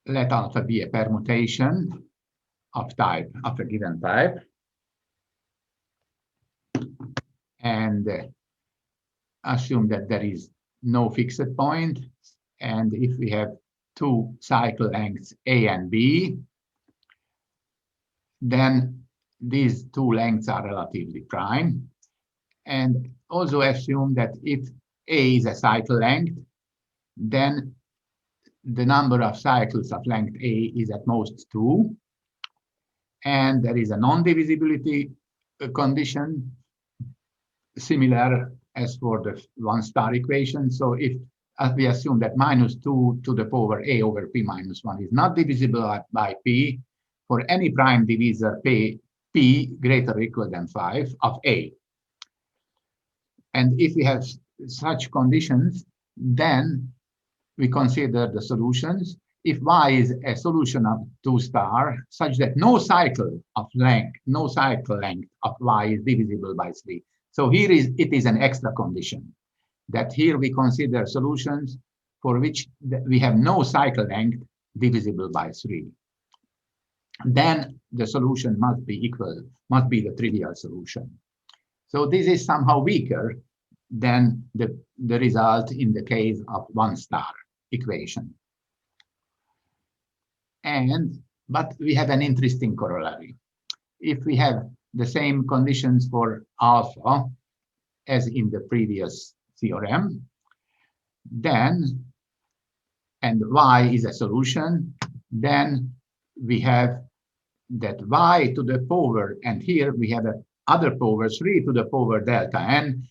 let alpha be a permutation of a given type, and assume that there is no fixed point. And if we have two cycle lengths A and B, then these two lengths are relatively prime. And also assume that if A is a cycle length, then the number of cycles of length A is at most 2. And there is a non-divisibility condition similar as for the one-star equation. So if we assume that -2 to the power A over P -1 is not divisible by P for any prime divisor P greater or equal than 5 of A. And if we have such conditions, then we consider the solutions. If Y is a solution of 2-star such that no cycle length of Y is divisible by 3. So here it is an extra condition that here we consider solutions for which we have no cycle length divisible by 3. Then the solution must be the trivial solution. So this is somehow weaker than the result in the case of one-star equation. But we have an interesting corollary. If we have the same conditions for alpha as in the previous theorem, then, and y is a solution, then we have that y to the power, and here we have a other power 3 to the power delta n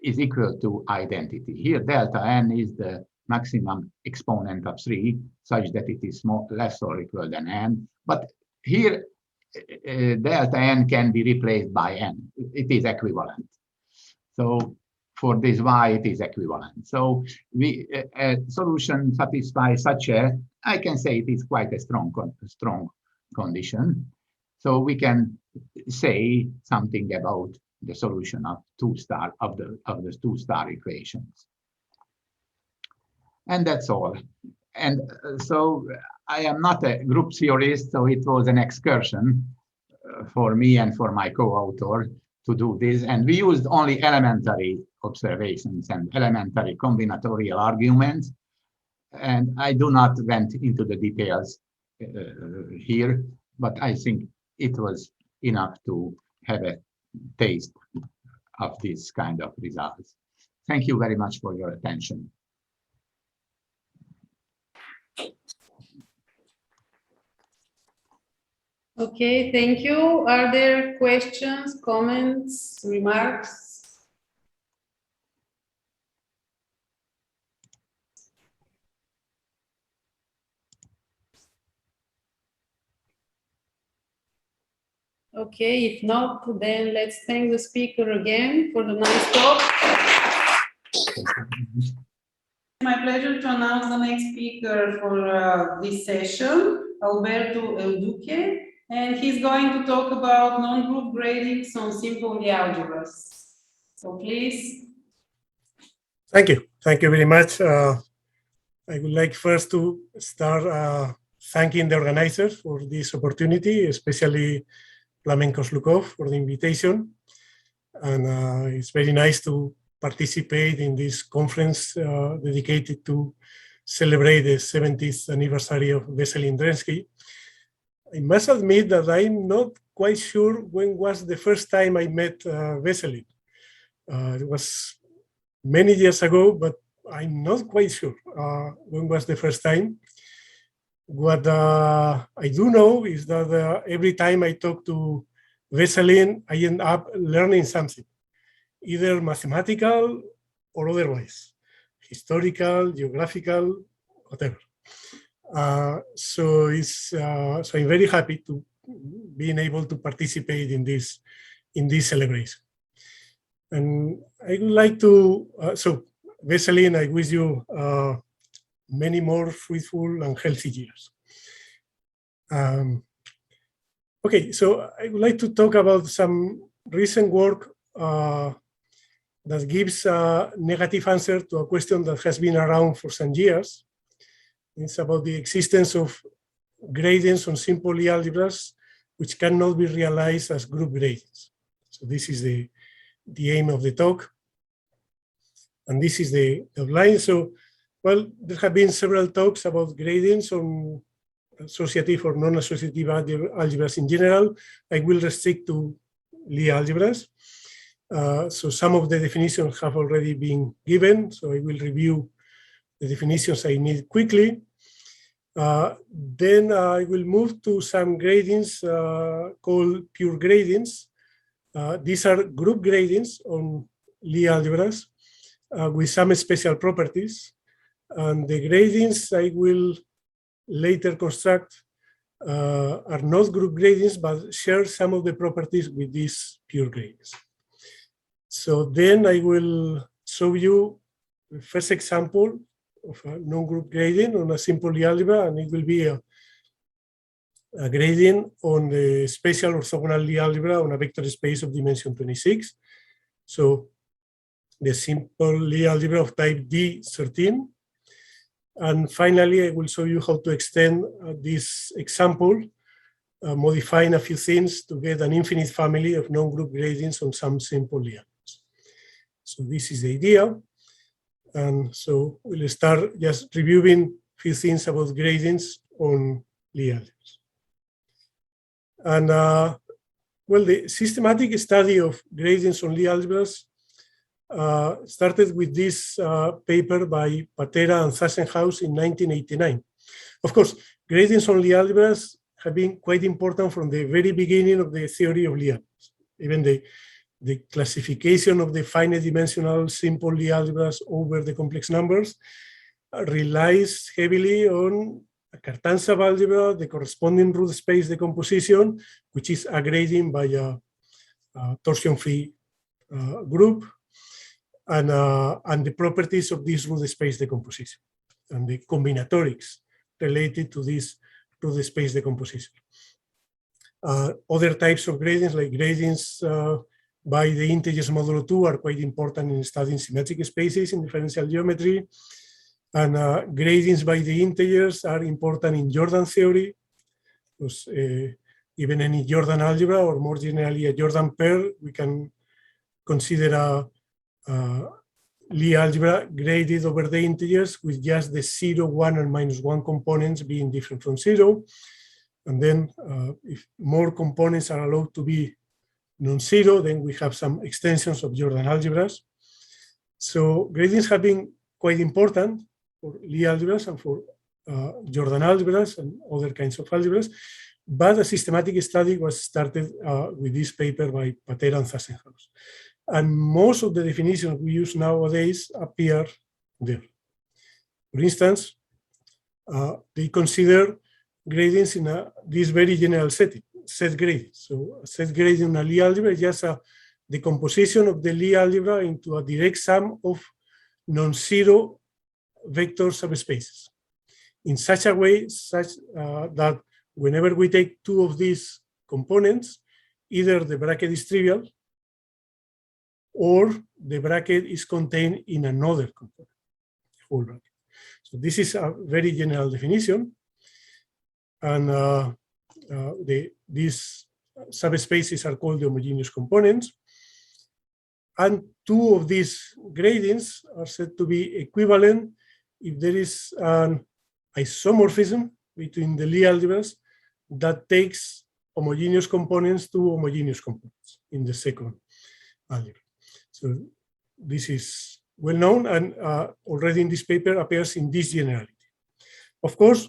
is equal to identity. Here delta n is the maximum exponent of 3 such that it is less or equal than n, but here delta n can be replaced by n. It is equivalent. So for this y, it is equivalent. So a solution satisfies such a, I can say it is quite a strong condition. So we can say something about the solution of the two-star equations. And that's all. And so I am not a group theorist, so it was an excursion for me and for my co-author to do this. And we used only elementary observations and elementary combinatorial arguments. And I do not went into the details here, but I think it was enough to have a taste of this kind of results. Thank you very much for your attention. Okay, thank you. Are there questions, comments, remarks? Okay, if not, then let's thank the speaker again for the nice talk. My pleasure to announce the next speaker for this session, Alberto El Duque, and he's going to talk about non-group gradings on simple algebras. So please. Thank you. Thank you very much. I would like first to start thanking the organizers for this opportunity, especially Plamen Koslukov for the invitation. And it's very nice to participate in this conference dedicated to celebrate the 70th anniversary of Vesselin Drensky. I must admit that I'm not quite sure when was the first time I met Vesselin. It was many years ago, but I'm not quite sure when was the first time. What I do know is that every time I talk to Vesselin, I end up learning something, either mathematical or otherwise, historical, geographical, whatever. So I'm very happy to being able to participate in this celebration. And I would like to, so Vesselin, I wish you many more fruitful and healthy years. Okay, so I would like to talk about some recent work that gives a negative answer to a question that has been around for some years. It's about the existence of gradients on simple algebras which cannot be realized as group gradients. So this is the aim of the talk. And this is the outline. So, well, there have been several talks about gradients on associative or non-associative algebras in general. I will restrict to Lie algebras. So some of the definitions have already been given. So I will review the definitions I need quickly. Then I will move to some gradients called pure gradients. These are group gradients on Lie algebras with some special properties. And the gradients I will later construct are not group gradients, but share some of the properties with these pure gradients. So then I will show you the first example of a non-group gradient on a simple algebra, and it will be a gradient on the spatial orthogonal Lie algebra on a vector space of dimension 26. So the simple Lie algebra of type D13. And finally, I will show you how to extend this example, modifying a few things to get an infinite family of non-group gradients on some simple Lie algebras. So this is the idea. And so we'll start just reviewing a few things about gradients on Lie algebras. And well, the systematic study of gradients on Lie algebras started with this paper by Patera and Zassenhaus in 1989. Of course, gradients-only algebras have been quite important from the very beginning of the theory of Lie algebras. Even the classification of the finite dimensional simple Lie algebras over the complex numbers relies heavily on a Cartan subalgebra, the corresponding root space decomposition, which is a gradient by a torsion-free group, and the properties of this root space decomposition, and the combinatorics related to this root space decomposition. Other types of gradients, like gradients by the integers modulo 2, are quite important in studying symmetric spaces in differential geometry. And gradients by the integers are important in Jordan theory, because even any Jordan algebra, or more generally a Jordan pair, we can consider a Lie algebra graded over the integers with just the 0, 1, and -1 components being different from 0. And then if more components are allowed to be non-zero, then we have some extensions of Jordan algebras. So gradients have been quite important for Lie algebras and for Jordan algebras and other kinds of algebras. But a systematic study was started with this paper by Patera and Zassenhaus. And most of the definitions we use nowadays appear there. For instance, they consider gradients in this very general setting, set gradient. So a set gradient in a Lie algebra is just a decomposition of the Lie algebra into a direct sum of non-zero vector subspaces in such a way that whenever we take two of these components, either the bracket is trivial or the bracket is contained in another component, whole bracket. So this is a very general definition. And these subspaces are called the homogeneous components. And two of these gradients are said to be equivalent if there is an isomorphism between the Lie algebras that takes homogeneous components to homogeneous components in the second algebra. So this is well known, and already in this paper appears in this generality. Of course,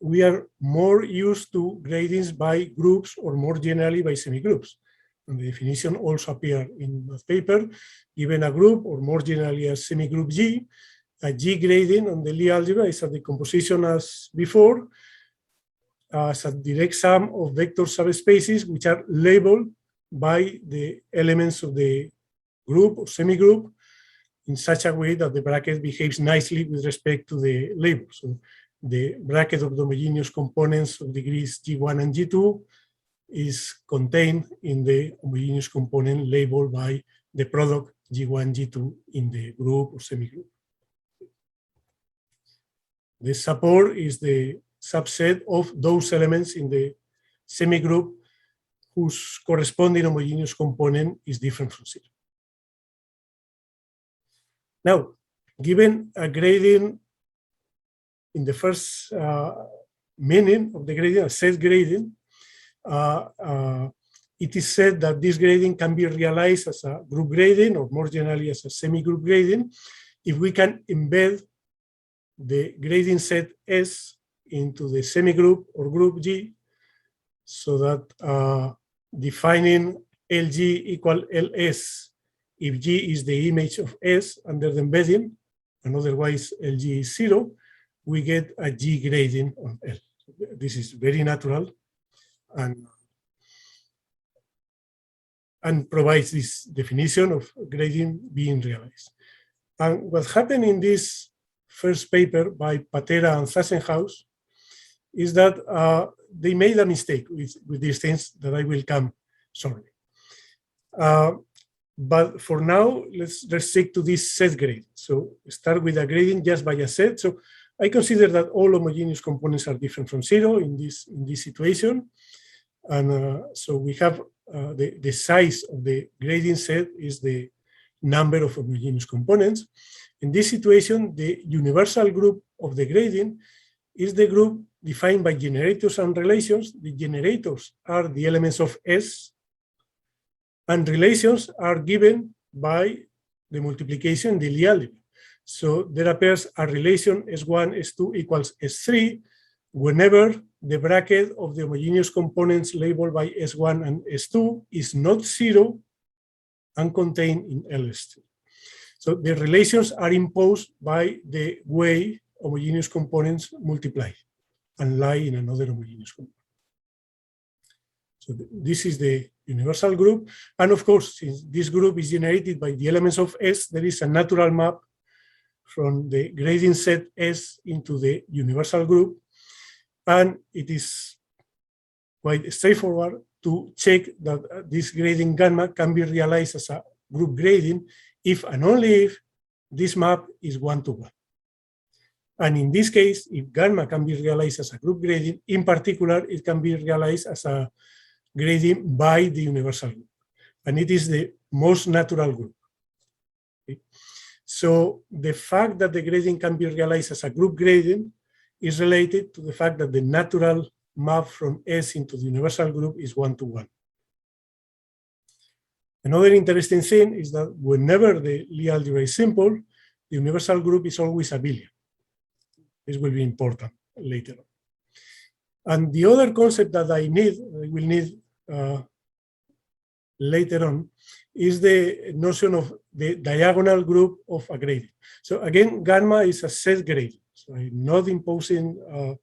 we are more used to gradients by groups, or more generally by semigroups. And the definition also appears in the paper. Given a group, or more generally a semigroup G, a G gradient on the Lie algebra is a decomposition as before, as a direct sum of vector subspaces which are labeled by the elements of the group or semigroup in such a way that the bracket behaves nicely with respect to the label. So the bracket of the homogeneous components of degrees G1 and G2 is contained in the homogeneous component labeled by the product G1, G2 in the group or semigroup. The support is the subset of those elements in the semigroup whose corresponding homogeneous component is different from 0. Now, given a gradient in the first meaning of the gradient, a set gradient, it is said that this gradient can be realized as a group gradient, or more generally as a semigroup gradient, if we can embed the gradient set S into the semigroup or group G, so that defining LG equal LS if G is the image of S under the embedding, and otherwise LG is 0, we get a G gradient on L. This is very natural and provides this definition of gradient being realized. And what happened in this first paper by Patera and Zassenhaus is that they made a mistake with these things that I will come shortly. But for now, let's stick to this set gradient. So start with a gradient just by a set. So I consider that all homogeneous components are different from 0 in this situation. And so we have the size of the gradient set is the number of homogeneous components. In this situation, the universal group of the gradient is the group defined by generators and relations. The generators are the elements of S, and relations are given by the multiplication, the Lie algebra. So there appears a relation S1, S2 equals S3 whenever the bracket of the homogeneous components labeled by S1 and S2 is not zero and contained in LS2. So the relations are imposed by the way homogeneous components multiply and lie in another homogeneous component. So this is the universal group. And of course, since this group is generated by the elements of S, there is a natural map from the grading set S into the universal group. And it is quite straightforward to check that this grading gamma can be realized as a group grading if and only if this map is one-to-one. And in this case, if gamma can be realized as a group grading, in particular, it can be realized as a grading by the universal group. And it is the most natural group. Okay. So the fact that the grading can be realized as a group grading is related to the fact that the natural map from S into the universal group is one-to-one. Another interesting thing is that whenever the Lie algebra is simple, the universal group is always abelian. This will be important later on. And the other concept that I will need later on, is the notion of the diagonal group of a gradient. So again, gamma is a set gradient. So I'm not imposing a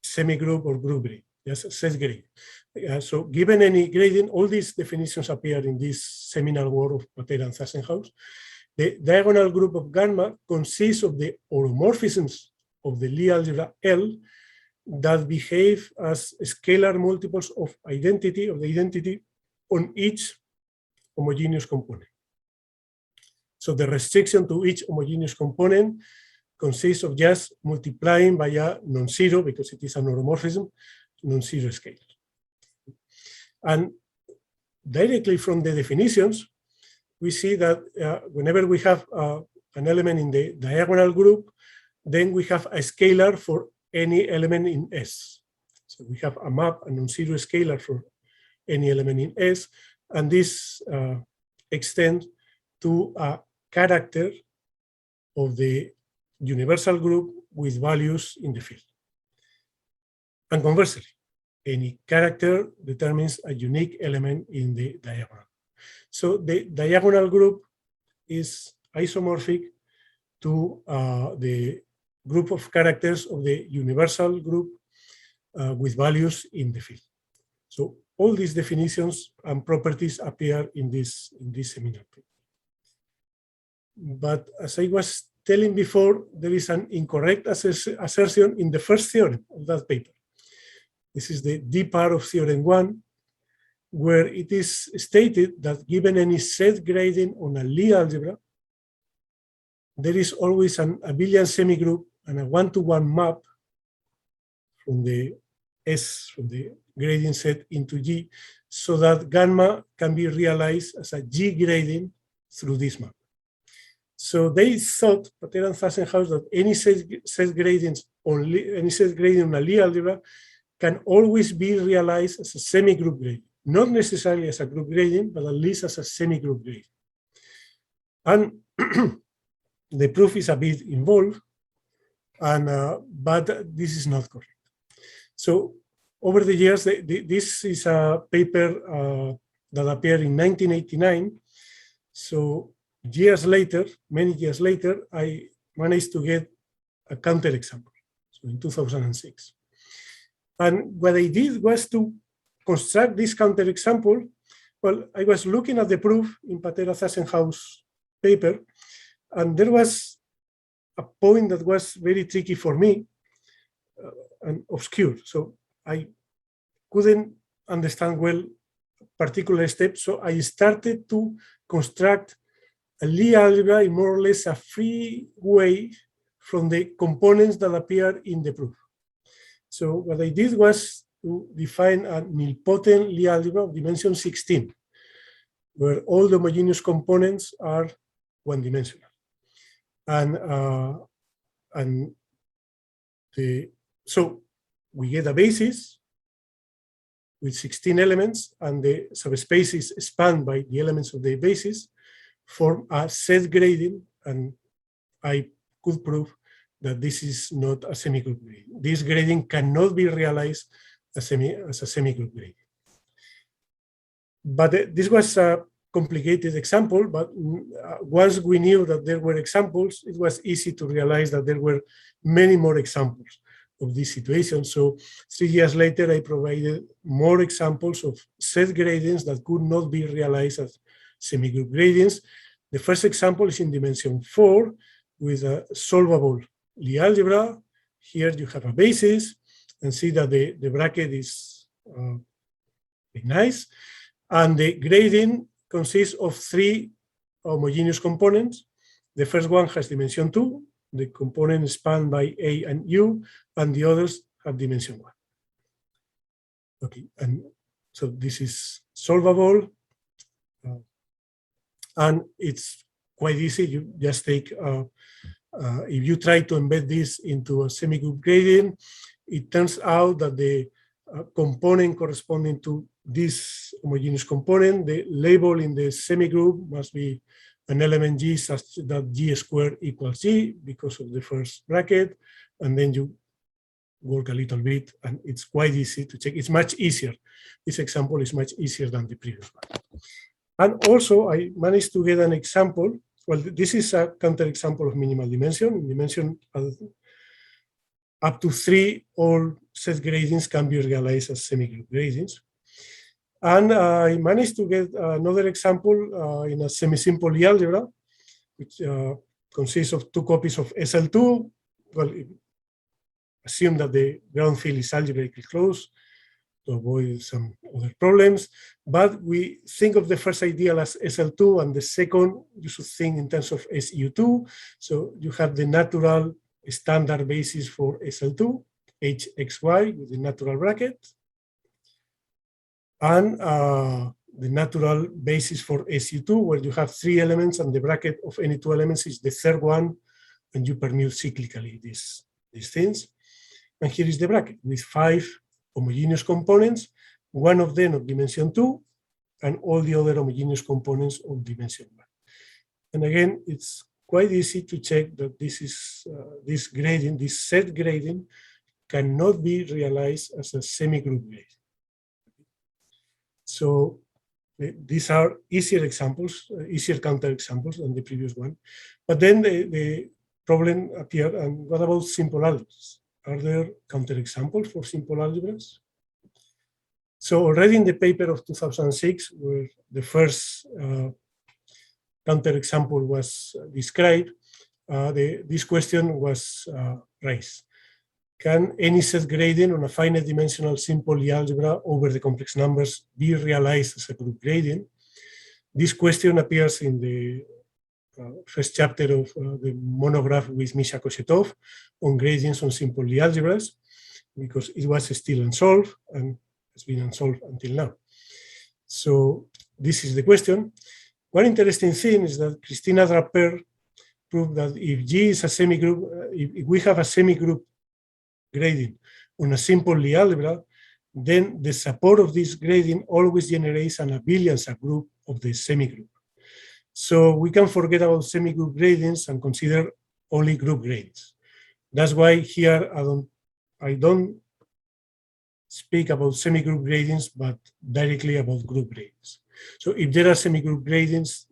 semi-group or group gradient, just a set gradient. So given any gradient, all these definitions appear in this seminal work of Patera and Zassenhaus. The diagonal group of gamma consists of the oromorphisms of the Lie algebra L that behave as scalar multiples of the identity on each homogeneous component. So the restriction to each homogeneous component consists of just multiplying by a non-zero, because it is an oromorphism, non-zero scale. And directly from the definitions, we see that whenever we have an element in the diagonal group, then we have a scalar for any element in S. So we have a map, a non-zero scalar for any element in S, and this extends to a character of the universal group with values in the field. And conversely, any character determines a unique element in the diagonal. So the diagonal group is isomorphic to the group of characters of the universal group with values in the field. So all these definitions and properties appear in this seminar paper. But as I was telling before, there is an incorrect assertion in the first theorem of that paper. This is the D part of theorem 1, where it is stated that given any set grading on a Lie algebra, there is always an abelian semigroup and a one-to-one map from the S, from the gradient set into G, so that gamma can be realized as a G grading through this map. So they thought, Patera and Zassenhaus, that any set gradient on a Lie algebra can always be realized as a semi-group gradient, not necessarily as a group gradient, but at least as a semi-group gradient. And the proof is a bit involved, and but this is not correct. So over the years, this is a paper that appeared in 1989. So years later, many years later, I managed to get a counterexample, so in 2006. And what I did was to construct this counterexample. Well, I was looking at the proof in Patera Zassenhaus paper, and there was a point that was very tricky for me and obscure. So I couldn't understand well particular steps. So I started to construct a Lie algebra in more or less a free way from the components that appear in the proof. So what I did was to define a nilpotent Lie algebra of dimension 16, where all the homogeneous components are one-dimensional. So we get a basis with 16 elements, and the subspace is spanned by the elements of the basis. form a set gradient, and I could prove that this is not a semigroup gradient. This gradient cannot be realized as a semigroup gradient. But this was a complicated example, but once we knew that there were examples, it was easy to realize that there were many more examples of this situation. So 3 years later, I provided more examples of set gradients that could not be realized as semigroup gradients. The first example is in dimension 4 with a solvable Lie algebra. Here you have a basis and see that the bracket is very nice. And the gradient consists of 3 homogeneous components. The first one has dimension 2. The component is spanned by A and U, and the others have dimension 1. Okay, and so this is solvable. And it's quite easy. You just take, if you try to embed this into a semigroup gradient, it turns out that the component corresponding to this homogeneous component, the label in the semigroup must be an element G such that G squared equals G because of the first bracket, and then you work a little bit, and it's quite easy to check. It's much easier. This example is much easier than the previous one. And also, I managed to get an example. Well, this is a counterexample of minimal dimension. In dimension up to 3, all set gradients can be realized as semigroup gradients. And I managed to get another example in a semi-simple Lie algebra, which consists of 2 copies of SL2. Well, assume that the ground field is algebraically closed to avoid some other problems. But we think of the first ideal as SL2, and the second you should think in terms of SU2. So you have the natural standard basis for SL2, HXY with the natural bracket, and the natural basis for SU2, where you have 3 elements and the bracket of any 2 elements is the third one, and you permute cyclically these things. And here is the bracket with 5 homogeneous components, one of them of dimension 2, and all the other homogeneous components of dimension 1. And again, it's quite easy to check that this is this gradient, this set gradient, cannot be realized as a semigroup gradient. So these are easier examples, easier counterexamples than the previous one. But then the problem appeared, and what about simple algebras? Are there counterexamples for simple algebras? So already in the paper of 2006, where the first counterexample was described, this question was raised. Can any set gradient on a finite dimensional simple Lie algebra over the complex numbers be realized as a group gradient? This question appears in the first chapter of the monograph with Misha Koshetov on gradients on simple Lie algebras, because it was still unsolved and has been unsolved until now. So this is the question. One interesting thing is that Christina Draper proved that if G is a semigroup, if we have a semigroup gradient on a simple Lie algebra, then the support of this gradient always generates an abelian subgroup of the semigroup. So we can forget about semigroup gradients and consider only group gradients. That's why here I don't speak about semigroup gradients, but directly about group gradients. So if there are semigroup gradients,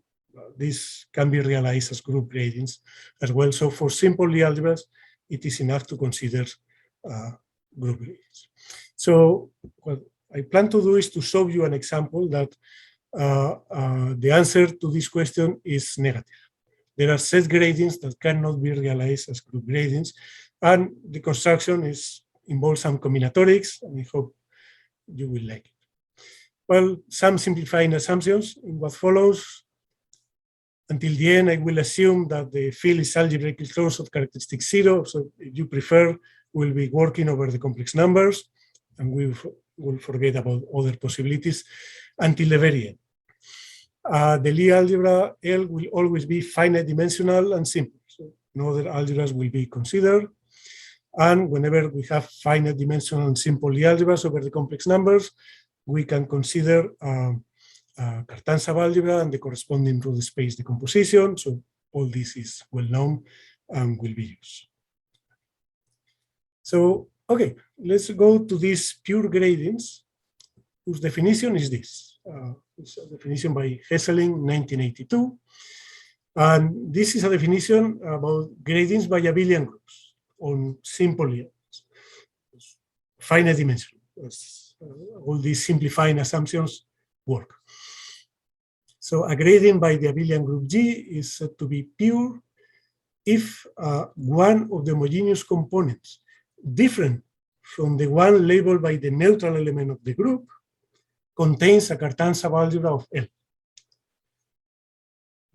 this can be realized as group gradients as well. So for simple Lie algebras, it is enough to consider group gradients. So what I plan to do is to show you an example that the answer to this question is negative. There are set gradients that cannot be realized as group gradients, and the construction involves some combinatorics, and I hope you will like it. Well, some simplifying assumptions in what follows. Until the end, I will assume that the field is algebraically closed of characteristic 0. So if you prefer, we'll be working over the complex numbers, and we will forget about other possibilities until the very end. The Lie algebra L will always be finite dimensional and simple. So no other algebras will be considered. And whenever we have finite dimensional and simple Lie algebras over the complex numbers, we can consider Cartan subalgebra and the corresponding root space decomposition. So all this is well known and will be used. So, okay, let's go to these pure gradients, whose definition is this. It's a definition by Vesselin, 1982. And this is a definition about gradients by abelian groups on simple elements, finite dimension. All these simplifying assumptions work. So a gradient by the abelian group G is said to be pure if one of the homogeneous components different from the one labeled by the neutral element of the group contains a Cartan subalgebra of L.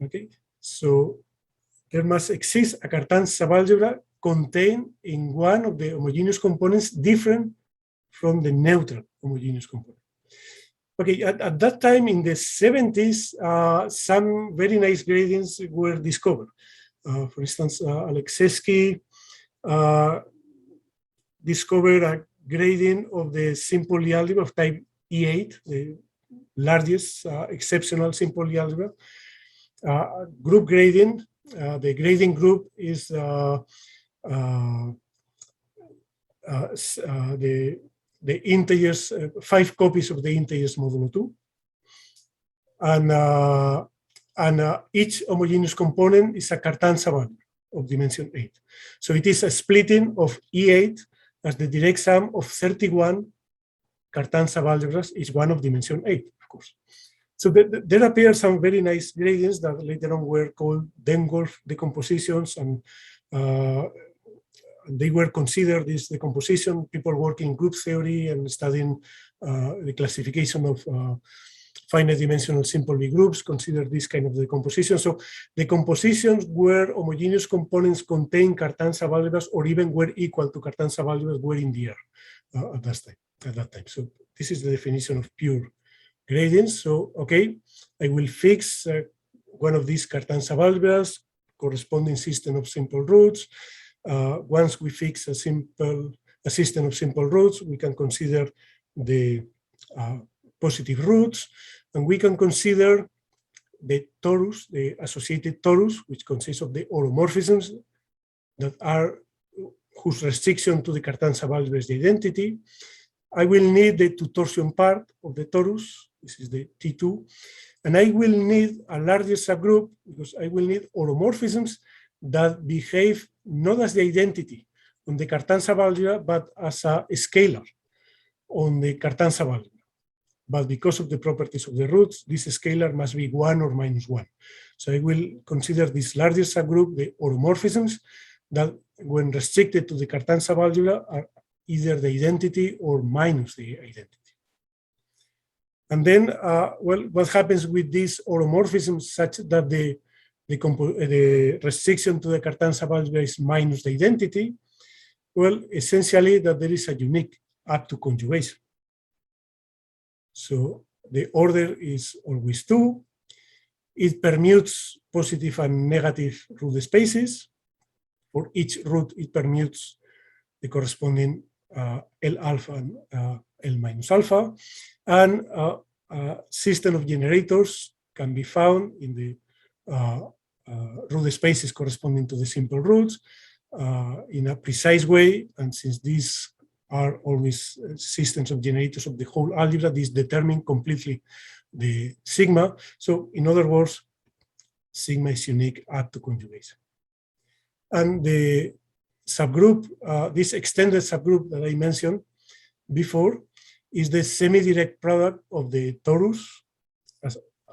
Okay, so there must exist a Cartan subalgebra contained in one of the homogeneous components different from the neutral homogeneous component. Okay, at that time in the 70s, some very nice gradients were discovered. For instance, Alexevsky discovered a gradient of the simple Lie algebra of type E8, the largest exceptional simple Lie algebra. Group gradient, the gradient group is the integers, 5 copies of the integers modulo 2. And each homogeneous component is a Cartan subalgebra of dimension 8. So it is a splitting of E8 as the direct sum of 31 Cartan subalgebras is one of dimension 8, of course. So there appear some very nice gradients that later on were called Dengolf decompositions, and they were considered this decomposition. People working in group theory and studying the classification of finite dimensional simple V groups consider this kind of decomposition. So decompositions where homogeneous components contain Cartan subalgebras or even were equal to Cartan subalgebras were in the air at that time. So this is the definition of pure gradients. So, okay, I will fix one of these Cartan subalgebras, corresponding system of simple roots. Once we fix a system of simple roots, we can consider the positive roots, and we can consider the torus, the associated torus, which consists of the oromorphisms that are whose restriction to the Cartan subalgebra is the identity. I will need the two torsion part of the torus. This is the T2. And I will need a larger subgroup because I will need oromorphisms that behave not as the identity on the Cartan subalgebra, but as a scalar on the Cartan subalgebra. But because of the properties of the roots, this scalar must be 1 or minus 1. So I will consider this larger subgroup, the oromorphisms, that when restricted to the Cartan subalgebra are either the identity or minus the identity. And then, well, what happens with these oromorphisms such that the restriction to the Cartan subalgebra is minus the identity? Well, essentially that there is a unique up to conjugation. So the order is always 2. It permutes positive and negative root spaces. For each root, it permutes the corresponding L alpha and L minus alpha. And a system of generators can be found in the root spaces corresponding to the simple roots in a precise way. And since these are always systems of generators of the whole algebra, these determine completely the sigma. So in other words, sigma is unique up to conjugation. And the subgroup, this extended subgroup that I mentioned before, is the semi-direct product of the torus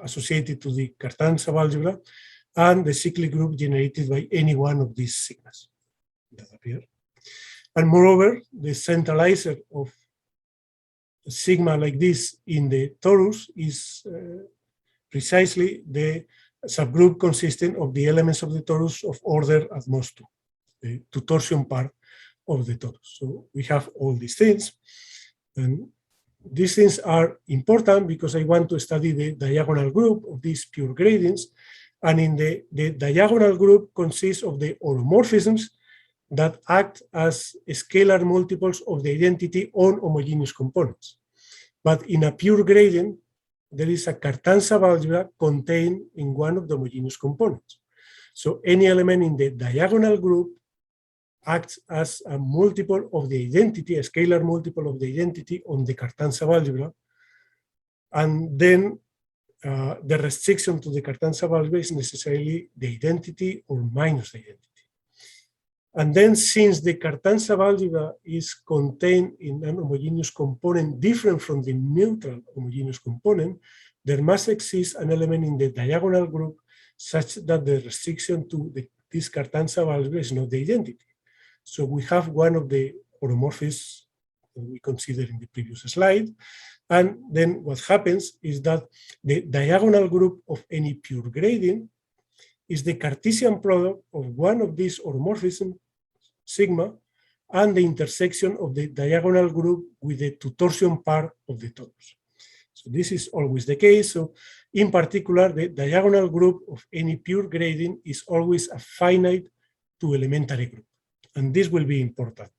associated to the Cartan subalgebra and the cyclic group generated by any one of these sigmas that appear. And moreover, the centralizer of a sigma like this in the torus is precisely the subgroup consisting of the elements of the torus of order at most 2, the two torsion part of the torus. So we have all these things. And these things are important because I want to study the diagonal group of these pure gradients. And in the diagonal group consists of the oromorphisms that act as scalar multiples of the identity on homogeneous components. But in a pure gradient, there is a Cartan subalgebra contained in one of the homogeneous components. So any element in the diagonal group acts as a multiple of the identity, a scalar multiple of the identity on the Cartan subalgebra. And then the restriction to the Cartan subalgebra is necessarily the identity or minus the identity. And then since the Cartan subalgebra is contained in an homogeneous component different from the neutral homogeneous component, there must exist an element in the diagonal group such that the restriction to this Cartan subalgebra is not the identity. So we have one of the oromorphisms that we considered in the previous slide. And then what happens is that the diagonal group of any pure gradient is the Cartesian product of one of these oromorphisms, sigma, and the intersection of the diagonal group with the two torsion part of the torus. So this is always the case. So in particular, the diagonal group of any pure gradient is always a finite two elementary group. And this will be important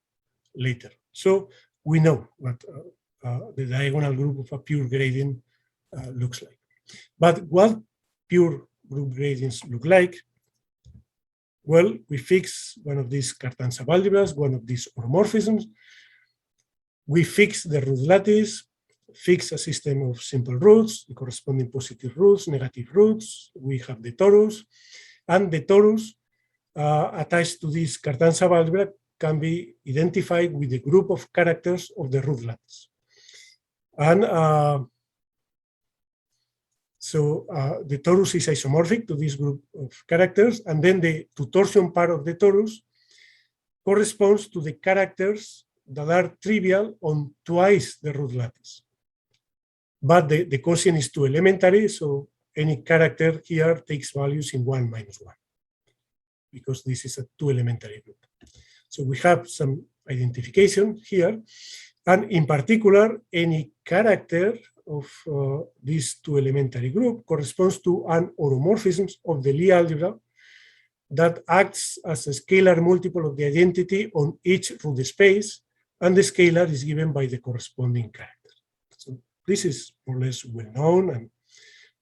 later. So we know what the diagonal group of a pure gradient looks like. But what pure group gradients look like? Well, we fix one of these Cartan subalgebras, one of these oromorphisms. We fix the root lattice, fix a system of simple roots, the corresponding positive roots, negative roots. We have the torus, and the torus attached to this Cartan subalgebra can be identified with the group of characters of the root lattice. And so the torus is isomorphic to this group of characters, and then the two torsion part of the torus corresponds to the characters that are trivial on twice the root lattice. But the quotient is two elementary, so any character here takes values in 1 minus 1, because this is a two elementary group. So we have some identification here, and in particular, any character of this two elementary group corresponds to an oromorphism of the Lie algebra that acts as a scalar multiple of the identity on each root space, and the scalar is given by the corresponding character. So this is more or less well known,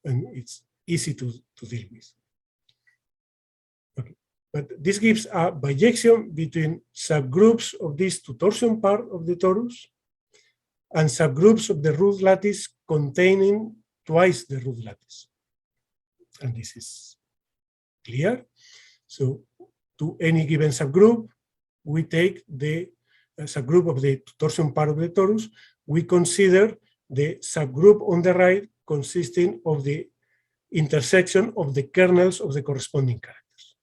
and it's easy to deal with. Okay. But this gives a bijection between subgroups of this two torsion part of the torus and subgroups of the root lattice containing twice the root lattice. And this is clear. So to any given subgroup, we take the subgroup of the torsion part of the torus. We consider the subgroup on the right consisting of the intersection of the kernels of the corresponding characters.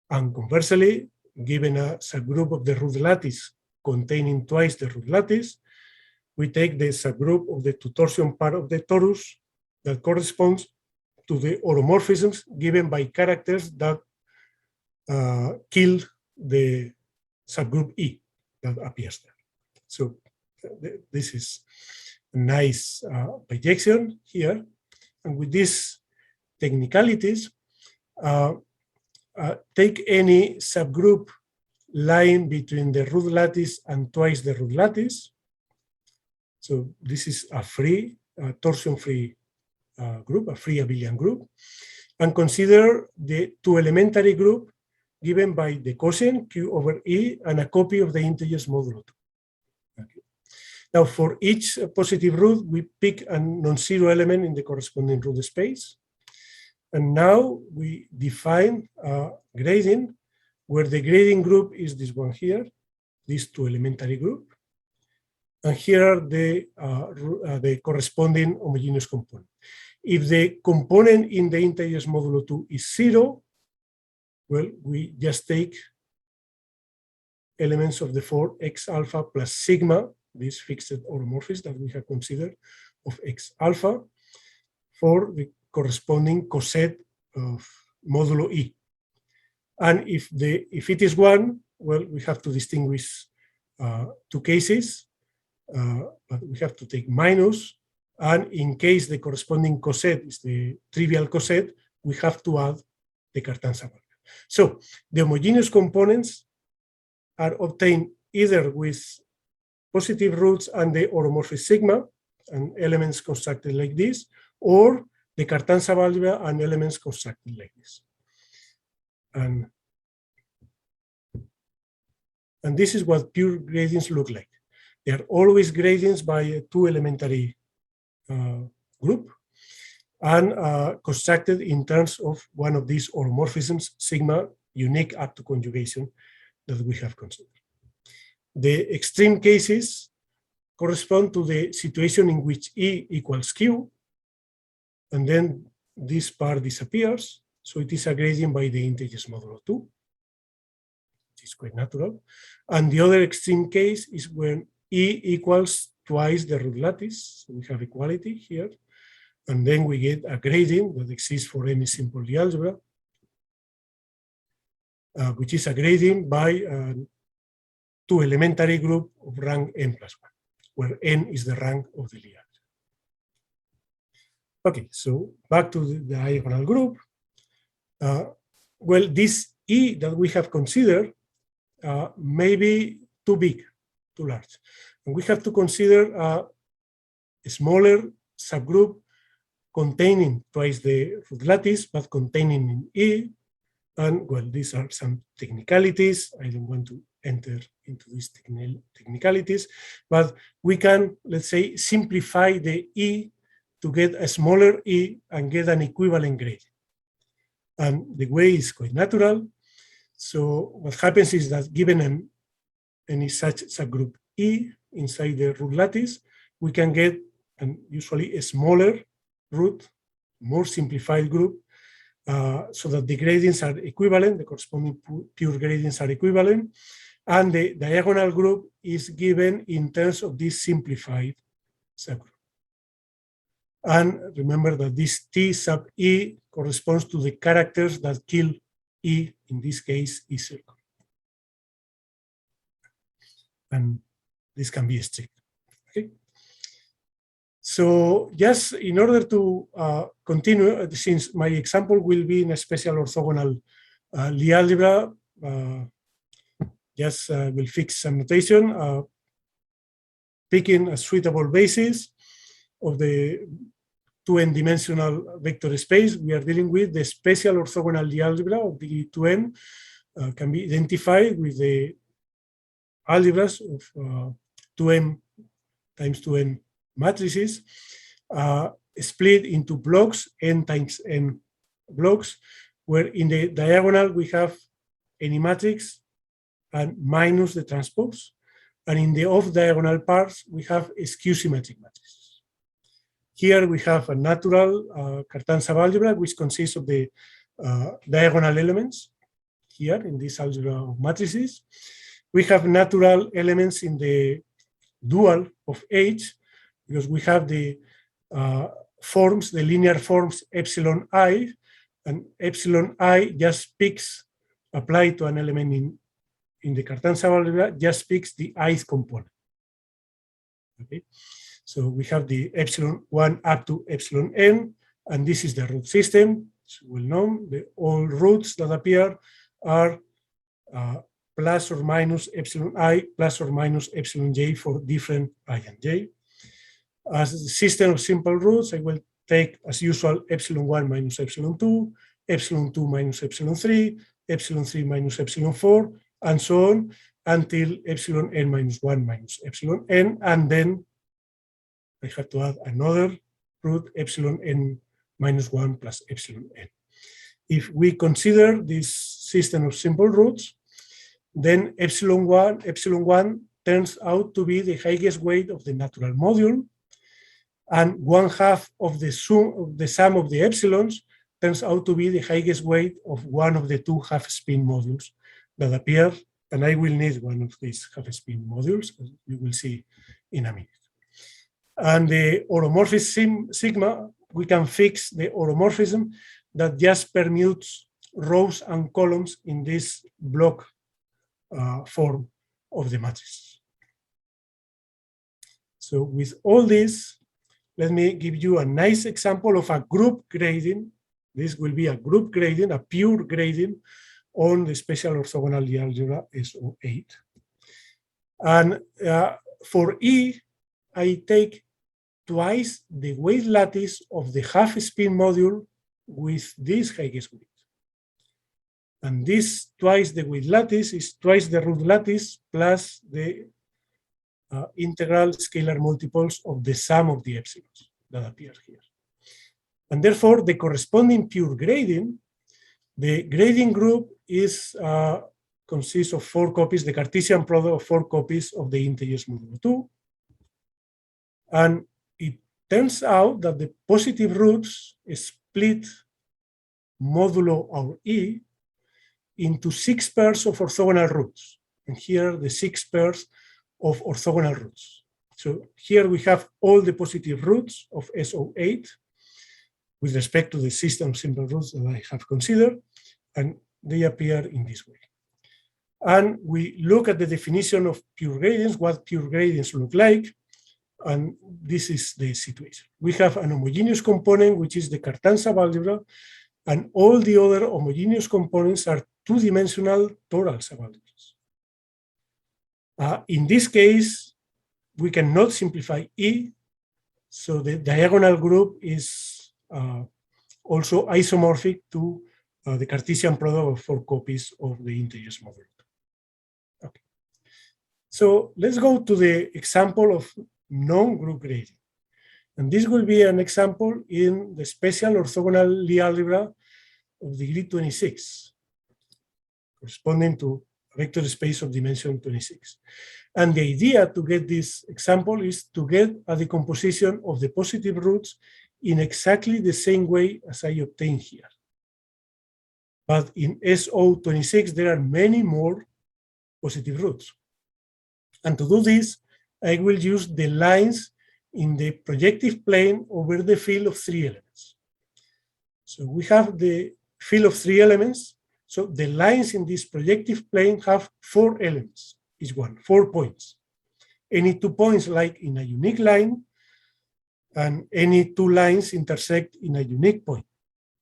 And conversely, given a subgroup of the root lattice containing twice the root lattice, we take the subgroup of the two torsion part of the torus that corresponds to the oromorphisms given by characters that kill the subgroup E that appears there. So this is a nice bijection here. And with these technicalities, take any subgroup lying between the root lattice and twice the root lattice. So this is a free, torsion-free group, a free abelian group, and consider the two elementary group given by the quotient Q over E and a copy of the integers modulo 2. Okay. Now for each positive root, we pick a non-zero element in the corresponding root space. And now we define a gradient where the gradient group is this one here, this two elementary group. And here are the corresponding homogeneous component. If the component in the integers modulo 2 is 0, well, we just take elements of the form x alpha plus sigma, this fixed oromorphism that we have considered of x alpha, for the corresponding coset of modulo E. And if it is 1, well, we have to distinguish two cases. But we have to take minus, and in case the corresponding coset is the trivial coset, we have to add the Cartan subalgebra. So the homogeneous components are obtained either with positive roots and the oromorphism sigma, and elements constructed like this, or the Cartan subalgebra and elements constructed like this. And this is what pure gradients look like. They are always gradients by a two-elementary group, and constructed in terms of one of these oromorphisms, sigma, unique up to conjugation, that we have considered. The extreme cases correspond to the situation in which E equals Q, and then this part disappears, so it is a gradient by the integers modulo 2, which is quite natural. And the other extreme case is when E equals twice the root lattice, so we have equality here, and then we get a gradient that exists for any simple Lie algebra, which is a gradient by two elementary group of rank n plus 1, where n is the rank of the Lie algebra. Okay, so back to the diagonal group. Well, this E that we have considered may be too big, too large. And we have to consider a smaller subgroup containing twice the root lattice, but containing in E. And well, these are some technicalities. I don't want to enter into these technicalities, but we can, let's say, simplify the E to get a smaller E and get an equivalent gradient. And the way is quite natural. So what happens is that given any such subgroup E inside the root lattice, we can get usually a smaller root, more simplified group, so that the gradients are equivalent, the corresponding pure gradients are equivalent, and the diagonal group is given in terms of this simplified subgroup. And remember that this T sub E corresponds to the characters that kill E, in this case, E circle. And this can be strict. Okay. So just in order to continue, since my example will be in a special orthogonal Lie algebra, just will fix some notation, picking a suitable basis of the 2n dimensional vector space. We are dealing with the special orthogonal Lie algebra of degree 2n, can be identified with the algebras of 2m times 2n matrices, split into blocks, n times n blocks, where in the diagonal we have any matrix and minus the transpose, and in the off-diagonal parts we have skew symmetric matrices. Here we have a natural Cartan subalgebra, which consists of the diagonal elements here in this algebra of matrices. We have natural elements in the dual of H, because we have the forms, the linear forms epsilon I, and epsilon I just picks, applied to an element in the Cartan subalgebra, just picks the ith component. Okay, so we have the epsilon 1 up to epsilon n, and this is the root system. It's well known. All roots that appear are plus or minus epsilon I, plus or minus epsilon j for different I and j. As a system of simple roots, I will take, as usual, epsilon 1 minus epsilon 2, epsilon 2 minus epsilon 3, epsilon 3 minus epsilon 4, and so on, until epsilon n minus 1 minus epsilon n, and then I have to add another root, epsilon n minus 1 plus epsilon n. If we consider this system of simple roots, then epsilon 1 turns out to be the highest weight of the natural module, and 1/2 of the sum of the epsilons turns out to be the highest weight of one of the two half-spin modules that appear, and I will need one of these half-spin modules, as you will see in a minute. And the oromorphism sigma, we can fix the oromorphism that just permutes rows and columns in this block form of the matrix. So with all this, let me give you a nice example of a group gradient. This will be a group gradient, a pure gradient on the special orthogonal Lie algebra SO8. And for E, I take twice the weight lattice of the half-spin module with this highest weight. And this twice the weight lattice is twice the root lattice plus the integral scalar multiples of the sum of the epsilons that appear here. And therefore, the corresponding pure gradient, the gradient group is consists of 4 copies, the Cartesian product of 4 copies of the integers modulo 2. And it turns out that the positive roots split modulo our E into 6 pairs of orthogonal roots. And here are the 6 pairs of orthogonal roots. So here we have all the positive roots of SO8 with respect to the system simple roots that I have considered, and they appear in this way. And we look at the definition of pure gradients, what pure gradients look like, and this is the situation. We have an homogeneous component, which is the Cartan subalgebra, and all the other homogeneous components are two-dimensional toral subalgebras. In this case, we cannot simplify E, so the diagonal group is also isomorphic to the Cartesian product of 4 copies of the integers module. Okay. So let's go to the example of non-group gradient. And this will be an example in the special orthogonal Lie algebra of degree 26, corresponding to a vector space of dimension 26. And the idea to get this example is to get a decomposition of the positive roots in exactly the same way as I obtained here. But in SO26, there are many more positive roots. And to do this, I will use the lines in the projective plane over the field of 3 elements. So we have the field of 3 elements. So the lines in this projective plane have 4 elements, each one, 4 points. Any 2 points like in a unique line, and any 2 lines intersect in a unique point,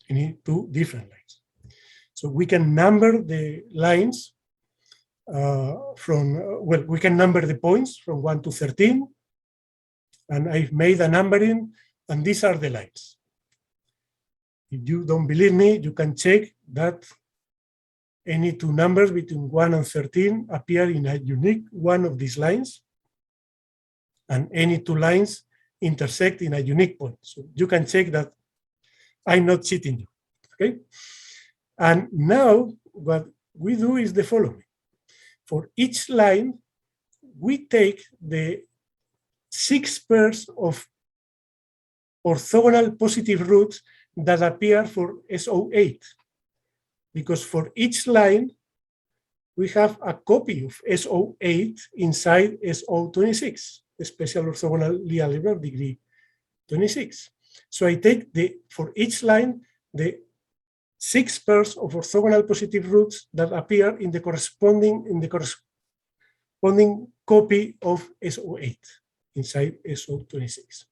any 2 different lines. So we can number the lines we can number the points from 1 to 13, and I've made a numbering, and these are the lines. If you don't believe me, you can check that any 2 numbers between 1 and 13 appear in a unique one of these lines, and any 2 lines intersect in a unique point. So you can check that I'm not cheating you, okay? And now what we do is the following. For each line, we take the 6 pairs of orthogonal positive roots that appear for SO8. Because for each line, we have a copy of SO8 inside SO26, the special orthogonal Lie algebra of degree 26. So I take for each line, the 6 pairs of orthogonal positive roots that appear in the corresponding copy of SO8 inside SO26.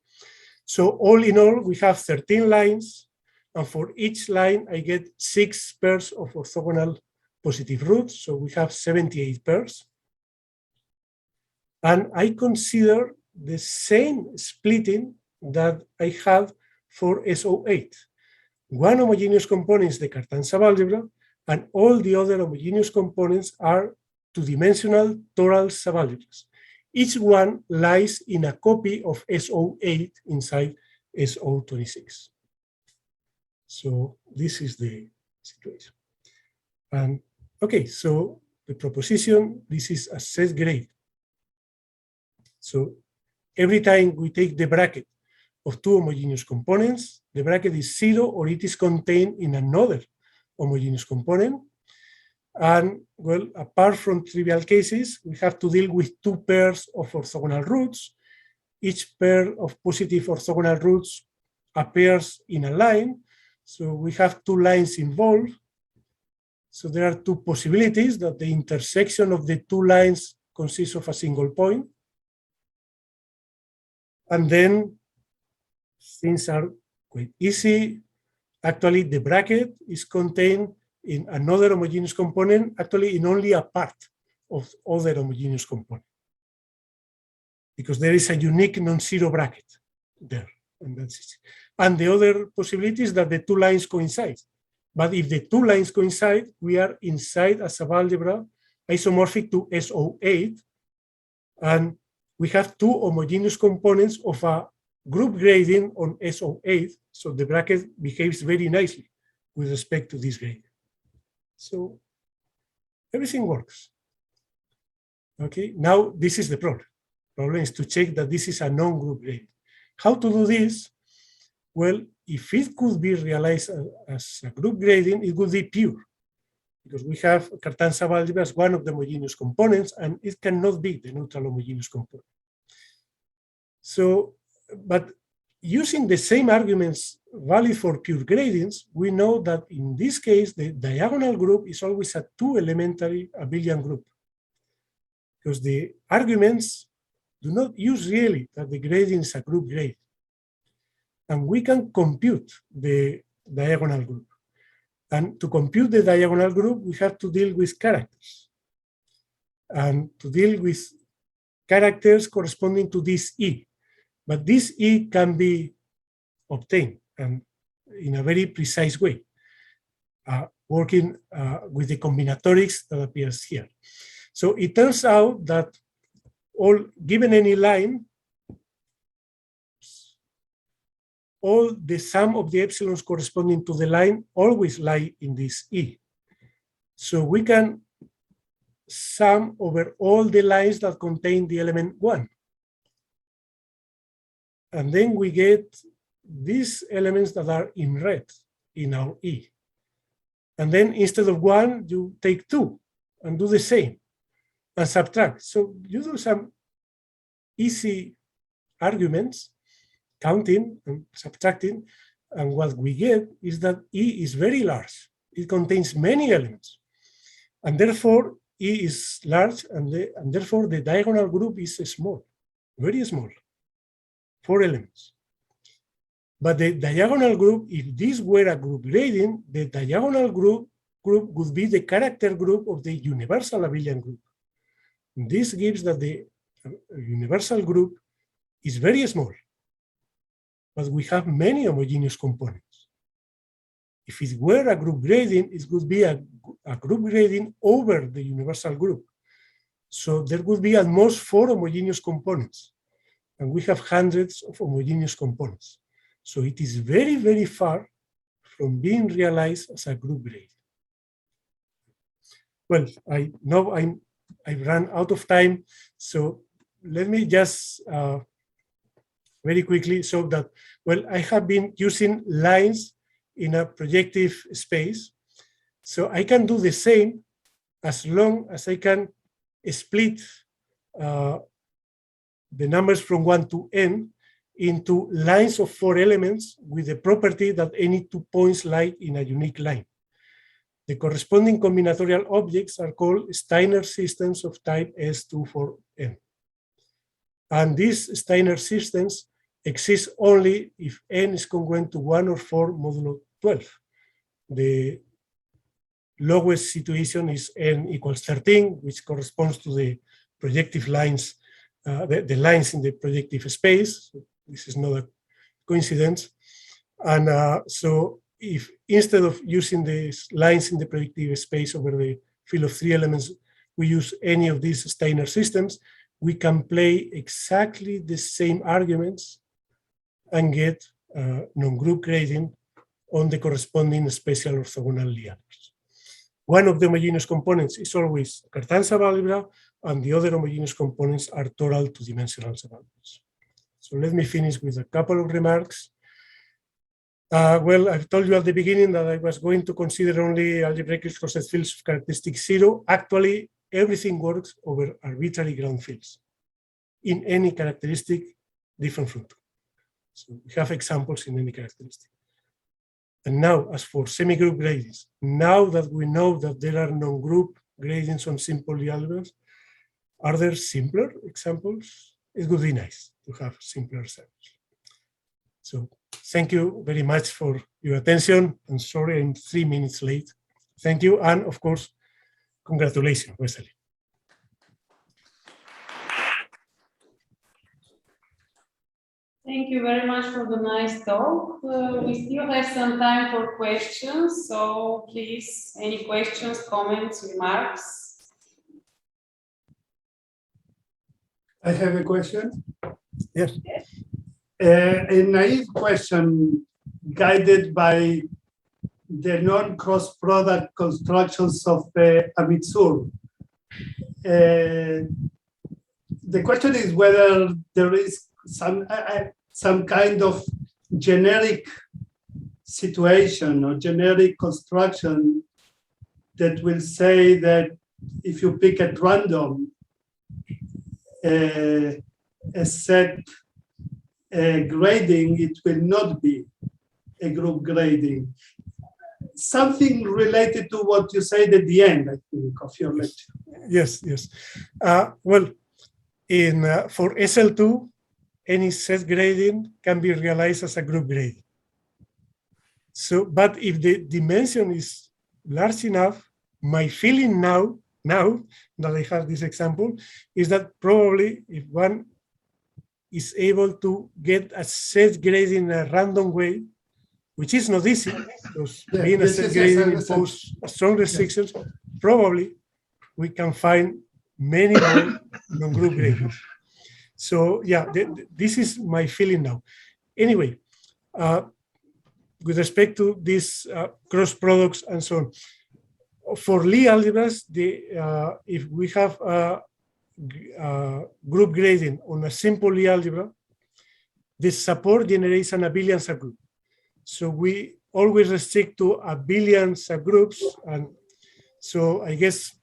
So all in all, we have 13 lines, and for each line, I get 6 pairs of orthogonal positive roots. So we have 78 pairs. And I consider the same splitting that I had for SO8. One homogeneous component is the Cartan subalgebra, and all the other homogeneous components are two-dimensional toral subalgebras. Each one lies in a copy of SO8 inside SO26. So this is the situation. And okay, so the proposition, this is a set grade. So every time we take the bracket of 2 homogeneous components, the bracket is 0 or it is contained in another homogeneous component. And well, apart from trivial cases, we have to deal with 2 pairs of orthogonal roots. Each pair of positive orthogonal roots appears in a line. So we have 2 lines involved. So there are 2 possibilities that the intersection of the 2 lines consists of a single point. And then things are quite easy. Actually, the bracket is contained in another homogeneous component, actually in only a part of other homogeneous component, because there is a unique non-zero bracket there, and that's it. And the other possibility is that the two lines coincide. But if the two lines coincide, we are inside a subalgebra isomorphic to SO8, and we have two homogeneous components of a group gradient on SO8, so the bracket behaves very nicely with respect to this gradient. So everything works. Okay, now this is the problem. The problem is to check that this is a non-group gradient. How to do this? Well, if it could be realized as a group gradient, it would be pure, because we have Cartan subalgebra as one of the homogeneous components, and it cannot be the neutral homogeneous component. So, but using the same arguments valid for pure gradients, we know that in this case, the diagonal group is always a two-elementary abelian group, because the arguments do not use really that the gradient is a group gradient. And we can compute the diagonal group. And to compute the diagonal group, we have to deal with characters. And to deal with characters corresponding to this E. But this E can be obtained and in a very precise way, working with the combinatorics that appears here. So it turns out that given any line, all the sum of the epsilons corresponding to the line always lie in this E. So we can sum over all the lines that contain the element 1. And then we get these elements that are in red in our E. And then instead of 1, you take 2 and do the same and subtract. So you do some easy arguments, counting and subtracting, and what we get is that E is very large. It contains many elements, and therefore E is large, and therefore the diagonal group is small, very small, 4 elements. But the diagonal group, if this were a group gradient, the diagonal group would be the character group of the universal abelian group. And this gives that the universal group is very small, but we have many homogeneous components. If it were a group gradient, it would be a group gradient over the universal group. So there would be at most 4 homogeneous components, and we have hundreds of homogeneous components. So it is very, very far from being realized as a group gradient. Well, I know I've run out of time, so let me just very quickly show that, well, I have been using lines in a projective space. So I can do the same as long as I can split the numbers from 1 to n into lines of 4 elements with the property that any 2 points lie in a unique line. The corresponding combinatorial objects are called Steiner systems of type S2 for n. And these Steiner systems exist only if n is congruent to 1 or 4 modulo 12. The lowest situation is n equals 13, which corresponds to the projective lines, the lines in the projective space. So this is not a coincidence. And so if instead of using these lines in the projective space over the field of 3 elements, we use any of these Steiner systems, we can play exactly the same arguments and get non-group gradient on the corresponding special orthogonal Lianers. One of the homogeneous components is always Cartan subalgebra, and the other homogeneous components are total two-dimensional subalgebras. So let me finish with a couple of remarks. Well, I've told you at the beginning that I was going to consider only algebraic closed fields of characteristic 0. Actually, everything works over arbitrary ground fields in any characteristic different from 2. So we have examples in any characteristic. And now, as for semi-group gradients, now that we know that there are non-group gradients on simple algebras, are there simpler examples? It would be nice to have simpler examples. So thank you very much for your attention. I'm sorry I'm 3 minutes late. Thank you, and of course, congratulations, Vesselin. Thank you very much for the nice talk. We still have some time for questions, so please, any questions, comments, remarks? I have a question. Yes. A naive question guided by the non-cross product constructions of Amitsur. The question is whether there is some kind of generic situation or generic construction that will say that if you pick at random a set grading, it will not be a group grading. Something related to what you said at the end, I think, of your lecture. Yes, yes. Well, for SL2, any set grading can be realized as a group grading. So, but if the dimension is large enough, my feeling now that I have this example, is that probably if one is able to get a set grading in a random way, which is not easy, because being a set grading imposes strong restrictions, probably we can find many more non-group gradings. So yeah, this is my feeling now. Anyway, with respect to these cross products and so on, for Lie algebras, if we have group grading on a simple Lie algebra, the support generates an abelian subgroup. So we always restrict to abelian subgroups, and so I guess,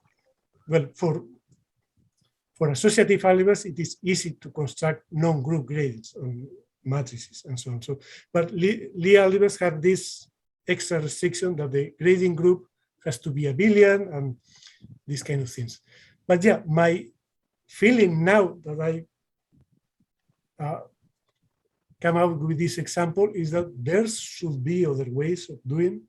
well, for associative algebras, it is easy to construct non-group gradients on matrices and so on. So, but Lie algebras have this extra restriction that the grading group has to be abelian and these kind of things. But yeah, my feeling now that I come out with this example is that there should be other ways of doing.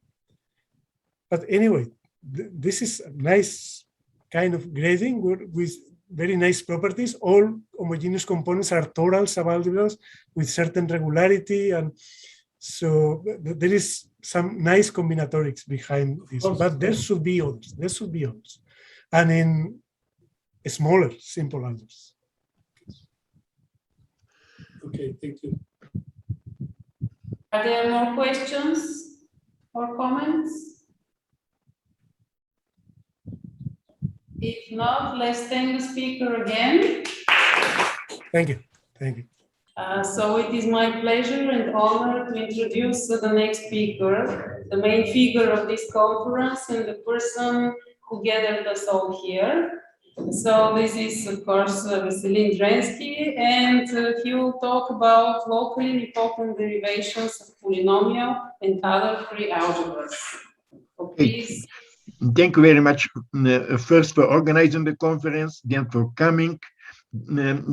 But anyway, this is a nice kind of grading with very nice properties. All homogeneous components are total subalgebras with certain regularity, and so there is some nice combinatorics behind this. But there should be others. There should be others, and in smaller, simple algebras. Okay, thank you. Are there more questions or comments? If not, let's thank the speaker again. Thank you. Thank you. So it is my pleasure and honor to introduce the next speaker, the main figure of this conference and the person who gathered us all here. So this is, of course, Vesselin Drensky, and he will talk about locally important derivations of polynomial and other free algebras. So please. Thank you very much, first for organizing the conference, then for coming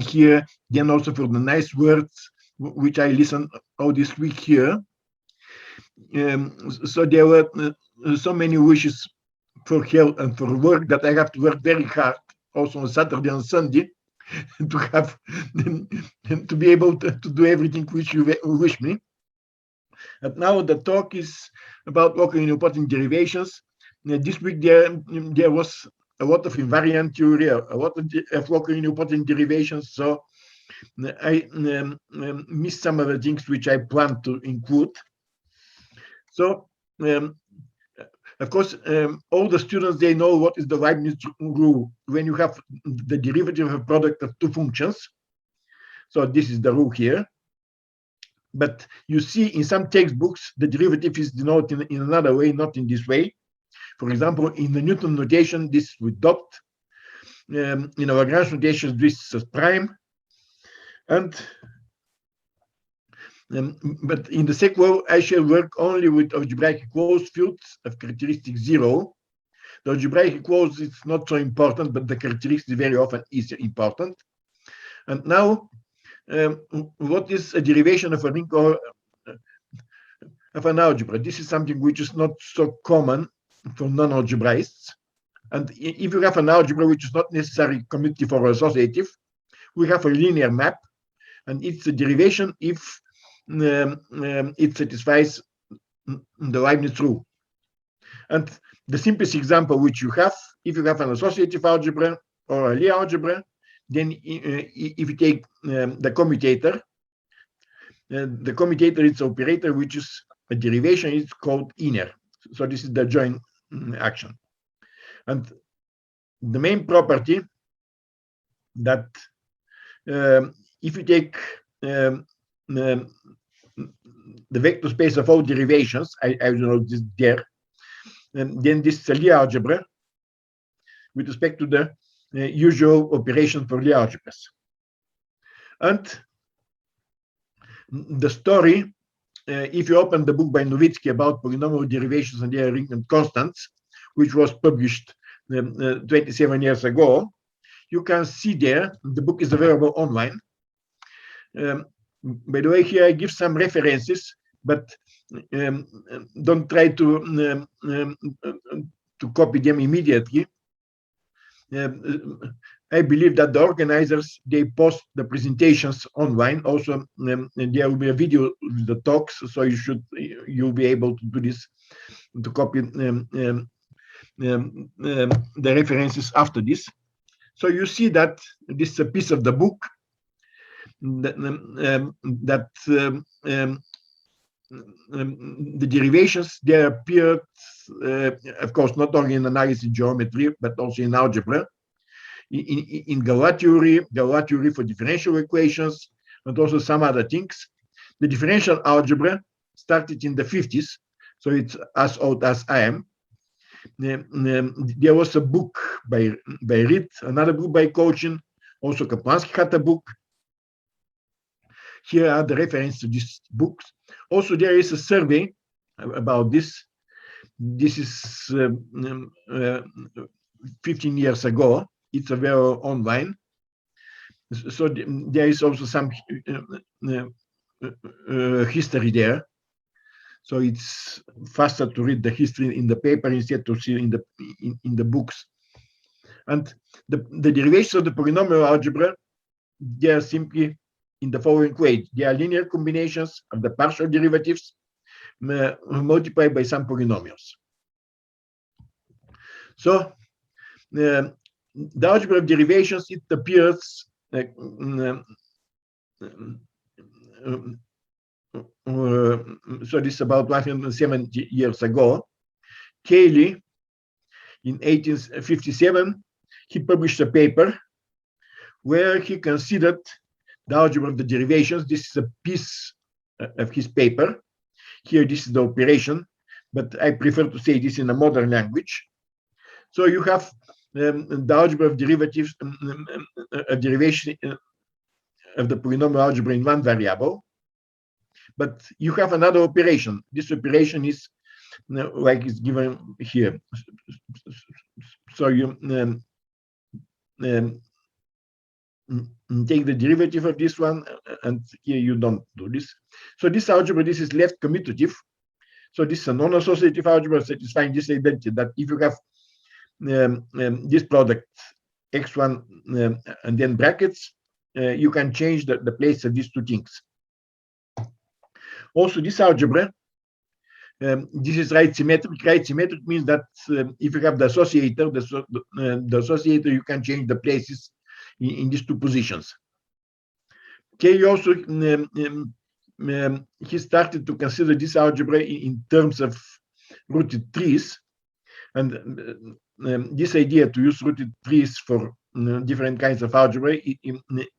here, then also for the nice words which I listened all this week here. So there were so many wishes for health and for work that I have to work very hard, also on Saturday and Sunday, to have to be able to do everything which you wish me. And now the talk is about local important derivations. This week there was a lot of invariant theory, a lot of local important derivations, so I missed some of the things which I planned to include. So, of course, all the students, they know what is the Leibniz rule when you have the derivative of a product of two functions. So this is the rule here. But you see in some textbooks, the derivative is denoted in another way, not in this way. For example, in the Newton notation, this is with dot. In our Lagrange notation, this is prime. And but in the sequel, I shall work only with algebraic closed fields of characteristic 0. The algebraic closed is not so important, but the characteristic very often is important. And now, what is a derivation of a ring or of an algebra? This is something which is not so common for non-algebraists. And if you have an algebra which is not necessarily commutative or associative, we have a linear map and it's a derivation if it satisfies the Leibniz rule. And the simplest example which you have, if you have an associative algebra or a Lie algebra, then if you take the commutator is an operator which is a derivation, it's called inner. So this is the joint action. And the main property that if you take the vector space of all derivations, I don't know this there, then this is a Lie algebra with respect to the usual operation for Lie algebras. And the story, if you open the book by Nowitzki about polynomial derivations and their ring constants, which was published 27 years ago, you can see there, the book is available online. By the way, here I give some references, but don't try to copy them immediately. I believe that the organizers, they post the presentations online. Also, there will be a video with the talks, so you'll be able to do this, to copy the references after this. So you see that this is a piece of the book that the derivations, they appeared, of course, not only in analysis geometry, but also in algebra, in Galois theory for differential equations, and also some other things. The differential algebra started in the 50s, so it's as old as I am. There was a book by Reed, another book by Cochin, also Kaplansky had a book. Here are the references to these books. Also, there is a survey about this. This is 15 years ago. It's available online. So there is also some history there. So it's faster to read the history in the paper instead of see in the books. And the derivations of the polynomial algebra, they are simply in the following way. They are linear combinations of the partial derivatives multiplied by some polynomials. So the algebra of derivations, it appears so this is about 170 years ago. Cayley, in 1857, he published a paper where he considered the algebra of the derivations. This is a piece of his paper. Here, this is the operation, but I prefer to say this in a modern language. So you have the algebra of derivatives, a derivation of the polynomial algebra in one variable, but you have another operation. This operation is like it's given here. So you take the derivative of this one, and here you don't do this. So this algebra, this is left commutative. So this is a non-associative algebra satisfying this identity, that if you have this product x1 and then brackets, you can change the place of these two things. Also, this algebra, this is right symmetric. Right symmetric means that if you have the associator, the associator, you can change the places in these two positions. Okay, he also he started to consider this algebra in terms of rooted trees, and this idea to use rooted trees for different kinds of algebra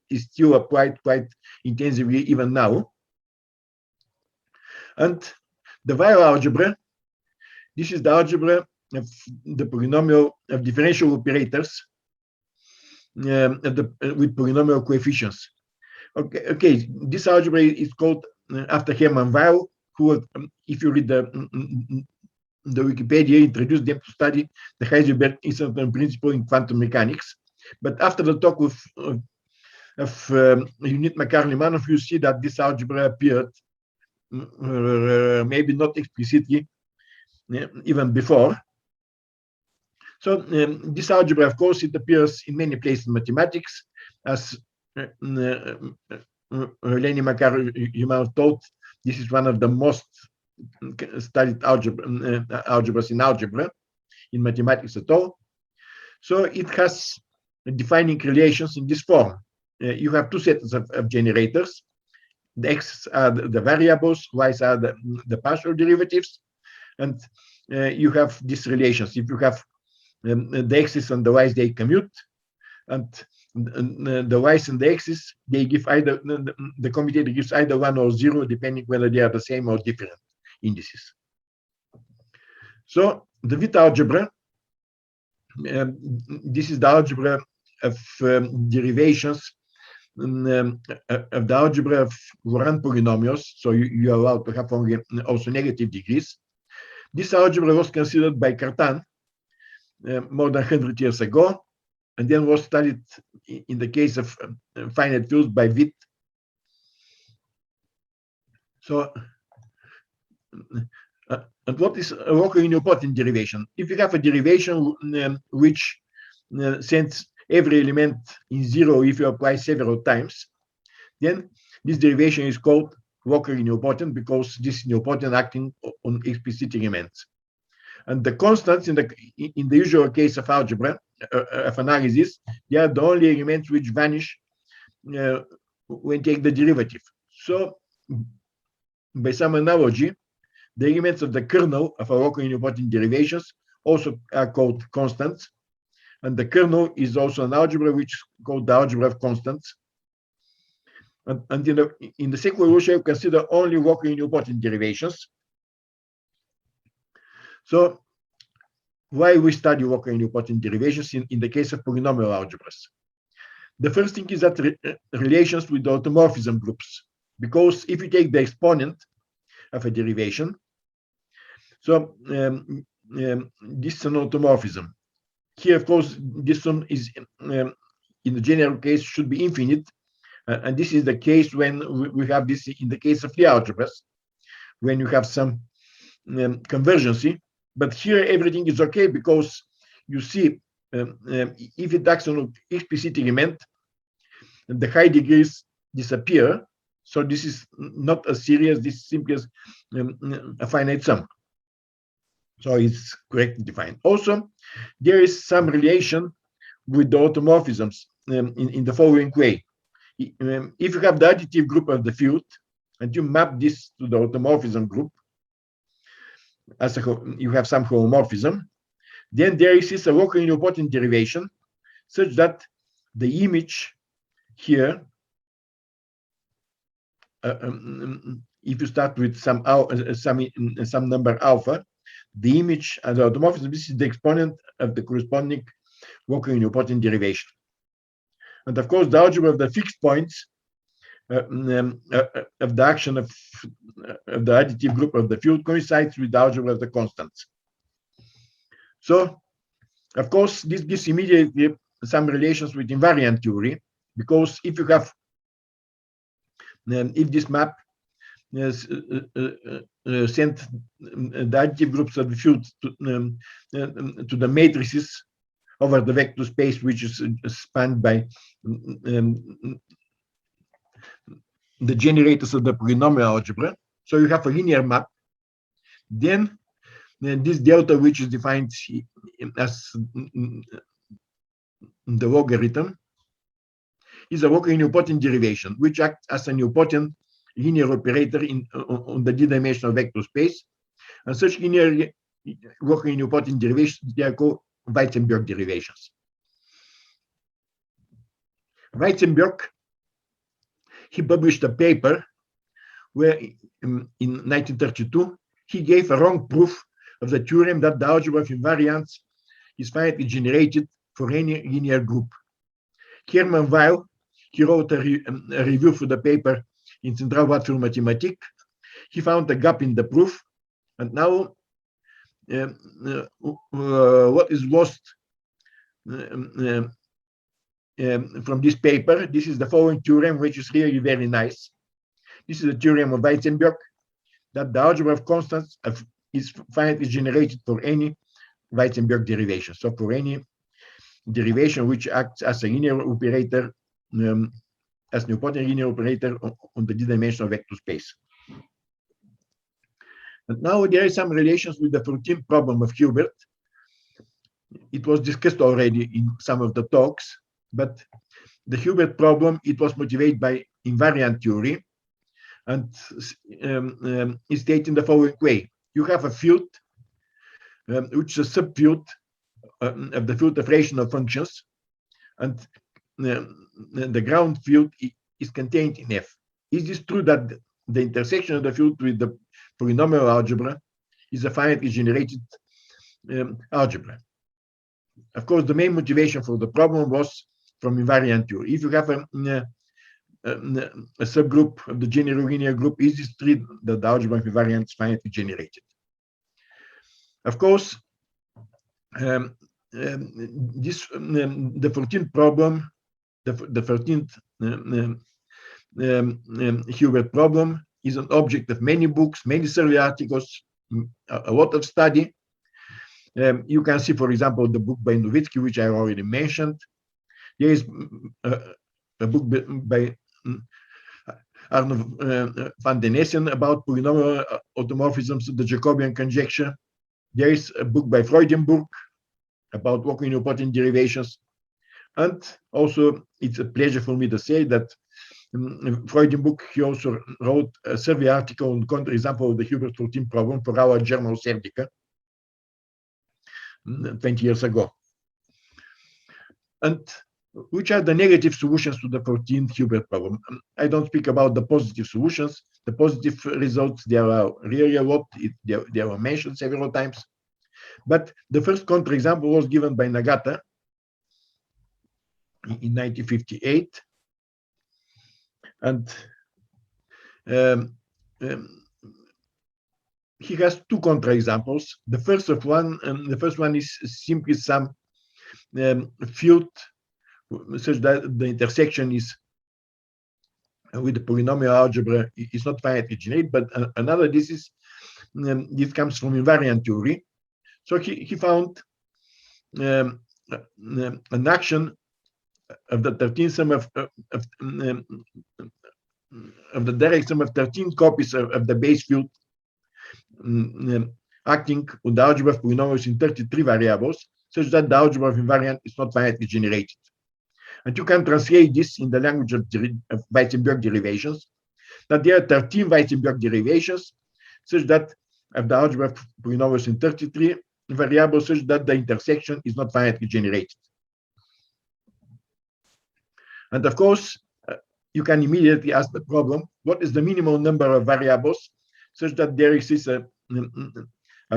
is still applied quite intensively even now. And the Weil algebra, this is the algebra of the polynomial of differential operators with polynomial coefficients. Okay, this algebra is called after Hermann Weil, who, if you read the Wikipedia, introduced them to study the Heisenberg Dillon Principle in quantum mechanics. But after the talk of Unit McCartney-Manoff, you see that this algebra appeared maybe not explicitly even before. So this algebra, of course, it appears in many places in mathematics as Leni Makar, you might have thought this is one of the most studied algebras in algebra, in mathematics at all. So it has defining relations in this form. You have two sets of generators. The x are the variables, y's are the partial derivatives, and you have these relations. If you have the x's and the y's, they commute, and the y's and the x's, they give either, the commutator gives either 1 or 0, depending whether they are the same or different indices. So the Witt algebra, this is the algebra of derivations of the algebra of Laurent polynomials. So you are allowed to have only also negative degrees. This algebra was considered by Cartan more than 100 years ago, and then was studied in the case of finite fields by Witt. So, and what is a Walker-Newport derivation? If you have a derivation which sends every element in 0 if you apply several times, then this derivation is called Walker-Newport because this is Newportian acting on explicit elements. And the constants in the usual case of algebra, of analysis, they are the only elements which vanish when you take the derivative. So, by some analogy, the elements of the kernel of a Walker-Newport derivations also are called constants, and the kernel is also an algebra which is called the algebra of constants. And in the second evolution, you consider only Walker-Newport derivations. So, why we study Walker-Newport derivations in the case of polynomial algebras? The first thing is that relations with the automorphism groups, because if you take the exponent of a derivation, so this is an automorphism. Here, of course, this one is in the general case should be infinite, and this is the case when we have this in the case of the algebras, when you have some convergency. But here everything is okay because you see if it acts on an explicit element, the high degrees disappear. So this is not a series, this is simply a finite sum. So it's correctly defined. Also, there is some relation with the automorphisms in the following way. If you have the additive group of the field and you map this to the automorphism group, as you have some homomorphism, then there exists a Walker-Newport derivation such that the image here, if you start with some number alpha, the image as the automorphism, this is the exponent of the corresponding Walker-Newport derivation. And of course, the algebra of the fixed points of the action of the additive group of the field coincides with the algebra of the constants. So, of course, this gives immediately some relations with invariant theory, because if you have, if this map sent the additive groups of the field to the matrices over the vector space, which is spanned by the generators of the polynomial algebra. So you have a linear map. Then this delta, which is defined as the logarithm, is a Walker-Newport derivation, which acts as a Newportian linear operator on the d-dimensional vector space. And such linear Walker-Newport derivations, they are called Weissenberg derivations. Weissenberg, he published a paper where in 1932, he gave a wrong proof of the theorem that the algebra of invariants is finitely generated for any linear group. Hermann Weil, he wrote a review for the paper in Zentralblatt für Mathematik. He found a gap in the proof, and now what is lost from this paper, this is the following theorem, which is really very nice. This is the theorem of Weissenberg, that the algebra of constants is finitely generated for any Weissenberg derivation. So for any derivation which acts as a linear operator as nilpotent linear operator on the d-dimensional vector space. And now there are some relations with the 14th problem of Hilbert. It was discussed already in some of the talks, but the Hilbert problem, it was motivated by invariant theory, and is stated in the following way. You have a field which is a subfield of the field of rational functions, and the ground field is contained in F. Is this true that the intersection of the field with the polynomial algebra is a finitely generated algebra? Of course, the main motivation for the problem was from invariant theory. If you have a subgroup of the general linear group, is this true that the algebra of invariant is finitely generated? Of course, the 14th problem, the 14th Hilbert problem is an object of many books, many survey articles, a lot of study. You can see, for example, the book by Nowitzki, which I already mentioned. There is a book by Arno van den Essen about polynomial automorphisms of the Jacobian conjecture. There is a book by Freudenburg about walking nilpotent derivations. And also, it's a pleasure for me to say that Freudenburg, he also wrote a survey article on counterexample of the Hilbert 14 problem for our journal Serdica 20 years ago. And which are the negative solutions to the 14th Hilbert problem? I don't speak about the positive solutions. The positive results, there are really a lot. They were mentioned several times. But the first counterexample was given by Nagata in 1958. And he has two counterexamples. The first one is simply some field such that the intersection is with the polynomial algebra is not finitely generated, but another, this comes from invariant theory. So he found an action of the 13th sum of the direct sum of 13 copies of the base field acting on the algebra of polynomials in 33 variables, such that the algebra of invariant is not finitely generated. And you can translate this in the language of Weissenberg derivations, that there are 13 Weissenberg derivations, such that of the algebra of polynomials in 33 variables, such that the intersection is not finitely generated. And of course, you can immediately ask the problem, what is the minimum number of variables such that there exists a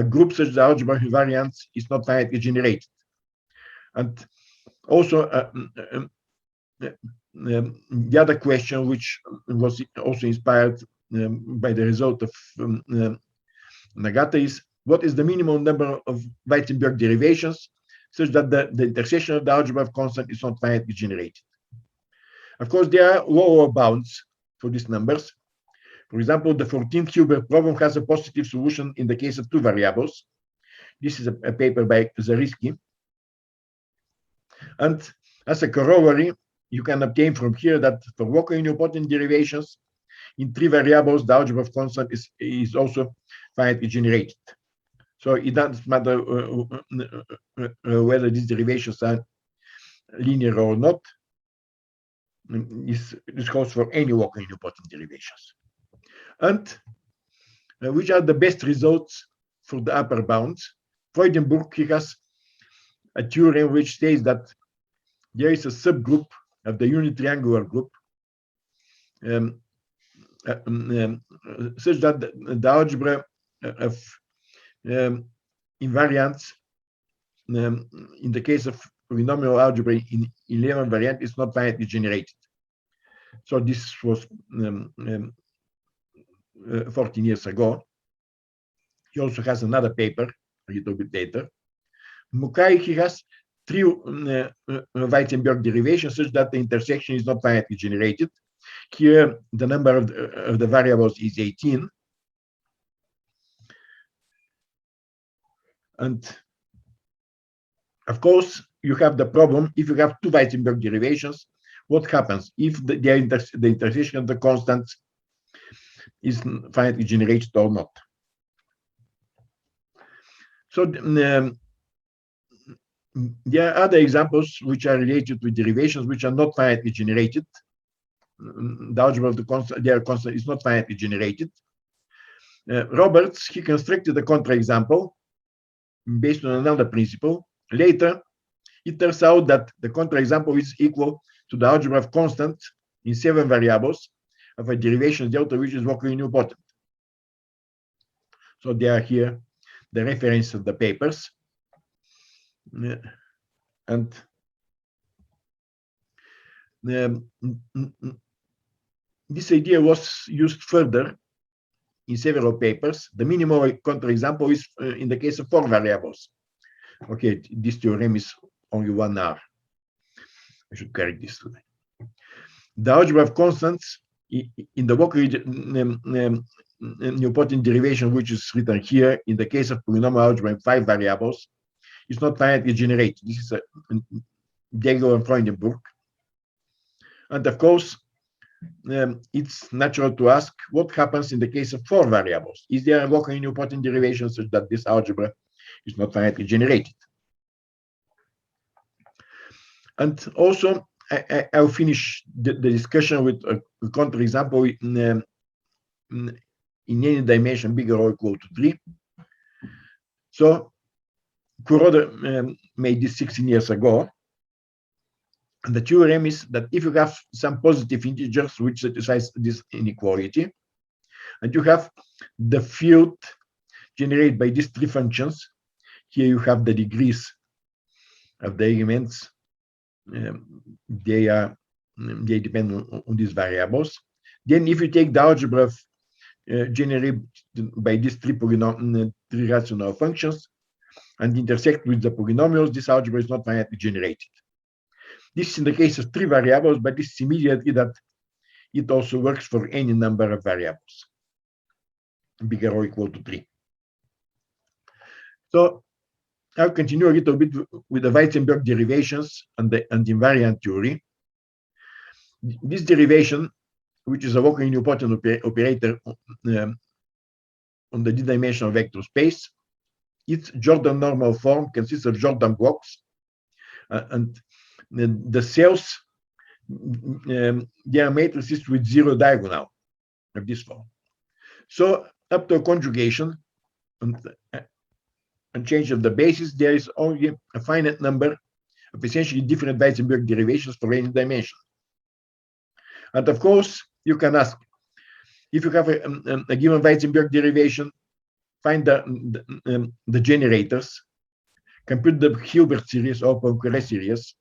group such that the algebra of invariance is not finitely generated? And also, the other question, which was also inspired by the result of Nagata, is what is the minimum number of Weissenberg derivations such that the intersection of the algebra of constant is not finitely generated? Of course, there are lower bounds for these numbers. For example, the 14th Hilbert problem has a positive solution in the case of two variables. This is a paper by Zariski. And as a corollary, you can obtain from here that for Walker nilpotent derivations in three variables, the algebra of constant is also finitely generated. So it doesn't matter whether these derivations are linear or not. This goes for any Walker nilpotent derivations. And which are the best results for the upper bounds? Freudenburg, he has a theorem which says that there is a subgroup of the unit triangular group such that the algebra of invariants in the case of polynomial algebra in 11 variant is not finitely generated. So this was 14 years ago. He also has another paper a little bit later. Mukai, he has three Weissenberg derivations such that the intersection is not finitely generated. Here, the number of the variables is 18. And of course, you have the problem, if you have two Weissenberg derivations, what happens if the intersection of the constants is finitely generated or not. So there are other examples which are related with derivations which are not finitely generated. The algebra of their constant is not finitely generated. Roberts, he constructed a counterexample based on another principle. Later, it turns out that the counterexample is equal to the algebra of constants in 7 variables of a derivation delta which is locally nilpotent. So they are here the reference of the papers. And this idea was used further in several papers. The minimal counterexample is in the case of 4 variables. Okay, this theorem is only 1 hour. I should correct this today. The algebra of constants in the locally nilpotent derivation, which is written here, in the case of polynomial algebra in 5 variables, is not finitely generated. This is a Degel and Freudenberg. And of course, it's natural to ask what happens in the case of 4 variables. Is there a locally nilpotent derivation such that this algebra is not finitely generated? And also, I'll finish the discussion with a counterexample in any dimension bigger or equal to 3. So Kuroda made this 16 years ago. And the theorem is that if you have some positive integers which satisfies this inequality, and you have the field generated by these 3 functions, here you have the degrees of the elements. They depend on these variables. Then if you take the algebra of generated by these 3 rational functions and intersect with the polynomials, this algebra is not finitely generated. This is in the case of 3 variables, but this is immediately that it also works for any number of variables, bigger or equal to 3. So I'll continue a little bit with the Weizenberg derivations and the invariant theory. This derivation, which is a locally nilpotent operator on the d-dimensional vector space, its Jordan normal form consists of Jordan blocks, and the cells, they are matrices with 0 diagonal of this form. So up to a conjugation and change of the basis, there is only a finite number of essentially different Weizenberg derivations for any dimension. And of course, you can ask, if you have a given Weizenberg derivation, find the generators, compute the Hilbert series or Poincare series.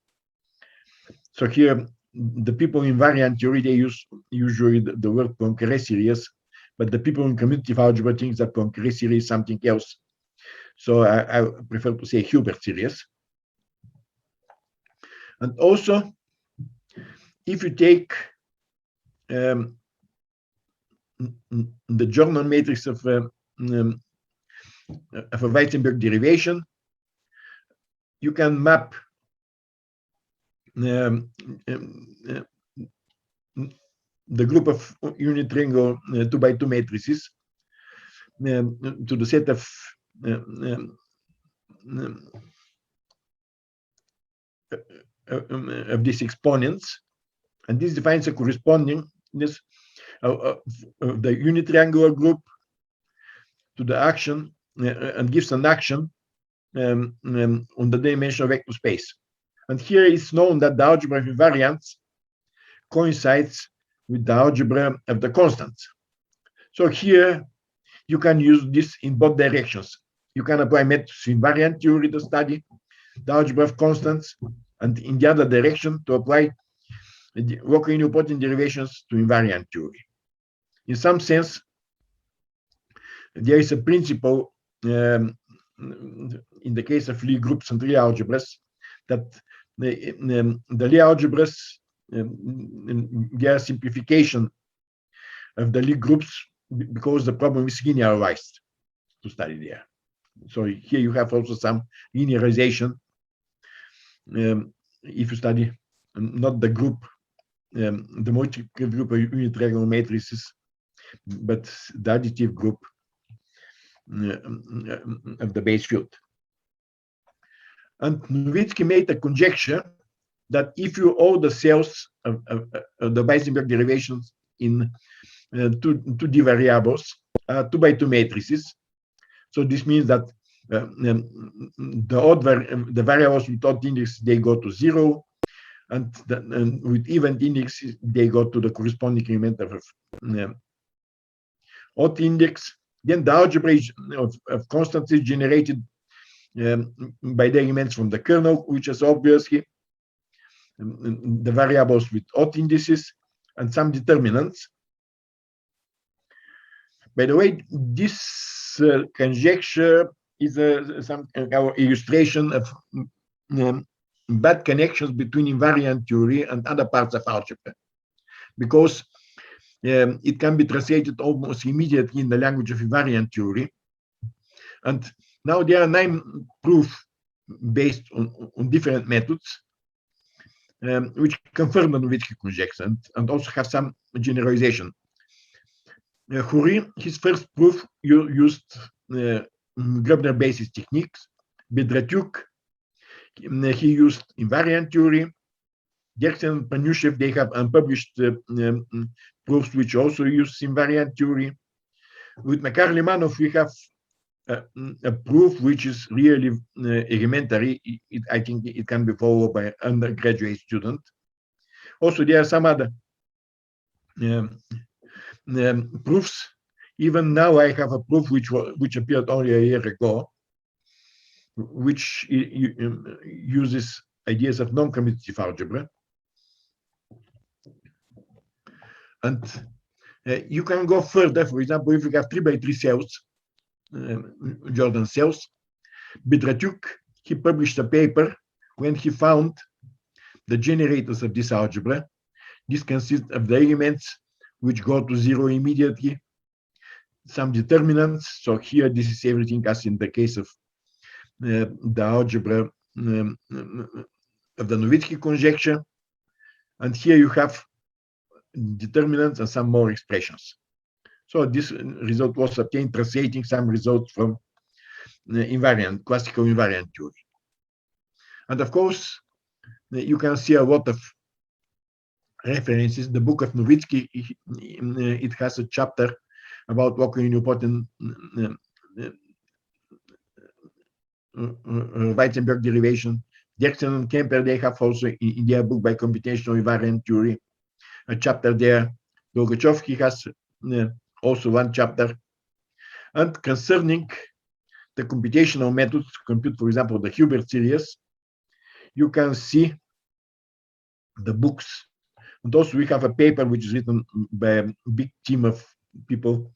So here, the people in invariant theory, they use usually the word Poincare series, but the people in commutative algebra think that Poincare series is something else. So I prefer to say Hilbert series. And also, if you take the Jordan matrix of a Weizenberg derivation, you can map the group of unit triangle 2x2 matrices to the set of these exponents, and this defines a correspondingness of the unit triangular group to the action and gives an action on the dimensional vector space. And here it's known that the algebra of invariants coincides with the algebra of the constants. So here you can use this in both directions. You can apply methods to invariant theory to study the algebra of constants, and in the other direction to apply the locally nilpotent derivations to invariant theory. In some sense, there is a principle in the case of Lie groups and Lie algebras that the Lie algebras, they are simplification of the Lie groups because the problem is linearized to study there. So here you have also some linearization if you study not the group the multiplicative group of unit regular matrices, but the additive group of the base field. And Nowitzki made a conjecture that if you owe the cells of the Weissenberg derivations in 2D variables, 2 by 2 matrices, so this means that the variables with odd index, they go to 0, and with even index, they go to the corresponding increment of odd index. Then the algebra of constants is generated by the elements from the kernel, which is obviously the variables with odd indices and some determinants. By the way, this conjecture is our illustration of bad connections between invariant theory and other parts of algebra, because it can be translated almost immediately in the language of invariant theory. And now there are 9 proofs based on different methods, which confirm the Nowitzki conjecture and also have some generalization. Khoury, his first proof used Grobner basis techniques. Bedratyuk, he used invariant theory. Derksen and Panyushev, they have unpublished proofs which also use invariant theory. With Makar-Limanov, we have a proof which is really elementary. I think it can be followed by an undergraduate student. Also, there are some other proofs. Even now, I have a proof which appeared only a year ago, which uses ideas of non-commutative algebra. And you can go further. For example, if you have 3 by 3 cells, Jordan cells, Bedratyuk, he published a paper when he found the generators of this algebra. This consists of the elements which go to 0 immediately, some determinants. So here, this is everything as in the case of the algebra of the Nowitzki conjecture. And here you have determinants and some more expressions. So this result was obtained translating some results from classical invariant theory. And of course, you can see a lot of references. The book of Nowitzki, it has a chapter about Walker-Newport Weissenberg derivation. Derksen and Kemper, they have also in their book by computational invariant theory a chapter there. Dolgachov, he has also one chapter. And concerning the computational methods to compute, for example, the Hilbert series, you can see the books. And also we have a paper which is written by a big team of people.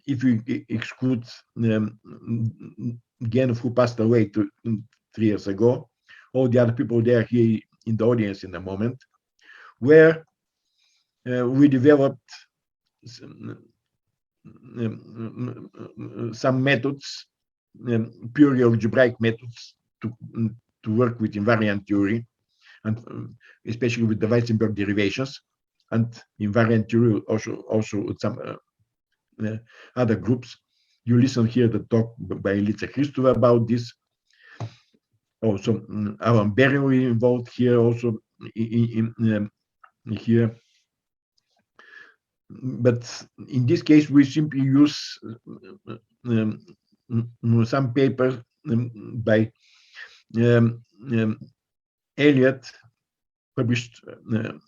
If you exclude Genov, who passed away 3 years ago, all the other people there here in the audience in the moment, where we developed some methods, purely algebraic methods to work with invariant theory, and especially with the Weissenberg derivations, and invariant theory also with some other groups. You listen here the talk by Lica Hristova about this. Also, I'm very involved here also here. But in this case, we simply use some papers by Elliott, published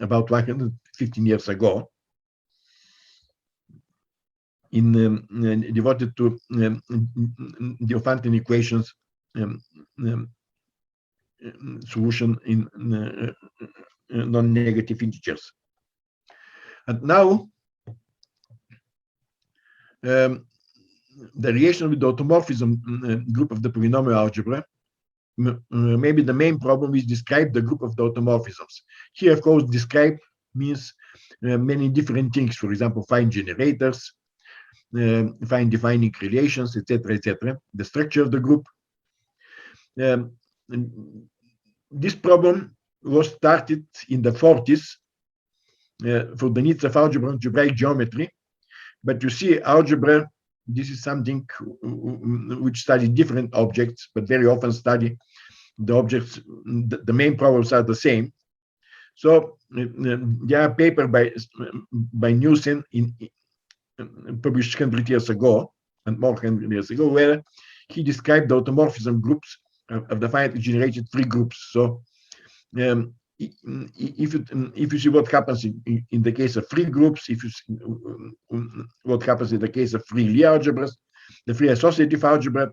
about 115 years ago, devoted to Diophantine equations solution in non-negative integers. And now, the relation with the automorphism group of the polynomial algebra, maybe the main problem is describe the group of the automorphisms. Here, of course, describe means many different things. For example, find generators, find defining relations, etc., etc. The structure of the group. This problem was started in the 40s for the needs of algebra and algebraic geometry. But you see, algebra, this is something which studies different objects, but very often study the objects, the main problems are the same. So there are paper by Nielsen published 100 years ago, and more 100 years ago, where he described the automorphism groups of the finitely generated free groups. So if you see what happens in the case of free groups, if you see what happens in the case of free Lie algebras, the free associative algebra,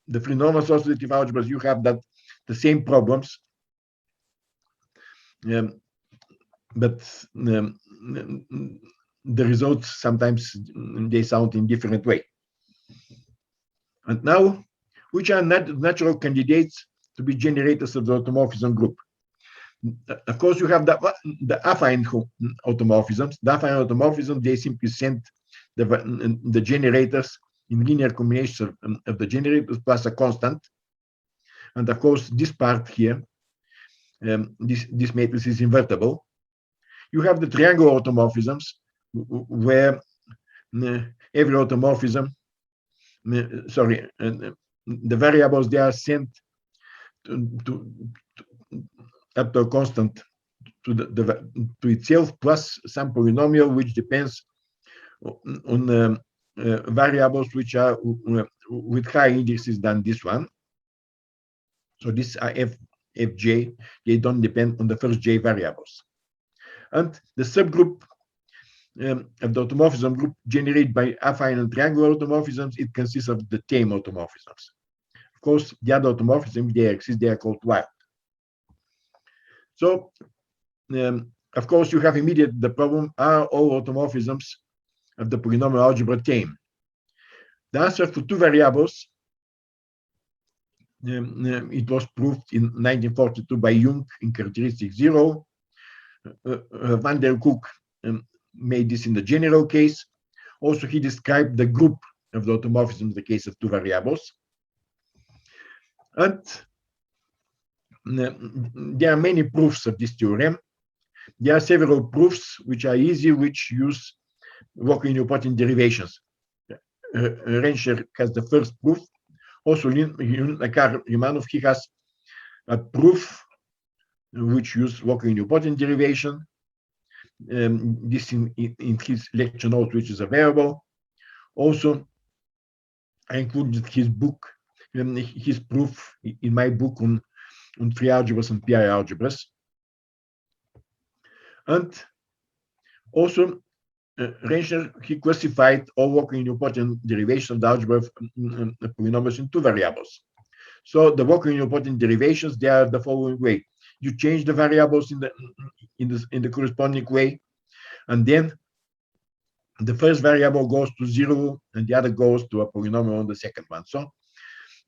the free non-associative algebras, you have that the same problems, but the results sometimes they sound in different way. And now, which are natural candidates to be generators of the automorphism group? Of course, you have the affine automorphisms. The affine automorphisms, they simply send the generators in linear combination of the generators plus a constant. And of course, this part here, this matrix is invertible. You have the triangle automorphisms, where every automorphism, the variables, they are sent up to a constant to itself plus some polynomial which depends on variables which are with higher indices than this one. So these are fj, they don't depend on the first j variables. And the subgroup of the automorphism group generated by affine and triangular automorphisms, it consists of the tame automorphisms. Of course, the other automorphisms, they exist, they are called wild. So, of course, you have immediate the problem, are all automorphisms of the polynomial algebra tame? The answer for two variables, it was proved in 1942 by Jung in characteristic 0. Van der Koek made this in the general case. Also, he described the group of the automorphism in the case of two variables. And there are many proofs of this theorem. There are several proofs which are easy, which use Walker-Newportian derivations. Renscher has the first proof. Also, Limanov, he has a proof which use Walker-Newportian derivation. This in his lecture notes, which is available. Also, I included his book, his proof in my book on free algebras and PI-algebras. And also, Renscher, he classified all Walker-Newportian derivations of the algebra of polynomials in two variables. So the Walker-Newportian derivations, they are the following way. You change the variables in the corresponding way, and then the first variable goes to 0 and the other goes to a polynomial on the second one. So,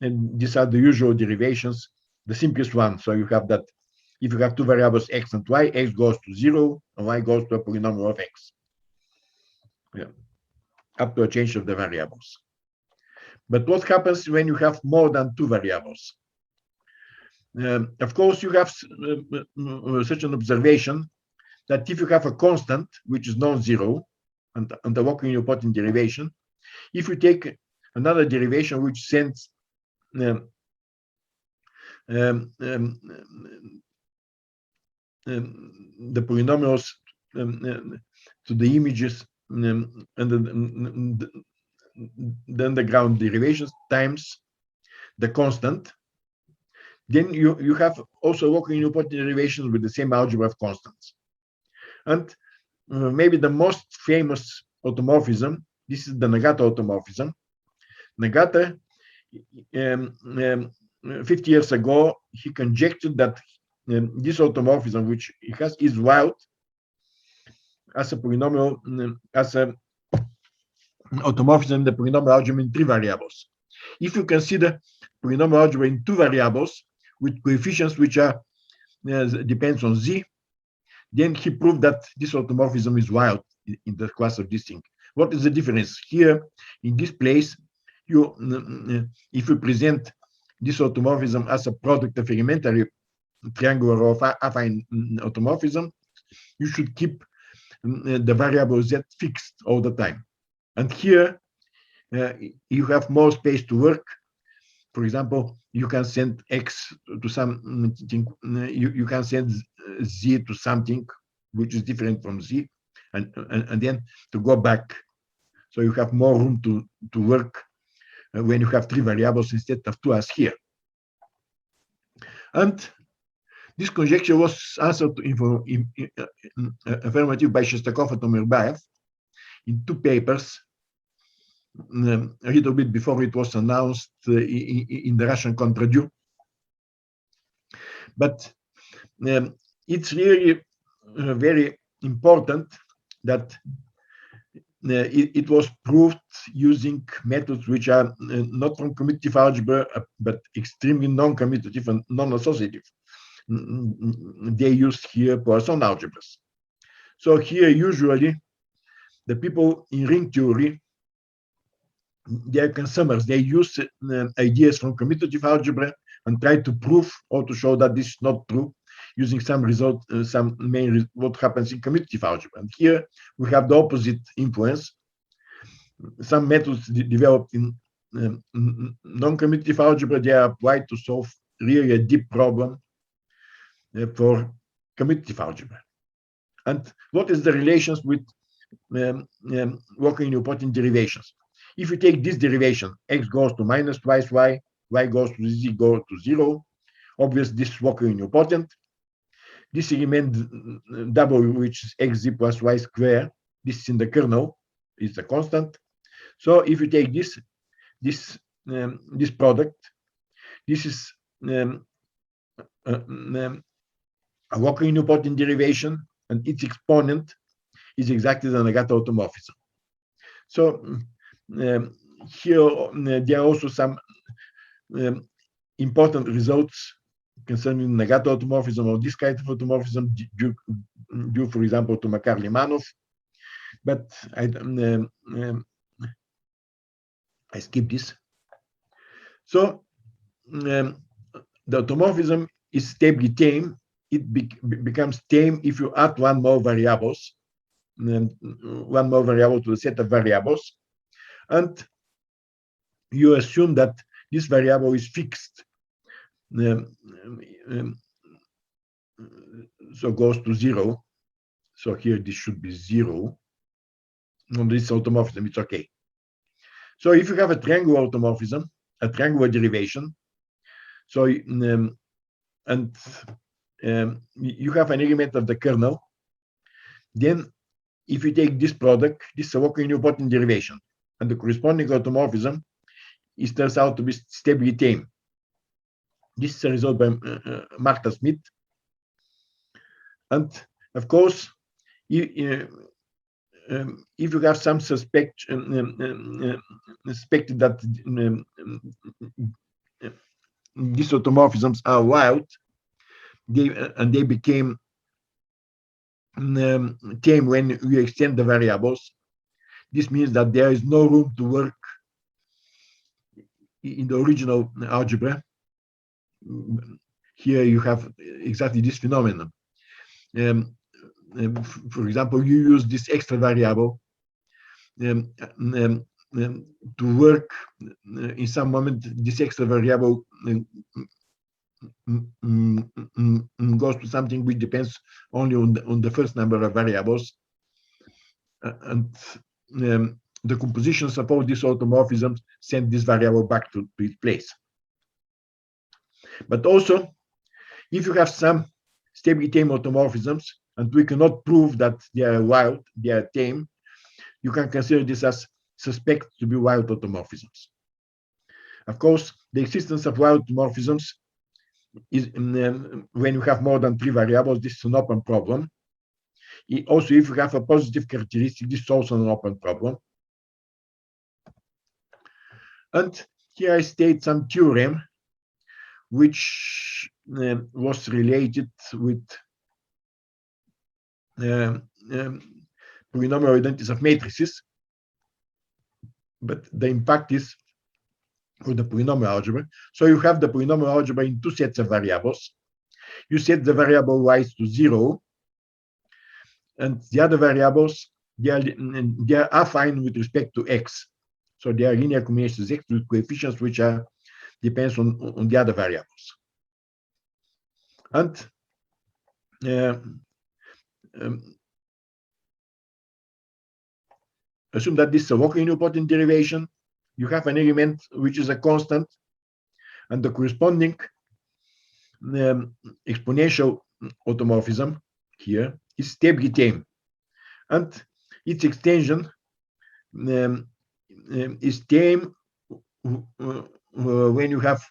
and these are the usual derivations, the simplest one. So you have that if you have two variables x and y, x goes to 0 and y goes to a polynomial of x. Yeah, up to a change of the variables. But what happens when you have more than two variables? Of course, you have such an observation that if you have a constant which is non-zero, and the Walker-Newportian derivation, if you take another derivation which sends the polynomials to the images and the underground derivations times the constant, then you have also Walker-Newportian derivations with the same algebra of constants. And maybe the most famous automorphism, this is the Nagata automorphism. Nagata, 50 years ago, he conjectured that this automorphism, which he has, is wild as a polynomial, as a automorphism in the polynomial algebra in three variables. If you consider polynomial algebra in two variables with coefficients which are depends on z, then he proved that this automorphism is wild in the class of this thing. What is the difference? Here, in this place, if you present this automorphism as a product of elementary triangular or affine automorphism, you should keep the variable z fixed all the time. And here you have more space to work. For example, you can send x to something, you can send z to something which is different from z, and then to go back. So you have more room to work when you have 3 variables instead of 2 as here. And this conjecture was answered affirmative by Shestakov and Tomirbayev in 2 papers, a little bit before it was announced in the Russian Contra-Due. But it's really very important that it was proved using methods which are not from commutative algebra, but extremely non-commutative and non-associative. They used here Poisson algebras. So here, usually, the people in ring theory, they are consumers. They use ideas from commutative algebra and try to prove or to show that this is not true, using some result, what happens in commutative algebra. And here we have the opposite influence. Some methods developed in non-commutative algebra, they are applied to solve really a deep problem for commutative algebra. And what is the relations with Walker-Newportian derivations? If you take this derivation, x goes to minus twice y, y goes to z, goes to 0, obviously this is Walker-Newportian. This element W, which is xz plus y squared, this is in the kernel, is a constant. So if you take this product, this is a Walker-Newportian derivation, and its exponent is exactly the Nagata automorphism. So here there are also some important results concerning Nagata automorphism or this kind of automorphism due, for example, to Makar-Limanov. But I skip this. So the automorphism is stably tame. It becomes tame if you add one more variable to the set of variables, and you assume that this variable is fixed, so goes to 0. So here this should be 0. On this automorphism, it's okay. So if you have a triangular automorphism, a triangular derivation, so you have an element of the kernel, then if you take this product, this is a Walker-Newportian derivation, and the corresponding automorphism turns out to be stably tame. This is a result by Marta Smith. And of course, if you have some suspect that these automorphisms are wild, they became tame when you extend the variables. This means that there is no room to work in the original algebra. Here you have exactly this phenomenon. For example, you use this extra variable to work in some moment. This extra variable goes to something which depends only on the first number of variables, and the compositions of all these automorphisms send this variable back to its place. But also, if you have some stably tame automorphisms, and we cannot prove that they are wild, they are tame, you can consider this as suspect to be wild automorphisms. Of course, the existence of wild automorphisms is when you have more than 3 variables, this is an open problem. Also, if you have a positive characteristic, this is also an open problem. And here I state some theorem which was related with polynomial identities of matrices, but the impact is for the polynomial algebra. So you have the polynomial algebra in 2 sets of variables. you set the variable y's to 0, and the other variables, they are affine with respect to x. So they are linear combinations x with coefficients which are depends on the other variables. And assume that this is a walking nilpotent derivation. You have an element which is a constant, and the corresponding exponential automorphism here is stability, and its extension is tame when you have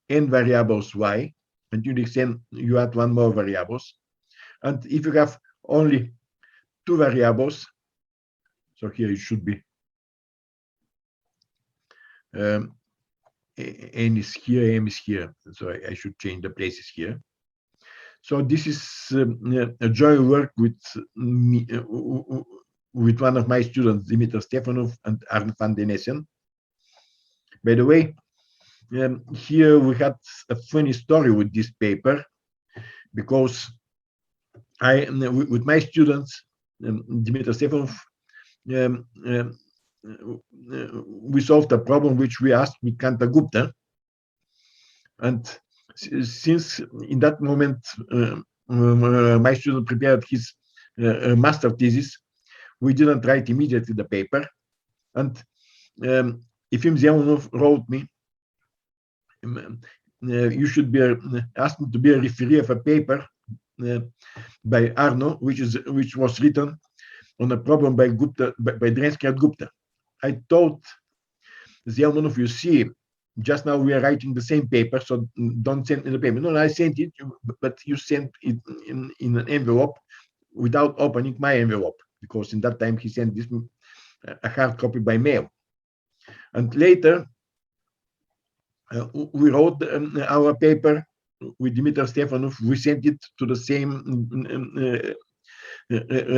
n variables y, and to the extent you add one more variables, and if you have only two variables, so here it should be n is here, m is here, so I should change the places here. So this is a joint work with me, with one of my students, Dimitar Stefanov and Arne van den Essen. By the way, here we had a funny story with this paper, because with my students, Dimitar Stefanov, we solved a problem which we asked Nikanta Gupta, and since in that moment my student prepared his master thesis, we didn't write immediately the paper, and Efim Zemunov wrote me, you should be asked to be a referee of a paper by Arno, which was written on a problem by Gupta, by Drensky and Gupta. I told Zemunov, you see, just now we are writing the same paper, so don't send me the paper. No, I sent it, but you sent it in an envelope without opening my envelope, because in that time he sent this a hard copy by mail. And later we wrote our paper with Dimitar Stefanov. We sent it to the same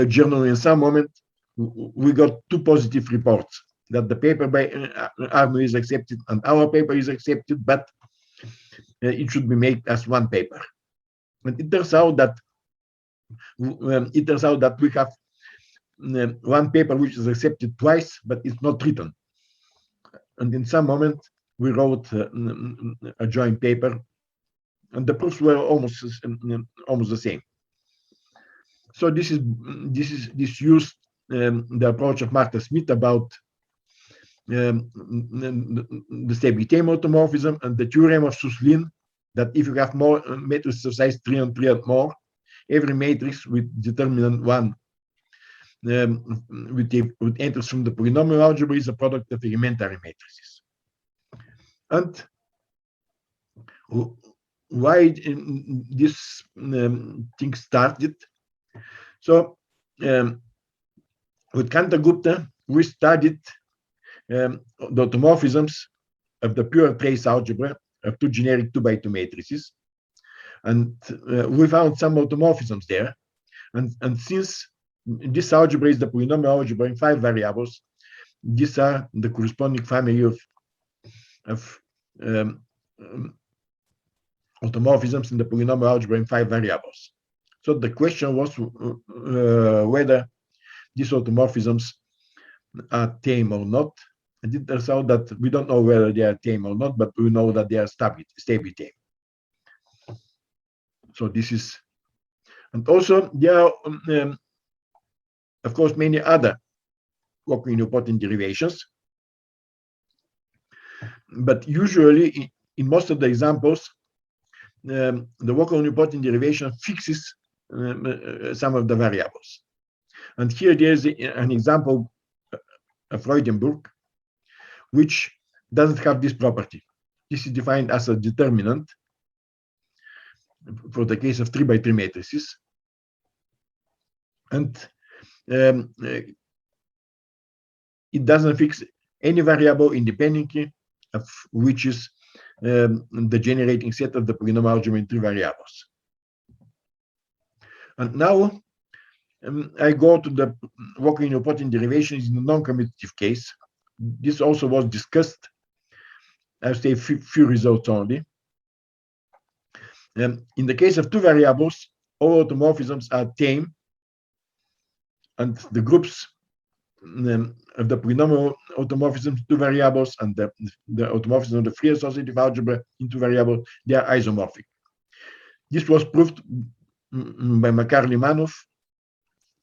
journal. In some moment, we got two positive reports, that the paper by Arno is accepted and our paper is accepted, but it should be made as one paper. And it turns out that we have one paper which is accepted twice, but it's not written. And in some moment we wrote a joint paper, and the proofs were almost the same. So this used the approach of Martha Smith about the stability automorphism and the theorem of Suslin, that if you have more matrices of size 3 and 3 and more, every matrix with determinant 1 with entries from the polynomial algebra is a product of elementary matrices. And why this thing started? So with Kantar-Gupta, we studied the automorphisms of the pure trace algebra of two generic 2x2 matrices, and we found some automorphisms there. And since this algebra is the polynomial algebra in 5 variables, these are the corresponding family of automorphisms in the polynomial algebra in 5 variables. So the question was whether these automorphisms are tame or not. And it turns out that we don't know whether they are tame or not, but we know that they are stably tame. So this is, and also there are, of course, many other walking nilpotent derivations. But usually, in most of the examples, the walking nilpotent derivation fixes some of the variables. And here there is an example of Freudenburg, which doesn't have this property. This is defined as a determinant for the case of 3x3 matrices. And it doesn't fix any variable independently of which is the generating set of the polynomial algebra in 3 variables. And now I go to the walking nilpotent derivations in the non-commutative case. This also was discussed. I'll say few results only. In the case of two variables, all automorphisms are tame, and the groups of the polynomial automorphisms, two variables, and the automorphism of the free associative algebra in two variables, they are isomorphic. This was proved by Makar Limanov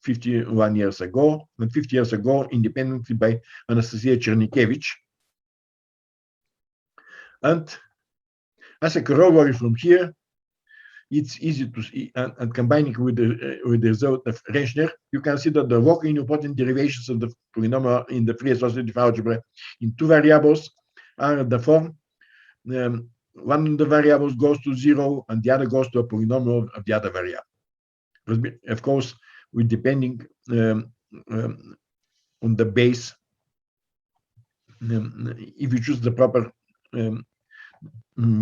51 years ago, and 50 years ago, independently by Anastasia Chernikevich. And as a corollary from here, it's easy to see, and combining with the result of Rechner, you can see that the working unipotent derivations of the polynomial in the free associative algebra in two variables are the form one of the variables goes to 0 and the other goes to a polynomial of the other variable. Of course, with depending on the base, if you choose the proper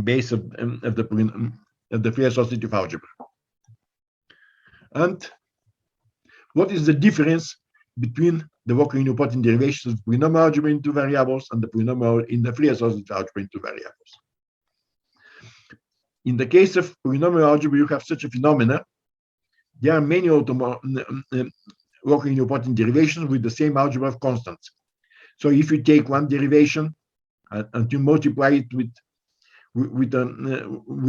base of the free associative algebra. And what is the difference between the working unipotent derivations of polynomial algebra in two variables and the polynomial in the free associative algebra in two variables? In the case of polynomial algebra, you have such a phenomena. There are many working unipotent derivations with the same algebra of constants. So if you take one derivation and you multiply it with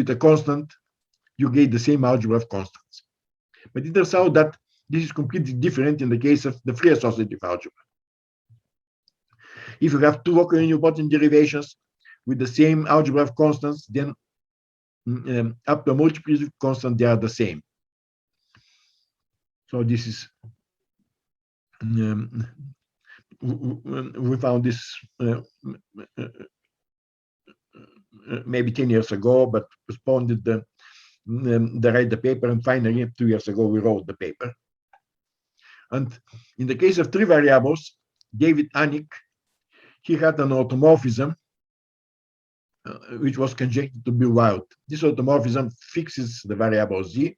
a constant, you get the same algebra of constants. But it turns out that this is completely different in the case of the free associative algebra. If you have two working unipotent derivations with the same algebra of constants, then up to a multiplicative constant, they are the same. So this is, we found this maybe 10 years ago, but postponed the write the paper, and finally 2 years ago we wrote the paper. And in the case of three variables, David Anik, he had an automorphism which was conjectured to be wild. This automorphism fixes the variable z,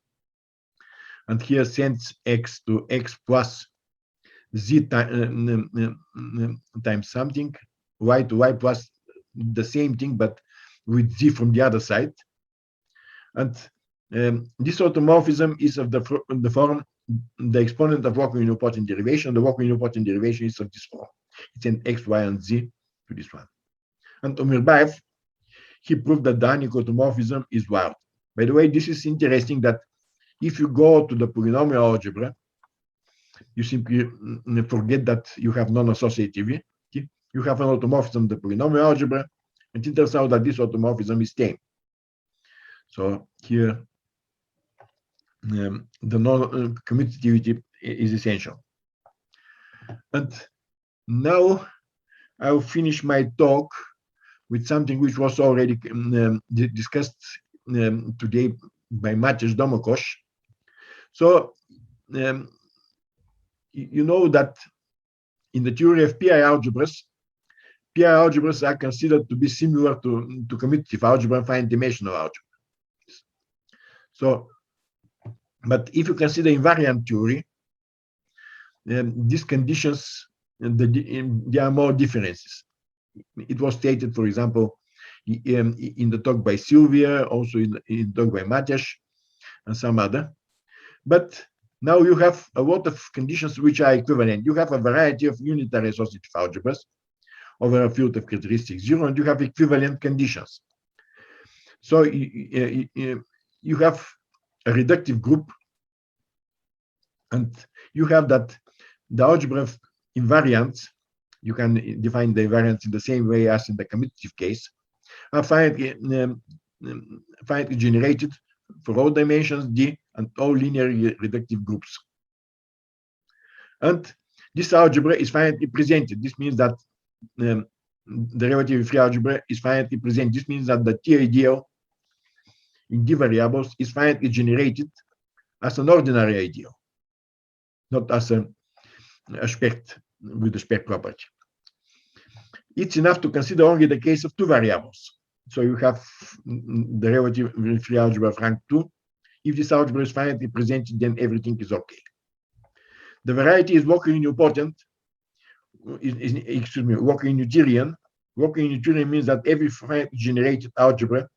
and here sends x to x plus z times something, y to y plus the same thing, but with z from the other side. And this automorphism is of the form the exponent of working unipotent derivation. The working unipotent derivation is of this form. It's an x, y, and z to this one. And Omirbaev, he proved that the Anik automorphism is wild. By the way, this is interesting that if you go to the polynomial algebra, you simply forget that you have non-associativity. You have an automorphism of the polynomial algebra, and it turns out that this automorphism is tame. So here, the non-commutativity is essential. And now I'll finish my talk with something which was already discussed today by Matej Domokos. So you know that in the theory of PI-algebras, PI-algebras are considered to be similar to commutative algebra and finite dimensional algebra. So, but if you consider invariant theory, these conditions, there are more differences. It was stated, for example, in the talk by Sylvia, also in the talk by Matej, and some other. But now you have a lot of conditions which are equivalent. You have a variety of unitary associative algebras over a field of characteristics 0, and you have equivalent conditions. So you have a reductive group, and you have that the algebra of invariants, you can define the invariants in the same way as in the commutative case, are finitely generated for all dimensions d and all linear reductive groups. And this algebra is finitely presented. This means that the relatively free algebra is finitely presented. This means that the T ideal in d variables is finitely generated as an ordinary ideal, not as a Specht with the Specht property. It's enough to consider only the case of two variables. So you have the relatively free algebra of rank 2. If this algebra is finitely presented, then everything is okay. The variety is working unipotent, working Newtonian. Working Newtonian means that every finitely generated algebra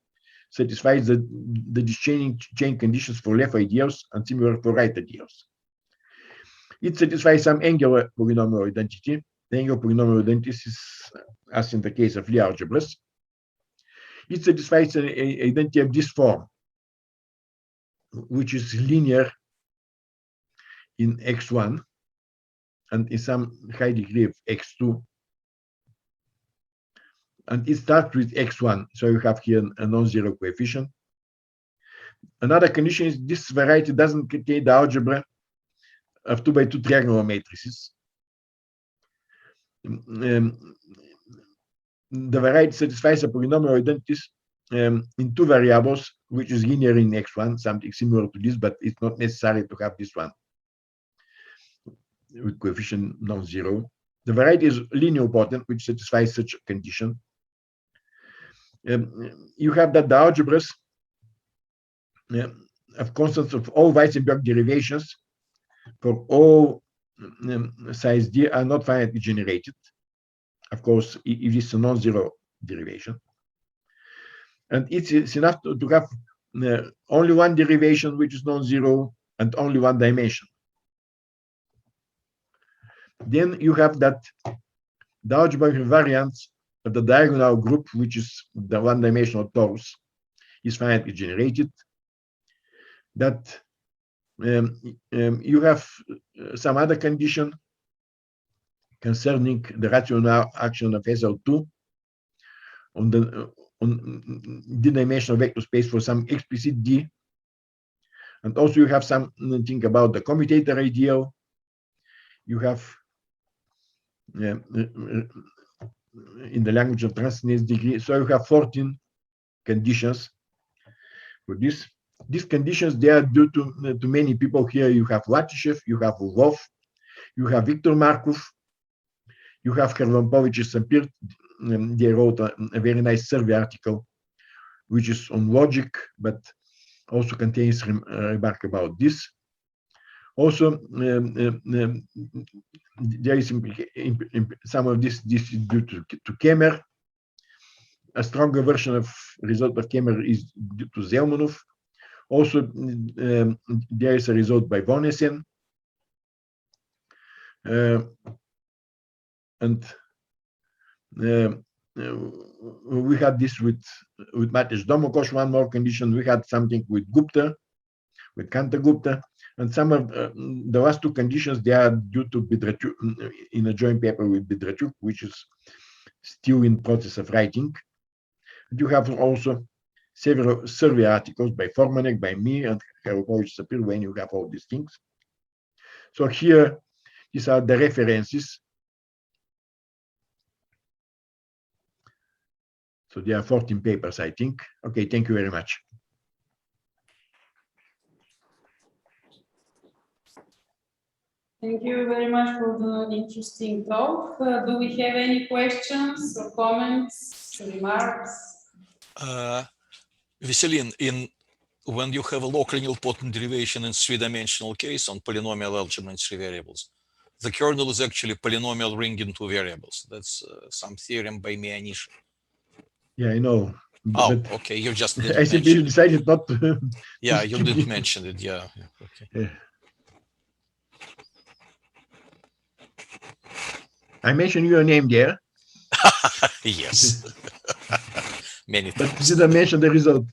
satisfies the chain conditions for left ideals and similar for right ideals. It satisfies some angular polynomial identity. The angular polynomial identity is, as in the case of Lie algebras. It satisfies an identity of this form, which is linear in x1 and in some high degree of x2. And it starts with x1, so you have here a non-zero coefficient. Another condition is this variety doesn't contain the algebra of 2 by 2 triangular matrices. The variety satisfies a polynomial identities in two variables, which is linear in x1, something similar to this, but it's not necessary to have this one with coefficient non-zero. The variety is linear potent, which satisfies such a condition. You have that the algebras of constants of all Weissenberg derivations for all size d are not finitely generated. Of course, if it's a non-zero derivation. And it's enough to have only one derivation which is non-zero and only one dimension. Then you have that the algebraic invariance of the diagonal group, which is the one-dimensional torus, is finitely generated. That you have some other condition concerning the rational action of SL2 on the d-dimensional vector space for some explicit d. And also you have something about the commutator ideal. You have in the language of transcendence degree, so you have 14 conditions for this. These conditions, they are due to many people here. You have Latyshev, you have Lvov, you have Viktor Markov, you have Harlampovich Sapir. They wrote a very nice survey article, which is on logic, but also contains remark about this. Also, there is some of this is due to Kemer. A stronger version of result of Kemer is due to Zelmanov. Also, there is a result by Vonesen. And we had this with Matej Domokosh, one more condition. We had something with Gupta, with Kanta Gupta. And some of the last two conditions, they are due to Bidrachuk, in a joint paper with Bidrachuk, which is still in process of writing. You have also several survey articles by Formanek, by me, and Harlampovich Sapir, when you have all these things. So here, these are the references. So there are 14 papers, I think. Okay, thank you very much. Thank you very much for the interesting talk. Do we have any questions or comments, remarks? Vesselin, when you have a locally nilpotent derivation in three-dimensional case on polynomial algebra in three variables, the kernel is actually polynomial ring in two variables. That's some theorem by Mianish. Yeah, I know. Oh, okay. You just didn't I simply mention decided not to. Yeah, you didn't mention it. Yeah. Okay. Yeah. I mentioned your name there. Yes. Many But times. did I mention the result?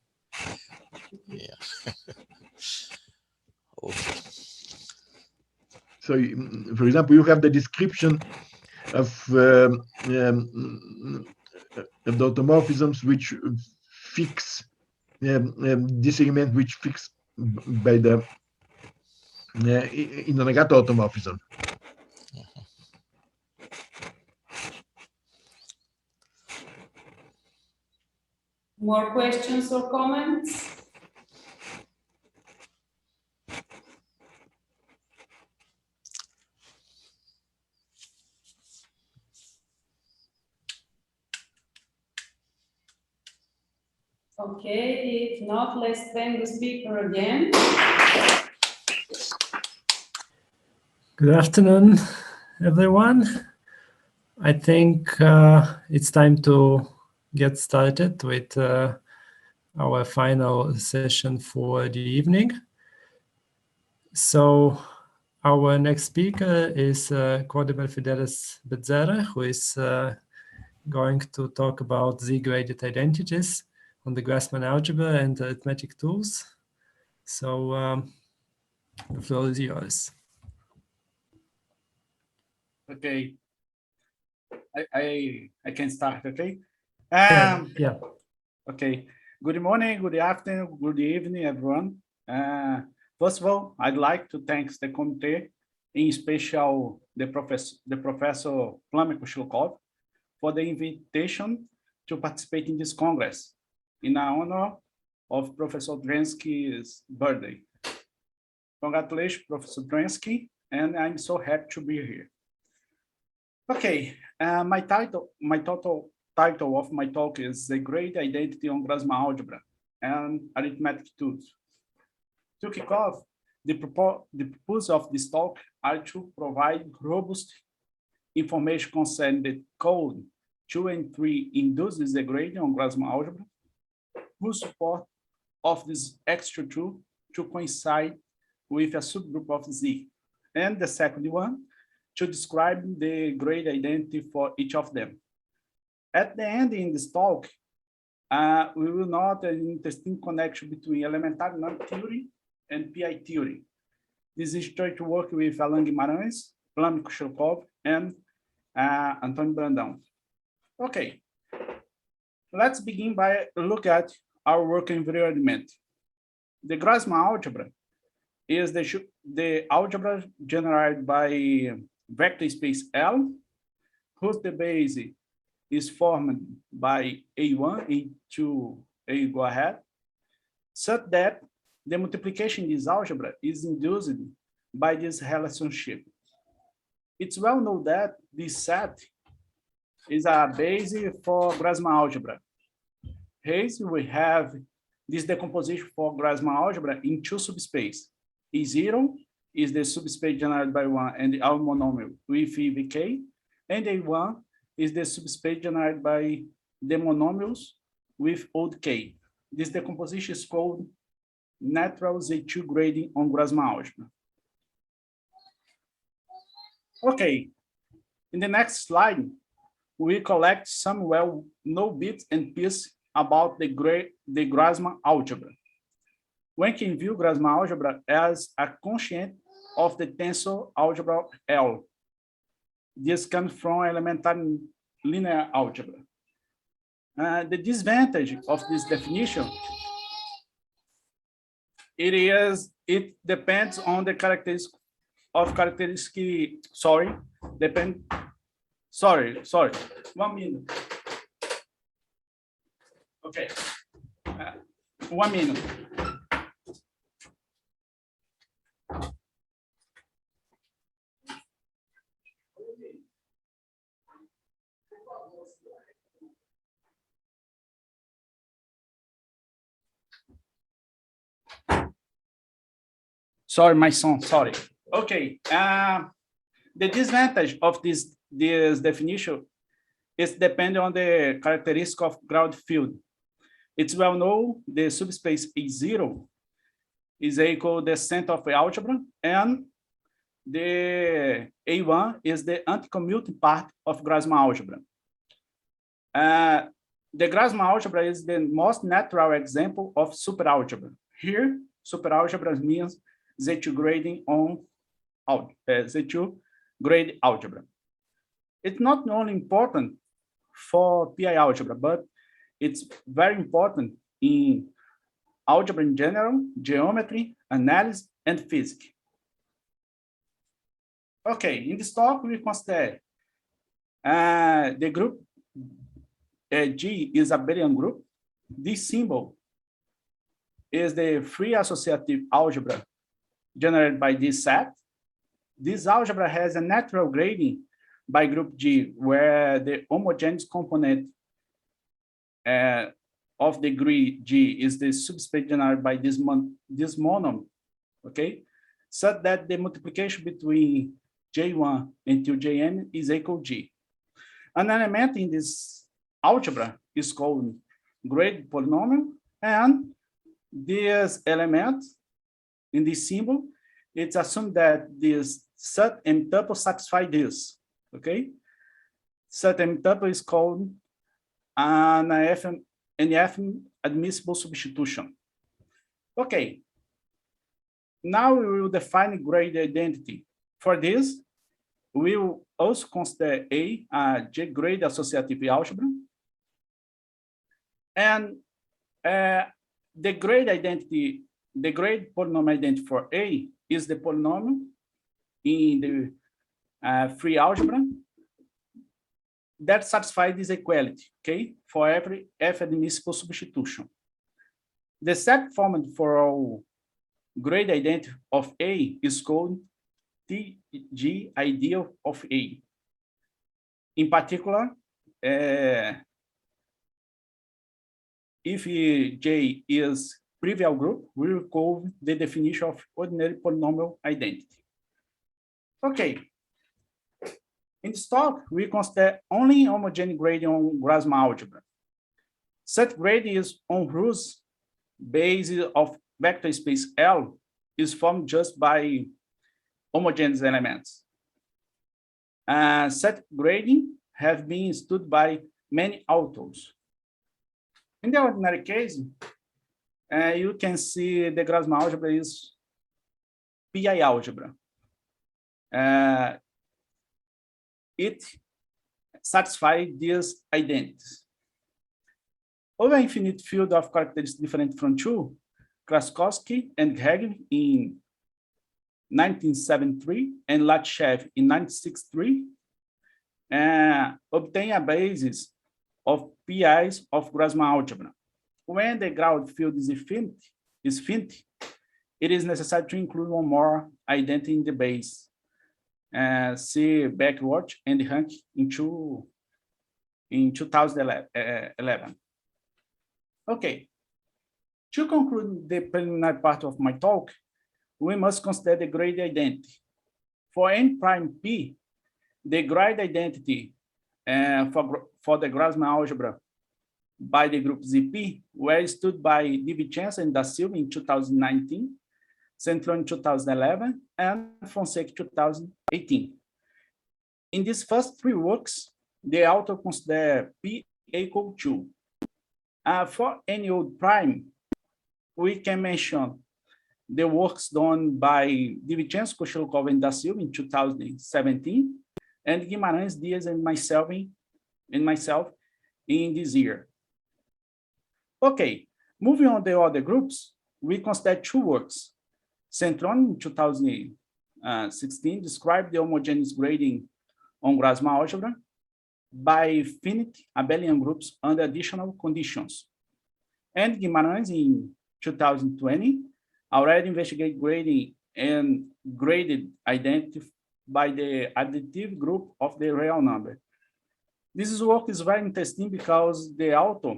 Yeah. Okay. So, for example, you have the description of the automorphisms which fix this element which fix by the in the Nagata automorphism. More questions or comments? Okay, if not, let's thank the speaker again. Good afternoon, everyone. I think it's time to get started with our final session for the evening. So our next speaker is Cordobel Fidelis Bezzera, who is going to talk about Z-graded identities on the Grasman algebra and arithmetic tools. So the floor is yours. Okay, I can start. Okay. Yeah. Okay. Good morning, good afternoon, good evening, everyone. First of all, I'd like to thank the committee, in special the Professor Plamenko-Shulkov, for the invitation to participate in this Congress in honor of Professor Drensky's birthday. Congratulations, Professor Drensky, and I'm so happy to be here. Okay, my title of my talk is The Great Identity on Grasman Algebra and Arithmetic Tools. To kick off, the purpose of this talk are to provide robust information concerning the code 2 and 3 induces the gradient on Grasman algebra, whose support of this extra tool to coincide with a subgroup of Z. And the second one, to describe the grade identity for each of them. At the end in this talk, we will note an interesting connection between elementary number theory and PI theory. This is to work with Alan Guimarães, Plamenko-Shulkov, and Antônio Brandão. Okay, let's begin by a look at our work environment. The Grasman algebra is the algebra generated by vector space L, whose the base is formed by A1, A2, A go ahead, such that the multiplication in this algebra is induced by this relationship. It's well known that this set is a base for Grasman algebra. Hence, we have this decomposition for Grasman algebra in two subspaces. E0 is the subspace generated by 1 and the our monomial with EVK, and A1 is the subspace generated by the monomials with old K. This decomposition is called natural Z2 grading on Grasman algebra. Okay, in the next slide, we collect some well-known bits and pieces about the Grasman algebra. One can view Grasman algebra as a constant of the tensor algebra L. This comes from elementary linear algebra. The disadvantage of this definition, it depends on the sorry, 1 minute. Okay, 1 minute. Sorry, my son, sorry. Okay, the disadvantage of this definition is dependent on the characteristic of ground field. It's well known the subspace A0 is equal to the center of the algebra, and the A1 is the anti-commuting part of Grasman algebra. The Grasman algebra is the most natural example of superalgebra. Here, superalgebra means Z2 grading on Z2 grade algebra. It's not only important for PI algebra, but it's very important in algebra in general, geometry, analysis, and physics. Okay, in this talk, we consider the group G is a abelian group. This symbol is the free associative algebra generated by this set. This algebra has a natural grading by group G, where the homogeneous component of degree G is the subspace generated by this monom, okay? So that the multiplication between J1 and 2Jn is equal G. An element in this algebra is called grade polynomial, And this element in this symbol, it's assumed that this set and tuple satisfy this, okay? Set and tuple is called an NF admissible substitution. Okay, now we will define grade identity. For this, we will also consider A J-grade associative algebra. And the grade identity, the grade polynomial identity for A is the polynomial in the free algebra that satisfies this equality, okay, for every F admissible substitution. The set format for all grade identity of A is called TG ideal of A. In particular, if J is trivial group, we will call the definition of ordinary polynomial identity. Okay. In this talk, we consider only homogeneous grading on Grasman algebra. Such grading is on whose basis of vector space L is formed just by homogeneous elements. Such grading have been studied by many authors. In the ordinary case, you can see the Grasman algebra is PI algebra. It satisfies these identities. Over an infinite field of characteristics different from two, Kraskowski and Hegel in 1973 and Latchev in 1963 obtain a basis of PIs of Grasman algebra. When the ground field is infinite, it is necessary to include one more identity in the base. See Backward and Hank in 2011. Okay, to conclude the preliminary part of my talk, we must consider the grade identity. For n prime p, the grade identity for the Grasman algebra by the group ZP were studied by DiVincenzo and Da Silva in 2019, Centron in 2011, and Fonseca in 2018. In these first three works, the author considered P equal to. For any old prime, we can mention the works done by DiVincenzo, Koshelkov, and Da Silva in 2017, and Guimarães, Dias, and myself in this year. Okay, moving on the other groups, we consider two works. Centron in 2016 described the homogeneous grading on Grasman algebra by finite abelian groups under additional conditions. And Guimarães in 2020 already investigated grading and graded identity by the additive group of the real number. This work is very interesting because the author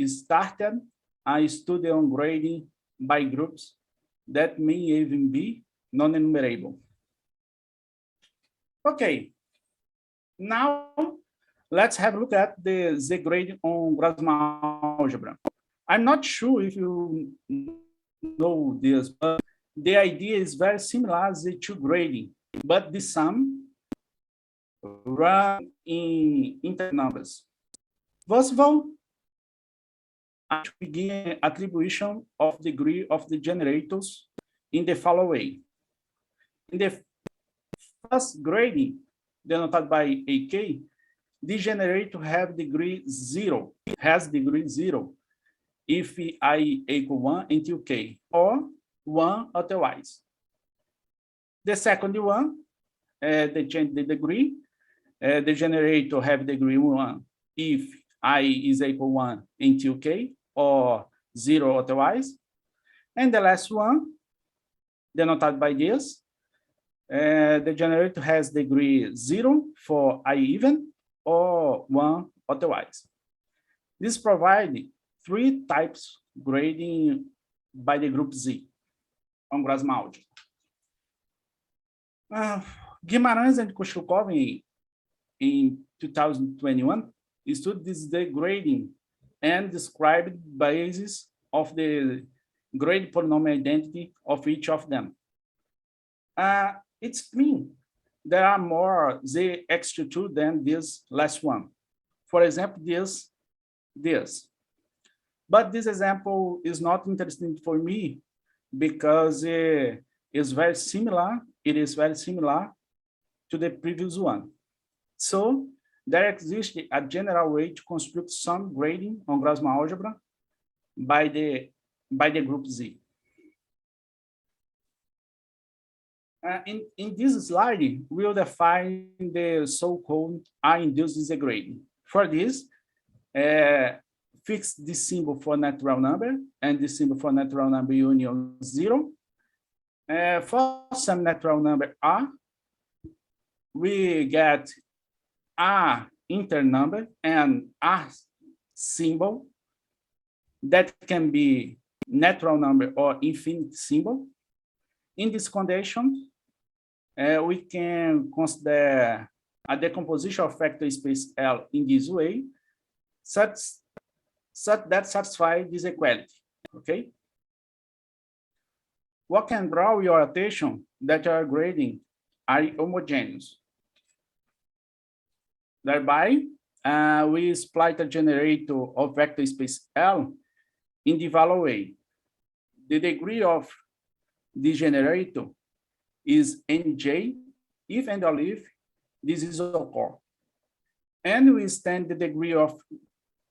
started a study on grading by groups that may even be non-enumerable. Okay, now let's have a look at the Z grading on Grasman algebra. I'm not sure if you know this, but the idea is very similar as the two grading, but the sum run in integer numbers. First of all, I begin attribution of degree of the generators in the following way. In the first grading, denoted by AK, the generator has degree 0 if I equal 1 until K, or 1 otherwise. The second one, they change the degree. The generator have degree 1 if I is equal 1 until K, or 0 otherwise. And the last one, denoted by this, the generator has degree 0 for I even, or 1 otherwise. This provides 3 types grading by the group Z on Grasman algebra. Guimarães and Koshelkov in 2021 studied this grading and describe the basis of the grade polynomial identity of each of them. It's clean. There are more ZX22 than this last one. For example, this. But this example is not interesting for me because it is very similar. It is very similar to the previous one. So there exists a general way to construct some grading on Grasman algebra by the group Z. In this slide, we'll define the so-called R-induced disagreeing. For this, fix this symbol for natural number and this symbol for natural number union 0. For some natural number R, we get R internumber and R symbol that can be natural number or infinite symbol. In this condition, we can consider a decomposition of vector space L in this way, such that satisfy this equality, okay? What can draw your attention that your grading are homogeneous. Thereby, we split the generator of vector space L in the following way. The degree of the generator is nj if and only if this is occur. And we extend the degree of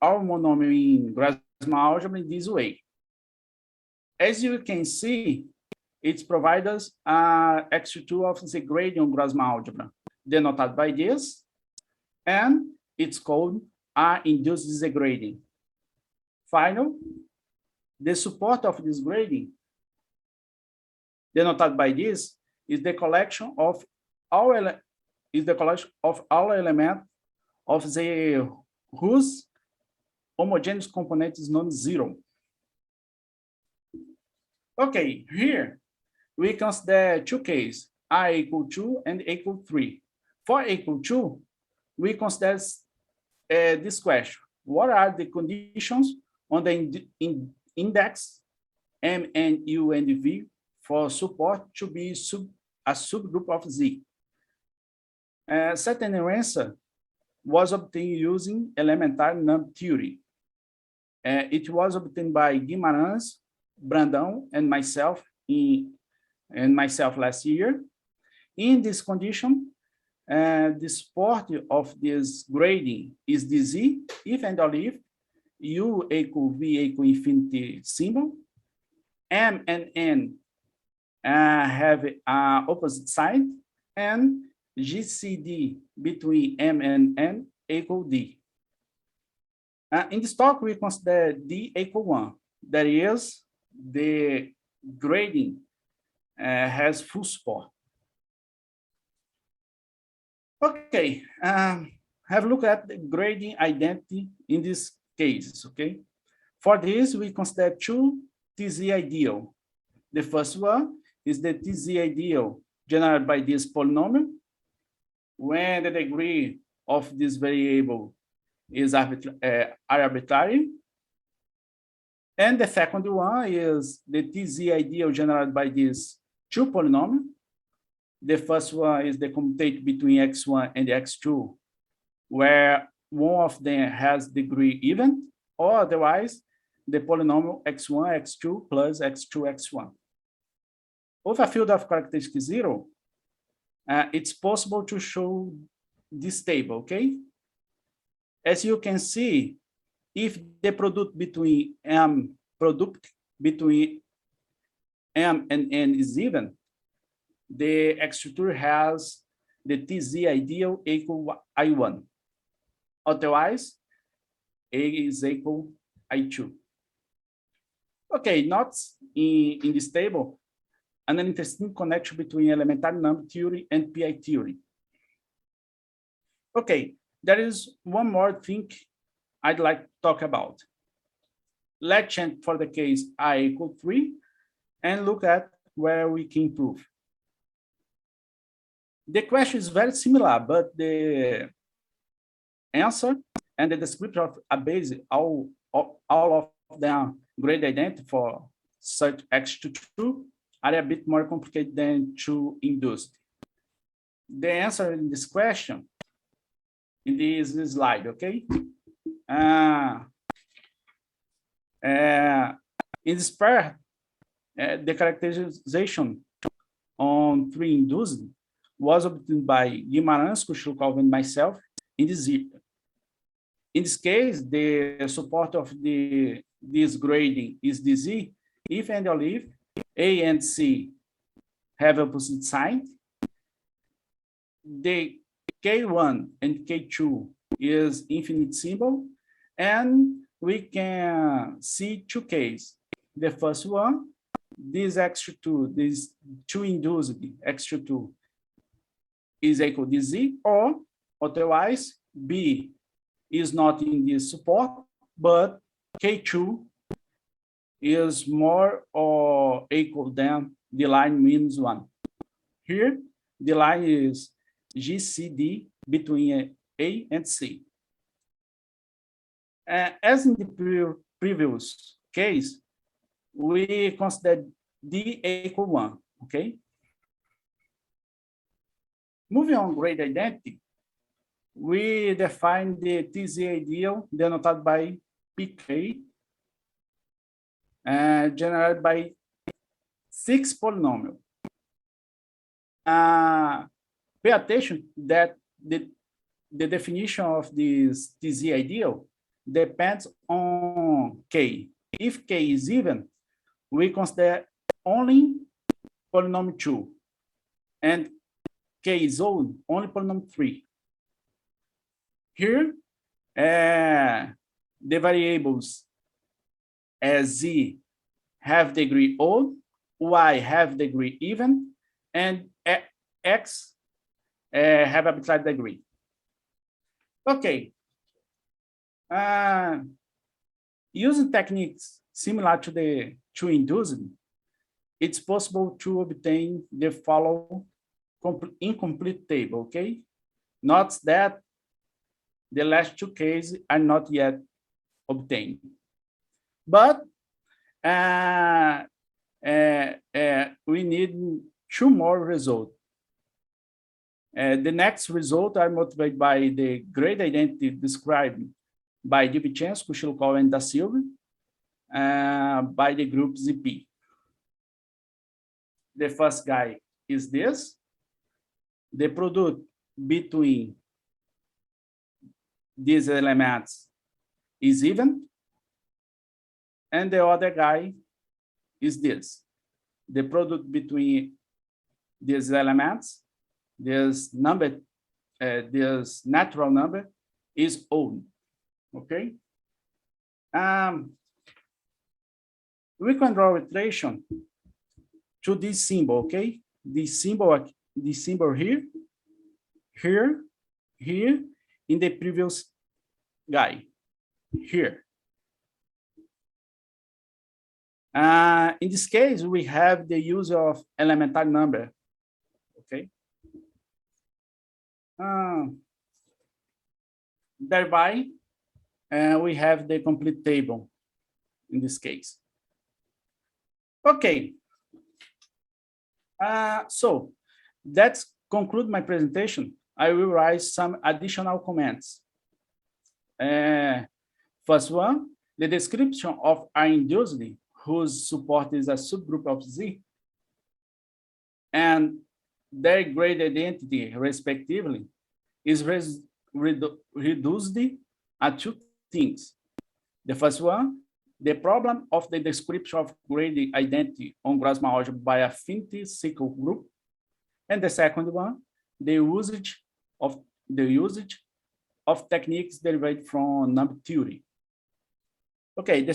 our monomial in Grasman algebra in this way. As you can see, it provides us x2 of the gradient on Grasman algebra, denoted by this, and it's called R-induced disagreeing. Finally, the support of this gradient, denoted by this, is the collection of all elements of the whose homogeneous component is non-zero. Okay, here we consider two cases, I equal 2 and equal 3. For equal 2, we consider this question. What are the conditions on the index M, N, U, and V for support to be a subgroup of Z? Certain answer was obtained using elementary number theory. It was obtained by Guimarães, Brandão, and myself last year. In this condition, the support of this grading is the Z if and only if U equal V equal infinity symbol, M and N have an opposite side, and GCD between M and N equal D. In this talk, we consider D equal 1. That is, the grading has full support. Okay, have a look at the grading identity in these cases, okay? For this, we consider two TZ ideal. The first one is the TZ ideal generated by this polynomial, when the degree of this variable is arbitrary. And the second one is the TZ ideal generated by these two polynomials. The first one is the commutative between x1 and x2, where one of them has degree even, or otherwise the polynomial x1, x2 plus x2, x1. With a field of characteristic 0, it's possible to show this table, okay? As you can see, if the product between M and N is even, the X2 has the TZ ideal equal I1. Otherwise, A is equal I2. Okay, not in this table, an interesting connection between elementary number theory and PI theory. Okay, there is one more thing I'd like to talk about. Let's change for the case I equal 3 and look at where we can improve. The question is very similar, but the answer and the description of a base are all of them grade identity for such X22 are a bit more complicated than two induced. The answer in this question in this slide, okay? In this part, the characterization on three induced was obtained by Guimarães, Kushilkov, and myself in this year. In this case, the support of this grading is the Z if and only if A and C have opposite sign. The K1 and K2 is infinite symbol, and we can see two cases. The first one, this X2, this two induced X2 is equal to Z, or otherwise B is not in this support, but K2 is more or equal than the line -1. Here, the line is GCD between A and C. As in the previous case, we consider D equal 1, okay? Moving on grade identity, we define the TZ ideal denoted by PK, generated by 6 polynomials. Pay attention that the definition of this TZ ideal depends on K. If K is even, we consider only polynomial 2, and K is odd, only polynomial 3. Here, the variables as Z have degree odd, Y have degree even, and X have arbitrary degree. Okay. Using techniques similar to the two induced, it's possible to obtain the following incomplete table, okay? Note that the last two cases are not yet obtained. But we need 2 more results. The next result are motivated by the grade identity described by Divicenzo, Kushilkov, and Da Silva by the group ZP. The first guy is this. The product between these elements is even. And the other guy is this. The product between these elements, this number, this natural number is odd. Okay. We can draw relation to this symbol. Okay. This symbol here, here, in the previous guy, here. In this case, we have the use of elementary number. Okay. Thereby, we have the complete table in this case. Okay. So that's conclude my presentation. I will write some additional comments. First one, the description of an induced whose support is a subgroup of Z, and their grade identity, respectively, is reduced to 2 things. The first one, the problem of the description of grade identity on Grasman algebra by affinity cycle group, and the second one, the usage of techniques derived from number theory. Okay, the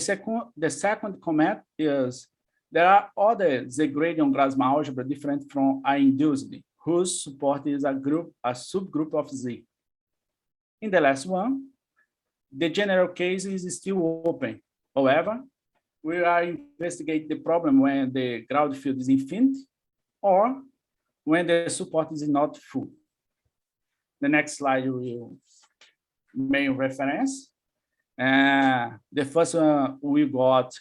second comment is there are other Z grade on Grasman algebra different from I induced, whose support is a subgroup of Z. In the last one, the general case is still open. However, we are investigating the problem when the ground field is infinite or when the support is not full. The next slide will main reference. The first one, we got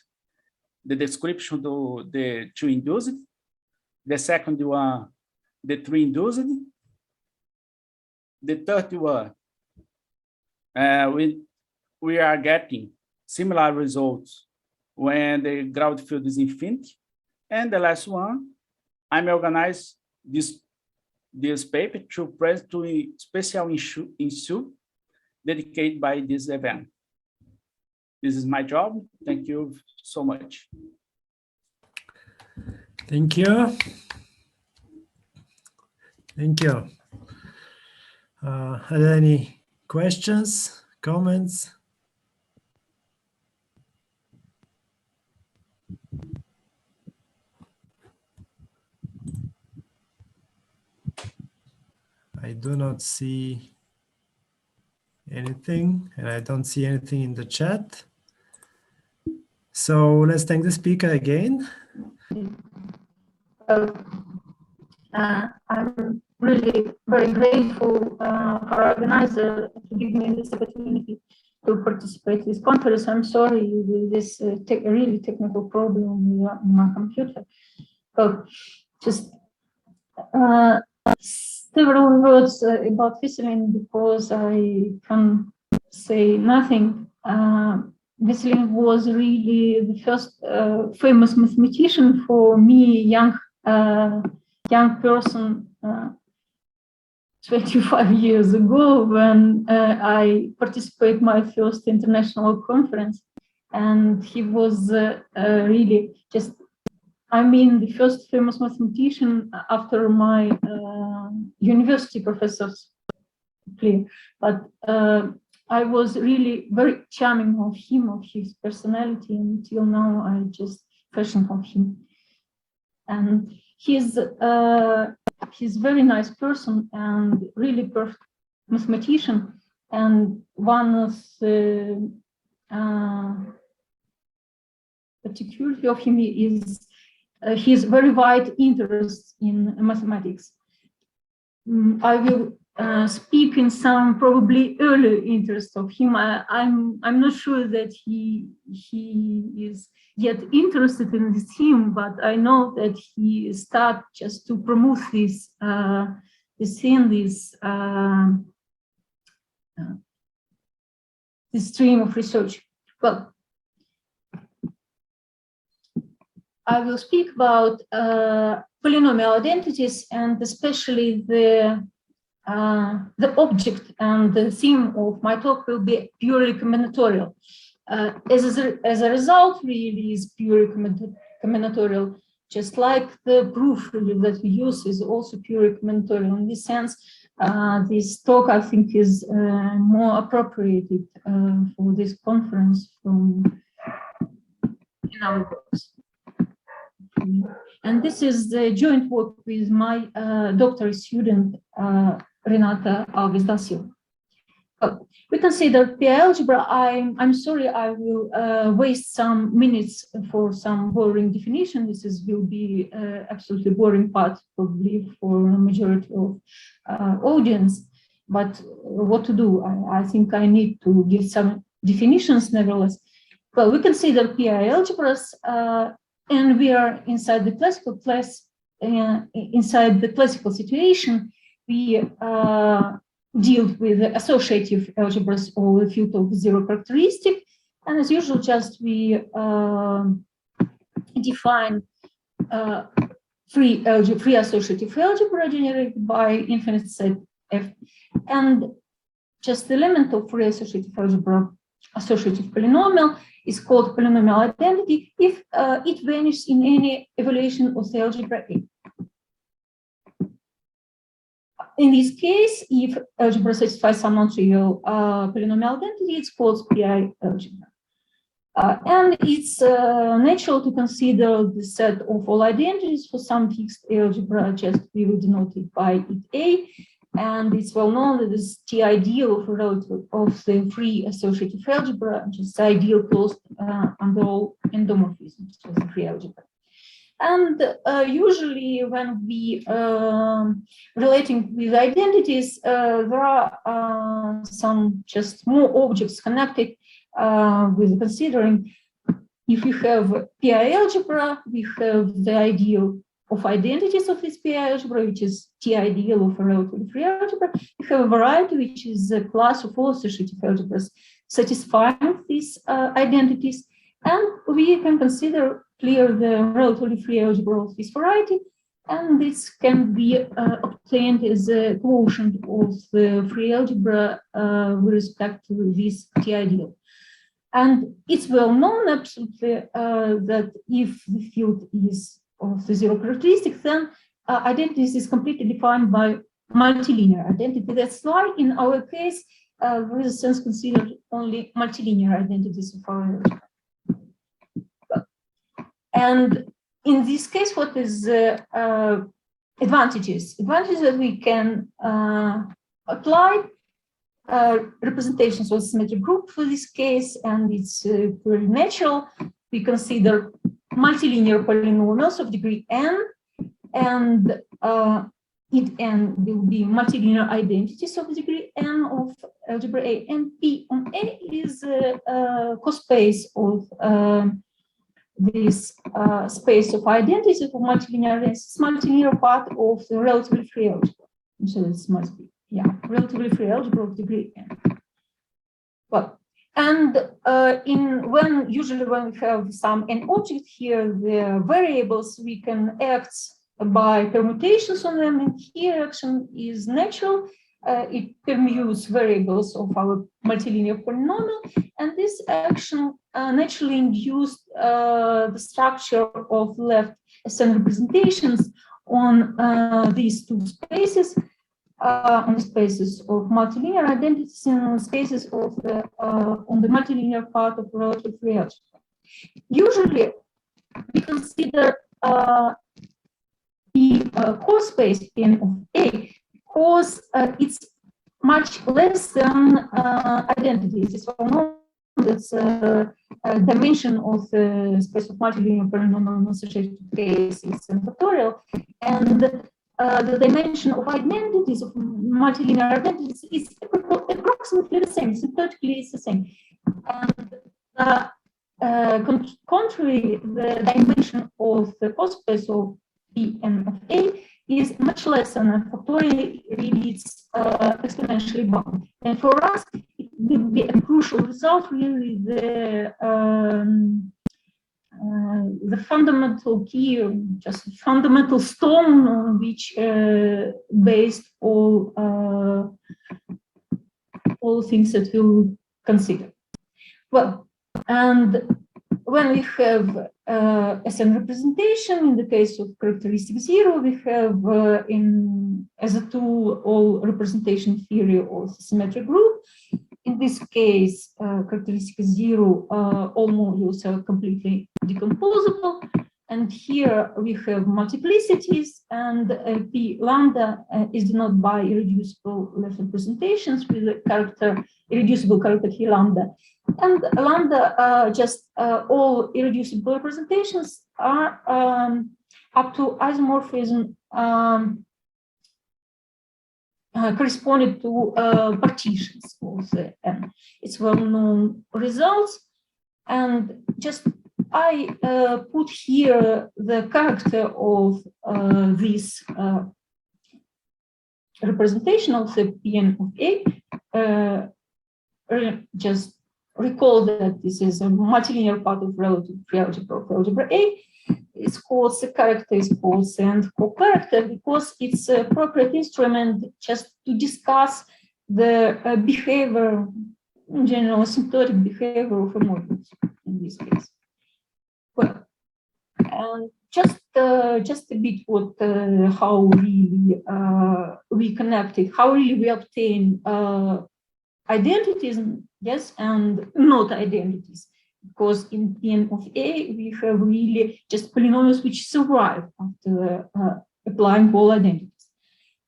the description of the two induced. The second one, the three induced. The third one, we are getting similar results when the ground field is infinite. And the last one, I'm organized this paper to present to a special issue dedicated by this event. This is my job. Thank you so much. Thank you. Thank you. Are there any questions, comments? I do not see anything, and I don't see anything in the chat. So let's thank the speaker again. I'm really very grateful for organizer to give me this opportunity to participate in this conference. I'm sorry with this really technical problem with my computer. So just several words about Vesselin because I can say nothing. Vesselin was really the first famous mathematician for me, young person, 25 years ago when I participated in my first international conference, and he was really just, I mean, the first famous mathematician after my university professors, but I was really very charming of him, of his personality, and until now I just fashion of him. And he's very nice person and really perfect mathematician. And one of the particularity of him is his very wide interest in mathematics. I will speak in some probably early interest of him. I'm not sure that he is yet interested in this theme, but I know that he started just to promote this stream of research. Well, I will speak about polynomial identities, and especially the object and the theme of my talk will be purely combinatorial. As a result, really is purely combinatorial, just like the proof really that we use is also purely combinatorial. In this sense, this talk I think is more appropriated for this conference from in our works. And this is the joint work with my doctoral student, Renata Alves da Silva. We consider PI-algebra. I'm sorry, I will waste some minutes for some boring definition. This will be absolutely boring part probably for a majority of audience. But what to do? I think I need to give some definitions nevertheless. Well, we consider PI-algebras, and we are inside the classical class. Inside the classical situation, we deal with the associative algebras or the field of zero characteristic, and as usual, just we define free associative algebra generated by infinite set F, and just the element of free associative algebra, associative polynomial, is called polynomial identity if it vanishes in any evaluation of the algebra A. In this case, if algebra satisfies some non-trivial polynomial identity, it's called PI-algebra. And it's natural to consider the set of all identities for some fixed algebra, just we will denote it by it A. And it's well known that this T ideal of the free associative algebra, just ideal closed under all endomorphisms of the free algebra. And usually when we relating with identities, there are some just more objects connected with considering if we have PI algebra, we have the ideal of identities of this PI algebra, which is T ideal of a relatively free algebra. We have a variety, which is a class of all associative algebras satisfying these identities. And we can consider clear the relatively free algebra of this variety. And this can be obtained as a quotient of the free algebra with respect to this T ideal. And it's well known absolutely that if the field is of the zero characteristics, then identities is completely defined by multilinear identity. That's why in our case, there is a sense considered only multilinear identities of our algebra. And in this case, what is advantages? Advantages that we can apply representations of symmetric group for this case, and it's very natural. We consider multilinear polynomials of degree n, and it n will be multilinear identities of degree n of algebra A, and P on A is a cospace of this space of identities of multilinear identities. It's multilinear part of the relatively free algebra. So this must be, yeah, relatively free algebra of degree n. Well, and usually when we have some n object here, the variables we can act by permutations on them, and here action is natural. It permutes variables of our multilinear polynomial, and this action naturally induced the structure of left SN representations on these two spaces, on the spaces of multilinear identities and on spaces of on the multilinear part of relative free algebra. Usually, we consider the core space N of A because it's much less than identities. It's well known that's a dimension of the space of multilinear polynomial associated case is Factorial, and the dimension of identities of multilinear identities is approximately the same. Symptotically, it's the same. And contrary, the dimension of the cospace of Pn of A is much less than a factorial. Really, it's exponentially bound. And for us, it will be a crucial result. Really, the fundamental key, just fundamental stone on which based all things that we'll consider. Well, and when we have SN representation, in the case of characteristic zero, we have as a tool all representation theory of the symmetric group. In this case, characteristic zero, all modules are completely decomposable. And here we have multiplicities, and P lambda is denoted by irreducible left representations with a character, irreducible character P lambda. And lambda, just all irreducible representations are up to isomorphism corresponding to partitions of the N. It's well-known results, and just I put here the character of this representation of the Pn of A. Just recall that this is a multilinear part of relative free algebra of algebra A. It's called the character is called and co-character because it's an appropriate instrument just to discuss the behavior, in general, asymptotic behavior of a module in this case. Well, and just a bit what how really we connected, how really we obtain identities, yes, and not identities. Because in Pn of A, we have really just polynomials which survive after applying all identities.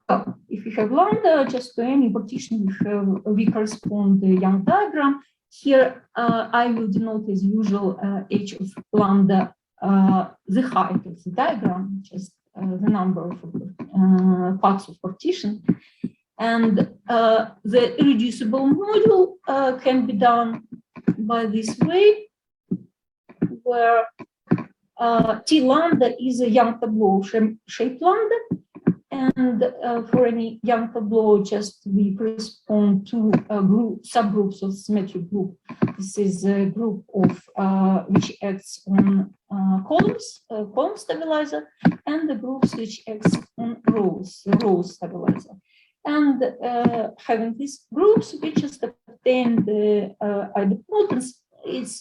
So if we have lambda, just to any partition, we correspond the Young diagram. Here, I will denote as usual h of lambda, the height of the diagram, just the number of parts of partition. And the irreducible module can be done by this way, where T lambda is a Young tableau shaped lambda, and for any Young tableau, just we correspond to subgroups of symmetric group. This is a group of which acts on columns, column stabilizer, and the groups which acts on rows stabilizer. And having these groups, we just obtain the idempotence. It's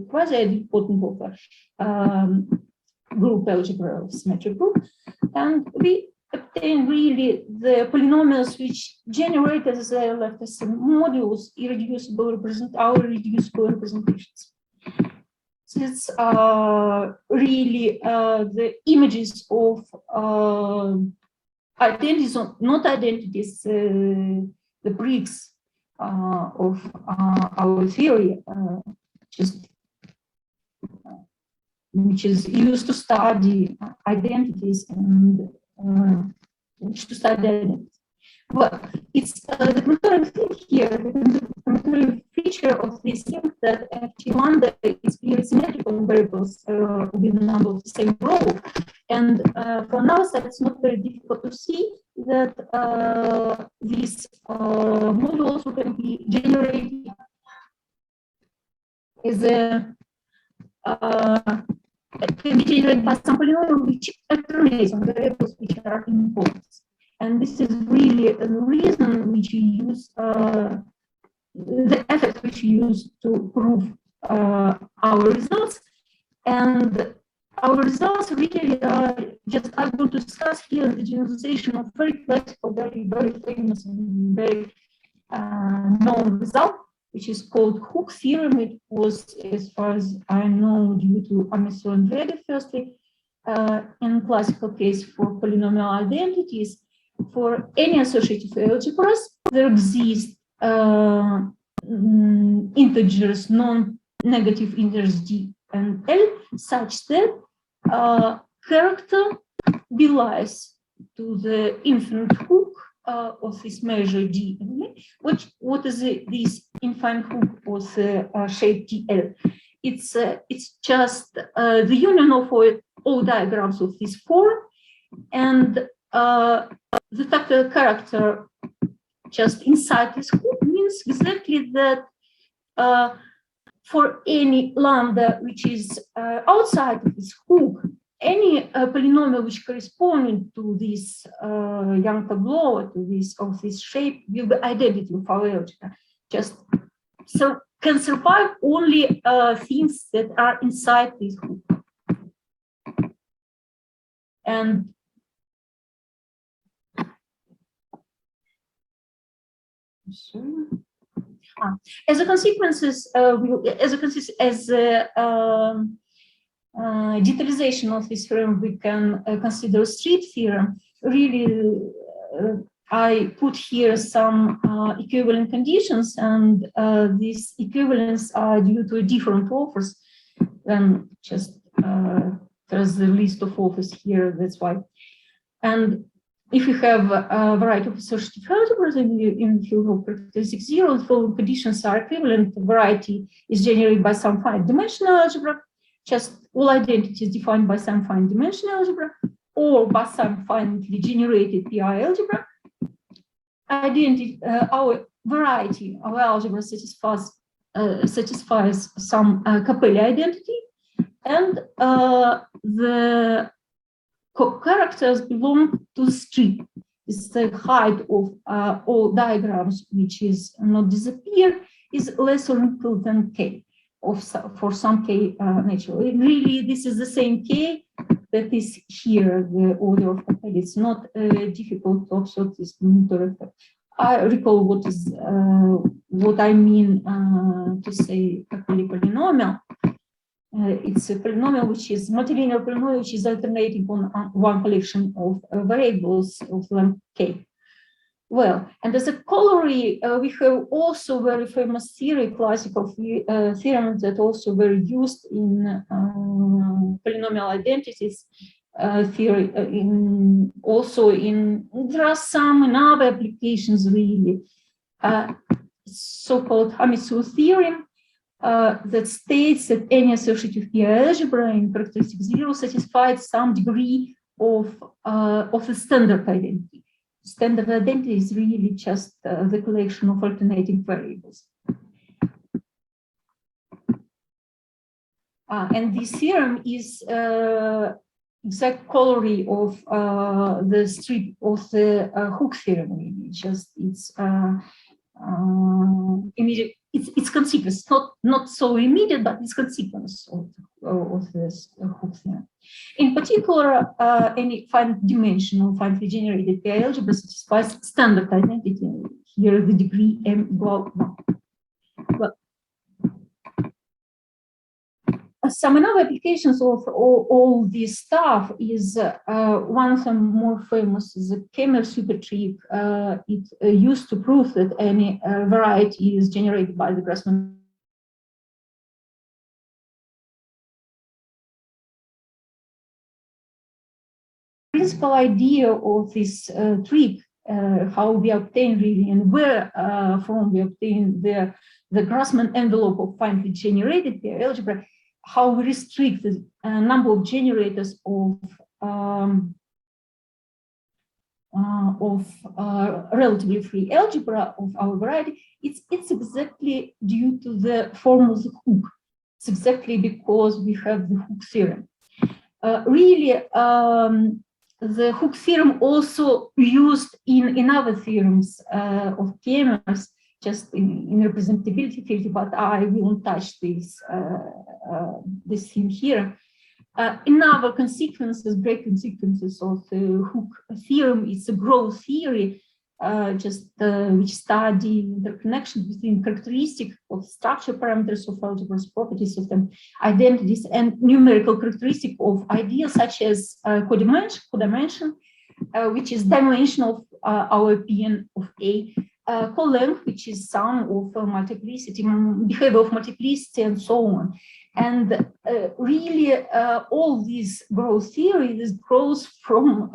quasi-idempotent of a group algebra of symmetric group, and we obtain really the polynomials which generate as their lattice modules irreducible representations. So it's really the images of identities, not identities, the bricks of our theory, which is used to study identities and to study identities. Well, it's the commutative thing here, the commutative feature of this thing that T lambda is clearly symmetrical in variables with the number of the same row. And from our side, it's not very difficult to see that these modules can be generated as a can be generated by some polynomial which alternates on the variables which are in poles. And this is really the reason which we use, the effect which we use to prove our results. And our results really are just, I will discuss here the generalization of very classical, very, very famous and very known result, which is called Hooke theorem. It was, as far as I know, due to Amiso and Vega, firstly, in classical case for polynomial identities. For any associative algebras, there exist integers, non-negative integers d and l, such that character belies to the infinite hook of this measure d and l. What is this infinite hook of shape dl? It's just the union of all diagrams of this form, and the factor character just inside this hook means exactly that for any lambda which is outside of this hook, any polynomial which corresponds to this Young tableau, to this of this shape, will be identity of our algebra. Just so can survive only things that are inside this hook. And as a consequence, detailization of this theorem, we can consider street theorem. Really, I put here some equivalent conditions, and these equivalents are due to different authors. Then just there's the list of authors here. That's why. And if you have a variety of associative algebras in the field of characteristic zero, the following conditions are equivalent. The variety is generated by some finite dimensional algebra, just all identities defined by some finite dimensional algebra, or by some finitely generated PI algebra. Our variety of algebra satisfies some Capelli identity, and the characters belong to the strip. It's the height of all diagrams which is not disappear is less or equal than k for some k naturally. Really, this is the same k that is here, the order of Capelli. It's not difficult to observe this combinatorial effect. I recall what I mean to say Capelli polynomial. It's a polynomial which is multilinear polynomial which is alternating on one collection of variables of length k. Well, and as a corollary, we have also very famous theory, classical theorem that also very used in polynomial identities theory. There are some in other applications really, so-called Amisu theorem. that states that any associative PI algebra in characteristic 0 satisfies some degree of the standard identity. Standard identity is really just the collection of alternating variables. And this theorem is exact corollary of the strip of the Hooke theorem. It's immediate. It's consequence, not so immediate, but it's consequence of this Hooke theorem. In particular, any finite-dimensional, finitely generated PI algebra satisfies standard identity. Here, the degree m equal 1. Well, some another applications of all this stuff is one of them more famous is the Kemmer super trick. It used to prove that any variety is generated by the Grasman. Principal idea of this trick, how we obtain really and where from we obtain the Grasman envelope of finitely generated PI algebra, how we restrict the number of generators of relatively free algebra of our variety. It's exactly due to the form of the Hooke. It's exactly because we have the Hooke theorem. Really, the Hooke theorem also used in other theorems of Kemmer's, just in representability field, but I won't touch this theme here. In other consequences, great consequences of the Hooke theorem, it's a growth theory, which study the connection between characteristics of structure parameters of algebras, properties of them, identities, and numerical characteristics of ideas such as codimension, which is dimension of our Pn of A, co-length, which is sum of multiplicity, behavior of multiplicity, and so on. And really, all these growth theory, this grows from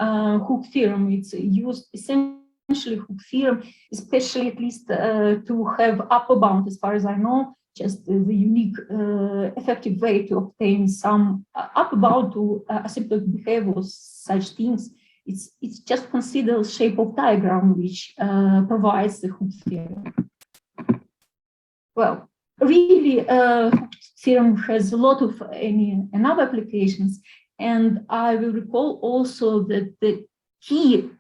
Hooke theorem. It's used essentially Hooke theorem, especially at least to have upper bound, as far as I know, just the unique effective way to obtain some upper bound to asymptotic behavior of such things. It's just consider shape of diagram which provides the Hooke theorem. Well, really, Hooke theorem has a lot of other applications, and I will recall also that the key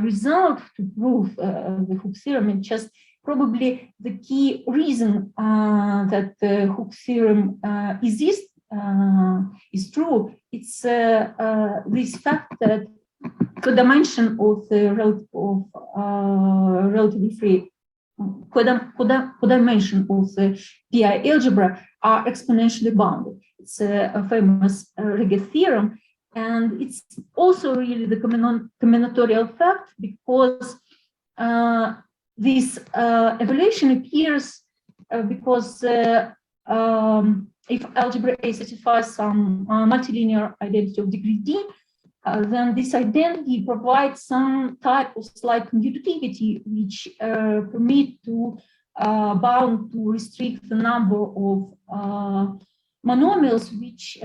result to prove the Hooke theorem, and just probably the key reason that the Hooke theorem exists is true. It's this fact that codimension of the relatively free codimension of the PI algebra are exponentially bounded. It's a famous Regge theorem, and it's also really the combinatorial fact because this evaluation appears because if algebra A satisfies some multilinear identity of degree D, then this identity provides some type of slight commutativity, which permit to bound to restrict the number of monomials which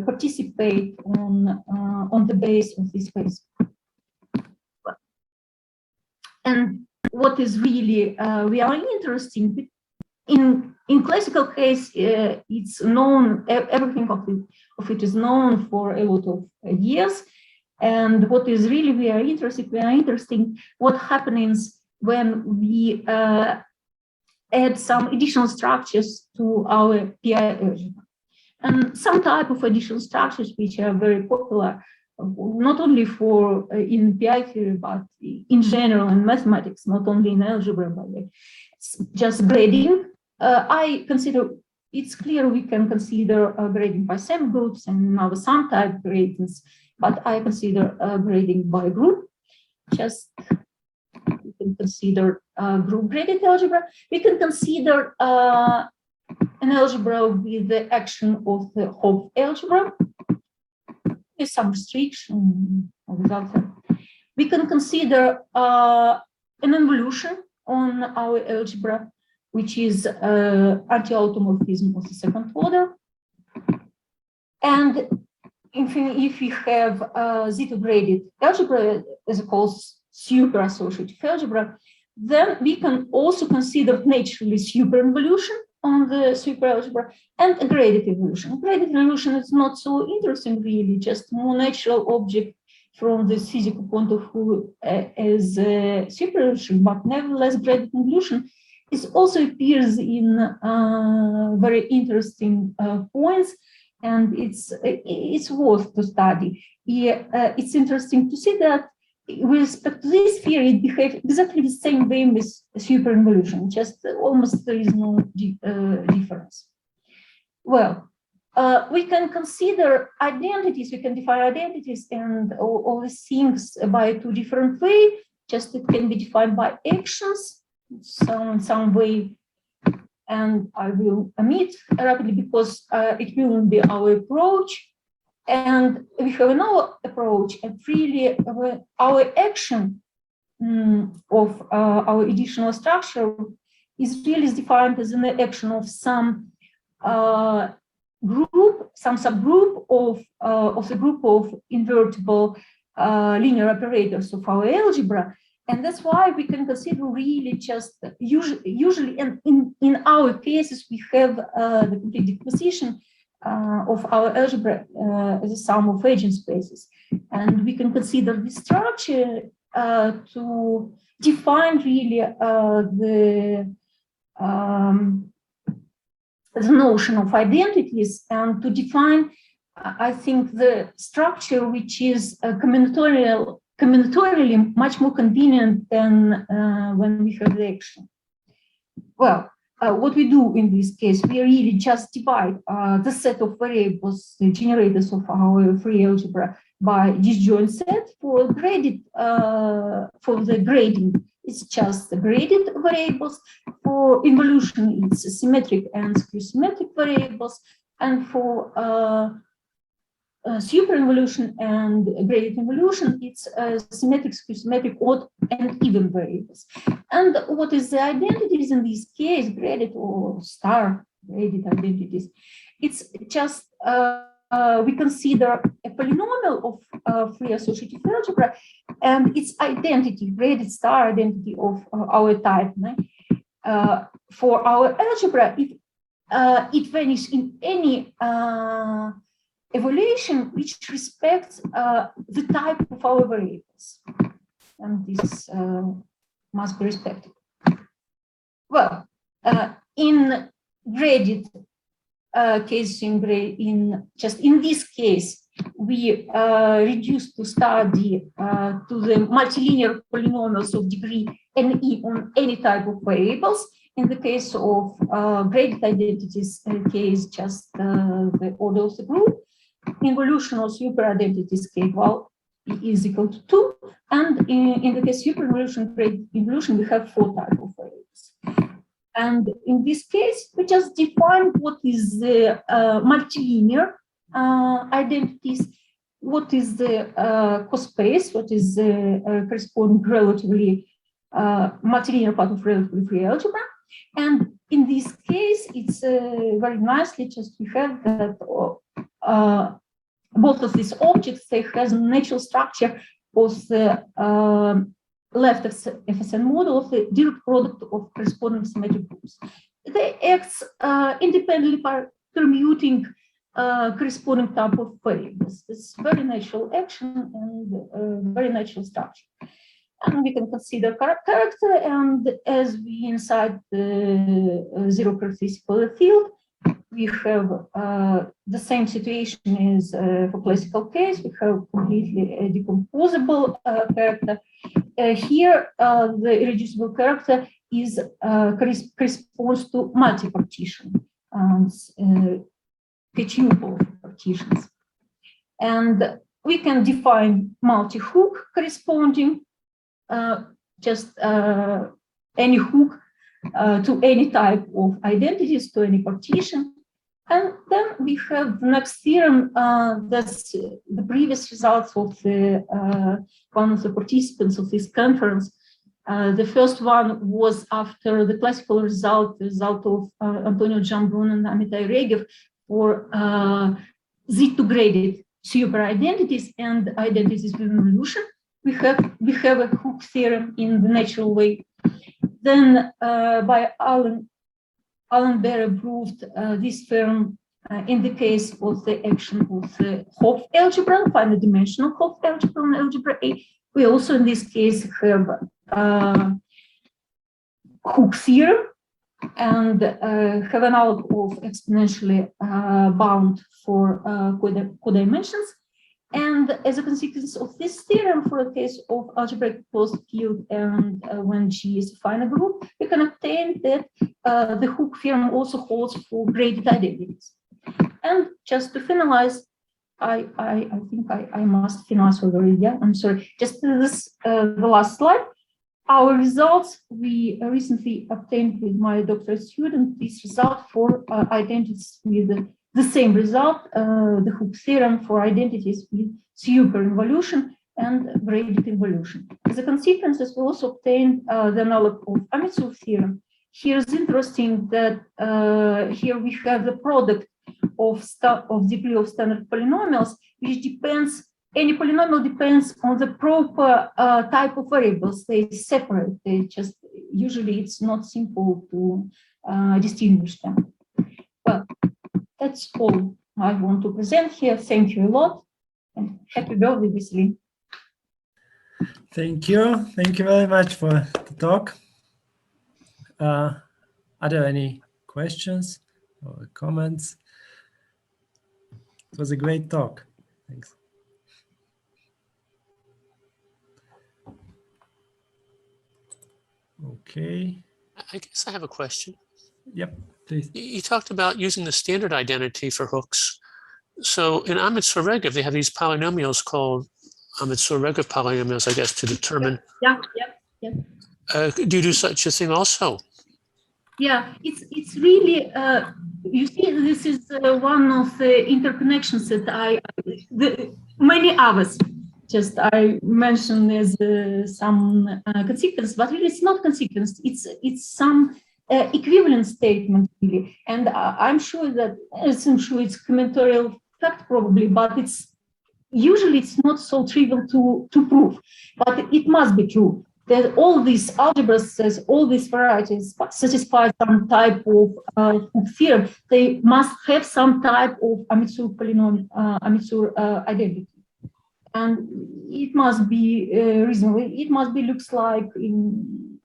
participate on the base of this space. And what is really very interesting, in classical case, it's known, everything of it is known for a lot of years. And what is really very interesting, what happens when we add some additional structures to our PI algebra. And some type of additional structures which are very popular, not only for in PI theory, but in general in mathematics, not only in algebra, but it's just grading. I consider it's clear we can consider grading by semigroups and now some type gradings, but I consider grading by group. Just we can consider group graded algebra. We can consider an algebra with the action of the Hopf algebra with some restriction without that. We can consider an involution on our algebra. which is anti-automorphism of the second order. And if we have zeta-graded algebra, as called super-associative algebra, then we can also consider naturally super-involution on the superalgebra and a graded evolution. Graded evolution is not so interesting, really, just more natural object from the physical point of view as a superevolution, but nevertheless, graded evolution is also appears in very interesting points, and it's worth to study. It's interesting to see that with respect to this theory, it behaves exactly the same way with superinvolution, just almost there is no difference. Well, we can consider identities, we can define identities and all these things by two different ways. Just it can be defined by actions, some way, and I will omit rapidly because it will be our approach. And we have another approach, and really our action of our additional structure is really defined as an action of some group, some subgroup of the group of invertible linear operators of our algebra. And that's why we can consider really just usually and in our cases, we have the complete decomposition of our algebra as a sum of eigenspaces. And we can consider this structure to define really the notion of identities and to define, I think, the structure which is combinatorially much more convenient than when we have the action. Well, what we do in this case, we really just divide the set of variables, the generators of our free algebra, by disjoint set. For graded, for the grading, it's just the graded variables. For involution, it's symmetric and skew-symmetric variables, and for superinvolution and graded involution, it's symmetric, skew-symmetric, odd, and even variables. And what is the identities in this case, graded or star graded identities? It's just we consider a polynomial of free associative algebra and its identity, graded star identity of our type. For our algebra, if it vanishes in any evaluation which respects the type of our variables, and this must be respected. Well, in graded case, in this case, we reduce to study to the multilinear polynomials of degree NE on any type of variables. In the case of graded identities case, just the order of the group. Involutional super identities K well is equal to 2, and in the case superinvolution, graded involution, we have 4 types of variables. And in this case, we just define what is the multilinear identities, what is the cospace, what is the corresponding relatively multilinear part of relatively free algebra. And in this case, it's very nicely just we have that both of these objects, they have a natural structure of the left FSN model of the direct product of corresponding symmetric groups. They act independently by permuting corresponding type of variables. It's very natural action and very natural structure. And we can consider character, and as we inside the zero characteristic field, we have the same situation as for classical case. We have completely decomposable character. Here, the irreducible character is corresponds to multi-partition, K-tuple partitions. And we can define multi-hook corresponding just any hook to any type of identities, to any partition. And then we have the next theorem, that's the previous results of the one of the participants of this conference The first one was after the classical result of Antonio Giambrone and Amitai Regev for Z2-graded super identities and identities with involution. We have a Hooke theorem in the natural way. Then by Alan Berry proved this theorem in the case of the action of the Hopf algebra, finite dimensional Hopf algebra and algebra A. We also in this case have Hooke theorem and have an analog of exponentially bound for codimensions. And as a consequence of this theorem, for a case of algebraic closed field and when G is a finite group, we can obtain that the Hooke theorem also holds for graded identities. And just to finalize, I think I must finalize already. Yeah, I'm sorry. Just this the last slide. Our results we recently obtained with my doctoral student. This result for identities with the same result, the Hooke theorem for identities with super involution and graded involution. As a consequence, we also obtained the analog of Amitsur theorem. Here is interesting that here we have the product of degree of standard polynomials, which depends, any polynomial depends on the proper type of variables. They separate, they just, usually it's not simple to distinguish them. Well, that's all I want to present here. Thank you a lot and happy birthday, Vesselin. Thank you. Thank you very much for the talk. Are there any questions or comments? It was a great talk. Thanks. Okay. I guess I have a question. Yep, please. You talked about using the standard identity for hooks. So in Amitsur-Regev, they have these polynomials called Amitsur-Regev polynomials, I guess, to determine. Yeah. Do you do such a thing also? Yeah, it's really, you see, this is one of the interconnections that many others just I mentioned as some consequence, but really it's not consequence, it's some equivalent statement really. And I'm sure that, it's combinatorial fact probably, but usually it's not so trivial to prove, but it must be true that all these algebras, all these varieties satisfy some type of theorem. They must have some type of Amitsur polynomial, Amitsur identity, and it must be reasonable. It must be looks like in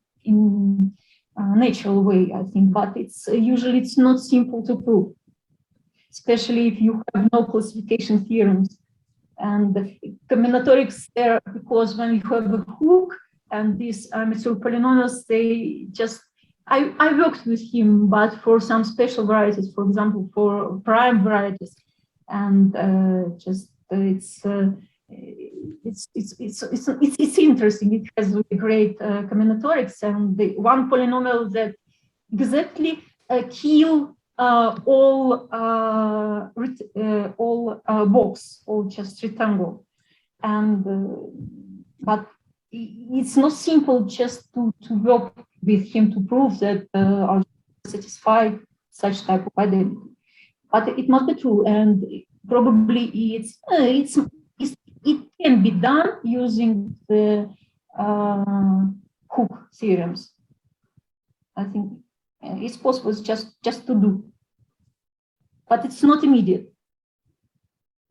a natural way, I think. But it's usually it's not simple to prove, especially if you have no classification theorems. And combinatorics there, because when you have a Hooke and these Amitsur polynomials, they just, I worked with him, but for some special varieties, for example, for prime varieties, and just it's interesting. It has really great combinatorics, and the one polynomial that exactly kill all box or just rectangle, and but it's not simple just to work with him to prove that algebra satisfy such type of identity. But it must be true, and probably it can be done using the Hooke theorems. I think it's possible just to do, but it's not immediate.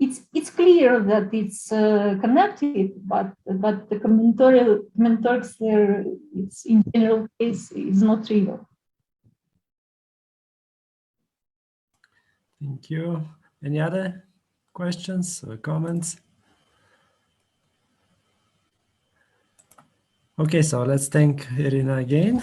It's clear that it's connected, but the combinatorics there, it's in general case is not trivial. Thank you. Any other questions or comments? Okay, so let's thank Irina again.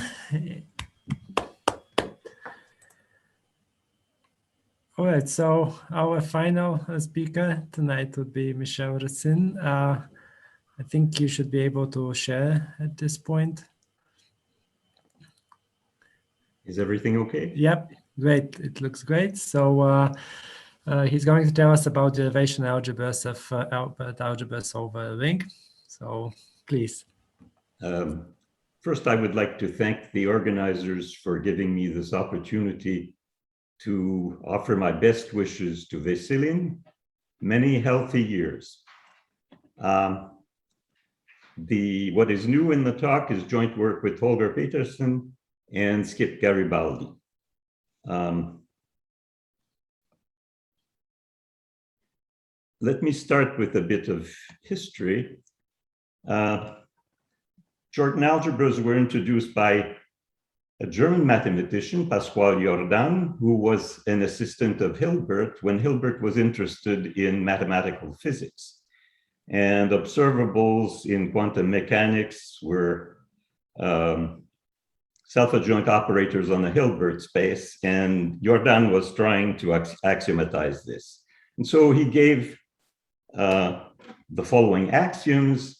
All right, so our final speaker tonight would be Michel Racine. I think you should be able to share at this point. Is everything okay? Yep, great. It looks great. So he's going to tell us about derivation algebras of algebras over a ring. So please. First, I would like to thank the organizers for giving me this opportunity to offer my best wishes to Vesselin. Many healthy years. What is new in the talk is joint work with Holger Petersen and Skip Garibaldi. Let me start with a bit of history. Jordan algebras were introduced by a German mathematician, Pascual Jordan, who was an assistant of Hilbert when Hilbert was interested in mathematical physics. And observables in quantum mechanics were self-adjoint operators on the Hilbert space, and Jordan was trying to axiomatize this. And so he gave the following axioms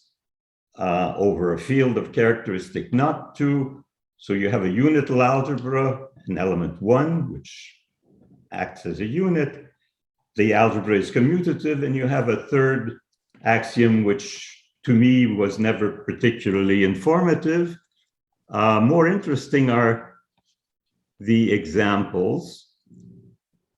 over a field of characteristic not to. So you have a unital algebra, an element 1, which acts as a unit. The algebra is commutative, and you have a third axiom, which to me was never particularly informative. More interesting are the examples.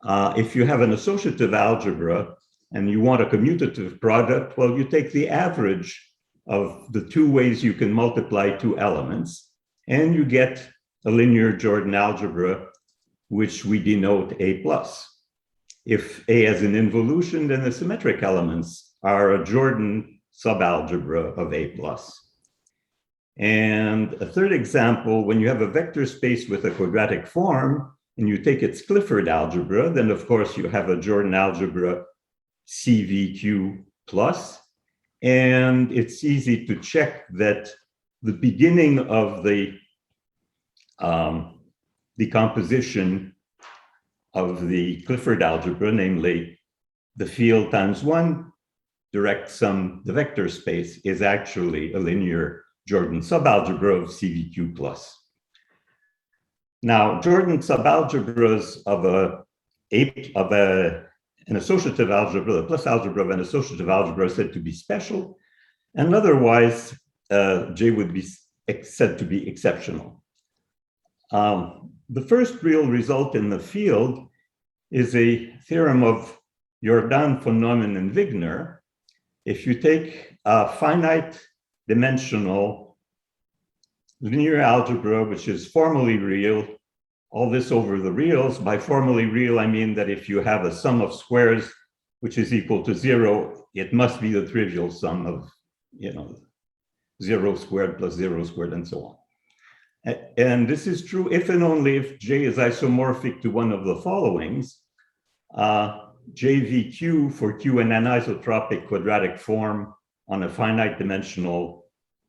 If you have an associative algebra and you want a commutative product, well, you take the average of the two ways you can multiply two elements, and you get a linear Jordan algebra, which we denote A+. If A has an involution, then the symmetric elements are a Jordan subalgebra of A+. And a third example, when you have a vector space with a quadratic form, and you take its Clifford algebra, then of course you have a Jordan algebra CVQ+. And it's easy to check that the beginning of the decomposition of the Clifford algebra, namely the field times 1 direct sum the vector space, is actually a linear Jordan subalgebra of CVQ+. Now, Jordan subalgebras of an associative algebra, the plus algebra of an associative algebra, is said to be special, and otherwise J would be said to be exceptional. The first real result in the field is a theorem of Jordan, von Neumann, and Wigner. If you take a finite dimensional linear algebra, which is formally real, all this over the reals. By formally real, I mean that if you have a sum of squares which is equal to 0, it must be the trivial sum of, 0 squared plus 0 squared and so on. And this is true if and only if J is isomorphic to one of the followings. JVQ for Q in an isotropic quadratic form on a finite dimensional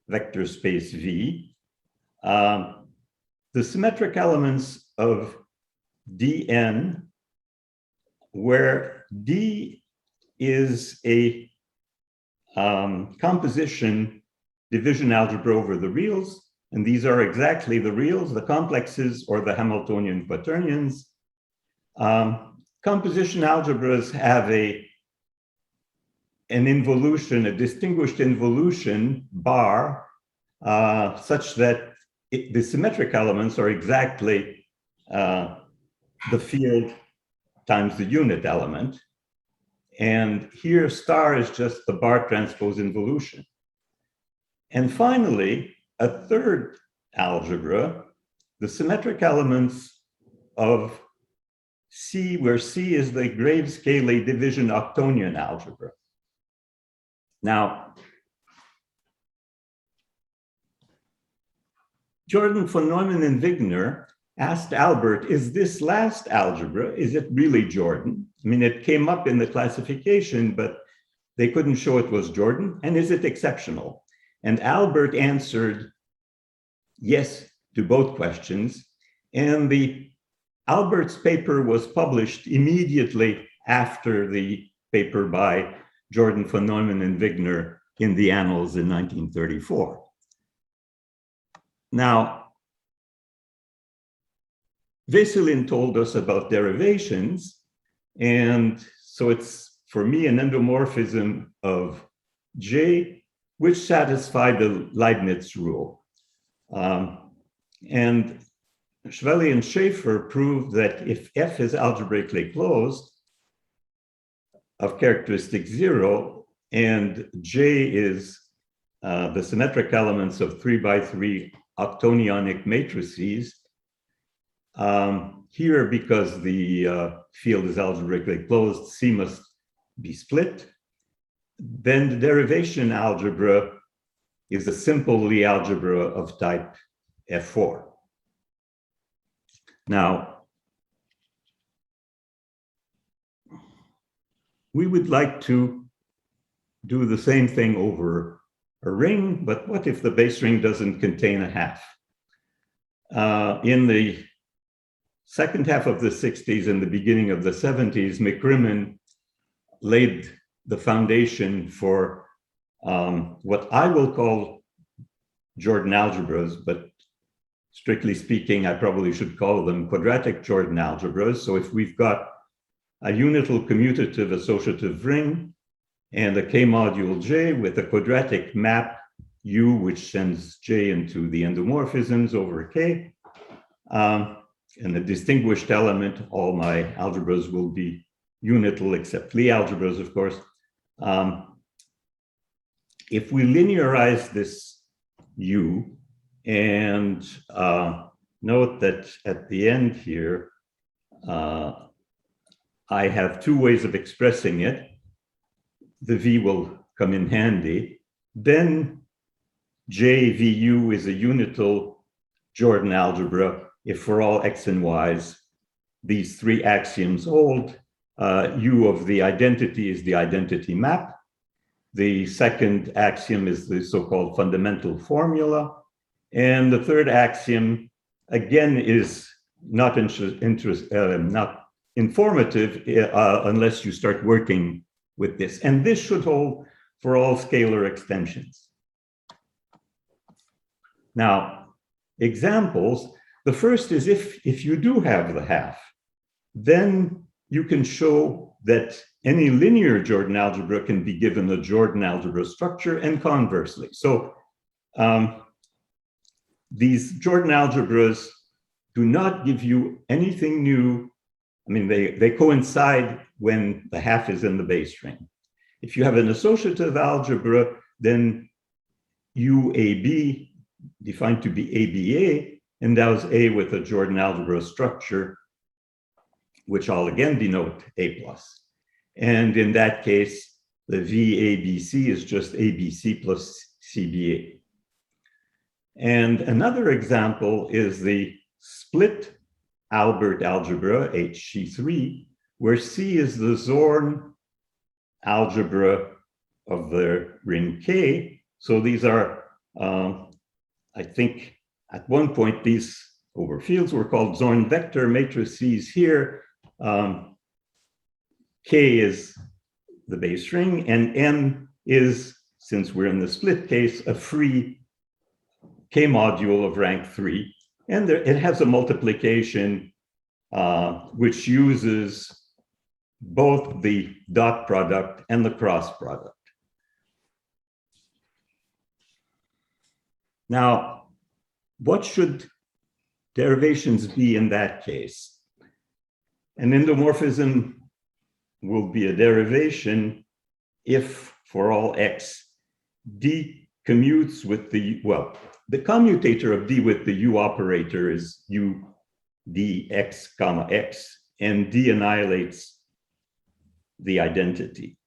vector space V. The symmetric elements of Dn, where D is a composition division algebra over the reals, and these are exactly the reals, the complexes, or the Hamiltonian quaternions. Composition algebras have an involution, a distinguished involution bar, such that the symmetric elements are exactly the field times the unit element. And here star is just the bar transpose involution. And finally, a third algebra, the symmetric elements of C, where C is the Graves-Cayley division octonion algebra. Now, Jordan, von Neumann, and Wigner asked Albert, is this last algebra, is it really Jordan? I mean, it came up in the classification, but they couldn't show it was Jordan. And is it exceptional? And Albert answered yes to both questions. And Albert's paper was published immediately after the paper by Jordan, von Neumann, and Wigner in the Annals in 1934. Now, Vesselin told us about derivations, and so it's, for me, an endomorphism of J, which satisfied the Leibniz rule. And Schwelle and Schaefer proved that if F is algebraically closed of characteristic 0 and J is the symmetric elements of 3 by 3 octonionic matrices, here, because the field is algebraically closed, C must be split. Then the derivation algebra is a simple Lie algebra of type F4. Now, we would like to do the same thing over a ring, but what if the base ring doesn't contain a half? In the second half of the 60s and the beginning of the 70s, McCrimmon laid the foundation for what I will call Jordan algebras, but strictly speaking, I probably should call them quadratic Jordan algebras. So if we've got a unital commutative associative ring and a K-module J with a quadratic map U, which sends J into the endomorphisms over K, and the distinguished element, all my algebras will be unital except Lie algebras, of course. If we linearize this U and note that at the end here, I have two ways of expressing it. The V will come in handy. Then JVU is a unital Jordan algebra if for all X and Y's these three axioms hold. U of the identity is the identity map. The second axiom is the so-called fundamental formula. And the third axiom, again, is not informative unless you start working with this. And this should hold for all scalar extensions. Now, examples. The first is if you do have the half, then you can show that any linear Jordan algebra can be given a Jordan algebra structure and conversely. So these Jordan algebras do not give you anything new. I mean, they coincide when the half is in the base ring. If you have an associative algebra, then UAB, defined to be ABA, endows A with a Jordan algebra structure, which I'll again denote A+. And in that case, the VABC is just ABC plus CBA. And another example is the split Hilbert algebra, HC3, where C is the Zorn algebra of the ring K. So these are, I think, at one point, these over fields were called Zorn vector matrices here. K is the base ring, and M is, since we're in the split case, a free K module of rank 3. And it has a multiplication which uses both the dot product and the cross product. Now, what should derivations be in that case? An endomorphism will be a derivation if, for all X, D commutes with the, well, the commutator of D with the U operator is U dx comma X, and D annihilates the identity.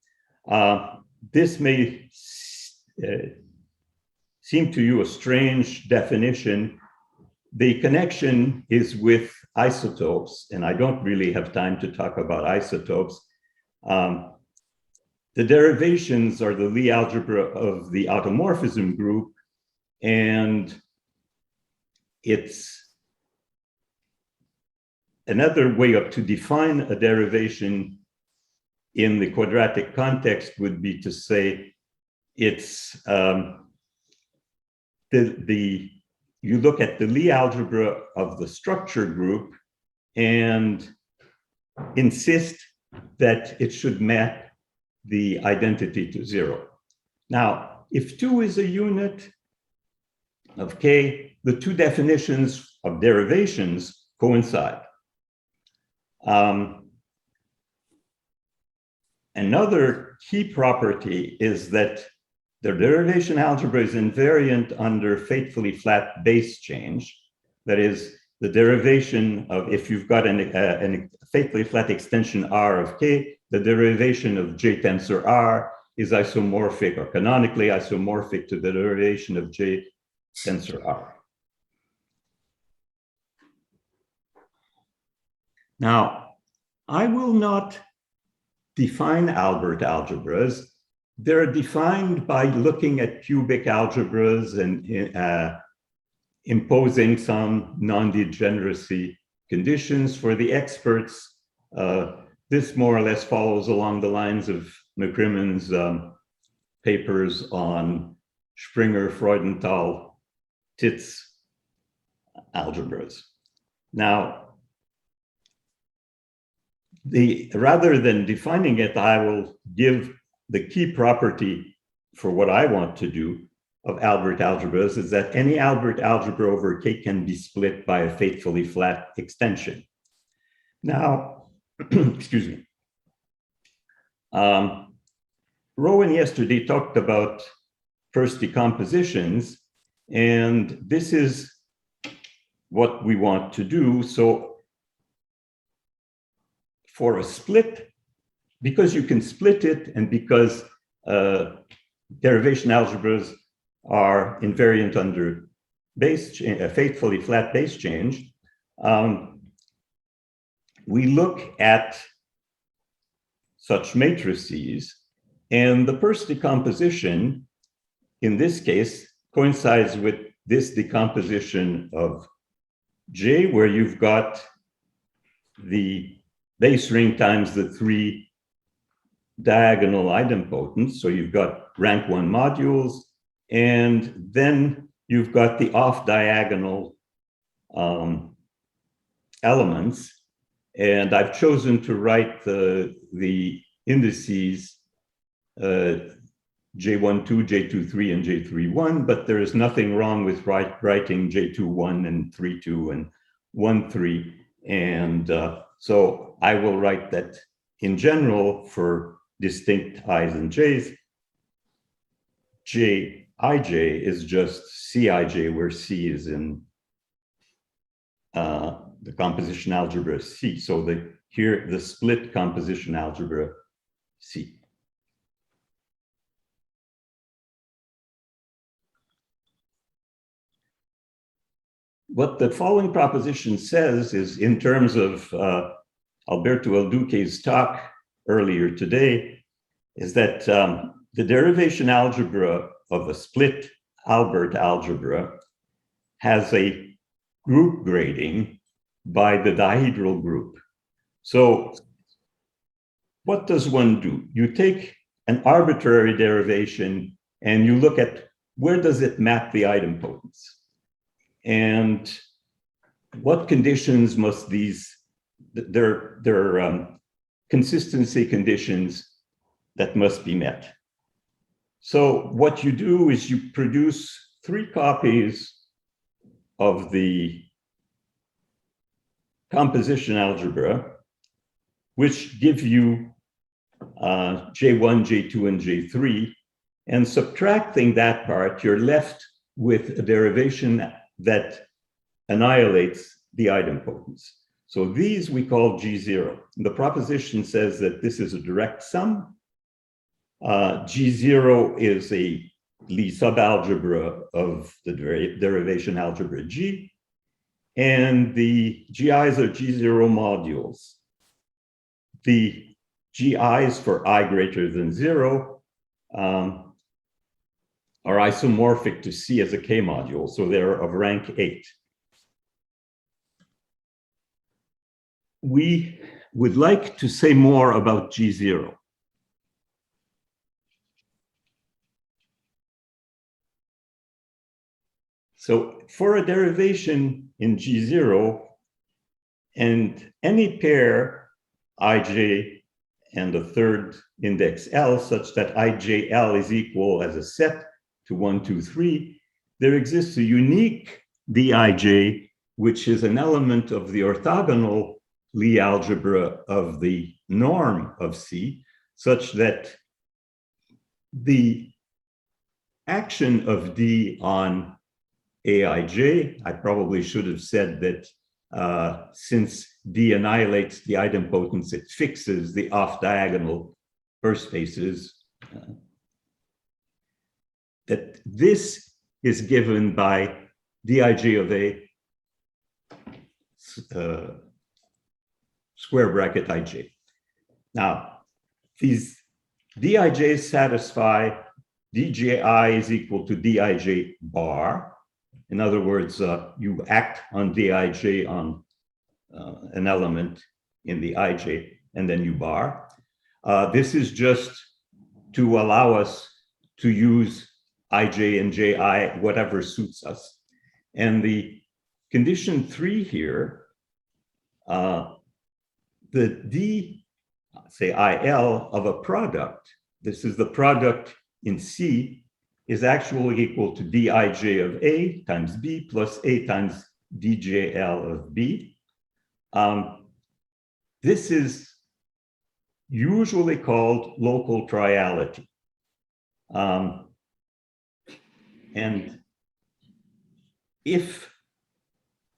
This may seem to you a strange definition. The connection is with isotopes, and I don't really have time to talk about isotopes. The derivations are the Lie algebra of the automorphism group, and it's another way to define a derivation in the quadratic context would be to say it's you look at the Lie algebra of the structure group and insist that it should map the identity to 0. Now, if 2 is a unit of K, the two definitions of derivations coincide. Another key property is that the derivation algebra is invariant under faithfully flat base change. That is, the derivation of, if you've got a faithfully flat extension R of K, the derivation of J tensor R is isomorphic or canonically isomorphic to the derivation of J tensor R. Now, I will not define Hilbert algebras. They're defined by looking at cubic algebras and imposing some non-degeneracy conditions. For the experts, this more or less follows along the lines of McCrimmon's papers on Springer, Freudenthal, Titz algebras. Now, rather than defining it, I will give the key property for what I want to do of Hilbert algebras is that any Hilbert algebra over K can be split by a faithfully flat extension. Now, excuse me. Rowan yesterday talked about first decompositions, and this is what we want to do. So for a split, because you can split it and because derivation algebras are invariant under faithfully flat base change, we look at such matrices, and the first decomposition in this case coincides with this decomposition of J, where you've got the base ring times the three diagonal idempotents. So you've got rank 1 modules, and then you've got the off-diagonal elements. And I've chosen to write the indices J12, J23, and J31, but there is nothing wrong with writing J21 and 32 and 13. And so I will write that in general for distinct i's and j's, Jij is just Cij, where C is in the composition algebra C. So here the split composition algebra C. What the following proposition says is, in terms of Alberto El Duque's talk earlier today, is that the derivation algebra of a split Hilbert algebra has a group grading by the dihedral group. So what does one do? You take an arbitrary derivation and you look at where does it map the idempotents, and what conditions must these, there are consistency conditions that must be met. So what you do is you produce 3 copies of the composition algebra, which give you J1, J2, and J3, and subtracting that part, you're left with a derivation that annihilates the idempotents. So these we call G0. The proposition says that this is a direct sum. G0 is a Lie subalgebra of the derivation algebra G, and the GIs are G0 modules. The GIs for I greater than 0 are isomorphic to C as a K module, so they're of rank 8. We would like to say more about G0. So for a derivation in G0 and any pair ij and the third index L such that ijL is equal as a set to 1, 2, 3, there exists a unique dij, which is an element of the orthogonal Lie algebra of the norm of C, such that the action of D on Aij, I probably should have said that since D annihilates the idempotence, it fixes the off-diagonal first spaces, that this is given by dij of A square bracket ij. Now, these dij's satisfy dji is equal to dij bar. In other words, you act on dij on an element in the ij, and then you bar. This is just to allow us to use ij and ji, whatever suits us. And the condition 3 here, the d, say il, of a product, this is the product in C, is actually equal to dij of A times B plus A times djl of B. This is usually called local triality. And if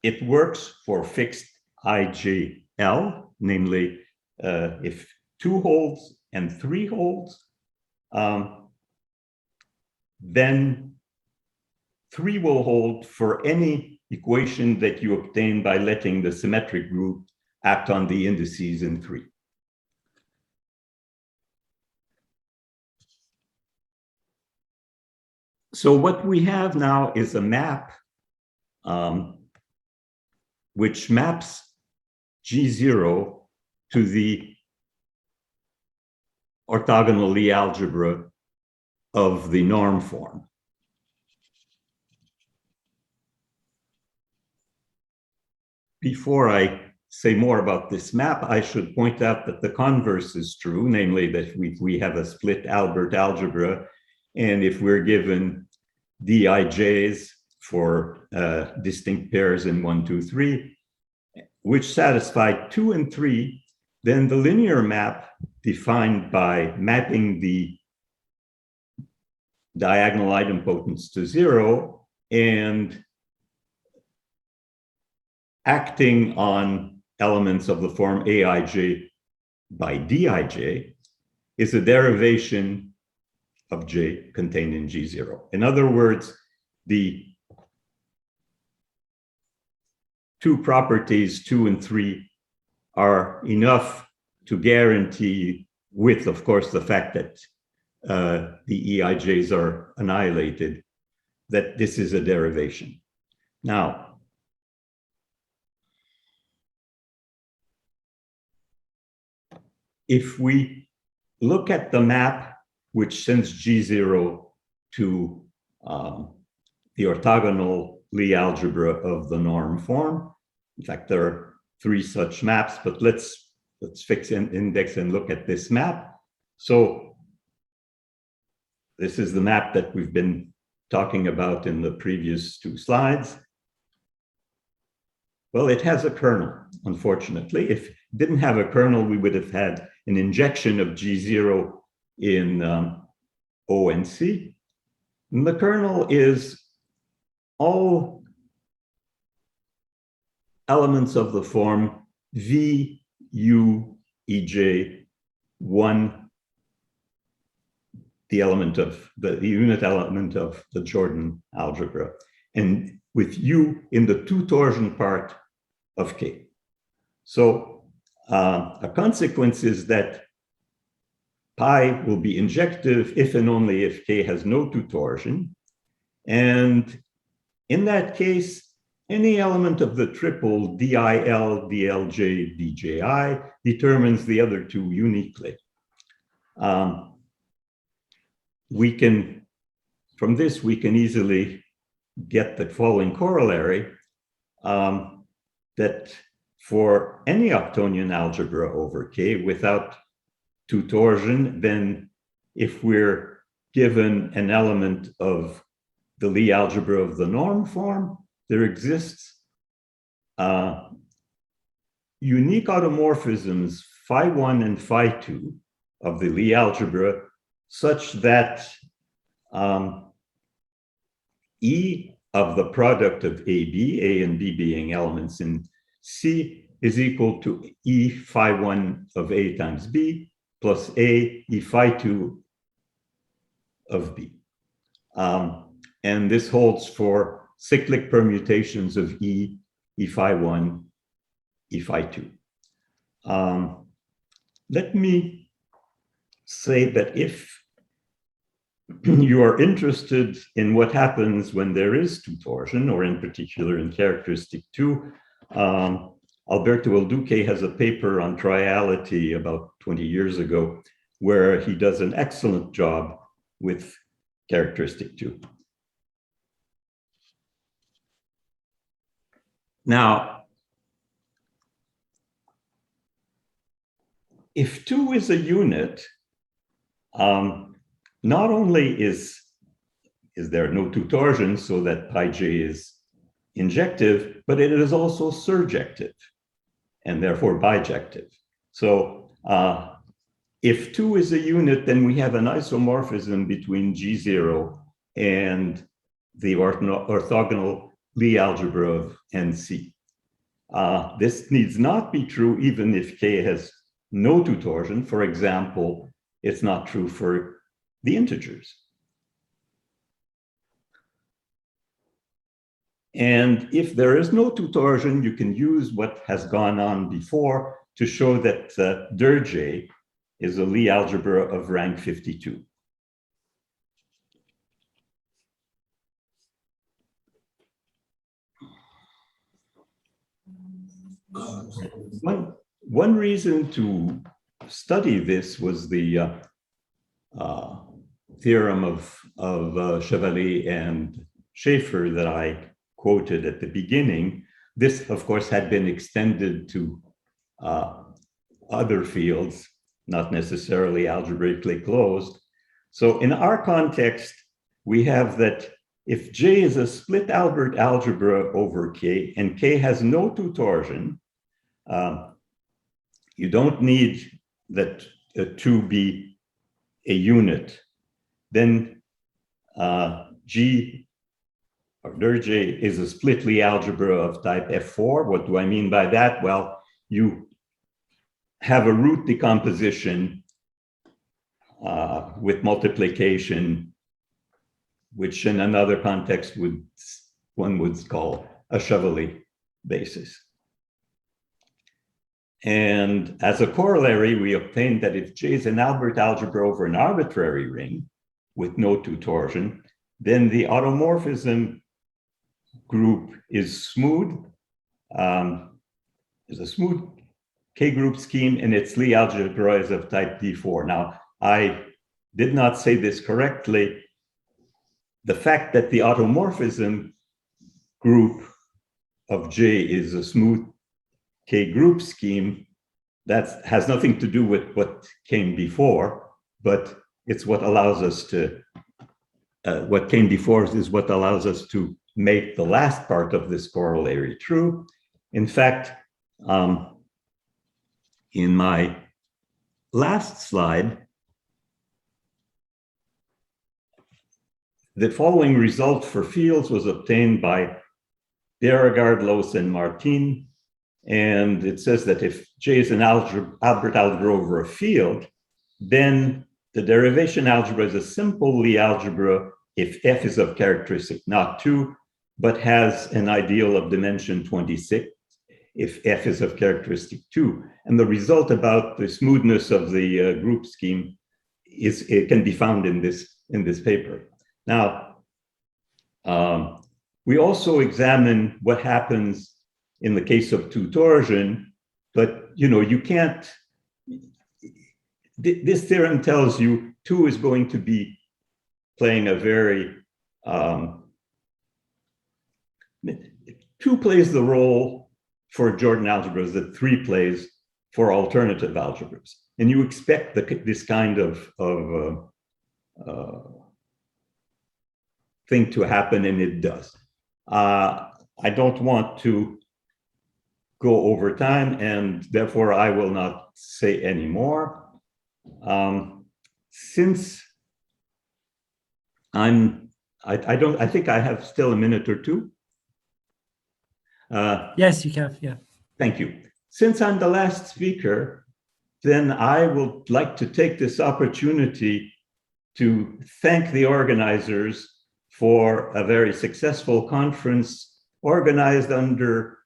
it works for fixed ijl, namely if 2 holds and 3 holds, then 3 will hold for any equation that you obtain by letting the symmetric group act on the indices in 3. So what we have now is a map which maps G0 to the orthogonal Lie algebra of the norm form. Before I say more about this map, I should point out that the converse is true, namely that we have a split Hilbert algebra, and if we're given dij's for distinct pairs in 1, 2, 3, which satisfy 2 and 3, then the linear map defined by mapping the diagonal idempotence to 0 and acting on elements of the form aij by dij is a derivation of j contained in G0. In other words, the 2 properties, 2 and 3, are enough to guarantee, with, of course, the fact that the EIJs are annihilated, that this is a derivation. Now, if we look at the map which sends G0 to the orthogonal Lie algebra of the norm form, in fact, there are 3 such maps, but let's fix an index and look at this map. So this is the map that we've been talking about in the previous 2 slides. Well, it has a kernel, unfortunately. If it didn't have a kernel, we would have had an injection of G0 in O and C. And the kernel is all elements of the form V, U, EJ, 1, the unit element of the Jordan algebra, and with U in the 2 torsion part of K. So a consequence is that pi will be injective if and only if K has no 2 torsion. And in that case, any element of the triple DIL, DLJ, DJI determines the other 2 uniquely. From this, we can easily get the following corollary, that for any octonian algebra over K without 2 torsion, then if we're given an element of the Lie algebra of the norm form, there exists unique automorphisms phi1 and phi2 of the Lie algebra such that E of the product of AB, A and B being elements in C, is equal to E phi1 of A times B plus A E phi2 of B. And this holds for cyclic permutations of E, E phi1, E phi2. Let me say that if you are interested in what happens when there is two torsion, or in particular in characteristic 2, Alberto El Duque has a paper on triality about 20 years ago, where he does an excellent job with characteristic 2. Now, if 2 is a unit, not only is there no two torsions so that pi j is injective, but it is also surjective and therefore bijective. So if 2 is a unit, then we have an isomorphism between G0 and the orthogonal Lie algebra of NC. This needs not be true even if K has no two torsion. For example, it's not true for the integers. And if there is no two torsion, you can use what has gone on before to show that J is a Lie algebra of rank 52. One reason to study this was the theorem of Chevalier and Schaefer that I quoted at the beginning. This, of course, had been extended to other fields, not necessarily algebraically closed. So in our context, we have that if J is a split Albert algebra over K and K has no two torsion, you don't need that 2 be a unit. Then G or J is a split Lie algebra of type F4. What do I mean by that? Well, you have a root decomposition with multiplication, which in another context one would call a Chevalier basis. And as a corollary, we obtained that if J is an Albert algebra over an arbitrary ring with no two torsion, then the automorphism group is smooth, is a smooth K-group scheme, and its Lie algebra is of type D4. Now, I did not say this correctly. The fact that the automorphism group of J is a smooth K-group scheme, that has nothing to do with what came before, but it's what allows us to, what came before is what allows us to make the last part of this corollary true. In fact, in my last slide, the following result for fields was obtained by Beauregard, Lowes, and Martin. And it says that if J is an Albert algebra over a field, then the derivation algebra is a simple Lie algebra if F is of characteristic not 2, but has an ideal of dimension 26 if F is of characteristic 2. And the result about the smoothness of the group scheme it can be found in this paper. Now, we also examine what happens in the case of two torsion, but you can't, this theorem tells you 2 is going to be playing a very, 2 plays the role for Jordan algebras that 3 plays for alternative algebras. And you expect this kind of thing to happen, and it does. I don't want to go over time, and therefore I will not say any more. Since I think I have still a minute or two. Yes, you have, yeah. Thank you. Since I'm the last speaker, then I would like to take this opportunity to thank the organizers for a very successful conference organized under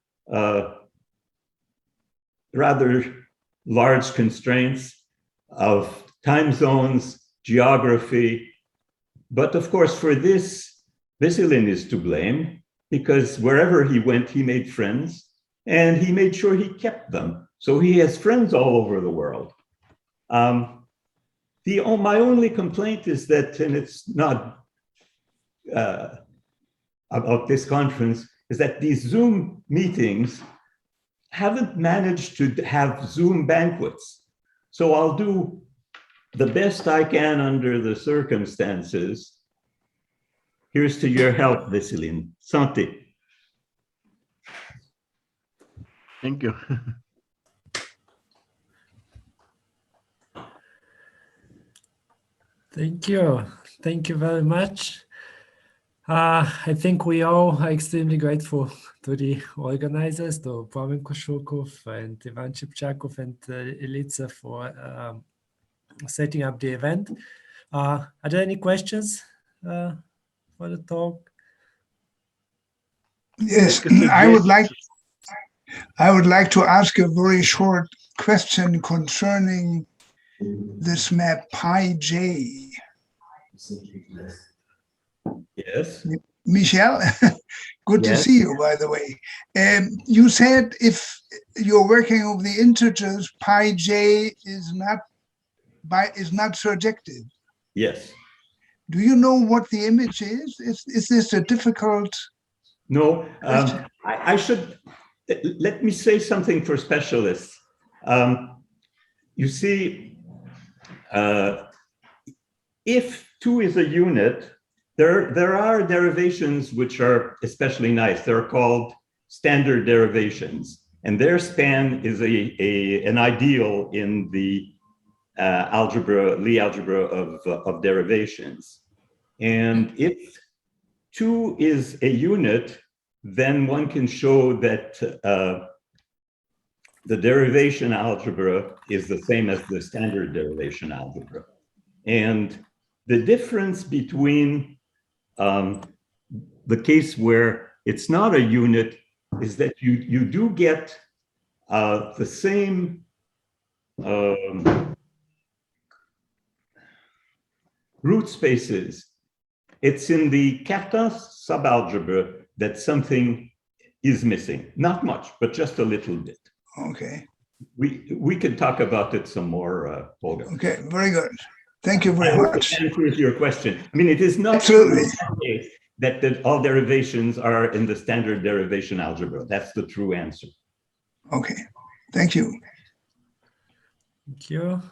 rather large constraints of time zones, geography. But of course, for this, Vesselin is to blame, because wherever he went, he made friends, and he made sure he kept them. So he has friends all over the world. My only complaint is that, and it's not about this conference, is that these Zoom meetings haven't managed to have Zoom banquets. So I'll do the best I can under the circumstances. Here's to your help, Vesselin. Santé. Thank you. Thank you. Thank you very much. I think we all are extremely grateful to the organizers, to Pavel Koshukov and Ivan Chipchakov and Eliza for setting up the event. Are there any questions for the talk? Yes, I would like to ask a very short question concerning this map pi j. Yes. Michel, good to Yes. see you, by the way. You said if you're working with the integers, pi j is not surjective. Yes. Do you know what the image is? Is this a difficult? No, I should, let me say something for specialists. You see, if 2 is a unit, there are derivations which are especially nice. They're called standard derivations, and their span is an ideal in the Lie algebra of derivations. And if 2 is a unit, then one can show that the derivation algebra is the same as the standard derivation algebra. And the difference between the case where it's not a unit is that you do get the same root spaces. It's in the Cartan's subalgebra that something is missing. Not much, but just a little bit. Okay. We can talk about it some more, Olga. Okay, very good. Thank you very much. That answers your question. I mean, it is not Absolutely true that all derivations are in the standard derivation algebra. That's the true answer. Okay, thank you. Thank you.